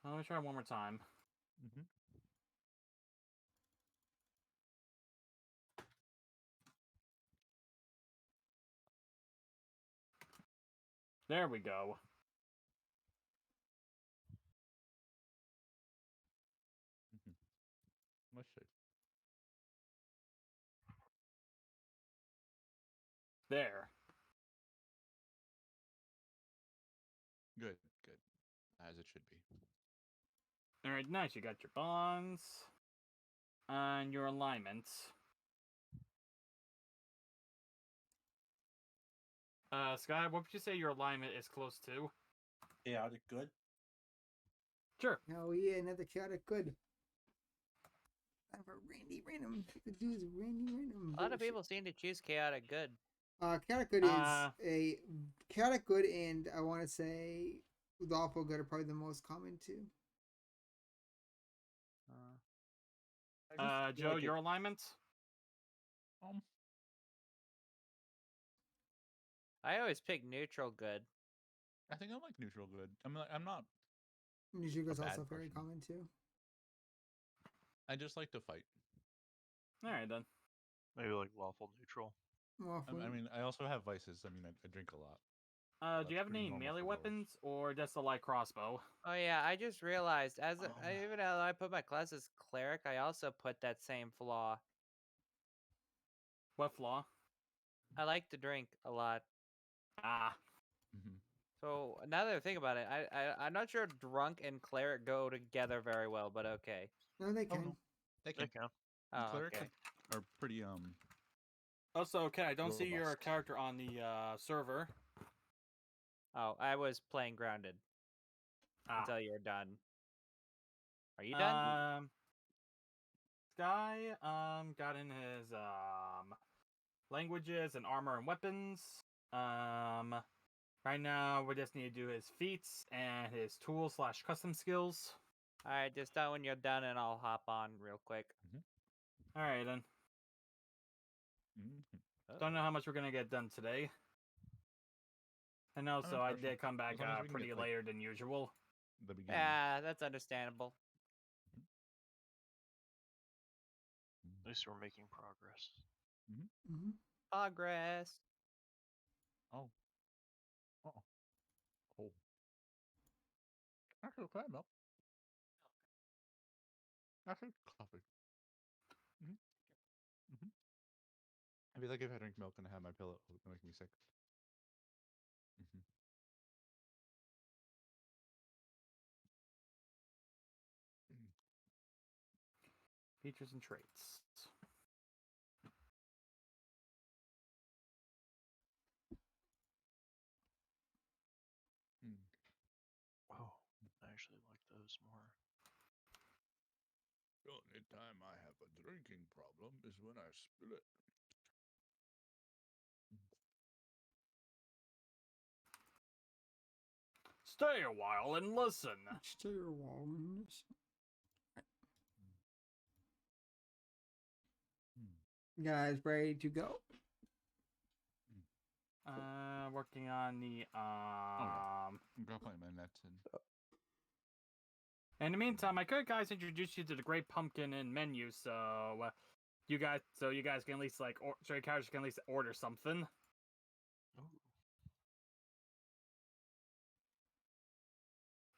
Let me try one more time. Mm-hmm. There we go. Let's see. There. Good. As it should be. Alright, nice. You got your bonds. And your alignments. Sky, what would you say your alignment is close to? Chaotic good. Sure. Hell yeah, another chaotic good. I have a Randy Random. The dude's Randy Random. A lot of people seem to choose chaotic good. Chaotic good is a chaotic good, and I want to say lawful good are probably the most common too. Joe, your alignment? I always pick neutral good. I think I like neutral good. I'm not. Neutral good is a bad also very person. common too. I just like to fight. Alright then. Maybe like lawful neutral. I mean, I also have vices. I mean, I drink a lot. Do you have any melee weapons or just a light crossbow? Oh yeah, I just realized even though I put my class as cleric, I also put that same flaw. What flaw? I like to drink a lot. Ah. So now that I think about it, I'm not sure drunk and cleric go together very well, but okay. No, they can. They can. Oh, Clerics okay. are pretty Also, okay, I don't see your robust. character on the server. Oh, I was playing grounded until you're done. Are you done? Sky got in his languages and armor and weapons. Right now we just need to do his feats and his tools / custom skills. Alright, just done when you're done and I'll hop on real quick. Alright then. Don't know how much we're gonna get done today. And also, I did come back pretty later than usual. The beginning. Yeah, that's understandable. At least we're making progress. Progress. Oh. Oh. Oh. Actually, okay, milk. Actually, coffee. I feel like if I drink milk and I have my pillow, it would make me sick. Features and traits. Oh, I actually like those more. The only time I have a drinking problem is when I spill it. Stay a while and listen. Stay a while and listen. Guys, ready to go? Working on the I'm gonna play my nets in. In the meantime, I could guys introduce you to the Great Pumpkin in menu, so you guys can at least like so your characters can at least order something.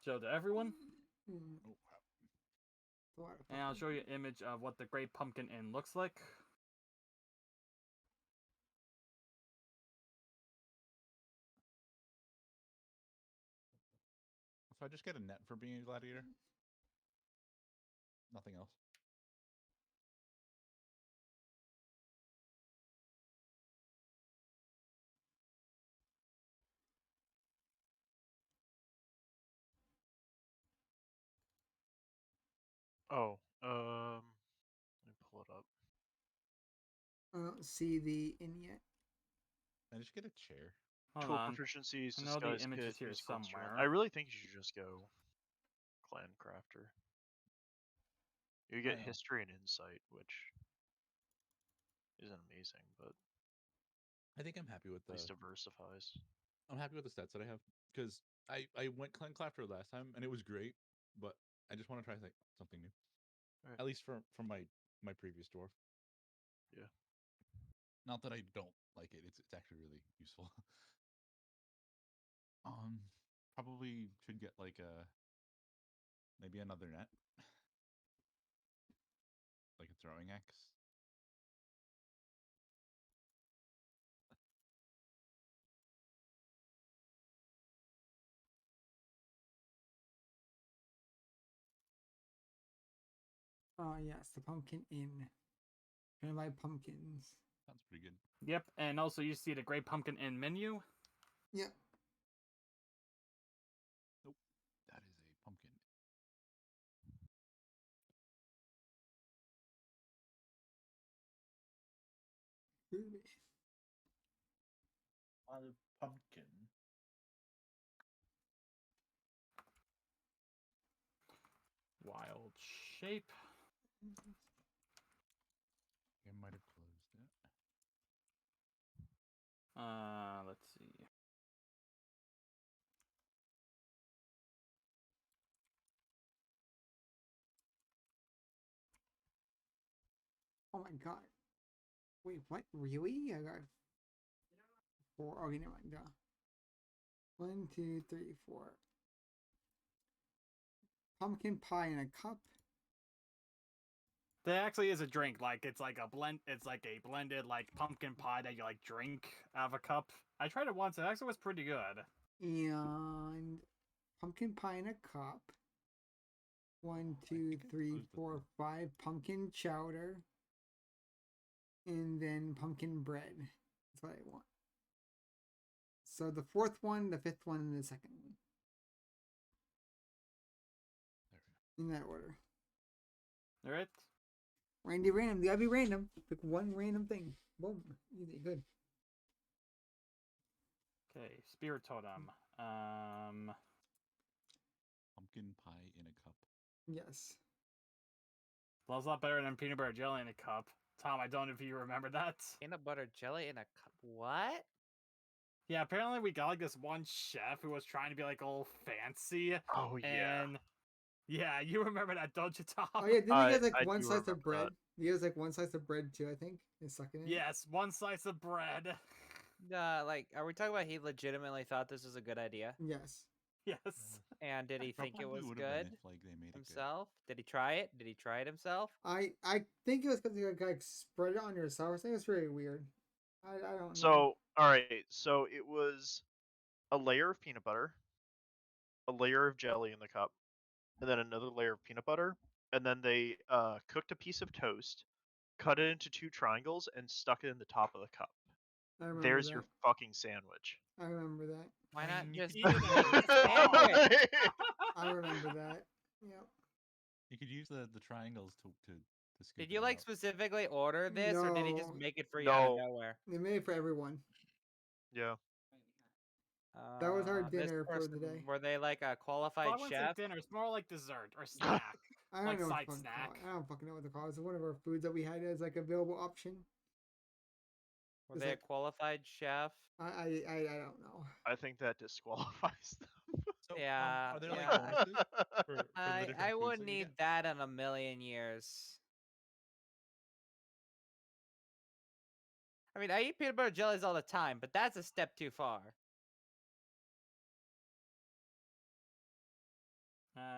Show to everyone. And I'll show you an image of what the Great Pumpkin Inn looks like. So I just get a net for being a gladiator? Nothing else? Oh, let me pull it up. I don't see the in yet. I just get a chair. Hold Tool on. proficiencies, I know the disguise image kit, is here use clone strength. somewhere. I really think you should just go clan crafter. You get history and insight, which isn't amazing, but I think I'm happy with at least diversifies. I'm happy with the stats that I have because I went clan crafter last time and it was great, but I just want to try something new. Right. At least from my previous dwarf. Yeah. Not that I don't like it. It's actually really useful. Probably should get like maybe another net. Like a throwing axe. Oh yes, the Pumpkin Inn. Gonna buy pumpkins. Sounds pretty good. Yep, and also you see the Great Pumpkin Inn menu. Yep. Nope. That is a pumpkin. Pumpkin. Wild shape. I might have closed it. Let's see. Oh my god. Wait, what? Really? I got 4. Okay, never mind. 1, 2, 3, 4. Pumpkin pie in a cup. There actually is a drink. Like it's like a blend. It's like a blended like pumpkin pie that you like drink out of a cup. I tried it once. It actually was pretty good. And pumpkin pie in a cup. 1, 2, 3, 4, 5. Pumpkin chowder. And then pumpkin bread. That's what I want. So the fourth one, the fifth one, and the second one. In that order. Alright. Reindeer random. You gotta be random. Pick one random thing. Boom. Easy. Good. Okay, spirit totem. Pumpkin pie in a cup. Yes. Well, it's a lot better than peanut butter jelly in a cup. Tom, I don't know if you remember that. Peanut butter jelly in a cup. What? Yeah, apparently we got like this one chef who was trying to be like all fancy. Oh yeah. And yeah, you remember that, don't you, Tom? Oh yeah, didn't you get like I one do slice of remember bread? that. You guys like one slice of bread too, I think. And suck it in. Yes, one slice of bread. Like, are we talking about he legitimately thought this was a good idea? Yes. Yes. And did he think it Probably was would've been good if, like, they made it good. himself? Did he try it? Did he try it himself? I think it was because you like spread it on yourself. I think it's really weird. I don't know. So alright, so it was a layer of peanut butter, a layer of jelly in the cup, and then another layer of peanut butter, and then they cooked a piece of toast, cut it into 2 triangles, and stuck it in the top of the cup. I remember There's that. your fucking sandwich. I remember that. Why not just eat it make a sandwich? I remember that. Yep. You could use the triangles to scoop Did it you like out. specifically order this, or did he just No. make it for you out of No. nowhere? They made it for everyone. Yeah. That was our This dinner for the person, day. were they like a qualified Well, I wouldn't say chef? dinner. It's more like dessert or snack. I don't like know what side the fuck to call snack. it. I don't fucking know what to call it. It's one of our foods that we had as like available option. Were It's they like- a qualified chef? I don't know. I think that disqualifies them. So, Yeah, are there yeah. like bonuses for the different I foods that wouldn't you need get? that in a million years. I mean, I eat peanut butter jellies all the time, but that's a step too far.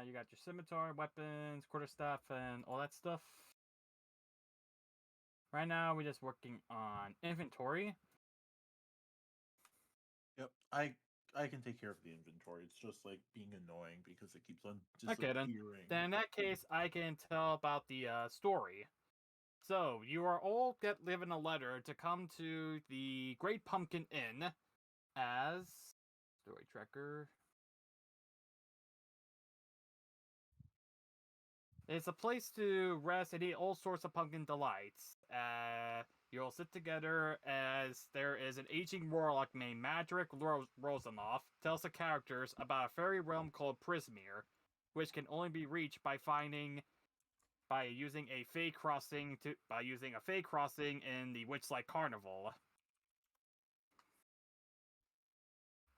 You got your scimitar, weapons, quarterstaff, and all that stuff. Right now, we're just working on inventory. Yep, I can take care of the inventory. It's just like being annoying because it keeps on Okay, disappearing. then in that case, I can tell about the story. So, you are all given a letter to come to the Great Pumpkin Inn as... Story tracker. It's a place to rest and eat all sorts of pumpkin delights. You'll sit together as there is an aging warlock named Madrick Rosanoff tells the characters about a fairy realm called Prismere, which can only be reached by using a fey crossing in the Witchlight Carnival.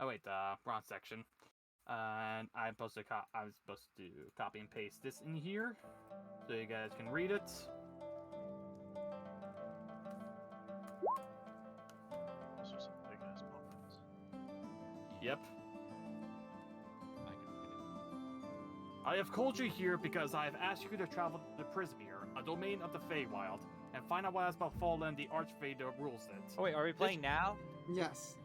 Oh wait, wrong section. And I'm supposed to copy and paste this in here so you guys can read it. Those are some big ass pumpkins. Yep. I have called you here because I have asked you to travel to Prismere, a domain of the Feywild, and find out what has befallen the Archfey that rules it. Oh wait, are we playing now? Yes.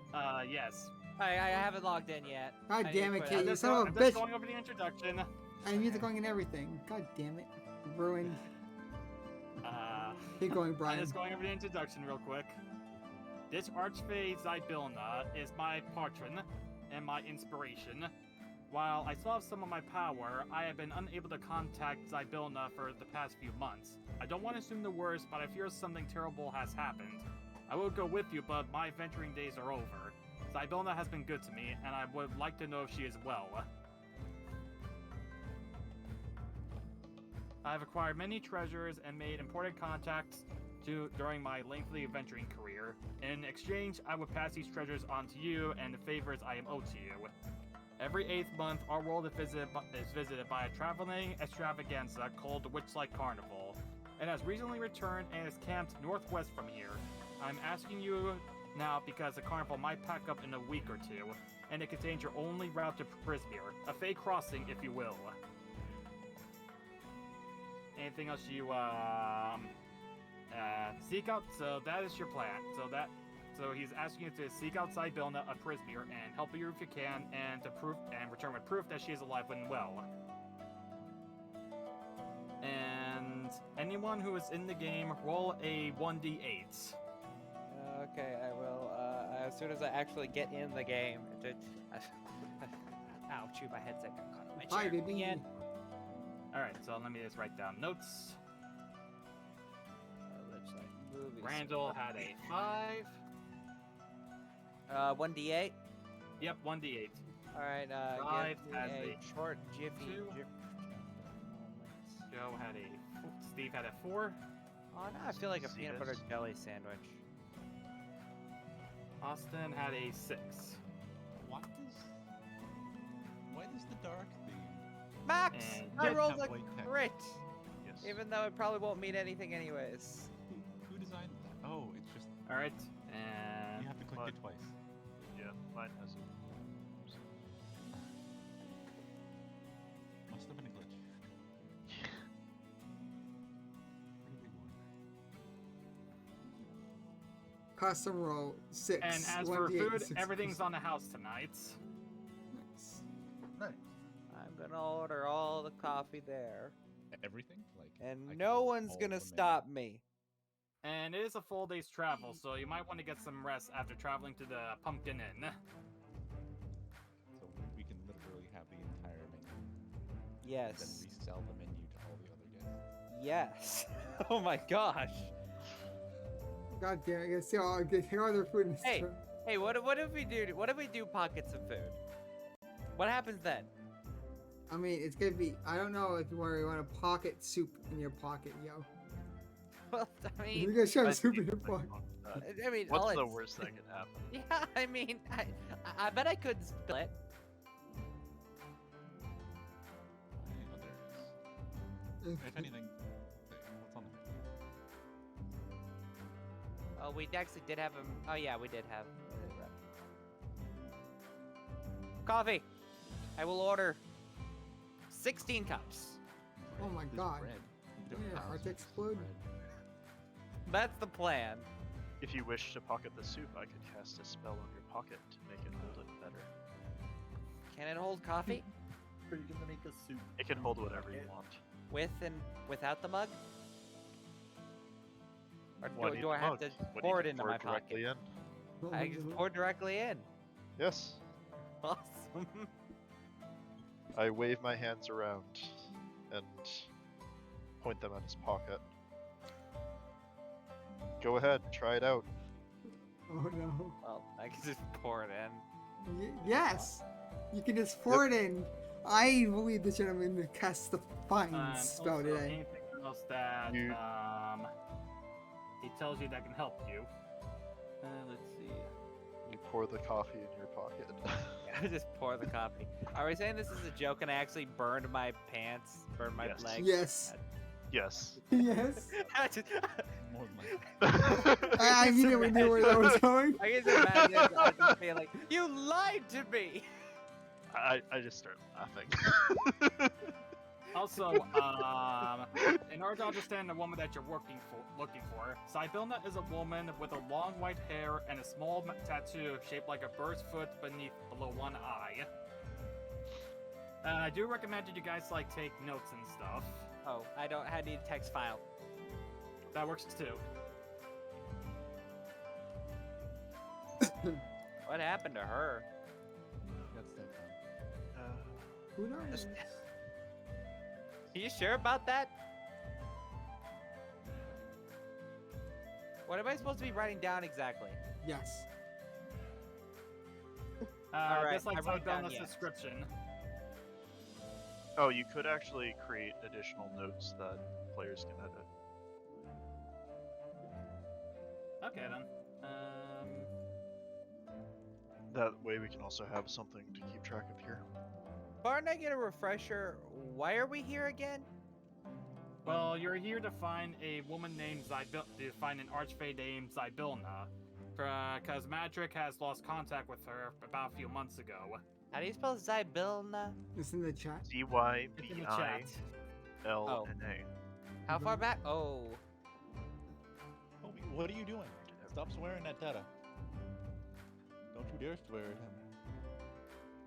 Yes. I haven't logged in yet. God I need damn to it, quit Kate, out. you son of a I'm bitch! just going over the introduction. I need to going in everything. God damn it. Ruined. Keep going, Brian. I'm just going over the introduction real quick. This Archfey Zybilna is my patron and my inspiration. While I still have some of my power, I have been unable to contact Zybilna for the past few months. I don't want to assume the worst, but I fear something terrible has happened. I will go with you, but my adventuring days are over. Zybilna has been good to me, and I would like to know if she is well. I have acquired many treasures and made important contacts during my lengthy adventuring career. In exchange, I would pass these treasures on to you and the favors I am owed to you. Every 8th month, our world is visited by a traveling extravaganza called the Witchlight Carnival. It has recently returned and is camped northwest from here. I'm asking you now because the carnival might pack up in a week or two. and it contains your only route to Prismere, a fake crossing, if you will. Anything else you seek out? So that is your plan. So he's asking you to seek out Sibylna of Prismere and help her if you can, and return with proof that she is alive and well. And anyone who is in the game, roll a 1d8. Okay, I will. As soon as I actually get in the game. Ouch, my headset got caught on my chair. Again. Alright, so let me just write down notes. Randall had a 5. 1d8? Yep, 1d8. Alright, Five give me has a short jiffy. 2. Joe had a... Steve had a 4. Oh, now I feel like a peanut butter jelly sandwich. Austin had a 6. Why does the dark theme? Max! And I Jet rolled have a white text. crit! Yes. Even though it probably won't mean anything anyways. Who designed that? Oh, it's just. Alright, and... You have to click it twice. Yeah, mine has it. Must have been a glitch. Pretty big one. Custom roll 6. And as 1d8, for food, 6. everything's on the house tonight. Nice. I'm gonna order all the coffee there. Everything? Like. And no one's gonna stop me. And it is a full day's travel, so you might want to get some rest after traveling to the Pumpkin Inn. So we can literally have the entire menu. Yes. And then resell the menu to all the other guests. Yes. Oh my gosh. God damn it! I guess here are their food. Hey, what if we do? What if we do pockets of food? What happens then? I mean, it's gonna be. I don't know if you want a pocket soup in your pocket, yo. Well, I mean, You're gonna shove soup in your pocket. I mean, what's all the it's- worst that could happen? Yeah, I mean, I bet I could split. If anything, what's on there? Oh, we actually did have him. Oh yeah, we did have coffee. I will order 16 cups. Oh my god. Yeah, heart explode. That's the plan. If you wish to pocket the soup, I could cast a spell on your pocket to make it hold it better. Can it hold coffee? Are you gonna make a soup? It can hold whatever you want. With and without the mug? Or Why do need I the have mug? to What, pour you it can into pour my it directly pocket? in? I just pour directly in. Yes. Awesome. I wave my hands around and point them at his pocket. Go ahead, try it out. Oh no. Well, I can just pour it in. Yes. You can just pour it in. I believe the gentleman cast the fine spell also, today. anything else that he tells you that can help you? Let's see. You pour the coffee in your pocket. I just pour the coffee. Are we saying this is a joke and I actually burned my pants, burned my Yes. legs? Yes. Yes. Yes. I just- More than I immediately knew where that was going. I can just imagine I just being like, "You lied to me." I just start laughing. Also, in order to understand the woman that you're looking for, Sibylna is a woman with a long white hair and a small tattoo shaped like a bird's foot below one eye. I do recommend that you guys take notes and stuff. Oh, I need a text file. That works too. What happened to her? That's so fun. Who knows? Are you sure about that? What am I supposed to be writing down exactly? Yes. Just I like wrote down Sibylna's yes. description. Oh, you could actually create additional notes that players can edit. Okay then. That way we can also have something to keep track of here. Pardon, I get a refresher. Why are we here again? Well, you're here to find a woman named to find an archfey named Sibylna. Because Madrick has lost contact with her about a few months ago. How do you spell Zybilna? It's in the chat. It's in the chat. CYBILNA. How far back? Oh. Homie, what are you doing? Stop swearing at Dada. Don't you dare swear at him.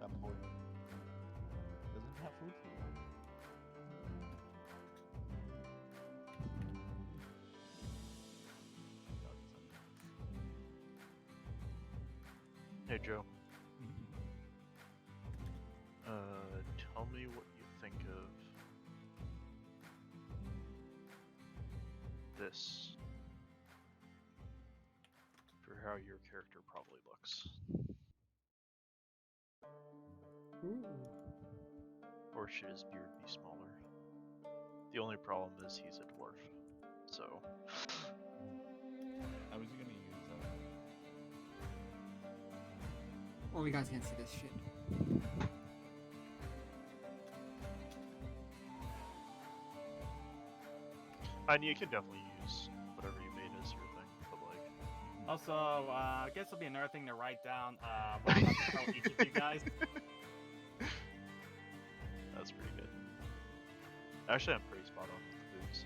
That boy doesn't have food for you. Hey Joe. Tell me what you think of this for how your character probably looks. Or should his beard be smaller? The only problem is he's a dwarf. So I was gonna use Oh, you guys can't see this shit. and you can definitely use whatever you made as your thing, but like Also, I guess it'll be another thing to write down. What I'm about to tell each of you guys. that's pretty good. Actually, I'm pretty spot on with the boobs.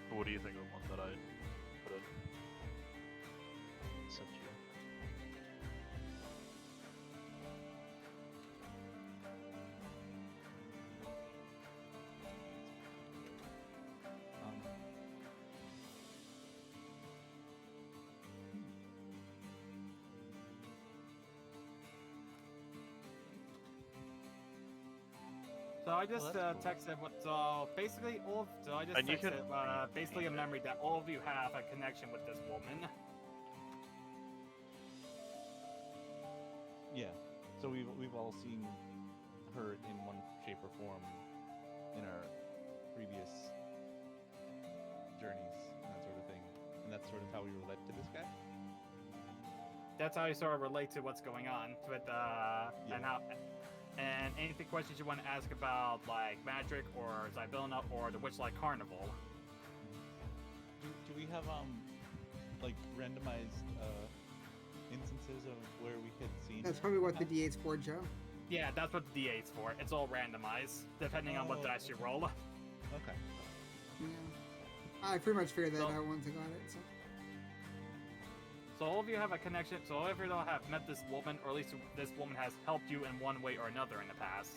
But what do you think of the one that I put in? Sent you. So I just texted what. So basically, I just And you texted can basically a memory that all of you have a connection with this woman. Yeah. So we've all seen her in one shape or form in our previous journeys and that sort of thing. And that's sort of how we were led to this guy. That's how you sort of relate to what's going on with and how. And anything questions you want to ask about like Madrick or Zybilna or the Witchlight Carnival. Do we have like randomized instances of where we had seen? That's probably what the D8's for, Joe. Yeah, that's what the D8's for. It's all randomized, depending on what dice you roll. Okay. Yeah. I pretty much figured that out once I got it. So all of you have a connection. So all of you have met this woman, or at least this woman has helped you in one way or another in the past.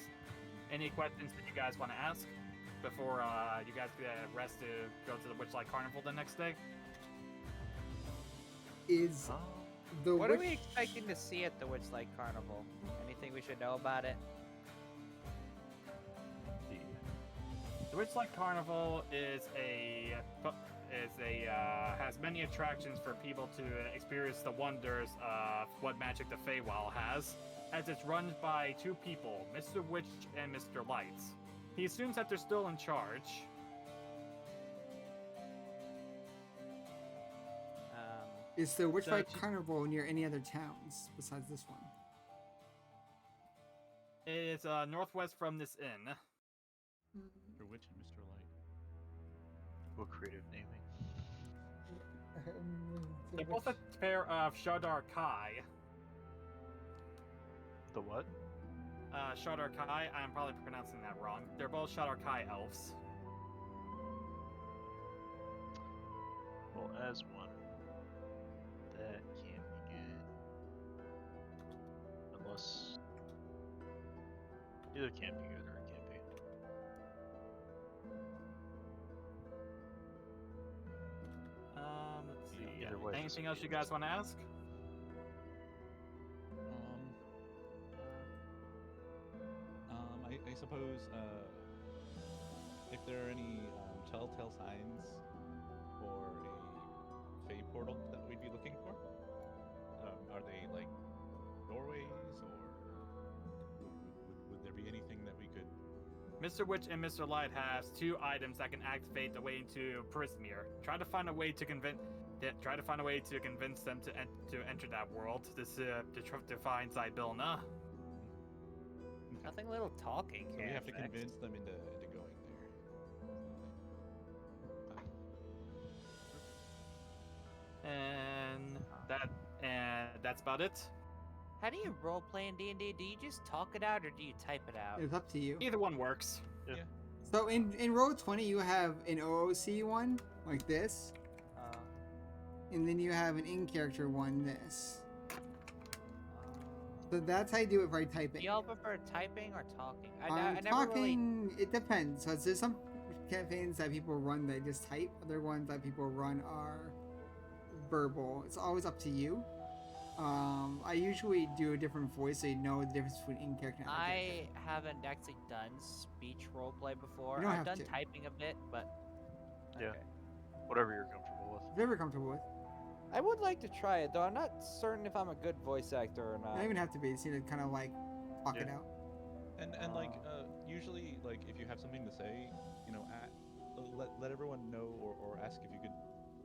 Any questions that you guys want to ask before you guys get rest to go to the Witchlight Carnival the next day? Is the What are we expecting to see at the Witchlight Carnival? Anything we should know about it? The Witchlight Carnival has many attractions for people to experience the wonders of what magic the Feywild has, as it's run by two people, Mr. Witch and Mr. Lights. He assumes that they're still in charge. Is the Witchlight Carnival near any other towns besides this one? It's northwest from this inn. Mr. Witch and Mr. Light. What creative naming? They're both a pair of Shadar Kai. The what? Shadar Kai, I'm probably pronouncing that wrong. They're both Shadar Kai elves. Well, as one, that can't be good. Unless either can't be good or it can't be. Let's see. Either way, Anything else you guys want to ask? I suppose if there are any telltale signs for a Fey portal that we'd be looking for. Are they like doorways, or would there be anything that we could? Mr. Witch and Mr. Light has two items that can activate the way into Prismere. Try to find a way to convince them to enter that world to find Zybilna. Nothing little talking So here. we have to convince them into going there. and that's about it. How do you role play in D&D? Do you just talk it out or do you type it out? It's up to you. Either one works. Yeah. So in Roll20, you have an OOC one like this, and then you have an in-character one this. So that's how you do it by typing. Do y'all prefer typing or talking? I never Talking, really... it depends. So there's some campaigns that people run that just type. Other ones that people run are verbal. It's always up to you. I usually do a different voice so you know the difference between in-character and out-character. I haven't actually done speech roleplay before. You don't I've have done to. typing a bit, but... Yeah. Whatever you're comfortable with. Whatever you're comfortable with. I would like to try it, though. I'm not certain if I'm a good voice actor or You not. don't even have to be. You just need to kind of like talk it out. And like usually like if you have something to say, you know, let everyone know or ask if you could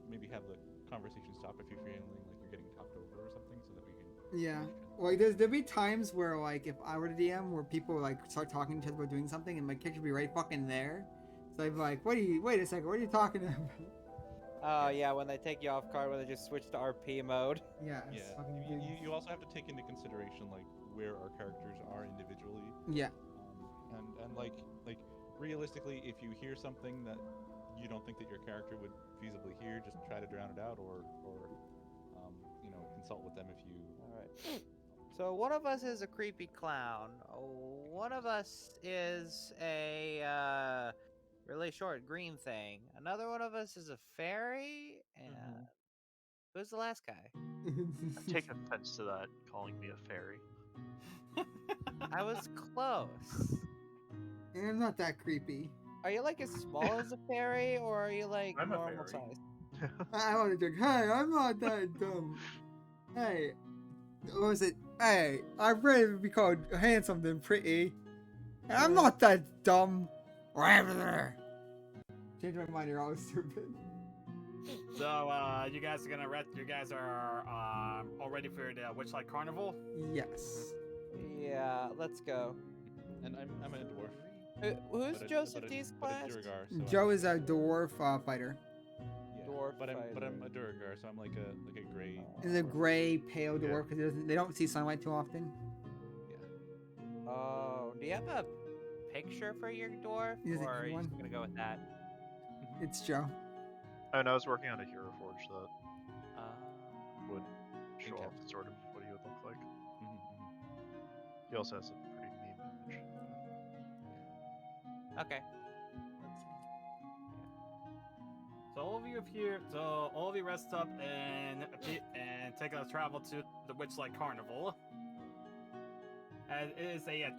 maybe have the conversation stop if you're feeling like you're getting talked over or something, so that we can. Yeah. Like there'll be times where like if I were to DM where people like start talking to each other about doing something and my character would be right fucking there. So I'd be like, wait a second, what are you talking about? Oh, yeah, when they take you off guard, when they just switch to RP mode. Yeah. You also have to take into consideration like where our characters are individually. Yeah. And like realistically, if you hear something that you don't think that your character would feasibly hear, just try to drown it out, or you know, consult with them if you. All right. So one of us is a creepy clown. One of us is a really short green thing. Another one of us is a fairy, and who's the last guy? I take offense to that, calling me a fairy. I was close. And I'm not that creepy. Are you like as small as a fairy, or are you like I'm a normal fairy. size? I want to drink. Hey, I'm not that dumb. Hey, what was it? Hey, I'd rather be called handsome than pretty. And I'm not that dumb. Change my mind. You're always stupid. So you guys are gonna you guys are all ready for the Witchlight Carnival? Yes. Yeah, let's go. And I'm a dwarf. Who's but Joseph a D's but a class? Duergar, so Joe is a dwarf fighter. Yeah, Dwarf but I'm fighter. a Duergar, so I'm like a gray. He's a gray, pale dwarf because they don't see sunlight too often. Oh, do you have a picture for your dwarf, He doesn't or are have you just one. gonna go with that? It's Joe. And I was working on a hero forge that would show off sort of what he would look like. He also has a pretty mean image. Okay. So all of you here, so all of you rest up and take a travel to the Witchlight Carnival. As it is a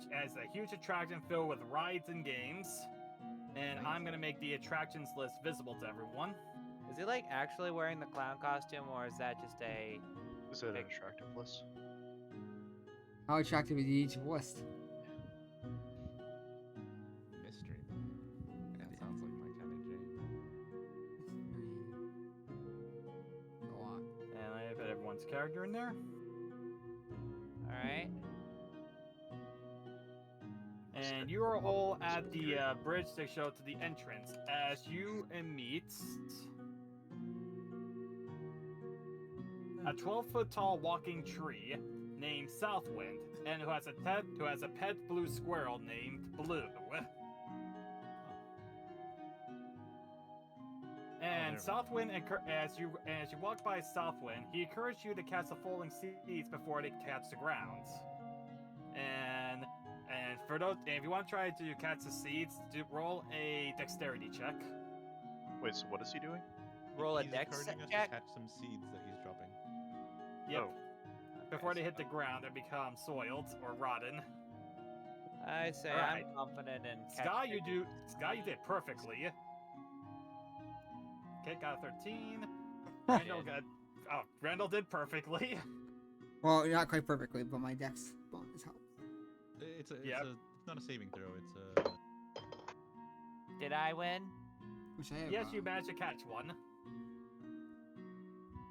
huge attraction filled with rides and games, and I'm gonna make the attractions list visible to everyone. Is he like actually wearing the clown costume, or is that just a? Is it an attractive list? How attractive is each list? Mystery. That sounds like my kind of jam. Go on. And I put everyone's character in there. All right. And you are all at the bridge to show to the entrance as you meet a 12-foot tall walking tree named Southwind, and who has a pet blue squirrel named Blue. And Southwind, as you walk by Southwind, he encouraged you to catch the falling seeds before they catch the ground. And for those, if you want to try to catch the seeds, roll a dexterity check. Wait, so what is he doing? Roll a He's dex encouraging us check. to catch some seeds that he's dropping. Yep. Oh. Before they hit the ground and become soiled or rotten. I say Alright. I'm confident in. Sky, you did perfectly. Okay, got a 13. Randall did perfectly. Well, not quite perfectly, but my dex bonus helps. It's not a saving throw. It's a. Did I win? Which I have. Yes, you managed to catch one.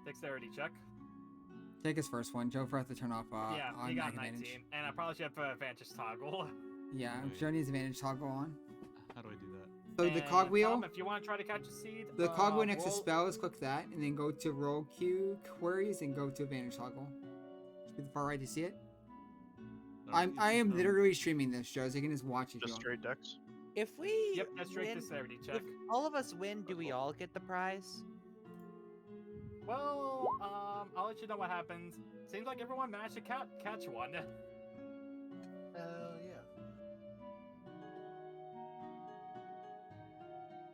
Dexterity check. Take his first one. Joe forgot to turn off. Yeah, on he got 19, advantage. and I probably should have put advantage toggle. Yeah, Joe needs advantage toggle on. How do I do that? So the And cogwheel. Tom, if you want to try to catch a seed, The cogwheel next to roll- spells, click that, and then go to roll queue queries and go to advantage toggle. To the far right, do you see it? I am literally streaming this, Joe, so you can just watch it if you Just want. straight decks. If we Yep, that's straight win, dexterity check. if all of us win, do we all get the prize? Well, I'll let you know what happens. Seems like everyone managed to catch one. Yeah.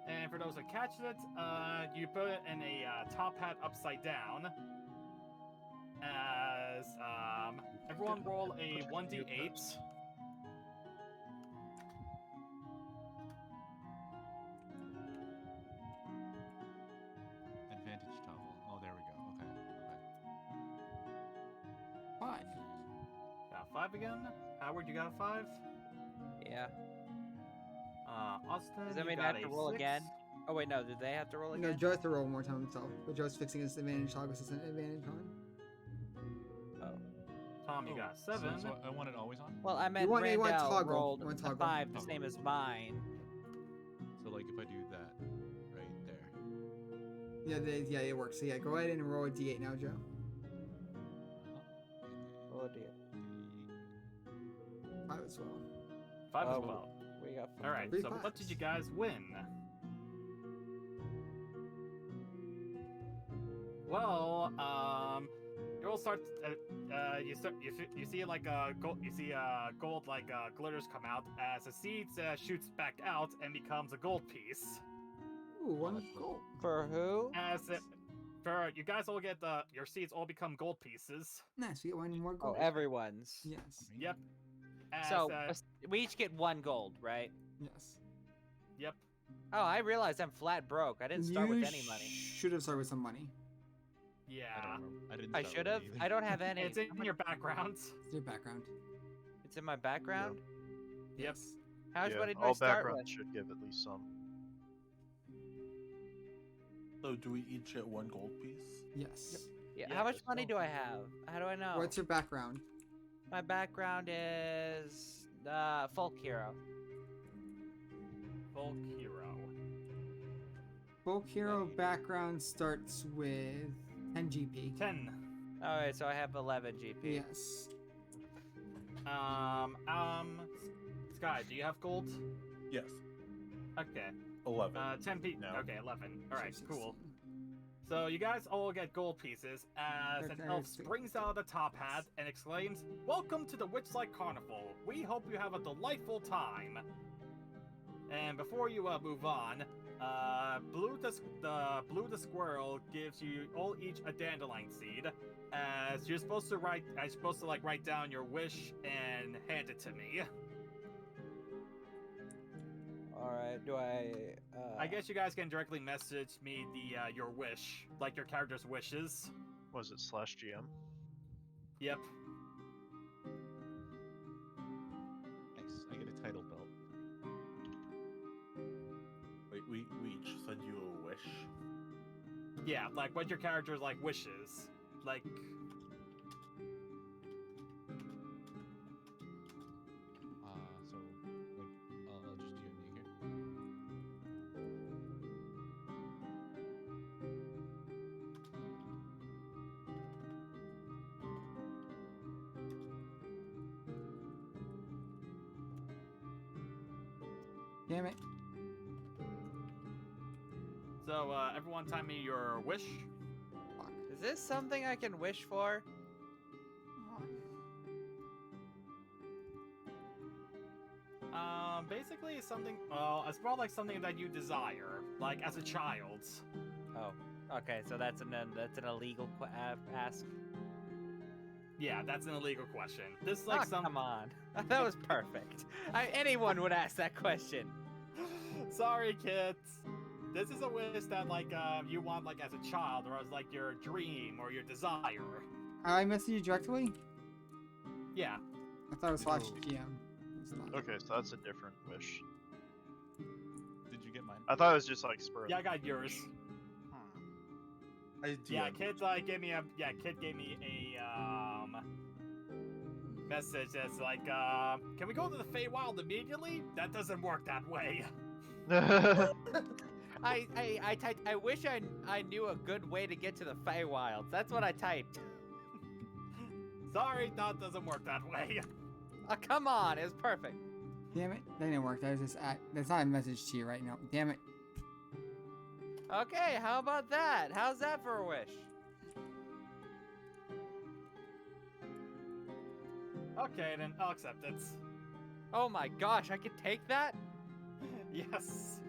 And for those that catch it, you put it in a top hat upside down. As everyone roll a 1d8. Advantage toggle. Oh, there we go. Okay. 5. Got 5 again. Howard, you got a 5? Yeah. Austin, Does that you mean I got have to a roll 6. again? Oh wait, no. Do they have to roll again? No, Joe has to roll one more time himself. But Joe's fixing his advantage toggle system advantage on. Tom, you got a 7. So I want it always on? Well, I meant want Randall toggle. rolled You want a toggle. 5, the same as mine. So like if I do that right there. Yeah, it works. So yeah, go ahead and roll a d8 now, Joe. Roll a d8. 5 as well. 5 as well. We got 5. All right. Three So what fives. did you guys win? Well, you all start. You see like gold. You see gold like glitters come out as the seed shoots back out and becomes a gold piece. Ooh, 1 gold. For who? For you guys all get your seeds all become gold pieces. Nice. We get 1 more Oh, gold. everyone's. Yes. Yep. So we each get 1 gold, right? Yes. Yep. Oh, I realized I'm flat broke. I didn't start with any money. Should have started with some money. Yeah. I didn't. I should have. I don't have any. It's in your background. It's your background. It's in my background. Yep. How much money do I all start backgrounds with? should give at least some. So do we each get 1 gold piece? Yes. Yeah. Yeah, How much let's money go. do I have? How do I know? What's your background? My background is folk hero. Folk hero. Folk hero background starts with 10 GP. 10. All right, so I have 11 GP. Yes. Sky, do you have gold? Yes. Okay. 11. 10 p. No. Okay, 11. All right, So cool. So you guys all get gold pieces as an elf springs out of the top hat and exclaims, "Welcome to the Witchlight Carnival. We hope you have a delightful time." And before you move on, Blue the Squirrel gives you all each a dandelion seed, as you're supposed to write down your wish and hand it to me. All right. Do I? I guess you guys can directly message me your wish, like your character's wishes. Was it /GM? Yep. Nice. I get a title belt. Wait, we each send you a wish? Yeah, like what your character's like wishes. Like So like I'll just GM you here. Damn it. so everyone time me your wish. Is this something I can wish for? Basically it's something it's more like something that you desire, like as a child. Oh, okay. So that's an illegal ask. Yeah, that's an illegal question. This is like Come on. That was perfect. Anyone would ask that question. Sorry, kids. This is a wish that like you want like as a child or as like your dream or your desire. I messaged you directly? Yeah. I thought it was /GM. It's not. Okay, so that's a different wish. Did you get mine? I thought it was just like spur. Yeah, I got yours. Yeah, DM'd kid gave me a message that's like can we go to the Feywild immediately? That doesn't work that way. I typed. I wish I knew a good way to get to the Feywilds. That's what I typed. Sorry, that doesn't work that way. Oh, come on, it was perfect. Damn it, that didn't work. That was just that's not a message to you right now. Damn it. Okay, how about that? How's that for a wish? Okay, then I'll accept it. Oh my gosh, I could take that? Yes.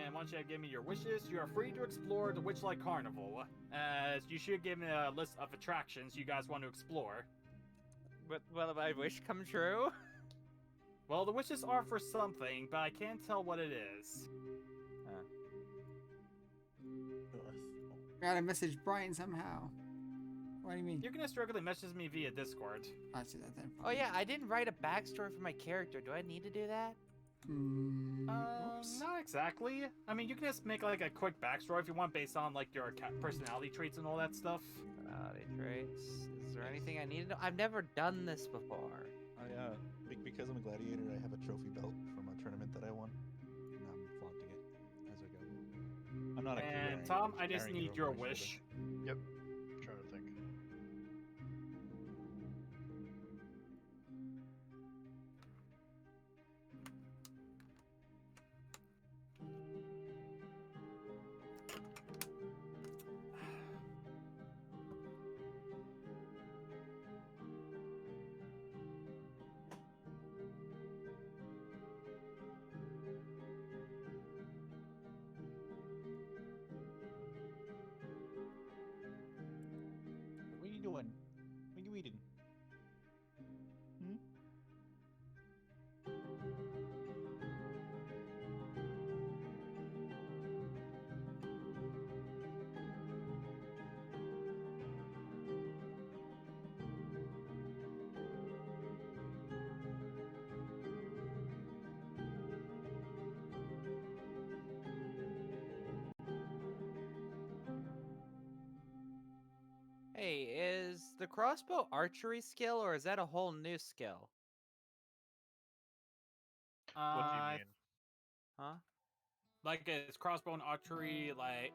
And once you have given me your wishes, you are free to explore the Witchlight Carnival. As you should give me a list of attractions you guys want to explore. But will my wish come true? Well, the wishes are for something, but I can't tell what it is. Gotta message Brian somehow. What do you mean? You're gonna struggle to message me via Discord. I'll see that then. Oh yeah, I didn't write a backstory for my character. Do I need to do that? Not exactly. I mean, you can just make like a quick backstory if you want, based on like your personality traits and all that stuff. Personality traits. Is there anything I need to know? I've never done this before. Because I'm a gladiator, I have a trophy belt from a tournament that I won, and I'm flaunting it as I go. I'm not actually And Tom, I just need your wish. Yep. I'm trying to think. What are you doing? What are you eating? Hey, is the crossbow archery skill or is that a whole new skill? What do you mean? Huh? Like it's crossbow and archery, like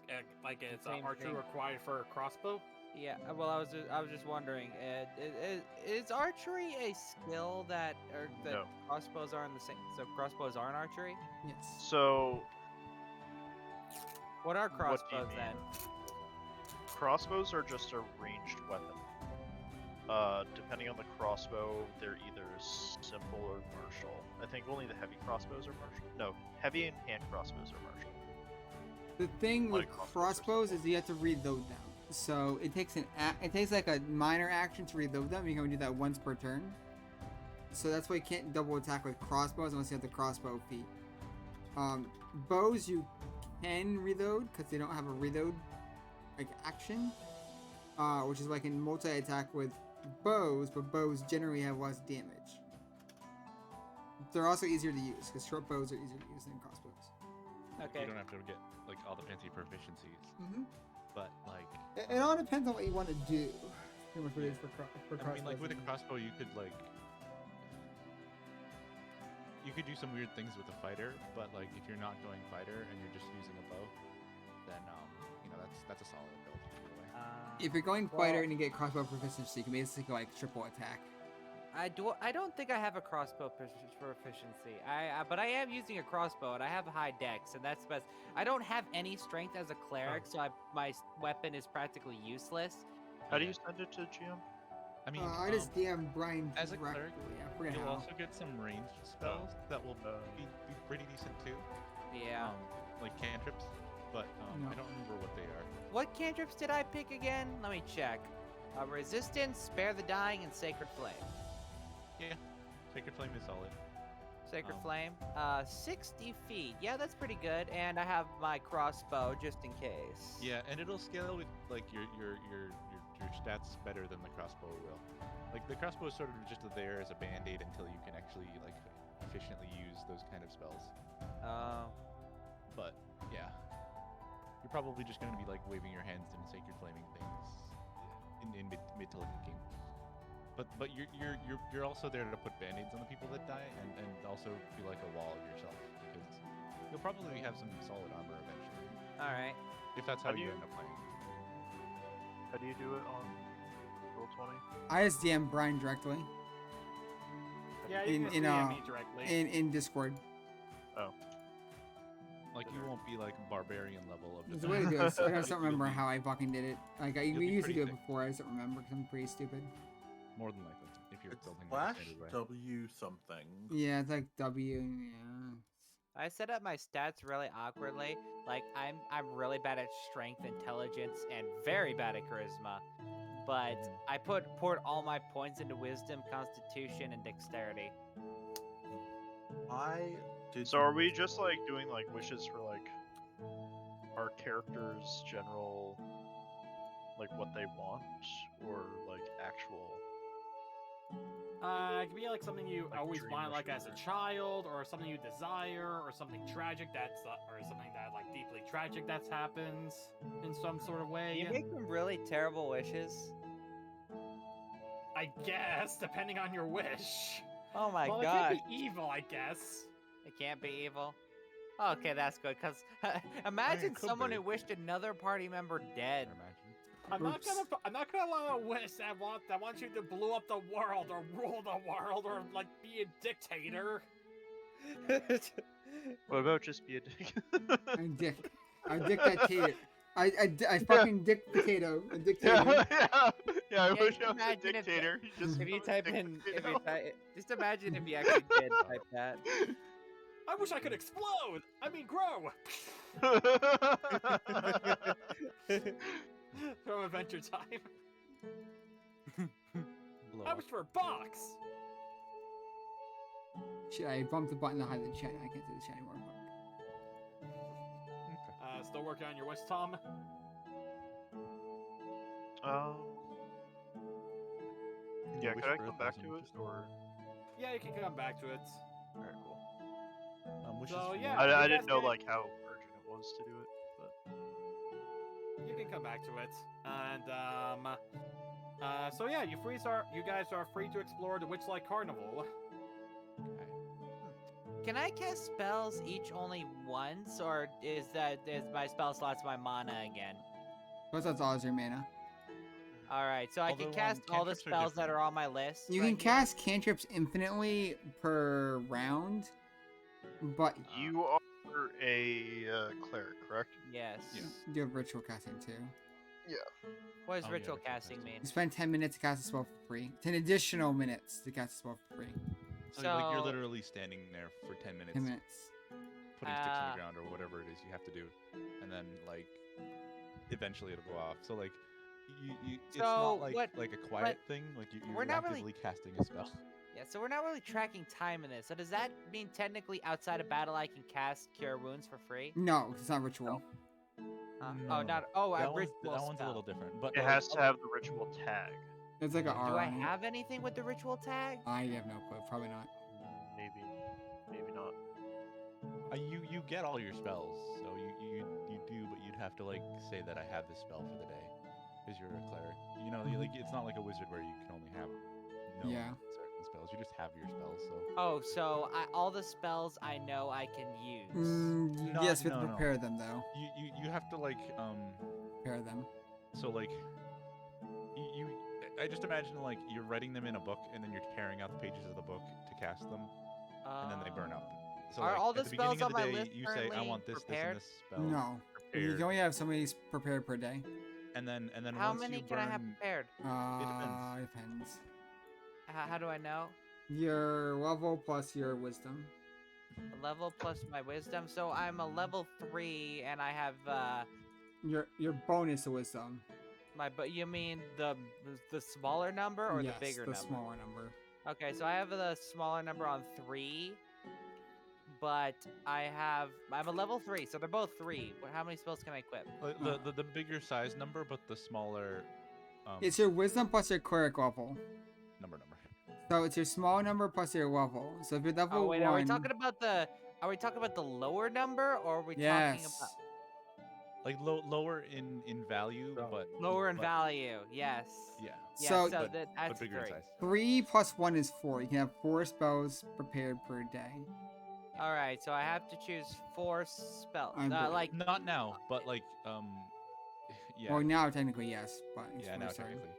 it's Same archery thing. required for a crossbow. Yeah. Well, I was just wondering, is archery a skill that No. crossbows are in the same? So crossbows aren't archery? Yes. So. What are What do you crossbows mean? then? Crossbows are just a ranged weapon. Depending on the crossbow, they're either simple or martial. I think only the heavy crossbows are martial. No, heavy and hand crossbows are martial. The thing with Light crossbows is you have to reload them. So it takes it takes like a minor action to reload them. You can only do that once per turn. So that's why you can't double attack with crossbows unless you have the crossbow feat. Bows you can reload because they don't have a reload like action, which is why I can multi-attack with bows, but bows generally have less damage. They're also easier to use because short bows are easier to use than crossbows. Okay. You don't have to get like all the fancy proficiencies. But like, It all depends on what you want to do. Pretty much what it is for I crossbows. mean, like with a crossbow, you could do some weird things with a fighter. But like, if you're not going fighter and you're just using a bow, then that's a solid build. If you're going fighter and you get crossbow proficiency, you can basically go like triple attack. I don't think I have a crossbow proficiency. But I am using a crossbow and I have a high dex, and that's best. I don't have any strength as a cleric, so my weapon is practically useless. How do you send it to GM? I mean, I just DM Brian as a directly. cleric, I forget you'll how. also get some ranged spells that will be pretty decent too. Yeah. Like cantrips, but No. I don't remember what they are. What cantrips did I pick again? Let me check. Resistance, Spare the Dying, and Sacred Flame. Yeah, Sacred Flame is solid. Sacred Flame. 60 feet. Yeah, that's pretty good. And I have my crossbow just in case. Yeah, and it'll scale with like your stats better than the crossbow will. Like the crossbow is sort of just there as a band-aid until you can actually like efficiently use those kind of spells. But yeah, you're probably just going to be like waving your hands and sacred flaming things in mid to late game. But you're also there to put band-aids on the people that die, and also be like a wall yourself, because you'll probably have some solid armor eventually. All right. If that's how you end up playing. How do you do it on Roll20? I just DM Brian directly. Yeah, you can DM me directly. In Discord. Oh. Like you won't be like barbarian level of The way to do it. I just don't You'll remember be- how I fucking did it. Like we you'll be used to pretty do it thick. before. I just don't remember because I'm pretty stupid. More than likely, if you're It's building slash like a standard way. W something. Yeah, it's like W. Yeah. I set up my stats really awkwardly. Like I'm really bad at strength, intelligence, and very bad at charisma. But I poured all my points into wisdom, constitution, and dexterity. I did. So are we just like doing like wishes for like our characters' general, like what they want, or like actual? It could be like something you Like always dream wanted, like wishes as a or- child, or something you desire, or something tragic or something that like deeply tragic that happens in some sort of way. You make them really terrible wishes. I guess, depending on your wish. Oh my well, god. it can't be evil, I guess. It can't be evil. Okay, that's good. Cause imagine could someone be. who wished another party member dead. I'm not gonna allow a wish that wants you to blow up the world or rule the world or like be a dictator. What about just be a dick? I dictator. I fucking dick potato. A dictator. Yeah, I Yeah, wish just I was a imagine if- dictator. If you type in, just imagine if you actually did type that. I wish I could explode. I mean, grow. From Adventure Time. I wish for a box. Shit, I bumped the button to hide the chat. I can't see the chat anymore. Still working on your wish, Tom. Yeah, wish could I for come back to it, or? Yeah, you can come back to it. Alright, cool. Wishes So for yeah, one. I you didn't guys know can- like how urgent it was to do it, but You can come back to it, and so yeah, you guys are free to explore the Witchlight Carnival. Can I cast spells each only once, or is my spell slots my mana again? Plus that's all is your mana. All right, so I Although, can cast all the cantrips are spells that different. are on my list. You right can here? cast cantrips infinitely per round, but you are a cleric, correct? Yes. you have ritual casting too. Yeah. What does Oh, yeah, ritual ritual casting mean? You spend 10 minutes to cast a spell for free. 10 additional minutes to cast a spell for free. So like you're So- literally standing there for 10 minutes, 10 minutes. putting sticks on the ground or whatever it is you have to do, and then like eventually it'll go off. So like it's So, not like what- like a quiet thing. Like you're we're not really- actively casting a spell. Yeah, so we're not really tracking time in this. So does that mean technically outside of battle I can cast Cure Wounds for free? No, it's not ritual. Oh, not. Oh, a that ritual one's a spell. little different. But It has to have the ritual tag. It's like an R Do I on it. have anything with the ritual tag? I have no clue. Probably not. Maybe not. You get all your spells, so you do, but you'd have to like say that I have this spell for the day, because you're a cleric. You know, like it's not like a wizard where you can only have no Yeah. certain spells. You just have your spells. So Oh, so all the spells I know I can use. Yes, we have to no. prepare them though. you have to like Prepare them. So like I just imagine like you're writing them in a book and then you're tearing out the pages of the book to cast them, and then they burn up. So Are like, all at the the beginning spells of the on my day, list you say I currently want this, prepared? this, and this spell. No. You prepared, can only have so many prepared per day. and then How once many you can I have burn- prepared? Depends. How do I know? Your level plus your wisdom. A level plus my wisdom. So I'm a level 3, and I have Your bonus to wisdom. but you mean the smaller number or Yes, the bigger the number? smaller number. Okay, so I have the smaller number on 3, but I'm a level 3, so they're both 3. How many spells can I equip? the bigger size number, but the smaller. It's your wisdom plus your cleric level. Number. So it's your small number plus your level. So if you're level Oh wait, 1, are we talking about the lower number, or are we talking yes. about? Like lower in value, but Lower in but- value. Yes. Yeah. Yeah. So- So, but, that's but bigger in 3. size. 3 plus 1 is 4. You can have 4 spells prepared per day. All right. So I have to choose 4 spells. I believe. Like Not now, but like yeah. Well, now technically yes, but it's Yeah, now first turn. technically.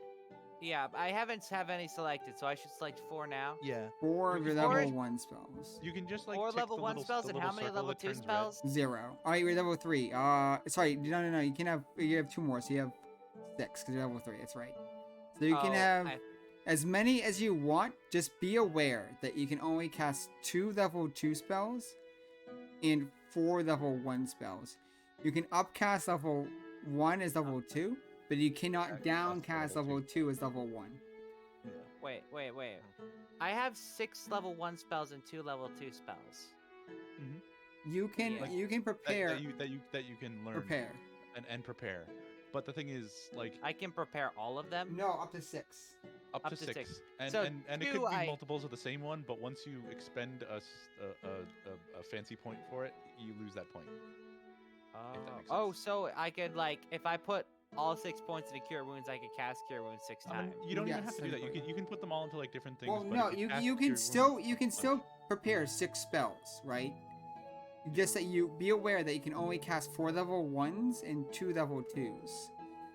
yeah, I haven't have any selected, so I should select 4 now. Yeah. 4 You your can- level Four- 1 spells. You can just like 4 tick level the 1 little, spells the and little how many circle level that 2 turns red. spells? 0. All right, you're level 3. Sorry, no. You can have 2 more, so you have 6 because you're level 3. That's right. So you can have as many as you want. Just be aware that you can only cast 2 level 2 spells and 4 level 1 spells. You can upcast level 1 as level 2, but you cannot downcast level 2 as level 1. Wait. I have 6 level 1 spells and 2 level 2 spells. You can Like, you can prepare that you can learn prepare. and prepare. But the thing is, like, I can prepare all of them. No, up to 6. Up to 6. And So and it 2 could be I- multiples of the same one, but once you expend a fancy point for it, you lose that point. If that makes Oh, so I could like if I put all 6 points into Cure Wounds, I could cast Cure Wounds 6 times. You don't even Yes, have to do that. You can put them all into like different things. Well, but no, if you cast you can Cure still Wounds you can once- still prepare 6 spells, right? Just that you be aware that you can only cast 4 level 1s and 2 level 2s.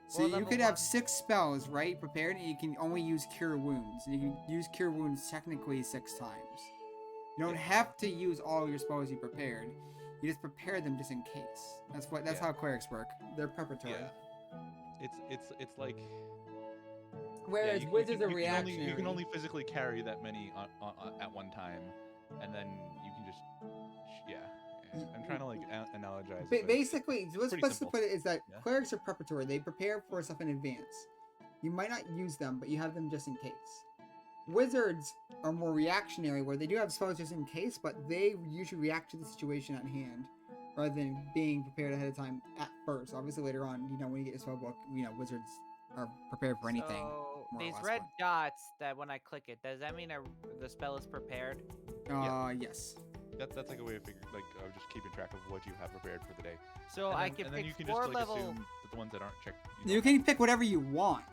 So 4 you level could have 1s. 6 spells, right, prepared, and you can only use Cure Wounds. And you can use Cure Wounds technically 6 times. You don't have to use all your spells you prepared. You just prepare them just in case. That's how clerics work. They're preparatory. Yeah. It's like. Whereas you wizards are you reactionary. can only physically carry that many at one time, and then you can just. Yeah. I'm trying to like analogize. it, but it's Basically, what's pretty best to simple. put it is that Yeah. clerics are preparatory. They prepare for stuff in advance. You might not use them, but you have them just in case. Wizards are more reactionary, where they do have spells just in case, but they usually react to the situation at hand, rather than being prepared ahead of time at first. Obviously, later on, when you get your spell book, wizards are prepared for anything. So more or these less, red dots that when I click it, does that mean the spell is prepared? Yes. That's like a way of figuring, like, just keeping track of what you have prepared for the day. So and I then, can and then pick you can 4 just like level. assume that the ones that aren't checked. You can pick whatever you want.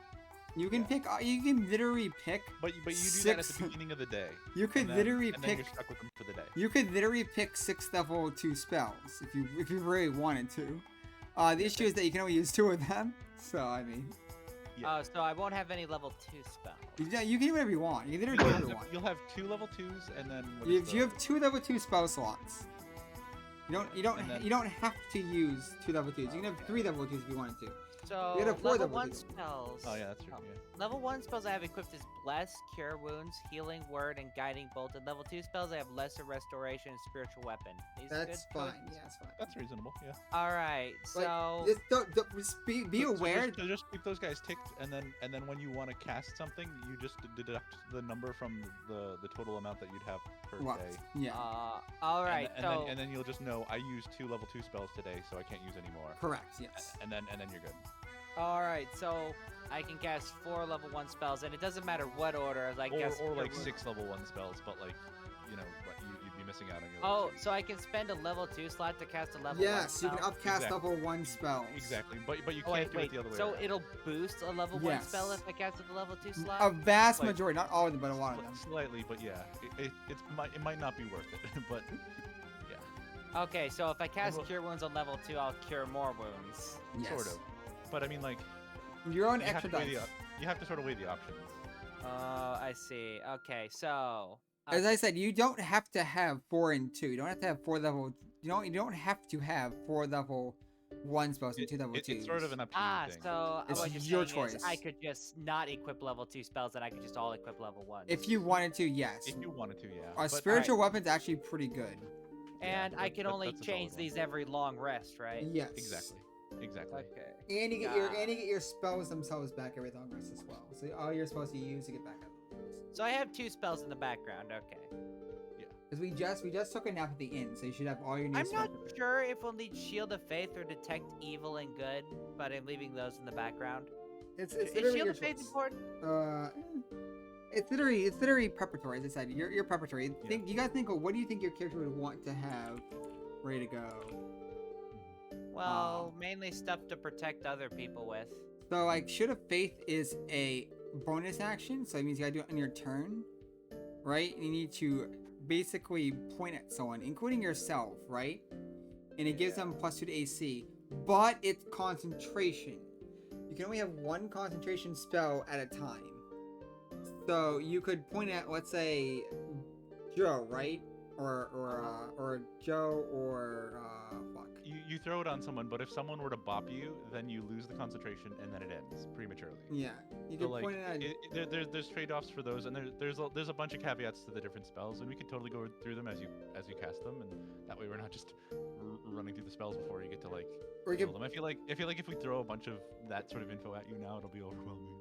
You can pick. You can literally pick. But you do that at 6 the beginning of the day. You could and then, literally and then pick. you're stuck with them for the day. You could literally pick 6 level 2 spells if you really wanted to. The issue is that you can only use 2 of them. So I mean, Oh, so I won't have any level 2 spells. you can do whatever you want. You can literally do whatever you want. You'll have 2 level 2s, and then You have 2 level 2 spell slots. You don't have to use 2 level 2s. You can have 3 level 2s if you wanted to. So You had a 4 level level 1 2. spells. Oh yeah, that's true. Yeah. Level 1 spells I have equipped is Bless, Cure Wounds, Healing Word, and Guiding Bolt. And level 2 spells I have Lesser Restoration and Spiritual Weapon. These That's good fine. choices? Yeah, that's fine. That's reasonable. Yeah. All right, so Just just be aware. So just keep those guys ticked, and then when you want to cast something, you just deduct the number from the total amount that you'd have per What? day. Yeah. all right, And then you'll just know I used 2 level 2 spells today, so I can't use any more. Correct. Yes. And then you're good. all right, so I can cast 4 level 1 spells, and it doesn't matter what order. As I guess. Or like 6 level 1 spells, but like you'd be missing out on your. Oh, so I can spend a level 2 slot to cast a level 1 Yes, you spell? can upcast level 1 spells. Exactly, but you Oh, can't wait, do it the other way. so around. it'll boost a level 1 Yes. spell if I cast at the level 2 slot? A vast Like- majority, not all of them, but a lot of them. Slightly, but yeah, it might not be worth it, but yeah. Okay, so if I cast Well- Cure Wounds on level 2, I'll cure more wounds. Yes. Sort of. But I mean, like, Your own you have extra to weigh dice. you have to sort of weigh the options. I see. Okay, so As I said, you don't have to have 4 and 2. You don't have to have 4 level. You don't have to have 4 level 1 spells and 2 level 2s. It's sort of an up to you thing. so It's what you're your saying is choice. I could just not equip level 2 spells, and I could just all equip level 1. If you wanted to, yes. If you wanted to, yeah. Our spiritual weapon's actually pretty good. And I can only that's a change solid one. these every long rest, right? Yes. Exactly. Okay. And you get your spells themselves back every long rest as well. So all your spells you use, you get back up. So I have 2 spells in the background. Okay. Because we just took a nap at the end, so you should have all your new I'm spells. not sure if we'll need Shield of Faith or Detect Evil and Good, but I'm leaving those in the background. It's Is literally Shield your of Faith choice. important? It's literally preparatory. As I said, you're preparatory. You gotta think of what do you think your character would want to have ready to go. Well, mainly stuff to protect other people with. So like, Shield of Faith is a bonus action, so it means you gotta do it on your turn, right? And you need to basically point at someone, including yourself, right? And it gives them +2 to AC, but it's concentration. You can only have one concentration spell at a time. So you could point at, let's say, Joe, right? Or Joe, or fuck. You throw it on someone, but if someone were to bop you, then you lose the concentration and then it ends prematurely. Yeah, you So can like, point it at. there's trade-offs for those, and there's a bunch of caveats to the different spells, and we could totally go through them as you cast them, and that way we're not just running through the spells before you get to like kill them. I feel like if we throw a bunch of that sort of info at you now, it'll be overwhelming.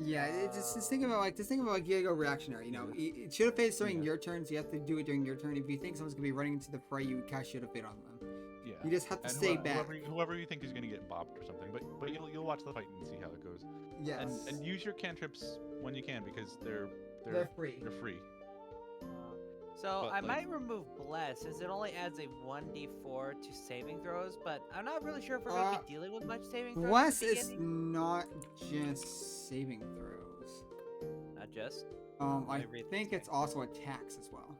Yeah, just think about like you gotta go reactionary. You know, it should have faced during your turn, so you have to do it during your turn. If you think someone's gonna be running into the fray, you cast should have fit on them. Yeah. You just have to stay back. Whoever you think is gonna get bopped or something, but you'll watch the fight and see how it goes. Yes. And use your cantrips when you can because they're free. They're free. So But, I like- might remove Bless, since it only adds a 1d4 to saving throws, but I'm not really sure if we're going to be dealing with much saving throws. Bless at the is beginning. not just saving throws. Not just? I think it's also attacks as well.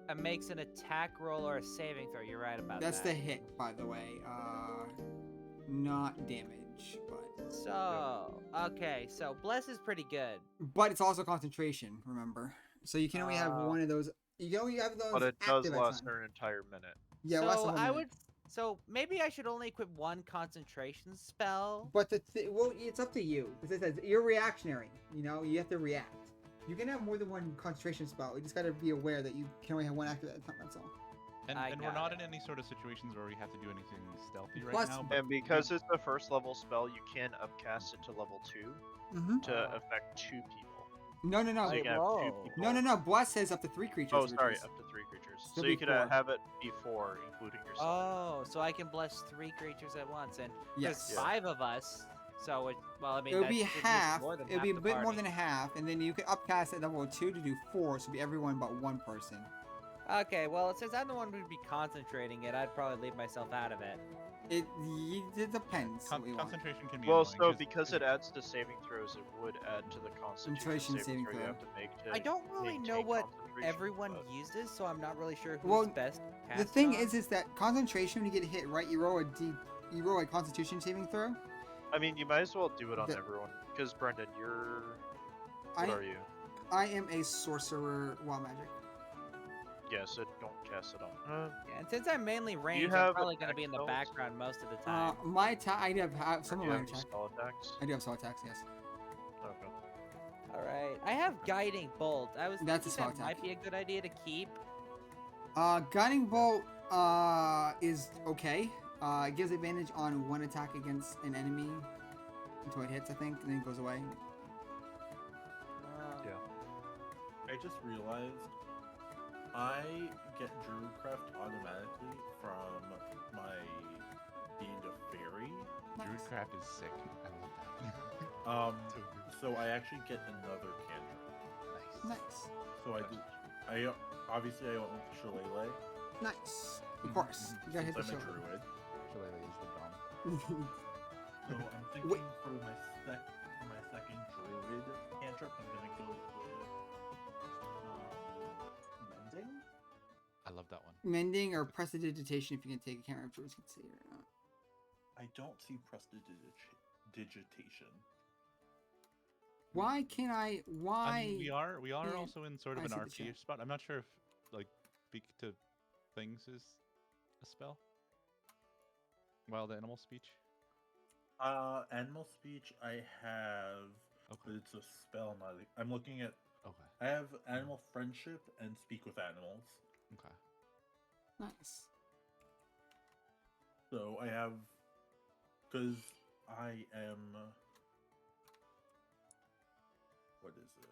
It makes an attack roll or a saving throw. You're right about That's that. the hit, by the way. Not damage, but. So, okay, so Bless is pretty good. But it's also concentration, remember. So you can only have one of those. You can only have those. But it does active at a last time. an entire minute. Yeah, so less than 1 I minute. would. So maybe I should only equip one concentration spell. But well, it's up to you. Because it says you're reactionary. You know, you have to react. You can have more than one concentration spell. You just gotta be aware that you can only have one active at a time. That's all. And we're not in any sort of situations where we have to do anything stealthy right Plus- now. And because it's the first level spell, you can upcast it to level 2 to affect 2 people. No. So you can have 2 people. No. Bless says up to 3 creatures. Oh, sorry, Riches. up to 3 creatures. So So you could before. have it before, including yourself. Oh, so I can bless 3 creatures at once, and Yes. there's 5 of us. So I mean, It would that be should use half. more than It would be a half the bit more party. than half, and then you could upcast at level 2 to do 4, so it'd be everyone but one person. Okay, well, since I'm the one who'd be concentrating it, I'd probably leave myself out of it. It depends. what you want. Concentration can be Well, annoying, so 'cause- because it adds to saving throws, it would add to the concentration saving throw you have to make to I don't really know maintain what concentration, everyone but- uses, so I'm not really sure who's Well, best. The cast thing on. is that concentration, when you get hit, right? You roll a Constitution saving throw. I mean, you might as well do it on The- everyone. Because, Brendan, you're... I- What are you? I am a sorcerer, wild magic. Yeah, so don't cast it on. Yeah, and since I'm mainly ranged, I'm have probably going to be in the spells? background most of the time. My attack, I do have some of You my have attack. spell attacks? I do have spell attacks, yes. Okay. All right, I have guiding bolt. I was That's a thinking spell that might attack. be a good idea to keep. Guiding bolt is okay. It gives advantage on one attack against an enemy until it hits, I think, and then it goes away. Yeah. I just realized I get Druidcraft automatically from my being a fairy. Druidcraft is sick. I love that. So I actually get another cantrip. Nice. So I obviously I went with Shillelagh. Nice. Of course. You gotta hit the since I'm a shield. druid. Shillelagh is the bomb. So I'm thinking for my second druid cantrip, I'm gonna go with mending. I love that one. Mending or prestidigitation if you can take it. Can't remember if Druids can say it or not. I don't see prestidigitation. Why can't I? Why? I mean, we are can't also in sort of I an see the RPG chat? spot. I'm not sure if like speak to things is a spell. Wild animal speech. Animal speech I have, but it's a spell. I'm looking at. Okay. I have animal friendship and speak with animals. Okay. Nice. So I have, because I am. What is it?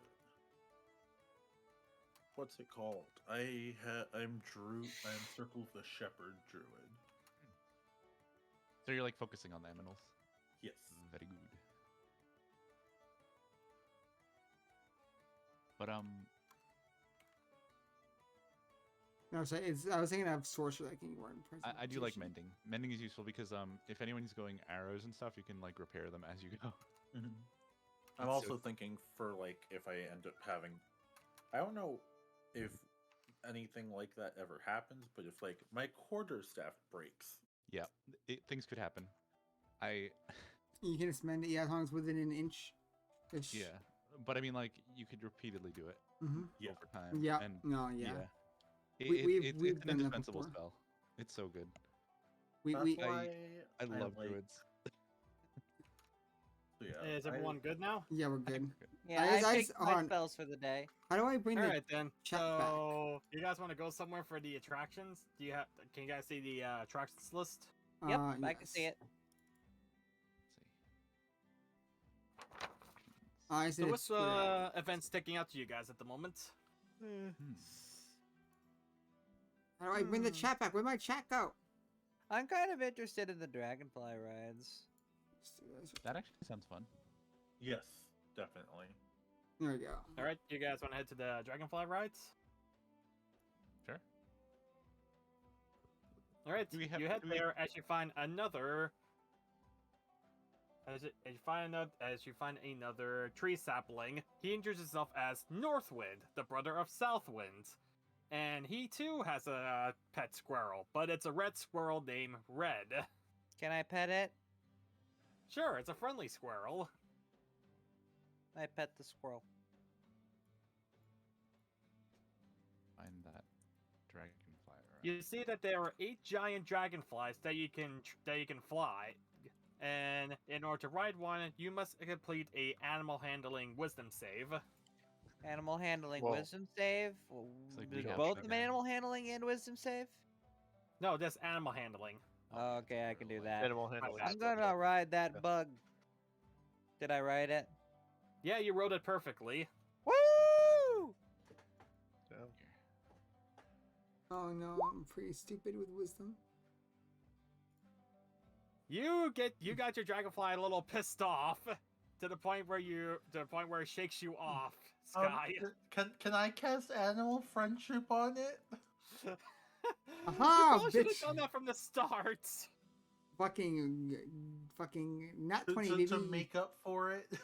What's it called? I'm Circle of the Shepherd Druid. So you're like focusing on the animals. Yes. Very good. But No, so I was thinking of sorcerer like you weren't present. I do like mending. Mending is useful because if anyone's going arrows and stuff, you can like repair them as you go. I'm It's also thinking for like if I end up having, I don't know if anything like that ever happens, but if like my quarterstaff breaks, Yeah, things could happen. You can just mend it, yeah, as long as within an inch. -ish. Yeah, but I mean, like you could repeatedly do it over time. Yeah. And No. Yeah. It's an We've done that indispensable before. spell. It's so good. That's I why love like, druids. Yeah, Is everyone good now? Yeah, we're good. Yeah, I picked my spells for the day. How do I bring All the right then. chat So back? you guys want to go somewhere for the attractions? Do you have? Can you guys see the attractions list? Yep, I can see it. So what's events sticking out to you guys at the moment? How do I bring the chat back? Where'd my chat go? I'm kind of interested in the dragonfly rides. That actually sounds fun. Yes, definitely. There we go. All right, you guys want to head to the dragonfly rides? Sure. All right, you head there as you find another. As you find another tree sapling, he introduces himself as Northwind, the brother of Southwind, and he too has a pet squirrel, but it's a red squirrel named Red. Can I pet it? Sure, it's a friendly squirrel. I pet the squirrel. Find that dragonfly. You see that there are 8 giant dragonflies that you can fly, and in order to ride one, you must complete a animal handling wisdom save. Animal handling Whoa. wisdom save? like Does we have both sugar. the animal handling and wisdom save? No, just animal handling. Oh, okay, I can do that. Animal handling. I'm gonna ride that bug. Did I ride it? Yeah, you rode it perfectly. Woo! Oh no, I'm pretty stupid with wisdom. You got your dragonfly a little pissed off to the point where it shakes you off, Sky. Can I cast animal friendship on it? You Aha, probably should have bitch! done that from the start. Fucking not 20, to baby. make up for it.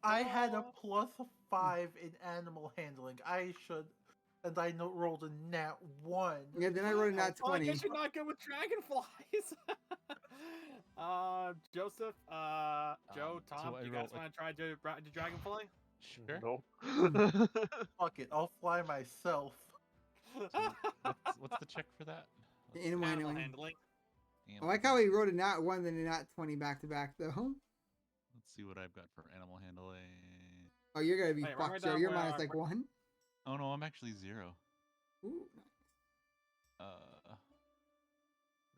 I had a +5 in animal handling. I should, and I rolled a nat 1. Yeah, then I rolled a nat Well, 20. I guess you're not good with dragonflies. Joseph, Joe, Tom, so you I guys roll, want to try to ride the dragonfly? Sure. Nope. Fuck it, I'll fly myself. What's the check for that? Animal handling. handling. I like how he wrote a nat 1 then a nat 20 back to back though. Let's see what I've got for animal handling. Oh, you're gonna be Wait, fucked, right Joe. now You're we're- minus like 1. Oh no, I'm actually 0. Ooh.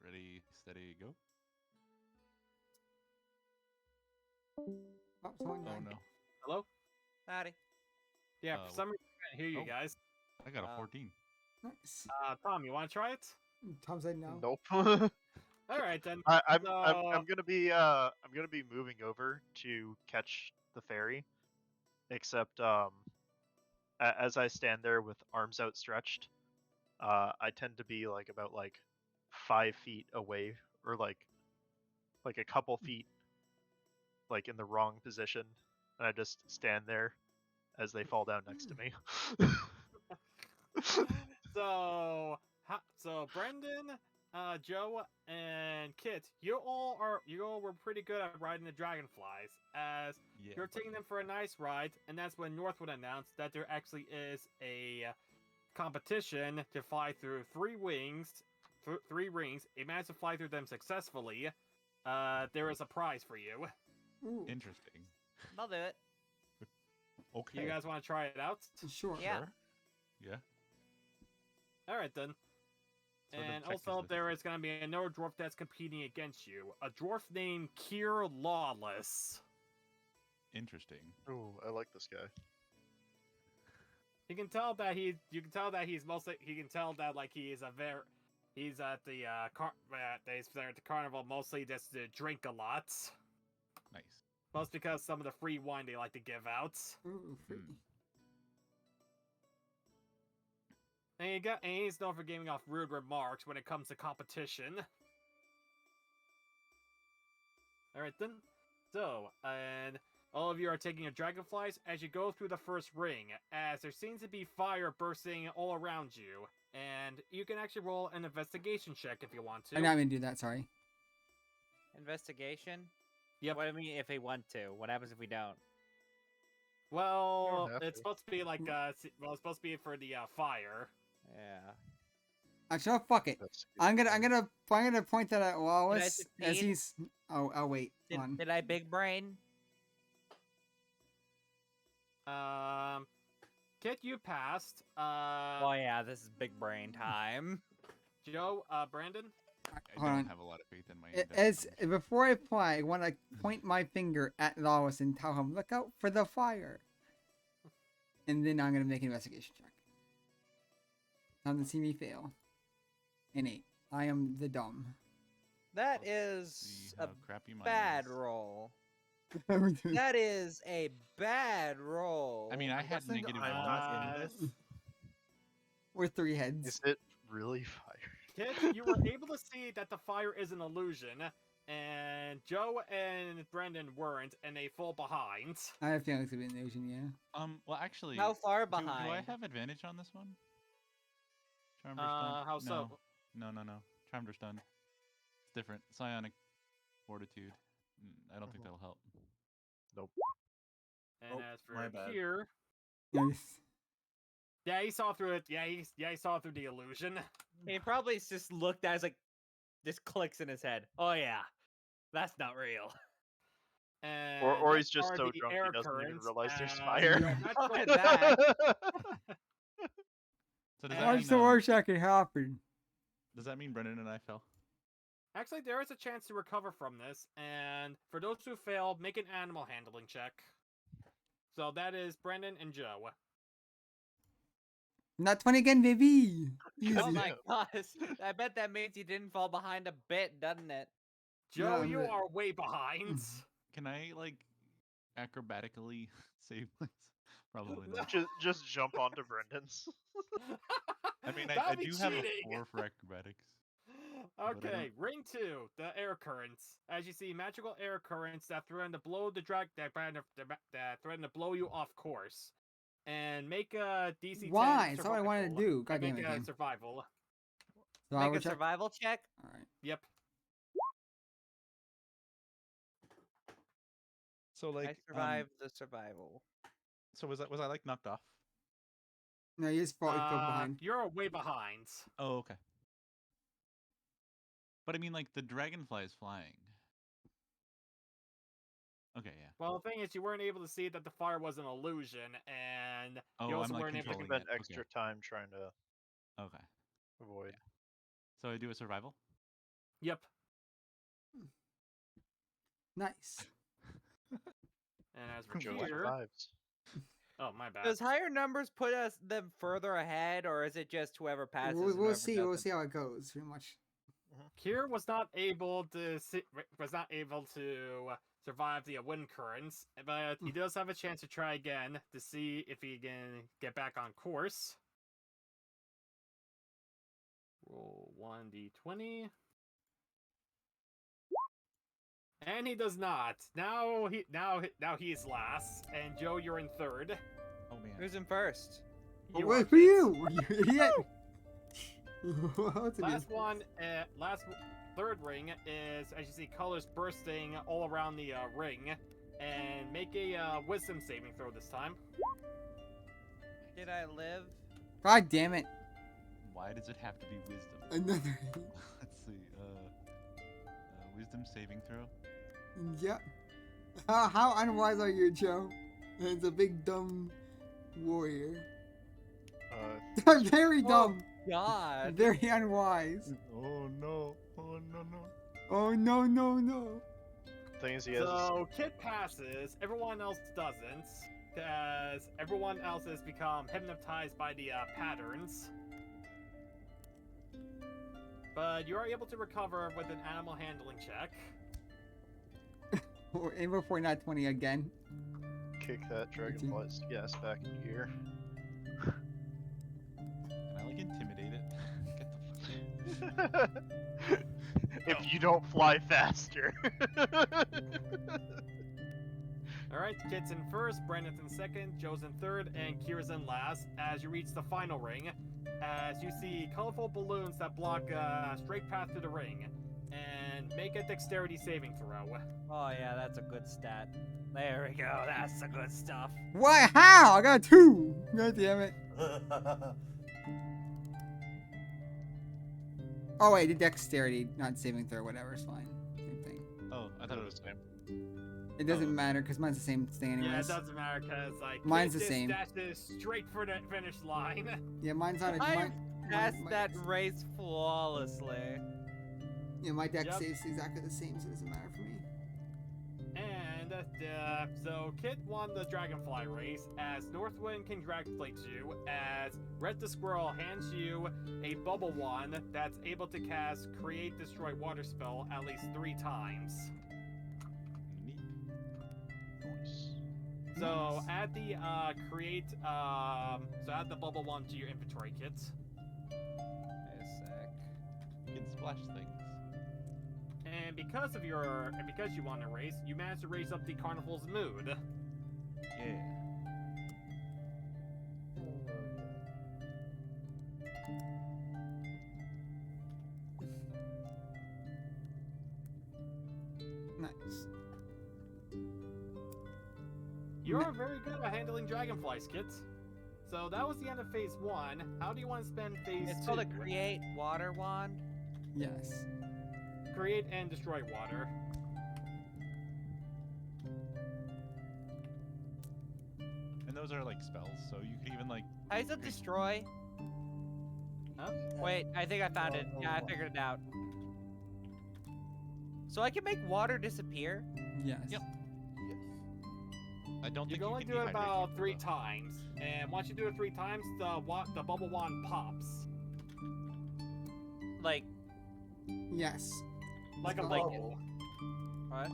Ready, steady, go. Oh, someone Oh died. no. Hello? Howdy. Yeah, for some reason I can't hear you oh. guys. I got a 14. Nice. Tom, you want to try it? Tom said no. Nope. All right then. I'm So- gonna be moving over to catch the ferry, except as I stand there with arms outstretched, I tend to be like about 5 feet away, or like a couple feet like in the wrong position, and I just stand there as they fall down next to me. So Brendan, Joe, and Kit, you all were pretty good at riding the dragonflies, as you're taking them for a nice ride, and that's when Northwood announced that there actually is a competition to fly through 3 rings. If you manage to fly through them successfully, there is a prize for you. Ooh. Interesting. I'll do it. Okay. You guys want to try it out? Sure. Yeah. Yeah. All right then. So the And check is also, this. there is going to be another dwarf that's competing against you. A dwarf named Kier Lawless. Interesting. Ooh, I like this guy. You can tell that he's at the he's there at the carnival mostly just to drink a lot. Nice. Most because some of the free wine they like to give out. Ooh, free. And he's known for giving off rude remarks when it comes to competition. Alright then. So, and all of you are taking your dragonflies as you go through the first ring, as there seems to be fire bursting all around you. And you can actually roll an investigation check if you want to. I'm not going to do that, sorry. Investigation? Yep. What do you mean if we want to? What happens if we don't? Well, have it's to. supposed to be like, it's supposed to be for the fire. Yeah. Actually, no, fuck it. I'm gonna point that at Wallace as succeed? he's. Oh, wait. Did, Hold on. did I big brain? Kit, you passed. Oh yeah, this is big brain time. Joe, Brandon? I Hold don't on. have a lot of faith in my As before I apply, I want to point my finger at Lawless and tell him, "Look out for the fire." And then I'm gonna make an investigation check. Time to see me fail. An 8. I am the dumb. That is a crappy mine bad is. roll. That is a bad roll. I mean, I had guessing negative I'm one. not in this. We're 3 heads. Is it really fire? Kit, you were able to see that the fire is an illusion, and Joe and Brendan weren't, and they fall behind. I have feelings to be an illusion, yeah. Well, actually, How far Do I behind? have advantage on this one? Charmed or How stunned? so? No. Charmed or stunned. It's different. Psionic fortitude. I don't think that'll help. Nope. And as for my bad. here, Nice. yeah, he saw through it. Yeah, he saw through the illusion. He probably just looked at it, like, just clicks in his head. Oh yeah, that's not real. And Or he's next just are so the drunk air he doesn't even currents, realize there's and fire. that's Look what- at that. So does that Watch mean, the worst that can happen. does that mean Brendan and I fell? Actually, there is a chance to recover from this, and for those who fail, make an animal handling check. So that is Brendan and Joe. Not 20 again, baby. Easy. Oh my gosh, I bet that means you didn't fall behind a bit, doesn't it? Joe, No, you but- are way behind. Can I like acrobatically save myself? Probably not. Just jump onto Brendan's. I mean, I That'd be do have a cheating. 4 for acrobatics. but I Okay, ring 2, the air currents. As you see, magical air currents that threaten to blow the that threaten to blow you off course. And make a DC 10 Why? That's all I wanted to survival. do. God And damn make it, a game. survival. Survival Make a check? survival check. All right. Yep. So like, I survived the survival. So was I like knocked off? No, you just fell behind. You're way behind. Oh, okay. But I mean, like the dragonfly is flying. Okay, yeah. Well, the thing is, you weren't able to see that the fire was an illusion, and Oh, you also I'm like weren't able to. controlling Spend it. extra Okay. time trying to Okay. avoid. Yeah. So I do a survival. Yep. Nice. And as for Joe here, survives. oh my bad. Does higher numbers put them further ahead, or is it just whoever passes? and We'll whoever see. We'll doesn't? see how it goes. Pretty much. Kier was not able to survive the wind currents, but he does have a chance to try again to see if he can get back on course. Roll 1d20. And he does not. Now he's last, and Joe, you're in third. Oh man. Who's in first? You Wait are for you, you idiot. What's it Last one, third ring is, as you see, colors bursting all around the ring, and make a wisdom saving throw this time. Did I live? God damn it. Why does it have to be wisdom? Another. Let's see. Wisdom saving throw. Yeah. How unwise are you, Joe? It's a big dumb warrior. Very dumb. God. Very unwise. Oh no. Oh no no. Oh no no no. Thing is, he has. So Kit passes, everyone else doesn't, because everyone else has become hypnotized by the patterns. But you are able to recover with an animal handling check. Or aim before not 20 again. Kick that dragonfly's gas back in gear. Can I like If you don't fly faster. Alright, Kit's in first, Brandon's in second, Joe's in third, and Kira's in last. As you reach the final ring, as you see colorful balloons that block a straight path to the ring. And make a dexterity saving throw. Oh yeah, that's a good stat. There we go. That's the good stuff. Why? How? I got 2. God damn it. Oh wait, the dexterity, not saving throw, whatever, is fine. Same thing. Oh, I thought it was the same. It doesn't matter because mine's the same thing anyways. Yeah, it doesn't matter because like Mine's the Kit same. dashes straight for the finish line. Yeah, mine's not a. I passed that race flawlessly. Yeah, my dex Yep. is exactly the same, so it doesn't matter for me. And so Kit won the Dragonfly race as Northwind congratulates you as Red the Squirrel hands you a bubble wand that's able to cast Create Destroy Water spell at least 3 times. So add the so add the bubble wand to your inventory, Kit. Wait a sec. You can splash things. And because you won a race, you managed to raise up the carnival's mood. Yeah. Nice. You're very good at handling dragonflies, Kit. So that was the end of phase 1. How do you want to spend phase 2? It's called a create water wand. Yes. Create and destroy water. And those are like spells, so you could even like. How does it destroy? Huh? Wait, I think I found it. Yeah, I figured it out. So I can make water disappear? Yes. Yep. I don't You think can only can do it dehydrate about people, 3 though. times, and once you do it 3 times, the bubble wand pops. Like, Yes. Like a Like- bubble. what?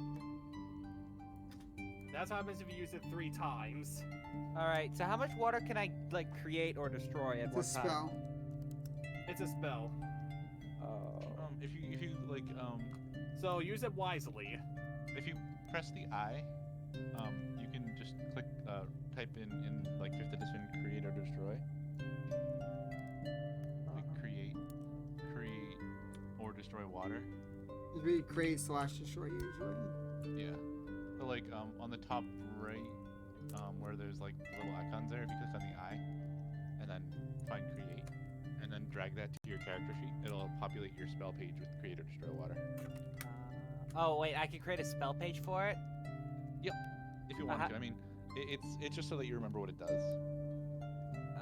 That's what happens if you use it 3 times. Alright, so how much water can I, like, create or destroy at It's a one time? spell. It's a spell. If you like So use it wisely. if you press the I, you can just click type in like 5th edition create or destroy. Like create or destroy water. It's really create / destroy usually. Yeah. So like on the top right, where there's like the little icons there, if you click on the I, and then find create, and then drag that to your character sheet, it'll populate your spell page with create or destroy water. Oh, wait, I can create a spell page for it? Yep. If you want to. I mean, it's just so that you remember what it does.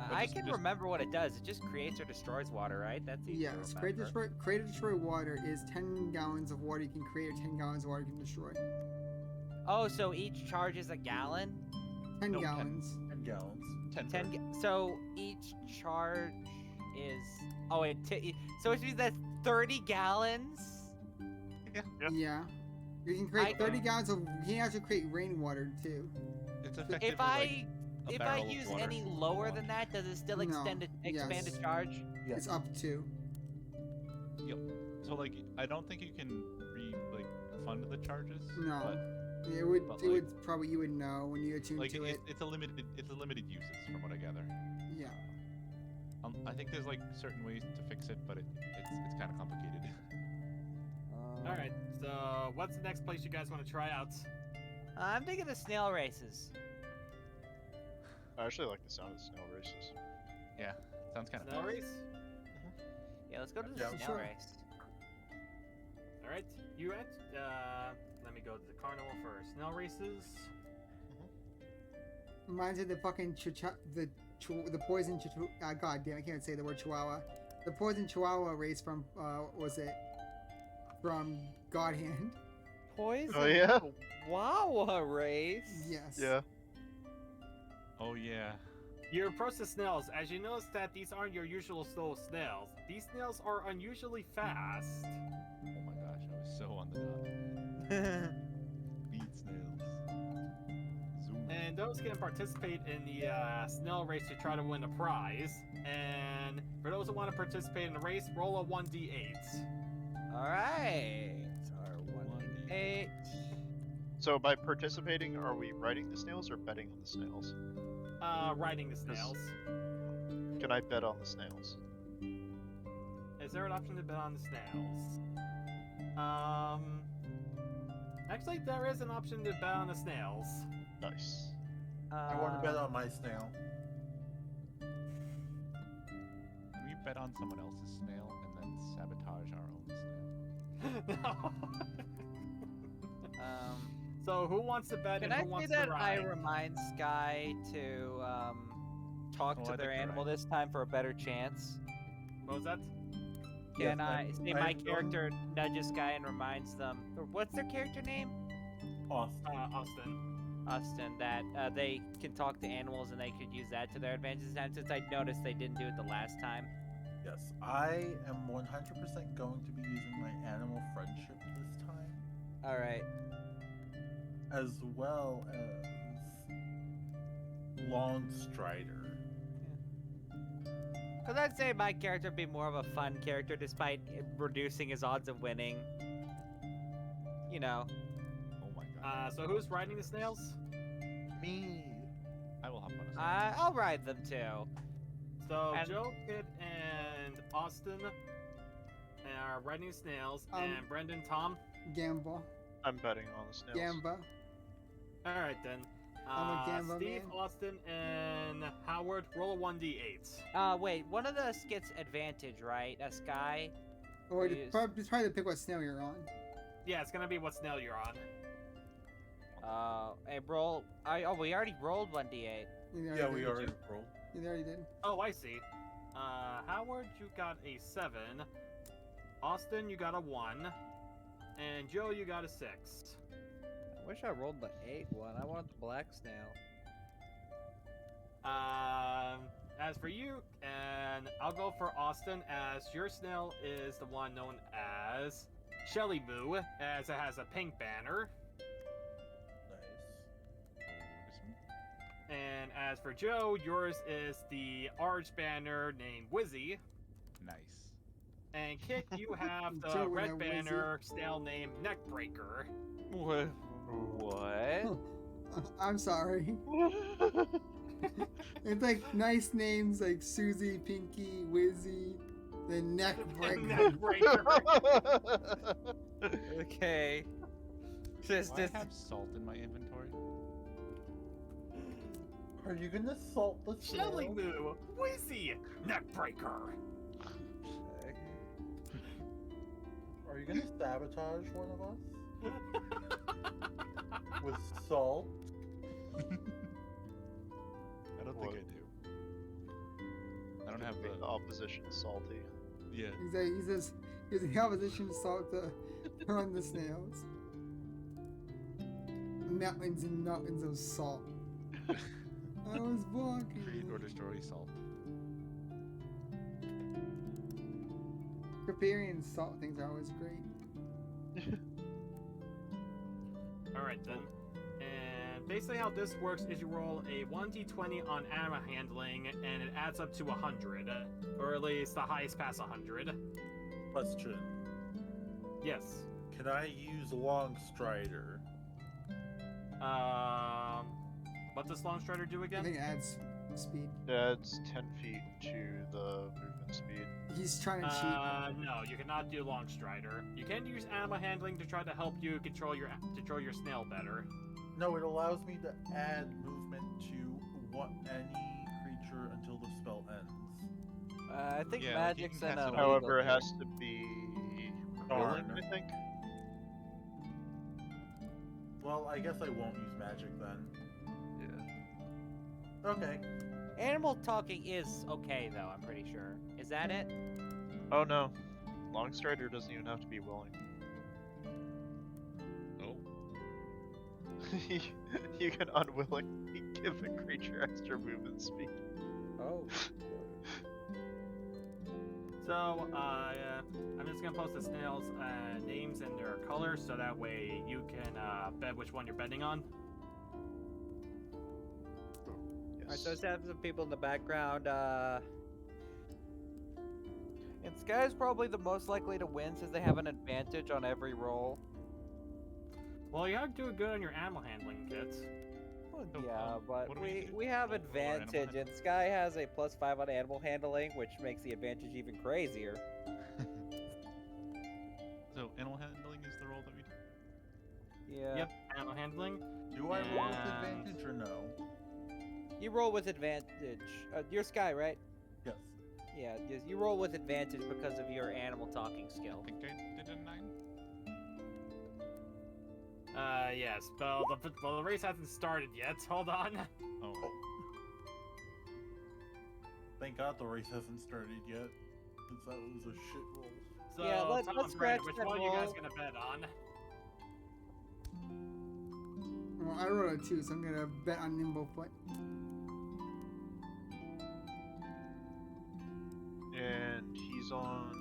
But I just- can just- remember what it does. It just creates or destroys water, right? That's easy to Yes. remember. Create or destroy water is 10 gallons of water you can create or 10 gallons of water you can destroy. Oh, so each charge is a gallon? 10 No, 10. gallons. 10 gallons. 10. So each charge is... Oh, wait. So which means that's 30 gallons? Yeah. You can create I- 30 gallons of. You can actually create rainwater too. It's If I barrel of use water any for lower launch. than that, does it still No, expand yes. a charge? It's up to. Yep. So like, I don't think you can fund the charges. No. But, It would. but, It would probably. You would know when you attune like to it. it's a limited uses from what I gather. Yeah. I think there's like certain ways to fix it, but it's kind of complicated. Alright, so what's the next place you guys want to try out? I'm thinking the snail races. I actually like the sound of the snail races. Yeah, sounds kind of Snail race? Yeah, let's go to the Yeah, snail sure. race. Alright, you at, let me go to the carnival first. Snail races. Reminds me of the fucking the poison god damn, I can't say the word chihuahua. The poison chihuahua race from was it from God Hand? Poison Oh, yeah? Chihuahua race? Yes. Yeah. Oh yeah. You approach the snails. As you notice that these aren't your usual slow snails. These snails are unusually fast. Oh my gosh, I was so on the dot. Beat snails. Zoom. And those can participate in the snail race to try to win a prize. And for those who want to participate in the race, roll a 1d8. Alright. Our 1d8. So by participating, are we riding the snails or betting on the snails? Riding the snails. Can I bet on the snails? Is there an option to bet on the snails? Actually, there is an option to bet on the snails. Nice. I want to bet on my snail. Can we bet on someone else's snail and then sabotage our own snail? No. So who wants to bet Can and I who say wants that to I ride? remind Sky to talk Oh, to I'd their like to animal ride. this time for a better chance? What was that? Can Yes, I say I my don't- character nudges Sky and reminds them, or what's their character name? Austin. Austin, that they can talk to animals and they could use that to their advantage this time, since I noticed they didn't do it the last time. Yes, I am 100% going to be using my animal friendship this time, Alright. as well as Long Strider. Because I'd say my character would be more of a fun character despite reducing his odds of winning. You know. Oh my god. So who's riding the snails? Me. I will hop on a snail. I'll ride them too. So And- Joe, Kid, and Austin are riding the snails, and Brendan, Tom. Gamba. I'm betting on the snails. Gamba. All right then. I'm a Gamba Steve, man. Austin, and Howard, roll a 1d8. Wait, one of us gets advantage, right? A Sky? Or Is- it's probably to pick what snail you're on. Yeah, it's gonna be what snail you're on. Hey, roll. Oh, we already rolled 1d8. Yeah, we already rolled. You already did. Oh, I see. Howard, you got a 7. Austin, you got a 1. And Joe, you got a 6. I wish I rolled the 8 one. I want the black snail. As for you, and I'll go for Austin, as your snail is the one known as Shelly Boo, as it has a pink banner. And as for Joe, yours is the orange banner named Wizzy. Nice. And Kit, you have the Joe with red a banner snail named Neckbreaker. What? I'm sorry. It's like nice names like Susie, Pinky, Wizzy, the neck breaker. Okay. Do I have salt in my inventory? Are you gonna salt the Shelly snail? Boo, Wizzy, Neckbreaker. Are you gonna sabotage one of us? With salt? I don't think I do. I don't have the opposition salty. Yeah. He says he's in opposition to salt to run the snails. Mountains and mountains of salt. I was walking. Create or destroy salt. Preparing salt things are always great. Alright then. And basically how this works is you roll a 1d20 on animal handling, and it adds up to 100. Or at least the highest past 100. Question. Yes. Can I use Long Strider? What does Long Strider do I again? think it adds speed. That's 10 feet to the movement speed. He's trying to cheat. No, you cannot do Long Strider. You can use animal handling to try to help you control your snail better. No, it allows me to add movement to any creature until the spell ends. I think Yeah, like you magic's can in cast a it However, it legal has to be willing, Darn. I think. Well, I guess I won't use magic then. Yeah. Okay. Animal talking is okay though, I'm pretty sure. Is that it? Oh no. Long Strider doesn't even have to be willing. Oh. You can unwillingly give a creature extra movement speed. Oh. So, I'm just gonna post the snails' names and their colors, so that way you can bet which one you're betting on. Alright, so let's have some people in the background. And Sky's probably the most likely to win since they have an advantage on every roll. Well, you have to do good on your animal handling kits. Well, yeah, but what do we we have advantage, and Sky has a +5 on animal handling, which makes the advantage even crazier. So animal handling is the role that we do. Yeah. Yep, animal handling. Do I roll with advantage or no? You roll with advantage. You're Sky, right? Yes. Yeah, you roll with advantage because of your animal talking skill. I think I did a 9. Yes, well, the race hasn't started yet. Hold on. Oh. Thank God the race hasn't started yet, since that was a shit roll. So, Yeah, let's Tom, scratch Brandon, which that one are you guys roll. gonna bet on? Well, I rolled a 2, so I'm gonna bet on Nimblefoot. And he's on.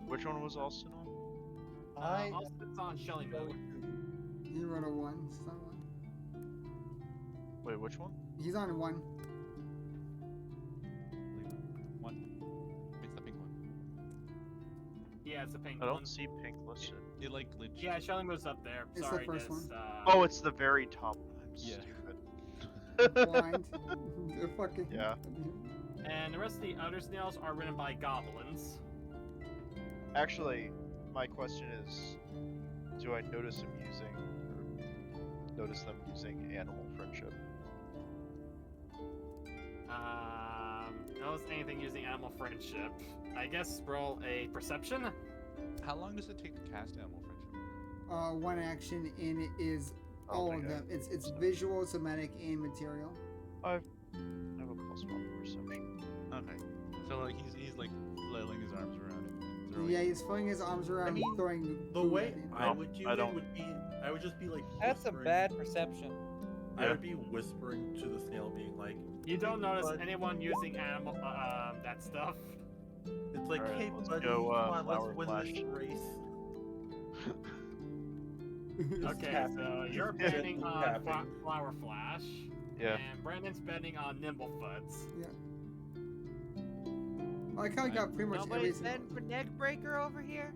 Which one was Austin on? Austin's on Shelly mode. He rolled a 1. He's on 1. Wait, which one? He's on 1. One. It's the pink one. Yeah, it's the pink I don't one. see pink listed. It like glitched. Yeah, Shelly mode's up there. It's the Sorry, first Dis, one. Oh, it's the very top one. I'm Yeah. stupid. Blind. They're fucking. Yeah. And the rest of the outer snails are ridden by goblins. Actually, my question is, do I notice them using animal friendship? Notice anything using animal friendship. I guess roll a perception. How long does it take to cast animal friendship? 1 action, and it is all of them. It's visual, somatic, and material. I have a +1 to perception. Okay. So like he's like flailing his arms around it. And throwing Yeah, he's throwing his arms around, I mean, throwing the food way at him. I would do it would be, I would just be like. That's a whispering- bad perception. I would be whispering to the snail, being like, You don't notice But- anyone using animal that stuff. it's like, Alright, hey let's buddy, go, come on, let's Flower win Flash. this race. Okay, so you're betting on tapping. Flower Flash. Yeah. And Brandon's betting on Nimblefoots. Yeah. I like how he got pretty much Nobody's every betting for Neckbreaker over here?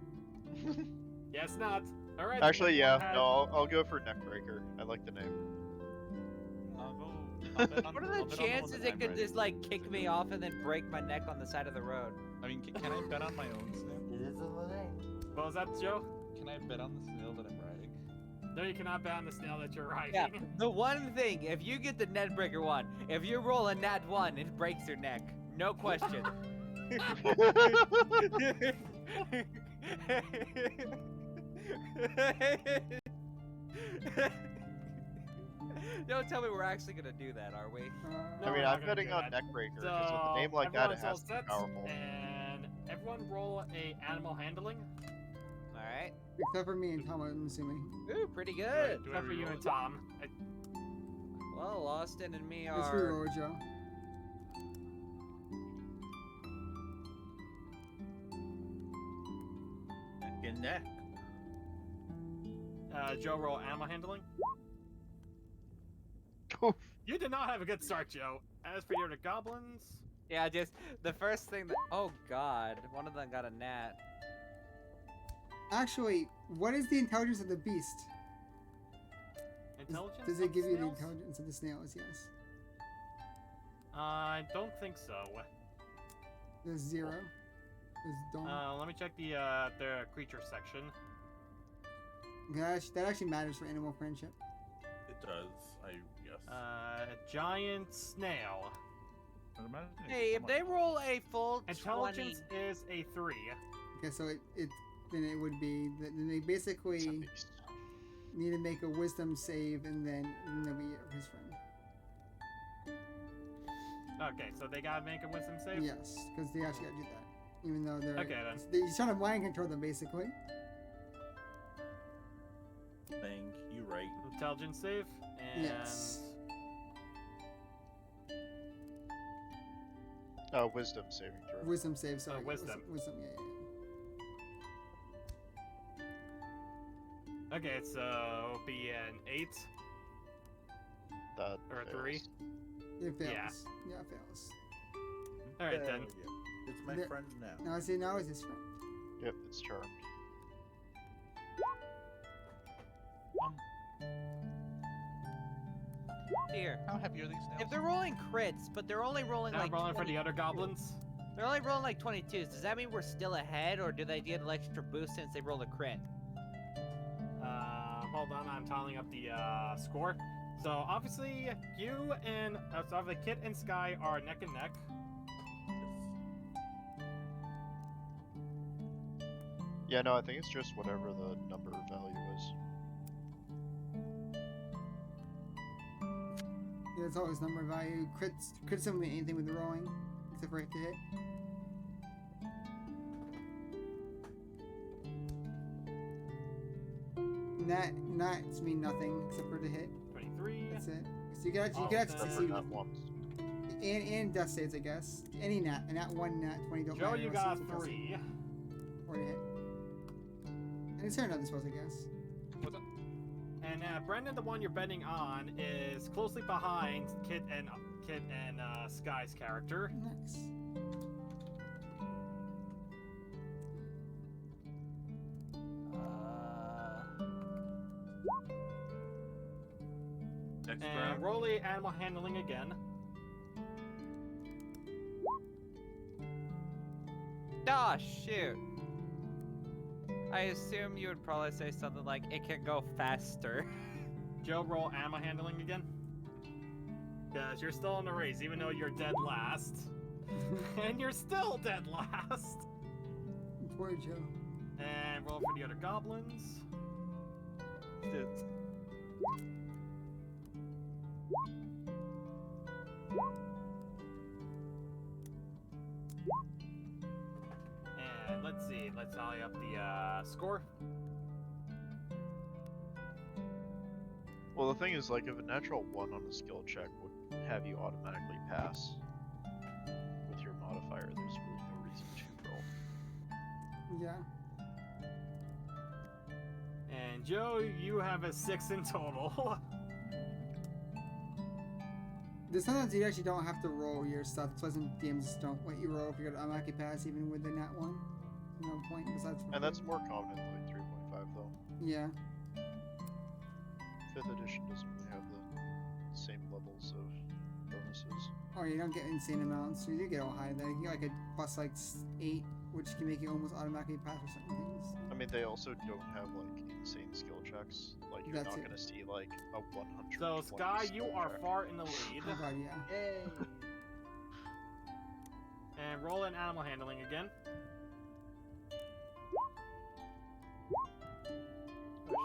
Guess not. Alright. Actually, then yeah. go ahead. No, I'll go for Neckbreaker. I like the name. What are the chances it could just like kick me off and then break my neck on the side of the road? I mean, can I bet on my own snail? What was that, Joe? Can I bet on the snail that I'm riding? No, you cannot bet on the snail that you're riding. Yeah, the one thing, if you get the Neckbreaker one, if you roll a nat 1, it breaks your neck. No question. Don't tell me we're actually gonna do that, are we? No, I mean, we're I'm not gonna betting do on that. Neckbreaker because So, with a name like that, it everyone's all has to be set, powerful. And everyone roll a animal handling. Alright. Except for me and Tom, I'm assuming. Ooh, pretty good. Except for you and Tom. Well, Austin and me Let's are. reroll, Joe. Neck and neck. Joe, roll animal handling. You did not have a good start, Joe. As for your goblins, Yeah, just the first thing that. Oh god, one of them got a nat. Actually, what is the intelligence of the beast? intelligence. Does it of give you the snails? intelligence of the snails? Yes. I don't think so. There's 0. There's don't. Let me check the creature section. That actually matters for animal friendship. It does, I guess. Giant snail. Hey, if they roll a full Intelligence 20... is a 3. Okay, so then it would be then they basically need to make a wisdom save, and then they'll be his friend. Okay, so they gotta make a wisdom save. Yes, because they actually gotta do that, even though they're. Okay, then. He's trying to mind control them basically. Thank you, right? Intelligence save. And Yes. Wisdom saving throw. Wisdom save. Sorry. wisdom. Wisdom. Yeah. Okay, so it'll be an 8. That Or a fails. 3? It fails. Yeah. Yeah, it fails. Alright then. It's my There- friend now. Now, see, now it's his friend. Yep, it's charmed. Dear. How heavy are these nails? If they're rolling crits, but they're only rolling Now like rolling for the 20 other goblins. They're only rolling like 22s. Does that mean we're still ahead, or do they get an extra boost since they rolled a crit? Hold on, I'm tallying up the score. So obviously, you and so the Kit and Sky are neck and neck. Yeah, no, I think it's just whatever the number value is. Yeah, it's always number value. Crits don't mean anything with the rolling, except for it to hit. Nats mean nothing except for the hit. 23. That's it. So you can actually succeed. Not once. And death saves, I guess. Any nat, and nat 1, nat 20 don't Joe, matter. you unless got it's a death save. 3. Or to hit. And it's another spells, I guess. What's up? And Brendan, the one you're betting on, is closely behind Kit and Sky's character. Nice. Next And round. roll the animal handling again. Ah, shoot. I assume you would probably say something like, it can go faster. Joe, roll animal handling again. Because you're still in the race, even though you're dead last. And you're still dead last. Poor Joe. And roll for the other goblins. And let's see, let's tally up the score. Well, the thing is, like, if a natural 1 on a skill check would have you automatically pass with your modifier, there's really no reason to roll. Yeah. And Joe, you have a 6 in total. There's sometimes you actually don't have to roll your stuff. That's why some DMs don't let you roll if you're gonna automatically pass, even with the nat 1. No point besides. And that's more common in like 3.5 though. Yeah. 5th edition doesn't really have the same levels of bonuses. Oh, you don't get insane amounts. So you do get all high. Then you get like a plus like 8, which can make you almost automatically pass for certain things. I mean, they also don't have like insane skill checks. Like you're That's not it. gonna see like a 100. So Sky, you are far in the lead. Oh god, yeah. Yay! And roll in animal handling again. Oh,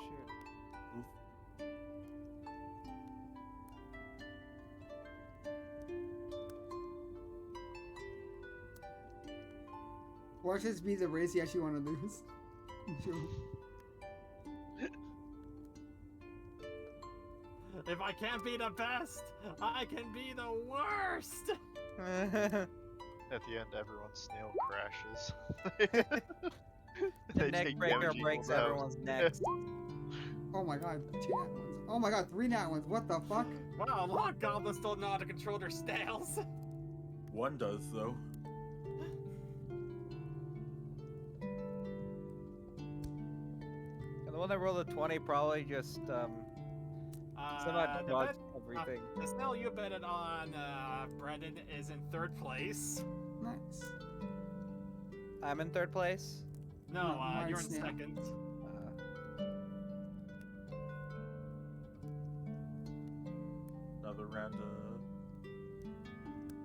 shoot. Watch this be the race you actually want to lose. Joe. If I can't be the best, I can be the worst! At the end, everyone's snail crashes. The They neck take breaker damage breaks equals out. everyone's necks. Oh my god, 2 nat ones. Oh my god, 3 nat ones. What the fuck? Wow, a lot of goblins don't know how to control their snails. One does, though. And the one that rolled a 20 probably just, somehow the dodged bet- everything. The snail you betted on, Brendan, is in 3rd place. Nice. I'm in 3rd place. No, No, mine's you're in snail. 2nd. Another round of.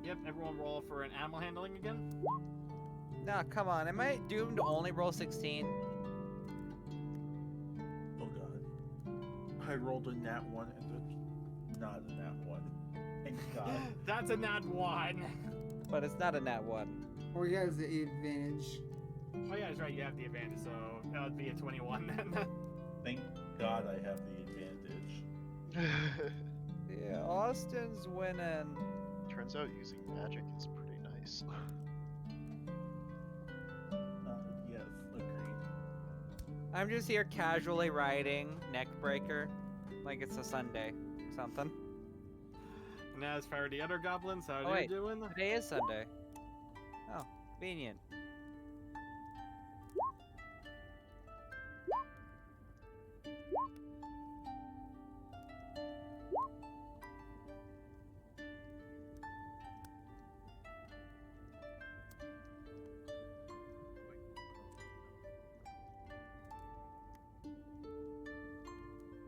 Yep, everyone roll for an animal handling again. Nah, come on. Am I doomed to only roll 16? Oh god. I rolled a nat 1 and it's not a nat 1. Thank god. That's a nat 1. But it's not a nat 1. Or he has the advantage. Oh yeah, that's right, you have the advantage, so that would be a 21 then. Thank god I have the advantage. Yeah, Austin's winning. Turns out using magic is pretty nice. Yes, agreed. I'm just here casually riding neck breaker, like it's a Sunday or something. And as for the other goblins, how Oh they wait, doing? today is Sunday. Oh, convenient.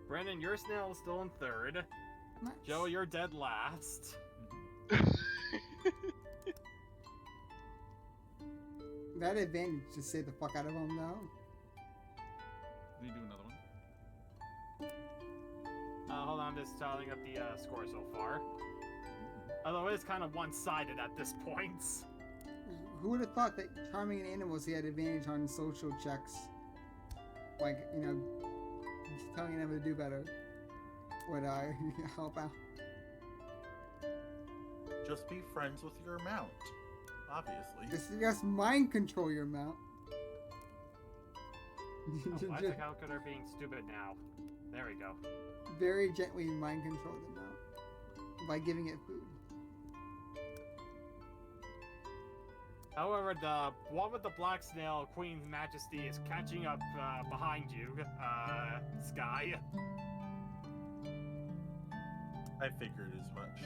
Brandon, your snail is still in third. Nice. Joe, you're dead last. That advantage to save the fuck out of him, though. Can you do another one? Hold on, I'm just tallying up the score so far. Although it is kind of one-sided at this point. Who would have thought that charming animals he had advantage on social checks? Like, you know, telling them to do better would help out. Just be friends with your mount, obviously. Just mind control your mount. Oh, I think how could are being stupid now. There we go. Very gently mind control the mount by giving it food. However, the one with the black snail, Queen's Majesty, is catching up behind you, Sky. I figured as much.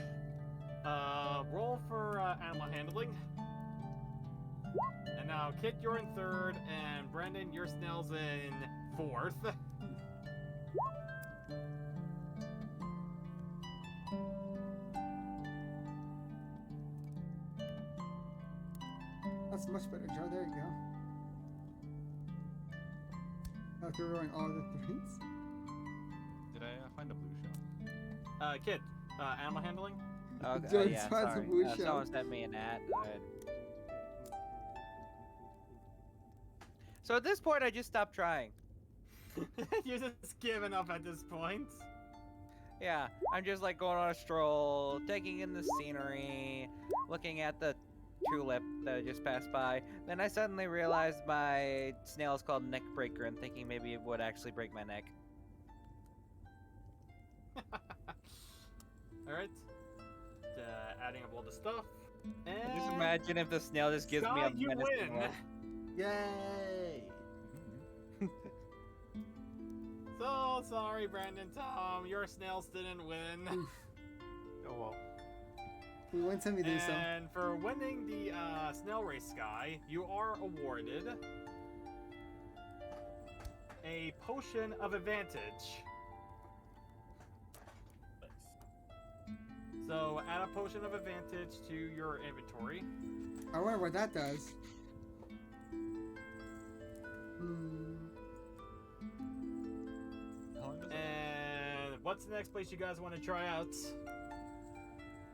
Roll for animal handling. And now, Kit, you're in third, and Brandon, your snail's in fourth. That's much better, Joe. There you go. After rolling all the threes. Did I find a blue shell? Kit, animal handling? Okay, Joe yeah, finds a sorry. blue shell. Someone sent me an ad. So at this point, I just stopped trying. You're just giving up at this point. Yeah, I'm just like going on a stroll, taking in the scenery, looking at the tulip that I just passed by. Then I suddenly realized my snail is called Neck Breaker and thinking maybe it would actually break my neck. Alright. Adding up all the stuff. And Just imagine if the snail just gives me Sky, a you menacing win! look. Yay! So sorry, Brandon Tom. Your snails didn't win. Oh well. We win some, we do some. And for winning the snail race, Sky, you are awarded a potion of advantage. So add a potion of advantage to your inventory. I wonder what that does. And what's the next place you guys want to try out?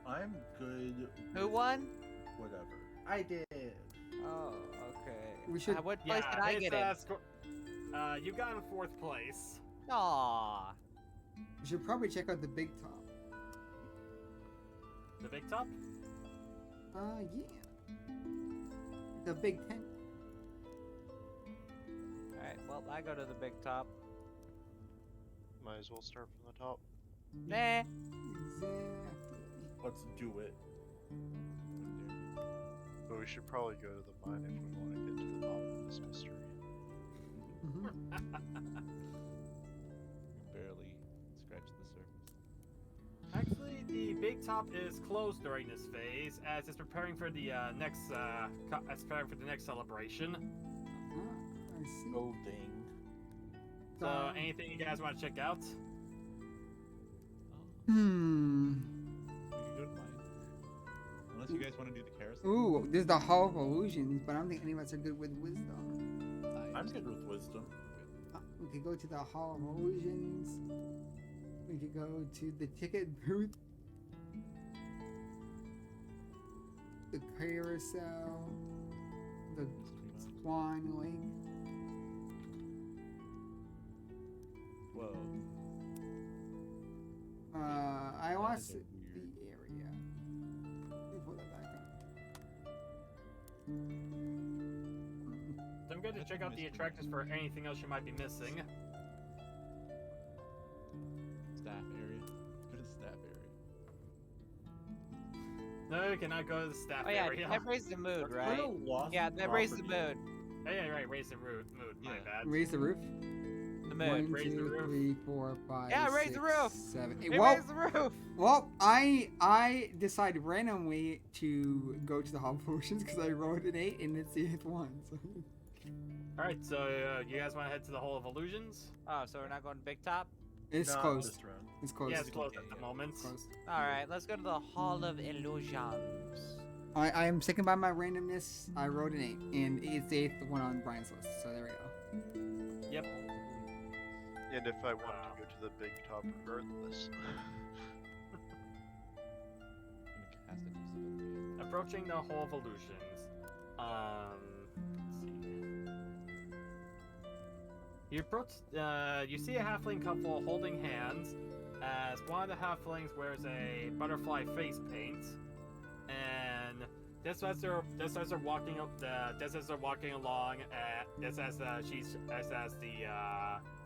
I'm good. Who won? Whatever. I did. Oh, okay. We should. What place did I get in? You got in fourth place. Aww. We should probably check out the big top. The big top? Yeah. The big tent. Alright, well, I go to the big top. Might as well start from the top. Nah. Exactly. Let's do it. But we should probably go to the mine if we want to get to the bottom of this mystery. We barely scratched the surface. Actually, the big top is closed during this phase, as it's preparing for the next celebration. I see. Oh dang. So, anything you guys want to check out? We could go to mine. Unless you guys want to do the carousel. Ooh, there's the Hall of Illusions, but I don't think any of us are good with wisdom. I'm good with wisdom. We could go to the Hall of Illusions. We could go to the ticket booth. The carousel. The Swan Lake. Whoa. I That want is to a see the area. Let me pull that back up. So I'm going to check out the attractions for anything else you might be missing. Staff area. Let's go to the staff area. No, you cannot go to the staff Oh yeah, area. that raised the mood, That's right? kinda lost Yeah, that raised the mood. Oh, yeah, right. Raise the mood. My bad. Raise the roof. The mood. 1, Raise the 2, roof. 3, 4, 5, Yeah, raise 6, the roof. 7, 8. It Well, raised the roof. well, I decided randomly to go to the Hall of Potions because I rolled an 8 and it's the 8th one. So. All right, so you guys want to head to the Hall of Illusions? Oh, so we're not going to Big Top? It's Not closed. this round. It's closed. Yeah, it's closed at the moment. All right, let's go to the Hall of Illusions. I am sticking by my randomness. I rolled an 8 and it's the 8th one on Brian's list. So there we go. Yep. And if I want to go to the Big Top regardless. Approaching the Hall of Illusions. Let's see. You approach. You see a halfling couple holding hands, as one of the halflings wears a butterfly face paint, and just as they're walking up, just as they're walking along, just as the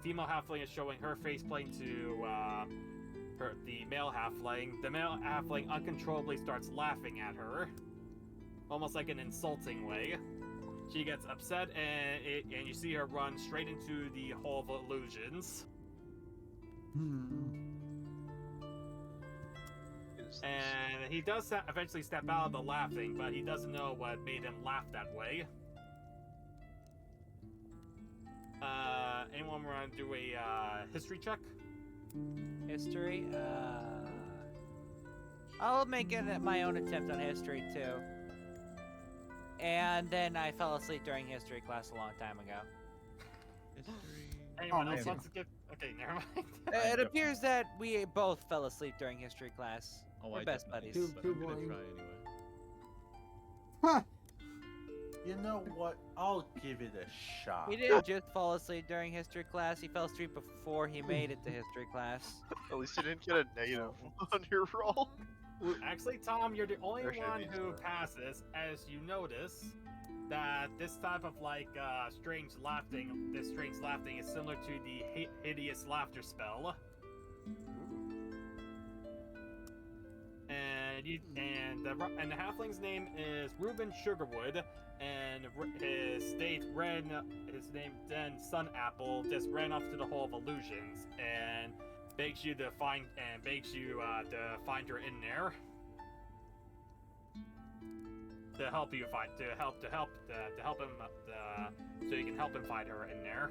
female halfling is showing her face paint to the male halfling. The male halfling uncontrollably starts laughing at her, almost like an insulting way. She gets upset, and you see her run straight into the Hall of Illusions. And he does eventually step out of the laughing, but he doesn't know what made him laugh that way. Anyone want to do a history check? History? I'll make it my own attempt on history, too. And then I fell asleep during history class a long time ago. Anyone else wants to get... Okay, never mind. It appears that we both fell asleep during history class. Oh, We're I best definitely buddies. did, but I'm gonna try anyway. Huh. You know what? I'll give it a shot. He didn't just fall asleep during history class. He fell asleep before he made it to history class. At least you didn't get a negative on your roll. Actually, Tom, you're the only There should one be who some. passes, as you notice that this type of strange laughing is similar to the hideous laughter spell. And the halfling's name is Reuben Sugarwood, and his name then Sun Apple just ran off to the Hall of Illusions and begs you to find her in there. To help him so you can help him find her in there.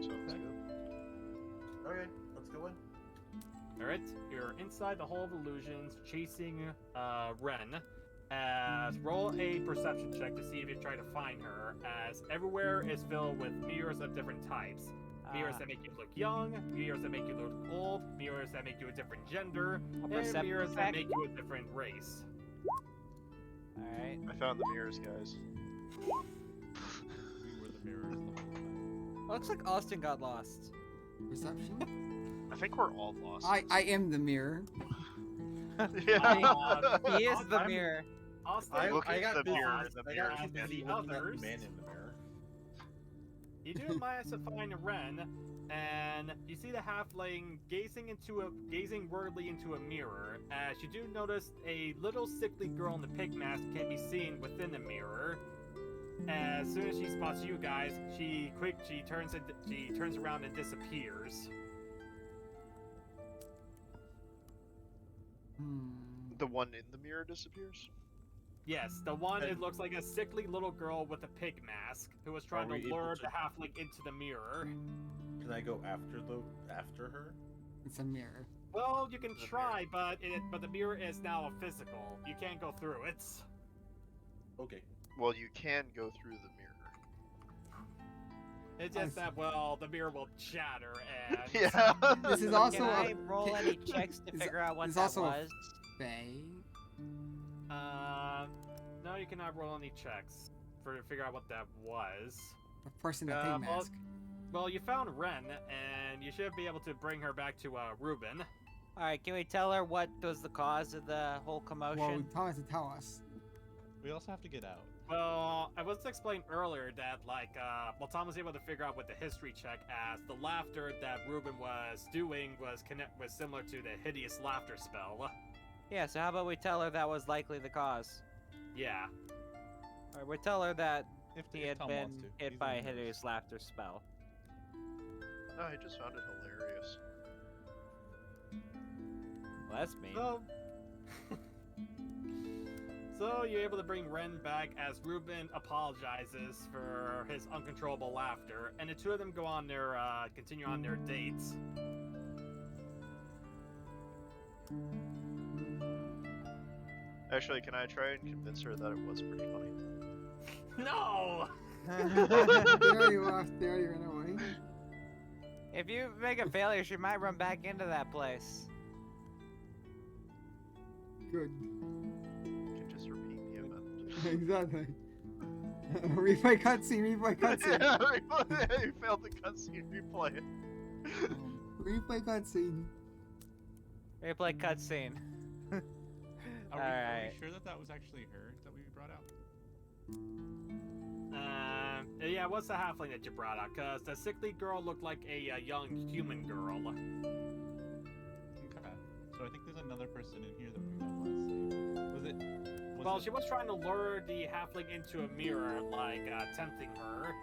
Sounds good. Okay, let's go in. Alright, you're inside the Hall of Illusions chasing Ren. Roll a perception check to see if you try to find her, as everywhere is filled with mirrors of different types. Mirrors that make you look young, mirrors that make you look old, mirrors that make you a different gender, and perception mirrors check? that make you a different race. Alright. I found the mirrors, guys. We were the mirrors the whole time. Looks like Austin got lost. Perception? I think we're all lost. I am the mirror. Yeah. He is the mirror. Austin, I got the busy- mirror. the I mirror got is busy busy looking at others. the man in the mirror. You do manage to find Ren, and you see the halfling gazing wordly into a mirror. As you do notice a little sickly girl in the pig mask can be seen within the mirror. As soon as she spots you guys, she turns around and disappears. The one in the mirror disappears? Yes, the one, it looks like a sickly little girl with a pig mask who was trying Are to we able lure to- the halfling into the mirror. Can I go after her? It's a mirror. Well, you can try, but the mirror is now a physical. You can't go through it. Okay. Well, you can go through the mirror. It's just that, well, the mirror will shatter and... Yeah. This is also Can I a roll any checks to figure out what it's that also a was? Fae. No, you cannot roll any checks to figure out what that was. A person in a pig mask. Well, you found Ren, and you should be able to bring her back to Reuben. Alright, can we tell her what was the cause of the whole commotion? Well, Tom has to tell us. We also have to get out. Well, I was explained earlier that, Tom was able to figure out with the history check, as the laughter that Reuben was doing was similar to the hideous laughter spell. Yeah, so how about we tell her that was likely the cause? Yeah. Or we tell her that If he if had Tom been wants to. hit He's by in a the hideous laughter spell. No, I just found it hilarious. Well, that's mean. So you're able to bring Ren back as Ruben apologizes for his uncontrollable laughter, and the two of them go on their continue on their dates. Actually, can I try and convince her that it was pretty funny? No! They already left. They already ran away. If you make a failure, she might run back into that place. Good. You can just repeat the event. Exactly. Replay cutscene. Replay cutscene. Yeah, you failed the cutscene. Replay it. Replay cutscene. Replay cutscene. Are Alright. we sure that that was actually her that we brought out? Yeah, what's the halfling that you brought out? Cause the sickly girl looked like a young human girl. Okay. So I think there's another person in here that we might want to save. Well, she was trying to lure the halfling into a mirror, like tempting her.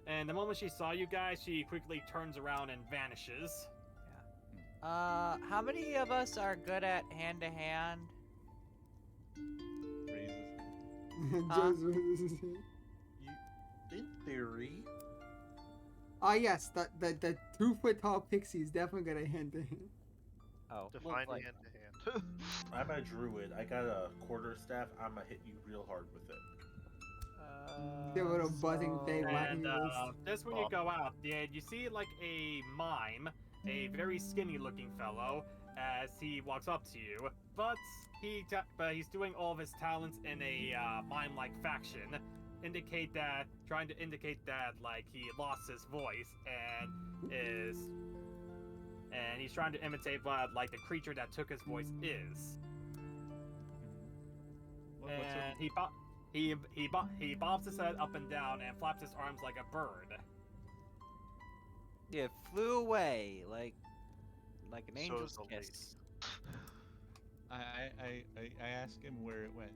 And the moment she saw you guys, she quickly turns around and vanishes. How many of us are good at hand-to-hand? In theory. Ah, yes, the 2 foot tall pixie is definitely gonna hand to him. Oh, Define like... hand to hand. I'm a druid. I got a quarterstaff. I'm gonna hit you real hard with it. Get a little buzzing thing whacking And your wrist. just when you go out, you see like a mime, a very skinny looking fellow, as he walks up to you, but he's doing all of his talents in a mime-like fashion, trying to indicate that like he lost his voice and he's trying to imitate what like the creature that took his voice is. And he bobs his head up and down and flaps his arms like a bird. It flew away like an So angel's is the kiss. I asked him where it went.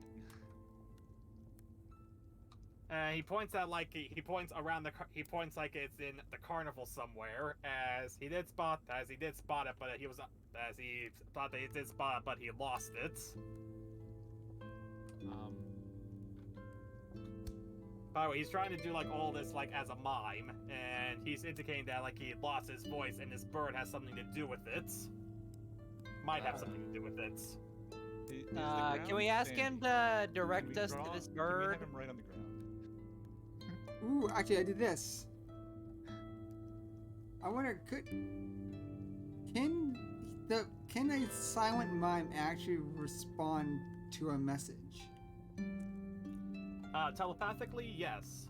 He points at like he points like it's in the carnival somewhere. As he did spot it, but he lost it. By the way, he's trying to do like all this like as a mime, and he's indicating that like he lost his voice, and this bird has something to do with it. Might have something to do with it. Can we ask him to direct us to this bird? Can we have him right on the ground? Ooh, actually, I did this. I wonder, can a silent mime actually respond to a message? Telepathically, yes.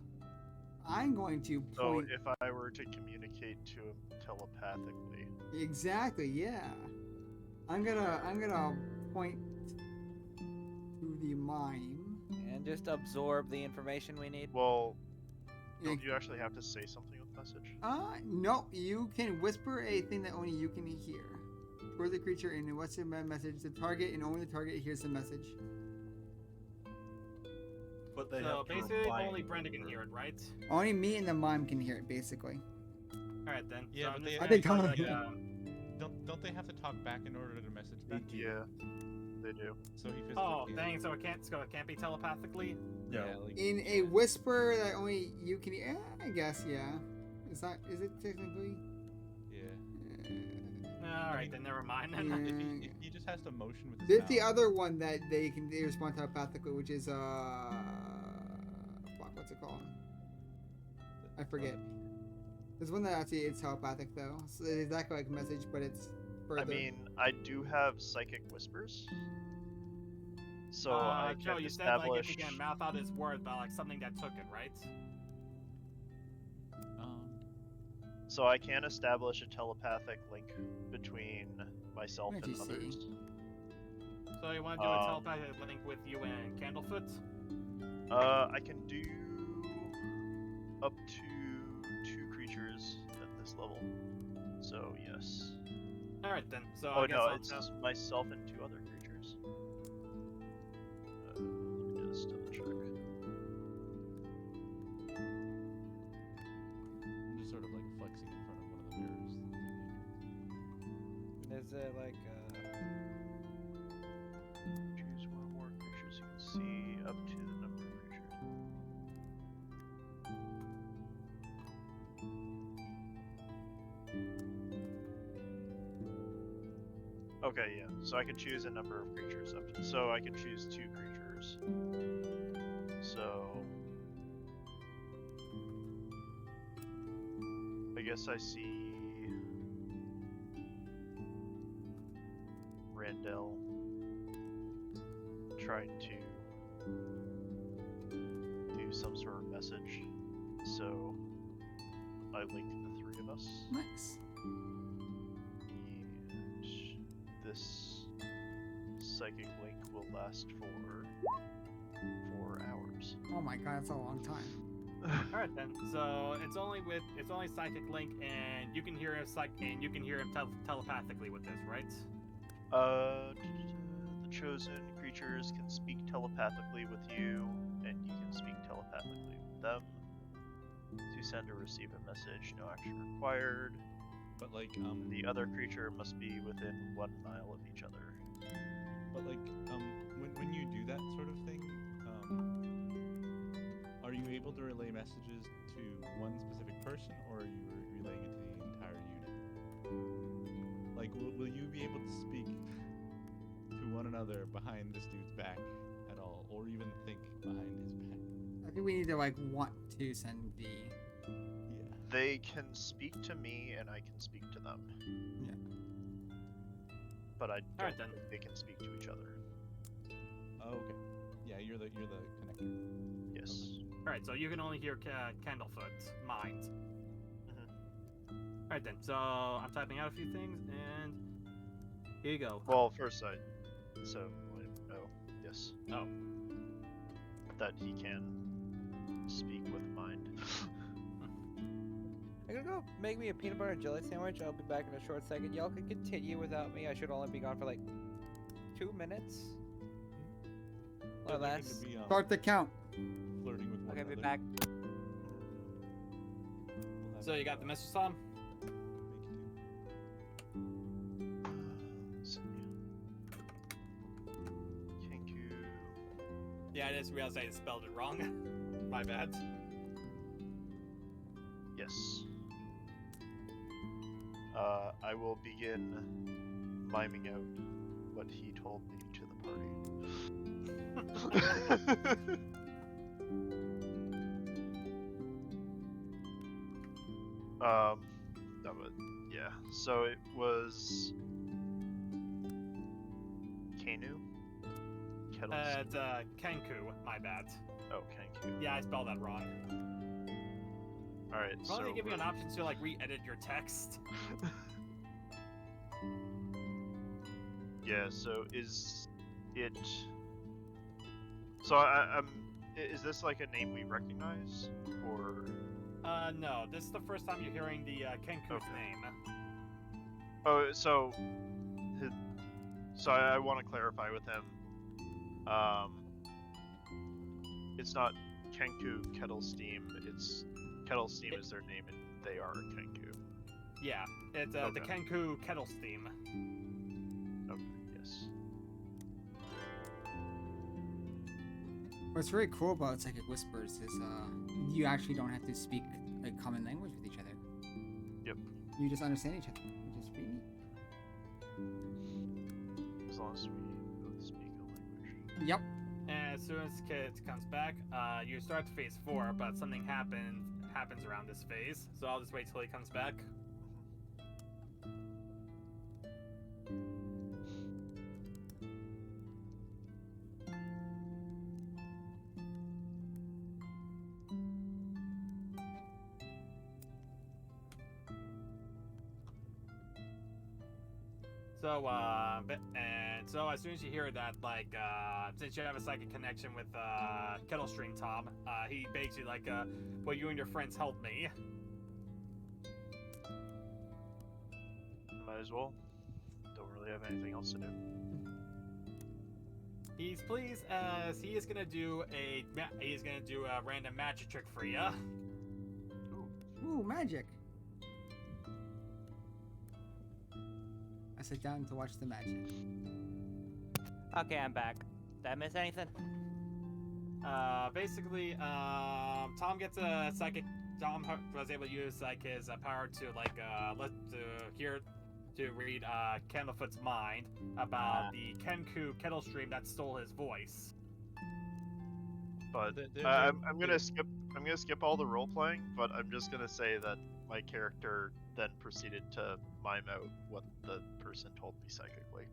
I'm going to So point. if I were to communicate to him telepathically. Exactly, yeah. I'm gonna point to the mime. And just absorb the information we need? Well, don't you actually have to say something with message? No, you can whisper a thing that only you can hear. Toward the creature, and what's the message? The target, and only the target hears the message. But they So have to basically, reply only in Brenda can hear it, right? Only me and the mime can hear it, basically. All right then. Yeah, so but I'm they just I think gonna Tom- try to, Don't they have to talk back in order to message back? Yeah, they do. So he physically Oh, can't. dang! So it can't be telepathically. No. Yeah, like, In a whisper that only you can hear, I guess, yeah. Is it technically? yeah. All right, then never mind. Yeah. If he just has to motion with his There's mouth. the other one that they respond telepathically, which is fuck, what's it called? I forget. There's one that actually is telepathic though. So it's exactly like a message, but it's further. I mean, I do have psychic whispers. So I Joe, can you said like establish. if you can mouth out his word, but like something that took it, right? So I can establish a telepathic link between myself and Let me others. see. So you want to do a telepathic link with you and Candlefoot? I can do up to 2 creatures at this level. So yes. All right then. So Oh I guess no, I'll it's just myself and 2 other creatures. Let me just double check. I'm just sort of like flexing in front of one of the mirrors. Is it like Choose 1 or more creatures you can see up to the number of creatures. Okay, yeah. So I can choose a number of creatures up to. So I can choose 2 creatures. So I guess I see Randell trying to do some sort of message. So I link the 3 of us. Nice. And this psychic link will last for 4 hours. Oh my god, that's a long time. All right then. So it's only psychic link, and you can hear him telepathically with this, right? The chosen creatures can speak telepathically with you, and you can speak telepathically with them. To send or receive a message, no action required. But like, the other creature must be within 1 mile of each other. But like, when you do that sort of thing, are you able to relay messages to one specific person, or are you relaying it to the entire unit? Like, will you be able to speak to one another behind this dude's back at all, or even think behind his back? I think we need to like want to send the. Yeah. They can speak to me, and I can speak to them. Yeah. But I don't then. think they can speak to each other. Oh, okay. Yeah, you're the connector. Yes. All right. So you can only hear Candlefoot's mind. All right then. So I'm typing out a few things, and here you go. Well, first yes. Oh. That he can speak with mind. I'm gonna go make me a peanut butter and jelly sandwich. I'll be back in a short second. Y'all can continue without me. I should only be gone for like 2 minutes. Or less. Start the count. Flirting with one Okay, be another. back. So you got the message, Tom? Yeah, I just realized I spelled it wrong. My bad. Yes. I will begin miming out what he told me to the party. No, but yeah. So it was Kanu? It's Kenku. My bad. Oh, Kenku. Yeah, I spelled that wrong. Alright, If so only they give you an option to like re-edit your text. yeah, so is it... So I'm... Is this like a name we recognize? Or... No. This is the first time you're hearing the Kenku's name. Oh, so... So I want to clarify with him. It's not Kenku Kettle Steam, it's... Kettle Steam is their name, and they are Kenku. Yeah, it's the Kenku Kettle Steam. Okay, yes. What's really cool about Psychic Whispers is you actually don't have to speak a common language with each other. Yep. You just understand each other, which is pretty neat. As long as we both speak a language. Yep. And as soon as Kit comes back, you start to phase 4, but something happens around this phase, so I'll just wait till he comes back. So as soon as you hear that, like, since you have a psychic connection with Kettlestream Tom, he begs you, like, will you and your friends help me? might as well. Don't really have anything else to do. He's pleased as he is gonna do a random magic trick for you. Ooh, magic. I sit down to watch the magic. Okay, I'm back. Did I miss anything? Basically, Tom gets a psychic. Tom was able to use like his power to read Candlefoot's mind about the Kenku kettle stream that stole his voice. But I'm gonna skip all the role playing. But I'm just gonna say that my character then proceeded to mime out what the person told me psychically.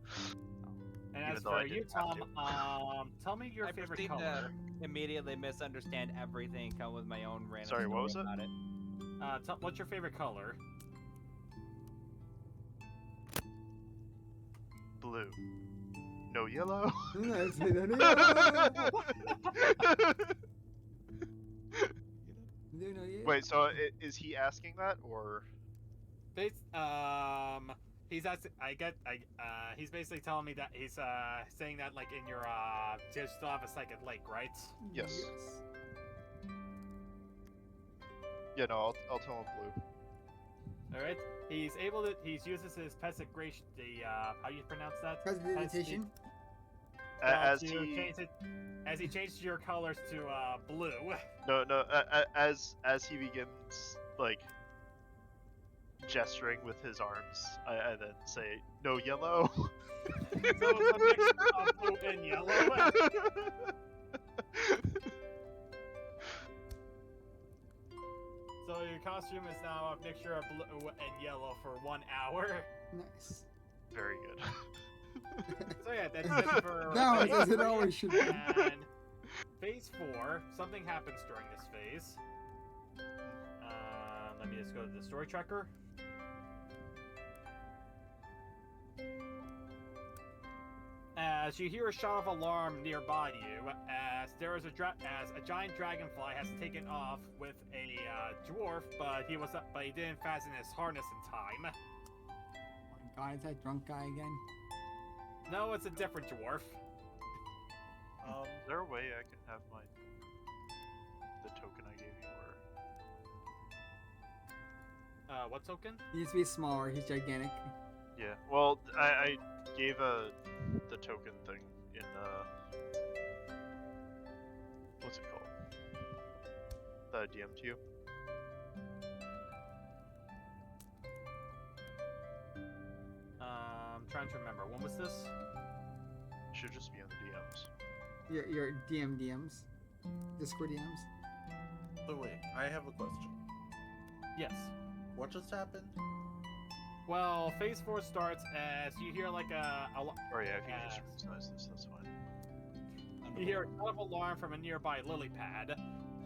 And Even as though I for you, didn't have Tom, tell me your favorite proceed color. to immediately misunderstand everything, come with my own random Sorry, what story was it? about it. What's your favorite color? Blue. No yellow. Wait, so is he asking that or? He's basically telling me that he's saying that like in your you still have a psychic lake, right? Yes. Yeah, no, I'll tell him blue. All right. He uses his prestidigitation. How do you pronounce that? Prestidigitation. As he changes your colors to blue. No. As he begins like gesturing with his arms, I then say no yellow. So it's a mix of blue and yellow. So your costume is now a mixture of blue and yellow for 1 hour. Nice. Very good. So yeah, that's it for No, phase as it 3. always should be. And phase 4, something happens during this phase. Let me just go to the story tracker. As you hear a shot of alarm nearby you, as a giant dragonfly has taken off with a dwarf, but he didn't fasten his harness in time. Oh my god, is that drunk guy again? No, it's a different dwarf. Is there a way I can have the token I gave you, or? What token? He needs to be smaller. He's gigantic. Yeah. Well, I gave the token thing in what's it called? That I DM'd to you. I'm trying to remember. When was this? Should just be in the DMs. Your DMs? Discord DMs? So wait, I have a question. Yes. What just happened? Well, phase 4 starts as you hear like Oh yeah, if you just resize this, that's fine. You hear a shot of alarm from a nearby lily pad,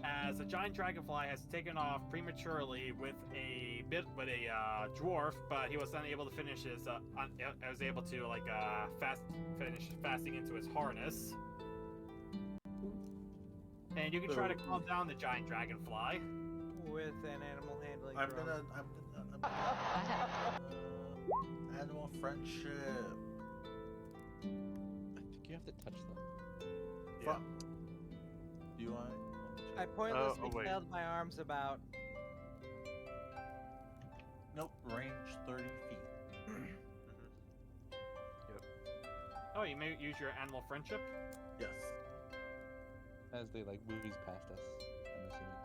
as a giant dragonfly has taken off prematurely with a dwarf, but he was unable to finish his. Was able to finish fasting into his harness. And you can try to calm down the giant dragonfly with an animal handling. I'm gonna animal friendship. I think you have to touch them. Yeah. Do I? I pointlessly wait. failed my arms about. Nope, range 30 feet. Yep. Oh, you may use your animal friendship? Yes. As they like movies past us, I'm assuming.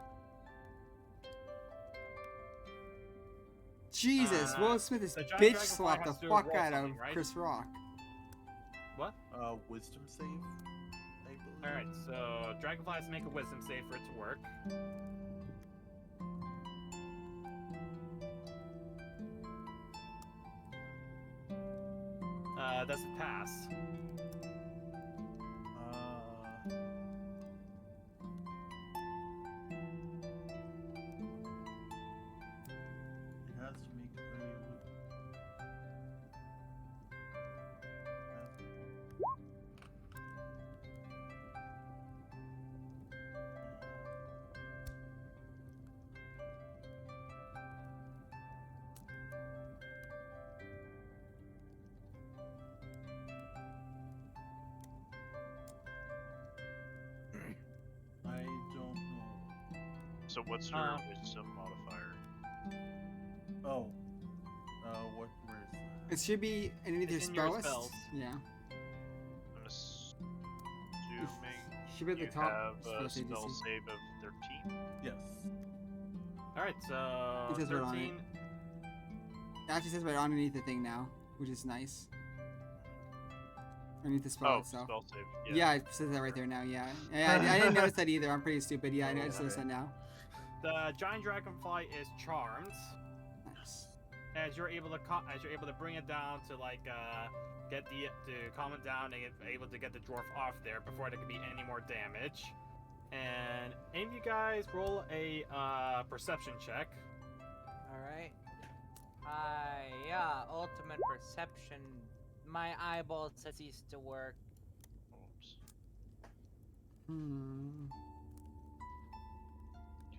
Jesus, Will Smith is the giant bitch dragonfly slapped the has to fuck roll out of something, right? Chris Rock. What? Wisdom save, I believe. Alright, so dragonfly has to make a wisdom save for it to work. Does it pass? It has to make So what's your wisdom modifier? Oh. Where is that? It should be underneath your It's in spell your list. spells. Yeah. I'm assuming Should be at the you top. have a Spell save spell DC. save of 13? Yes. Alright, so It says right on it. 13. It actually says right underneath the thing now, which is nice. Underneath the spell itself. Spell save. Yeah, it says that right there now. Yeah. I didn't notice that either. I'm pretty stupid. Yeah, I just noticed that now. The giant dragonfly is charmed. Nice. As you're able to bring it down to like get to calm it down and get able to get the dwarf off there before there can be any more damage. And any of you guys roll a perception check. Alright. Yeah, ultimate perception. My eyeball says he's to work. Oops. Hmm.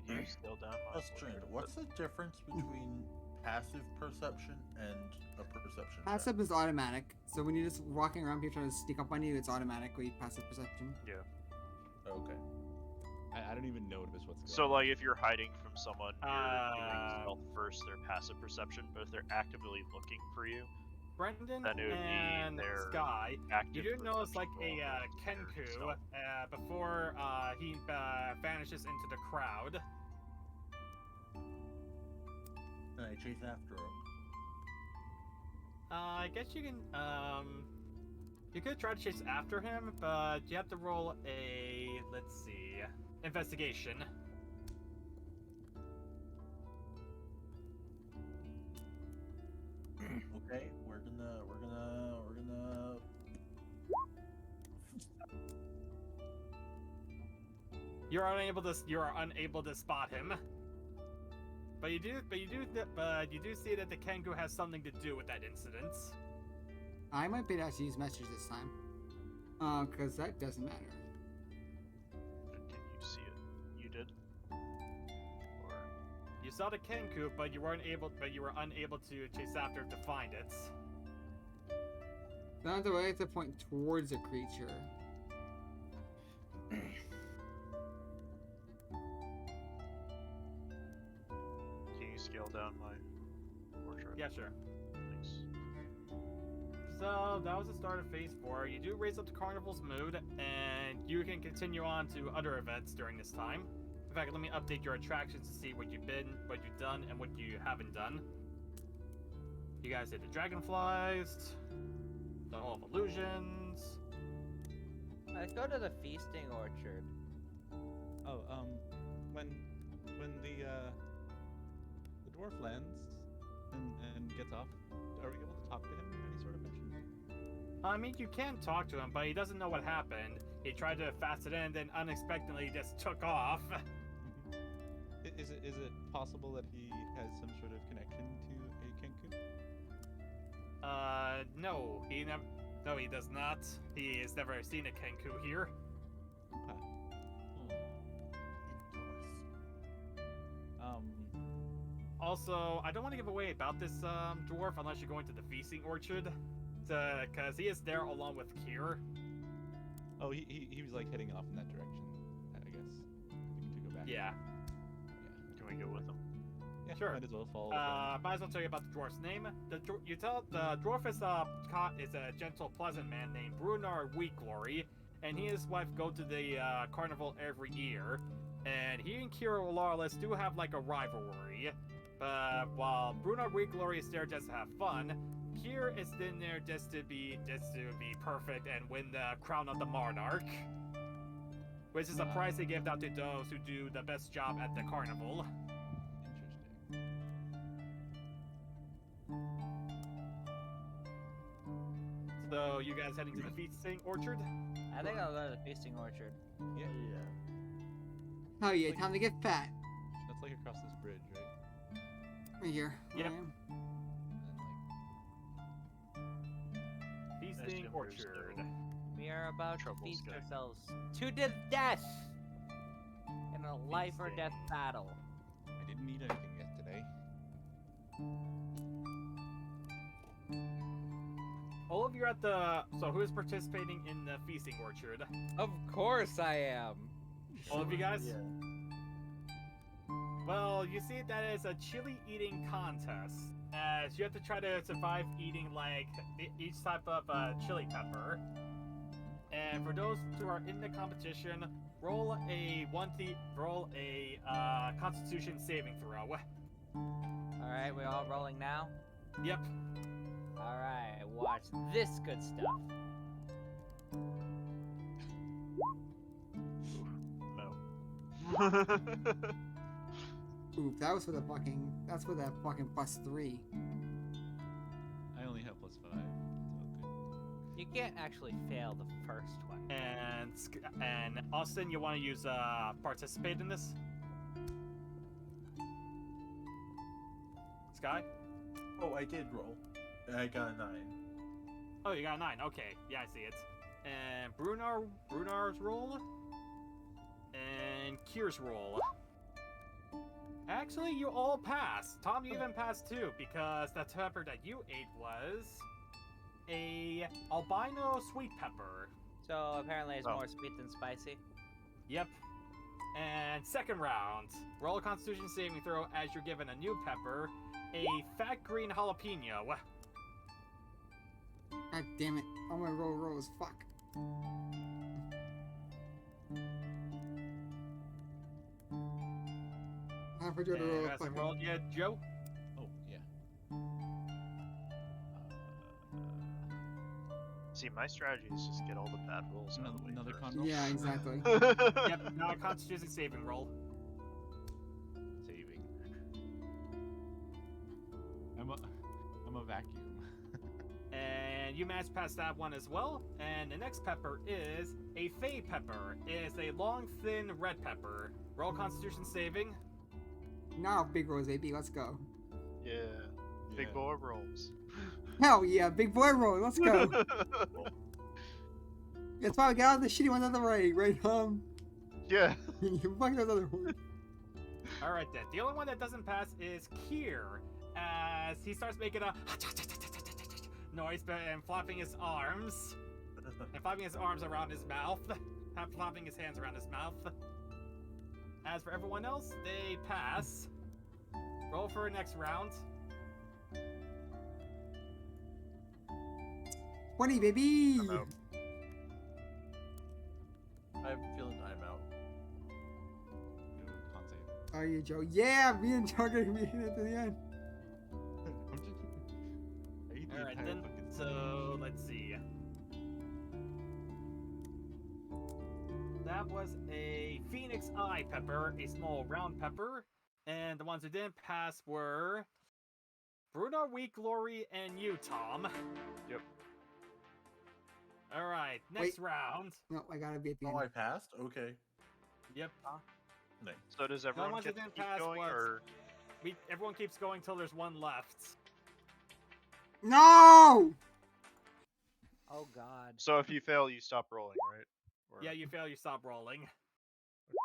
Can you scale down my Question: what's the difference between passive perception and a perception check? Passive is automatic. So when you're just walking around, people trying to sneak up on you, it's automatically passive perception. Yeah. Okay. I don't even notice what's going on. So, like, if you're hiding from someone, you're doing stealth first, they're passive perception, but if they're actively looking for you, Brendan then it would and be their Sky, active you do notice like perception a roll versus their Kenku stealth. before he vanishes into the crowd. And I chase after him. I guess you can you could try to chase after him, but you have to roll a, let's see, investigation. Okay, we're gonna. You are unable to spot him. But you do see that the Kenku has something to do with that incident. I might be able to use message this time. Because that doesn't matter. Can you see it? You did? Or... You saw the Kenku, but you were unable to chase after it to find it. Now the way to point towards a creature. Can you scale down my portrait? Yeah, sure. Thanks. So that was the start of Phase 4. You do raise up the Carnival's mood, and you can continue on to other events during this time. In fact, let me update your attractions to see what you've done, and what you haven't done. You guys did the Dragonflies, the Hall of Illusions. Let's go to the feasting orchard. Oh, when the dwarf lands and gets off, are we able to talk to him in any sort of fashion? I mean, you can talk to him, but he doesn't know what happened. He tried to fast it in, then unexpectedly just took off. Is it possible that he has some sort of connection to a Kenku? No, no, he does not. He has never seen a Kenku here. Also, I don't want to give away about this dwarf unless you're going to the feasting orchard, because he is there along with Kier. Oh, he was like heading off in that direction, I guess. To go back. Yeah. Can we go with him? Yeah, sure. Might as well follow. Might as well tell you about the dwarf's name. The dwarf is a gentle, pleasant man named Brunar Weekglory, and he and his wife go to the carnival every year. And he and Kira Lawless do have like a rivalry. But while Brunar Weekglory is there just to have fun, Kier is in there just to be perfect and win the crown of the monarch, which is a prize they give out to those who do the best job at the carnival. So, you guys heading to the feasting orchard? I think I'll go to the feasting orchard. Yeah. Oh yeah, time to get fat. That's like across this bridge, right? Right here. Yep. I am. Feasting orchard. We are about to feast ourselves to the death in a life or death battle. I didn't eat anything yet today. All of you are at the... So who is participating in the feasting orchard? Of course I am. All of you guys? Yeah. Well, you see that it's a chili eating contest, as you have to try to survive eating like each type of chili pepper. And for those who are in the competition, roll a Constitution saving throw. All right, we all rolling now. Yep. All right, watch this good stuff. No. Oof, that's for that fucking +3. I only have +5. It's okay. You can't actually fail the first one. And Austin, you want to use participate in this? Sky? Oh, I did roll. I got a 9. Oh, you got a 9. Okay, yeah, I see it. And Brunar's roll. And Kier's roll. Actually, you all passed. Tom, you even passed too, because the pepper that you ate was a albino sweet pepper. So apparently it's more sweet than spicy. Yep. And second round, roll a Constitution saving throw as you're given a new pepper, a fat green jalapeno. God damn it! All my rolls. Fuck. I forgot to roll. Hasn't rolled yet, Joe. Oh yeah. See, my strategy is just get all the bad rolls out of the way. Another first. con. Yeah, exactly. Yep. Now a Constitution saving roll. Saving. I'm a vacuum. And you managed to pass that one as well. And the next pepper is a fey pepper. It's a long, thin red pepper. Roll Constitution saving. Now, big rolls, baby. Let's go. Yeah. Big boy rolls. Hell yeah, big boy roll. Let's go. That's why we got all the shitty ones out of the way, right? Yeah. You fuck those other ones. All right then. The only one that doesn't pass is Kier, as he starts making a noise and flopping his arms, and flopping his arms around his mouth, flopping his hands around his mouth. As for everyone else, they pass. Roll for next round. 20, baby. I'm out. I'm feeling I'm out. Con save. Are you, Joe? Yeah, me and Joe are gonna be in it to the end. Alright then, so let's see. That was a Phoenix Eye pepper, a small round pepper, and the ones who didn't pass were Bruno, Weak Glory, and you, Tom. Yep. Alright, next round. No, I gotta be at the end. Oh, I passed? Okay. Yep. Nice. So does The everyone ones get that to didn't keep pass going, was or everyone keeps going till there's one left. No! Oh god. so if you fail, you stop rolling, right? Or... Yeah, you fail, you stop rolling.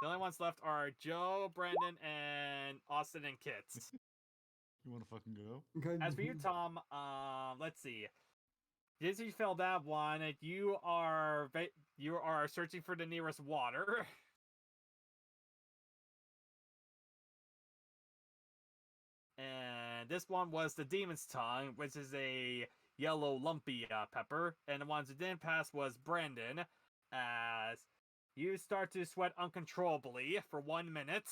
The only ones left are Joe, Brandon, and Austin and Kits. You wanna fucking go? As for you, Tom, let's see. Since you failed that one, you are searching for the nearest water. And this one was the Demon's Tongue, which is a yellow lumpy pepper. And the ones who didn't pass was Brandon, as you start to sweat uncontrollably for 1 minute.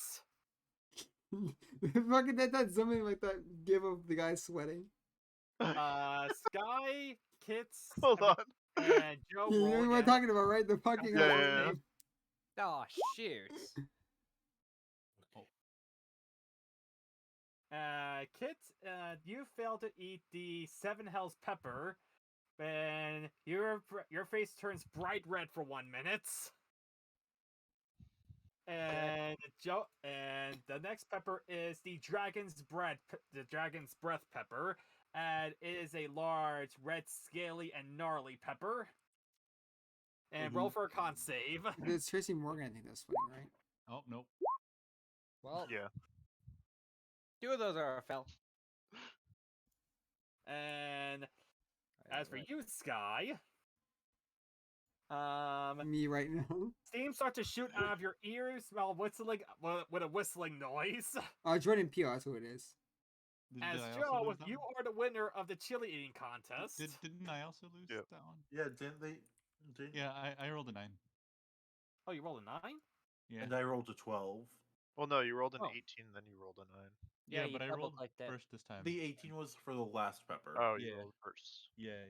Fucking that's something like that. Give of the guy sweating. Sky, Kits, Hold on. and Joe. You know what I'm talking about, right? The fucking. Yeah. Oh shoot. Kit, you failed to eat the Seven Hells pepper, and your face turns bright red for 1 minute. And Joe, and the next pepper is the Dragon's Breath pepper, and it is a large, red, scaly, and gnarly pepper. And roll for a con save. It's Tracy Morgan, I think that's funny, right? Oh nope. Well, yeah. 2 of those are a fail. And as for you, Sky, Me right now. Steam starts to shoot out of your ears while whistling with a whistling noise. Jordan Peele, that's who it is. As Did I also Joe, lose that you one? are the winner of the chili eating contest. Didn't I also lose that one? Yeah, didn't they? Yeah, I rolled a 9. Oh, you rolled a 9? Yeah. And I rolled a 12. Well, no, you rolled an Oh. 18, then you rolled a 9. Yeah, you but I rolled double-clicked it. first this time. The 18 was for the last pepper. Oh, you Yeah. rolled first. Yeah.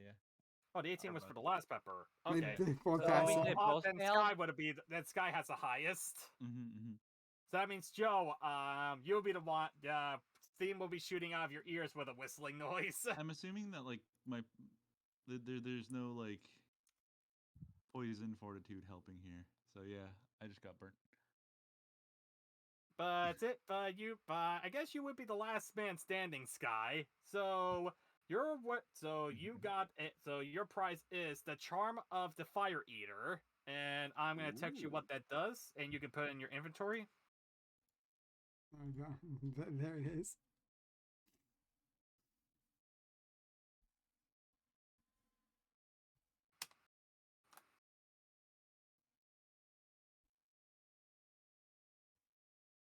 Oh, the 18 was for the last pepper. They- Okay. they both So, passed it. then both failed? Sky would be that Sky has the highest. Mm-hmm. So that means Joe, you'll be the one. Steam will be shooting out of your ears with a whistling noise. I'm assuming that like there's no like poison fortitude helping here. So yeah, I just got burnt. But I guess you would be the last man standing, Sky. So you got it. So your prize is the Charm of the Fire Eater, and I'm gonna text you what that does, and you can put it in your inventory. Oh, God. There it is.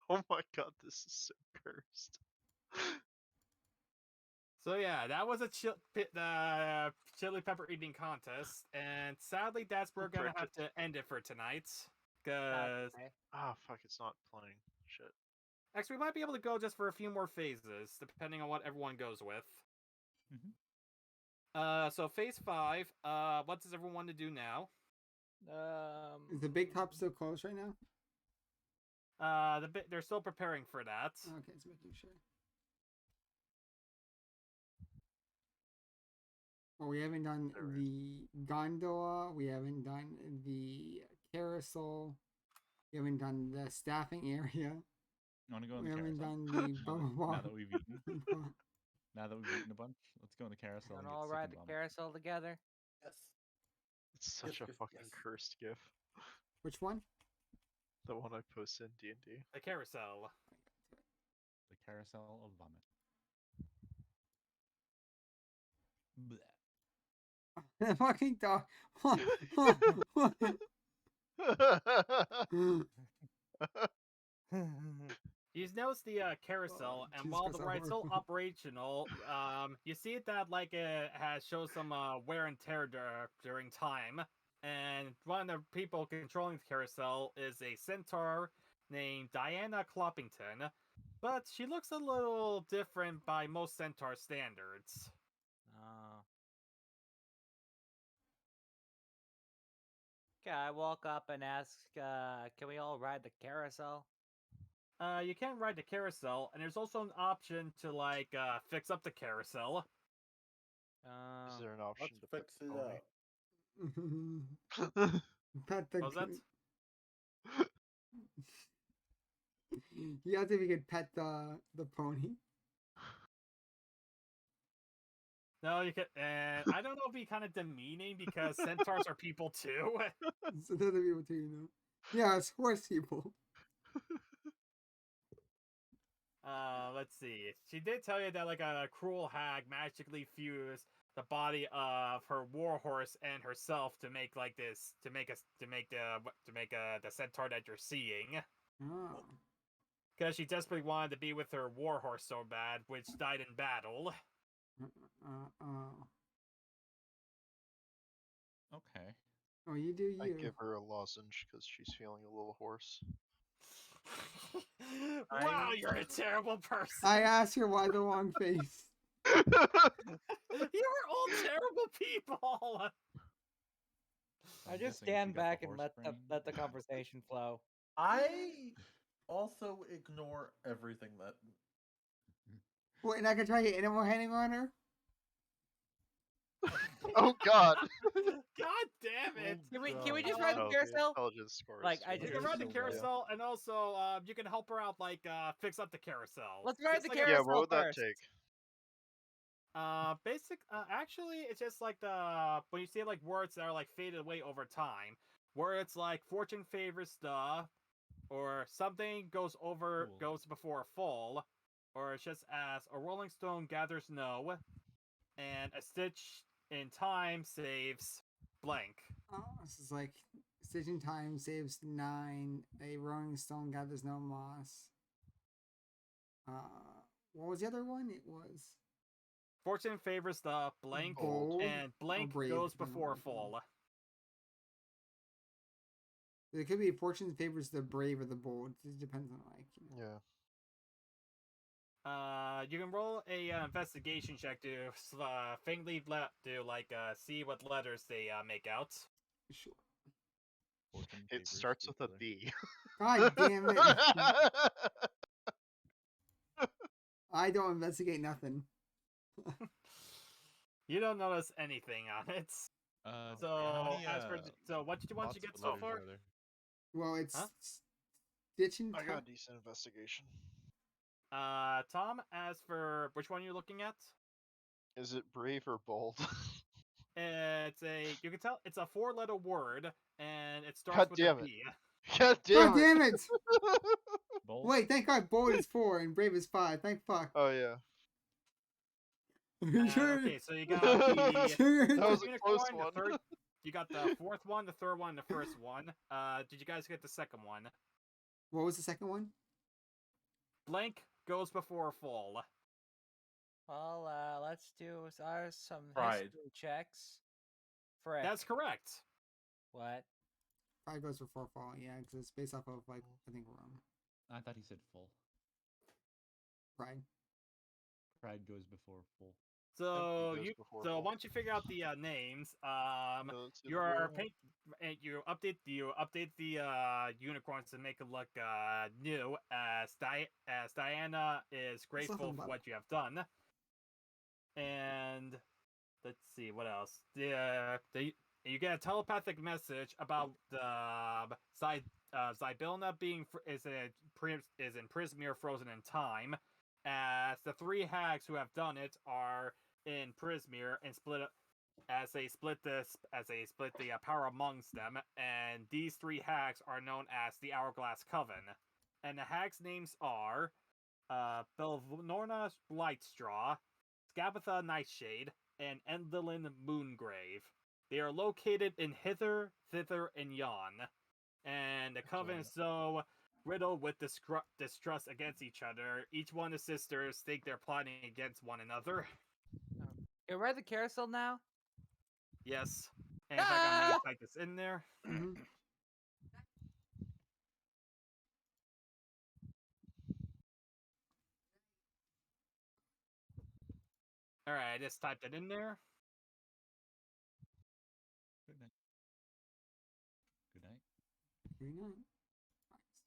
Oh my god, this is so cursed. So yeah, that was a chili pepper eating contest, and sadly, we're gonna have to end it for tonight. Cause fuck, it's not playing. Shit. actually, we might be able to go just for a few more phases, depending on what everyone goes with. So phase 5. What does everyone want to do now? Is the big top still closed right now? They're still preparing for that. Okay, just making sure. Well, we haven't done the gondola. We haven't done the carousel. We haven't done the staffing area. You want to go on We the haven't carousel? done the bubble now bar. that we've eaten. Now that we've eaten a bunch, let's go on the carousel. And And all get ride sick the and vomit. carousel together. Yes. It's such a fucking cursed gif. Which one? The one I posted in D&D. The carousel. The carousel of vomit. Bleh. The fucking dog. You notice the carousel, and while the ride's still operational, you see that like it has shows some wear and tear during time. And one of the people controlling the carousel is a centaur named Diana Cloppington, but she looks a little different by most centaur standards. Okay, I walk up and ask, can we all ride the carousel? You can ride the carousel, and there's also an option to like fix up the carousel. Is there an option to fix the it pony? Pet the. What was that? You have to be good pet the pony. No, you can. I don't know if be kind of demeaning because centaurs are people too. So other people too, you know. Yeah, it's horse people. Let's see. She did tell you that like a cruel hag magically fused the body of her warhorse and herself to make like this to make the centaur that you're seeing. Oh. Because she desperately wanted to be with her warhorse so bad, which died in battle. Okay. Oh, you do you. I give her a lozenge because she's feeling a little hoarse. Wow, you're a terrible person. I asked her why the long face. You are all terrible people. I just stand back and let the conversation flow. I also ignore everything that. Wait, and I can try to get animal handling on her? Oh god! God damn it! Can we just ride the carousel? Like You can ride the carousel, and also you can help her out, like fix up the carousel. Let's ride the like carousel. Yeah, what would that first. take? Actually, it's just like the when you see like words that are like faded away over time, where it's like fortune favors the, or something goes before a fall, or it's just as a rolling stone gathers snow, and a stitch in time saves blank. Oh, this is like stitching time saves 9. A rolling stone gathers no moss. What was the other one? It was Fortune favors the blank, bold and blank brave, goes depending on before what you call full. It could be fortune favors the brave or the bold. It depends on like. Yeah. You can roll a investigation check to faintly see what letters they make out. Sure. It starts with a B. God damn it! I don't investigate nothing. You don't notice anything on it. So what did you want to get so far? Well, it's stitching. I got a decent investigation. Tom, as for which one you're looking at? Is it brave or bold? You can tell it's a 4-letter word, and it starts God with damn a it. B. God damn it! Wait, thank God, bold is 4 and brave is 5. Thank fuck. Oh yeah. Okay, so you got the That was a close unicorn, one. the third. You got the fourth one, the third one, the first one. Did you guys get the second one? What was the second one? Blank goes before full. Well, let's do some Pride. history checks. Frick. That's correct. What? Pride goes before fall, yeah, because it's based off of like I think I thought he said full. Pride. Pride goes before full. So goes you before so full. once you figure out the names, let's see you the are real and you update the unicorns to make it look new. As Diana is grateful nothing for bad. what you have done. And let's see what else. You get a telepathic message about Zybilna is in Prismere frozen in time, as the 3 hags who have done it are in Prismere and they split the power amongst them, and these 3 hags are known as the Hourglass Coven, and the hags' names are Belnorna Blightstraw, Scabatha Nightshade, and Endlin Moongrave. They are located in Hither, Thither, and Yon, and the coven is so riddled with distrust against each other. Each one of the sisters think they're plotting against one another. You read the carousel now? Yes. And in fact, I'm going to type this in there. Alright, I just typed it in there. Good night. Good night.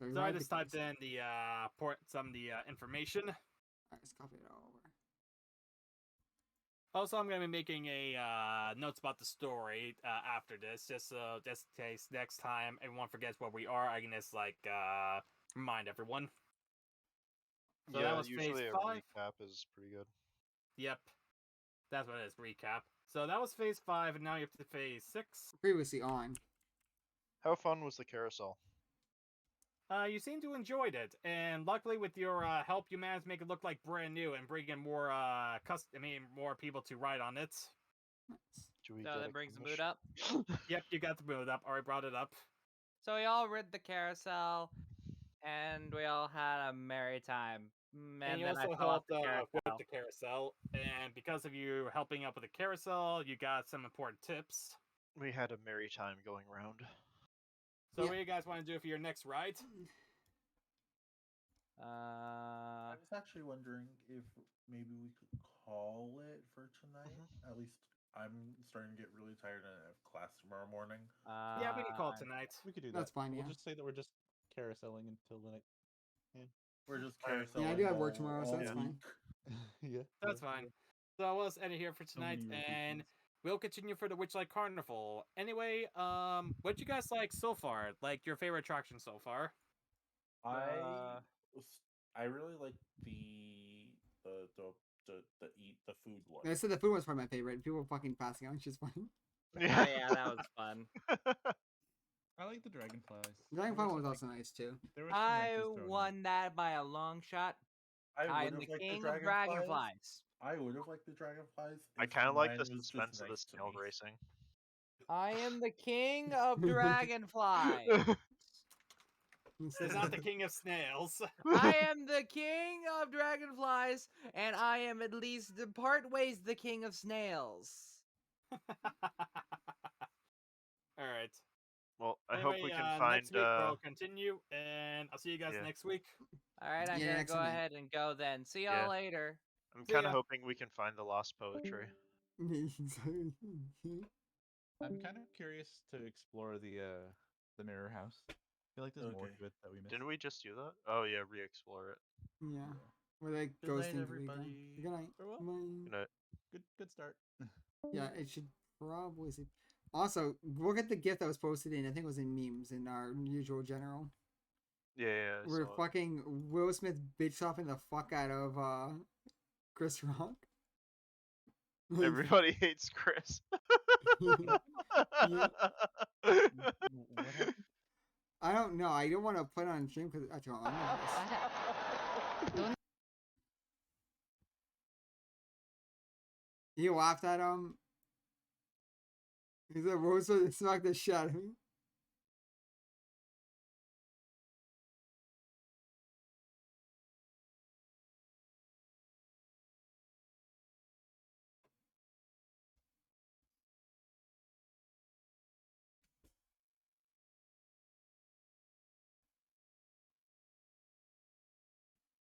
Good night. So I just typed in the some of the information. Alright, let's copy it all over. Also, I'm going to be making a notes about the story after this, just in case next time everyone forgets where we are, I can just remind everyone. So yeah, that was usually phase a 5. recap is pretty good. Yep, that's what it is. Recap. So that was phase 5, and now you're to phase 6. Previously on. How fun was the carousel? You seem to enjoyed it, and luckily with your help, you managed to make it look like brand new and bring in more more people to ride on it. Do we So get that a brings the mood commission? up. Yep, you got the mood up. Already brought it up. So we all rid the carousel, and we all had a merry time. And you then I also fell off helped the with carousel. the carousel, and because of you helping out with the carousel, you got some important tips. We had a merry time going round. So what do you guys want to do for your next ride? I was actually wondering if maybe we could call it for tonight. At least I'm starting to get really tired and I have class tomorrow morning. Yeah, we can call it tonight. We could do That's that. fine, We'll yeah. just say that we're just carouseling until the night. Yeah. We're just Alright. carouseling. Yeah, I do have work all- tomorrow, so all that's fine. week. Yeah. That's fine. So we'll end it here for tonight, many and we'll continue for the Witchlight Carnival. Anyway, what you guys like so far? Like your favorite attraction so far? I really like the food one. I said the food was probably my favorite. People were fucking passing out, which is funny. Oh yeah, that was fun. I like the dragonflies. Dragonfly one was also nice too. I won that by a long shot. I am would've the liked king the of dragonflies. I would have liked the dragonflies. I if kind of like mine the was just suspense of the next to snail me. racing. I am the king of dragonflies. He's not the king of snails. I am the king of dragonflies, and I am at least part ways the king of snails. All right. Well, I Anyway, hope we can find. next week we'll continue, and I'll see you guys Yeah. next week. All right, I'm gonna go ahead and go then. See y'all Yeah. later. I'm See kind of ya. hoping we can find the lost poetry. I'm kind of curious to explore the mirror house. I feel like there's more Okay. to it that we missed. Didn't we just do that? Oh yeah, re-explore it. Yeah. We're like Good night, ghosting everybody. Good night. Farewell. Good night. Good start. Yeah, it should probably see. Also, look at the gift that was posted in. I think it was in memes in our usual general. Yeah. We're fucking Will Smith bitch slapping the fuck out of Chris Rock. Everybody hates Chris. Yeah. I don't know. I don't want to put it on stream because actually, I'm gonna He laughed at him. He said, "Rose smacked the shit out of me."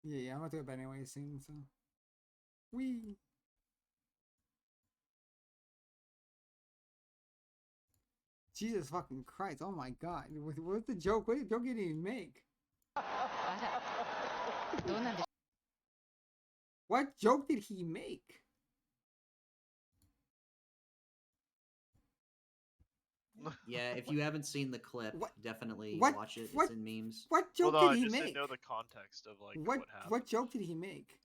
Yeah, I'm about to go to bed anyway soon, so. Wee. Jesus fucking Christ! Oh my God! What's the joke? What joke did he make? What joke did he make? Yeah, if you haven't seen the clip, definitely what- watch it. what- It's in memes. What joke Hold on, did he I just make? didn't know the context of like What happened. what joke did he make?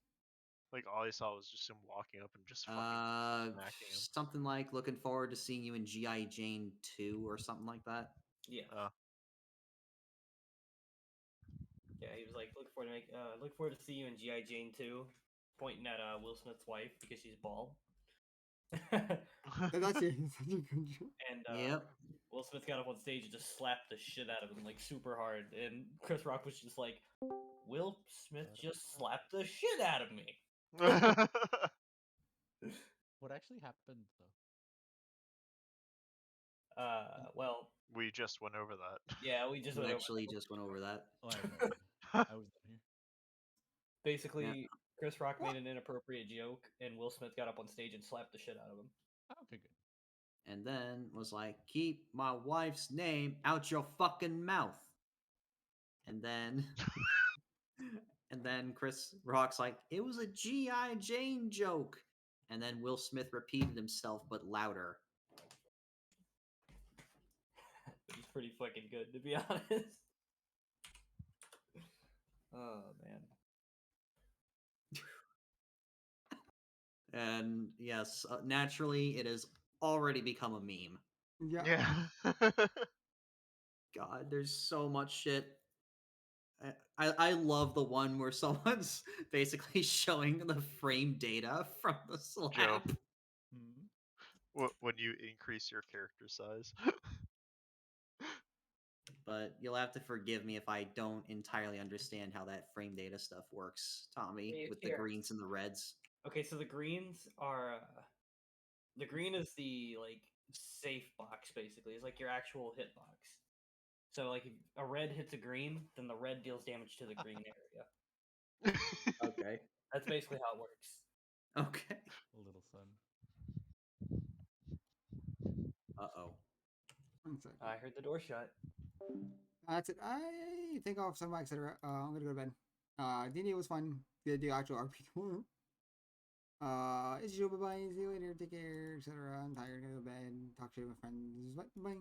Like all I saw was just him walking up and just fucking smacking him. Something like looking forward to seeing you in G.I. Jane 2 or something like that. Yeah. Yeah, he was like, look forward to see you in G.I. Jane 2, pointing at Will Smith's wife because she's bald. That's actually such a good joke. And Will Smith got up on stage and just slapped the shit out of him, like super hard. And Chris Rock was just like, Will Smith just slapped the shit out of me. What actually happened though? Well, we just went over that. Yeah, we just We went actually just went over that. Oh, I have no idea. I was down here. Basically, Chris Rock made an inappropriate joke, and Will Smith got up on stage and slapped the shit out of him. Okay, good. And then was like, keep my wife's name out your fucking mouth. And then Chris Rock's like, it was a G.I. Jane joke. And then Will Smith repeated himself, but louder. It's pretty fucking good, to be honest. Oh, man. And yes, naturally, it has already become a meme. Yeah. God, there's so much shit. I love the one where someone's basically showing the frame data from the slap. Joe. When you increase your character size. But you'll have to forgive me if I don't entirely understand how that frame data stuff works, Tommy, with the greens and the reds. Okay, so the greens are the green is the like safe box basically. It's like your actual hit box. So like if a red hits a green, then the red deals damage to the green area. Okay. That's basically how it works. Okay. Little son. Uh-oh. One second. I heard the door shut. That's it. I think I'll have some etc. I'm gonna go to bed. D&D was fun. Gonna do actual RP tomorrow. It's usual. Bye bye. See you later. Take care, etc. I'm tired. Go to bed. Talk to my friends. Bye.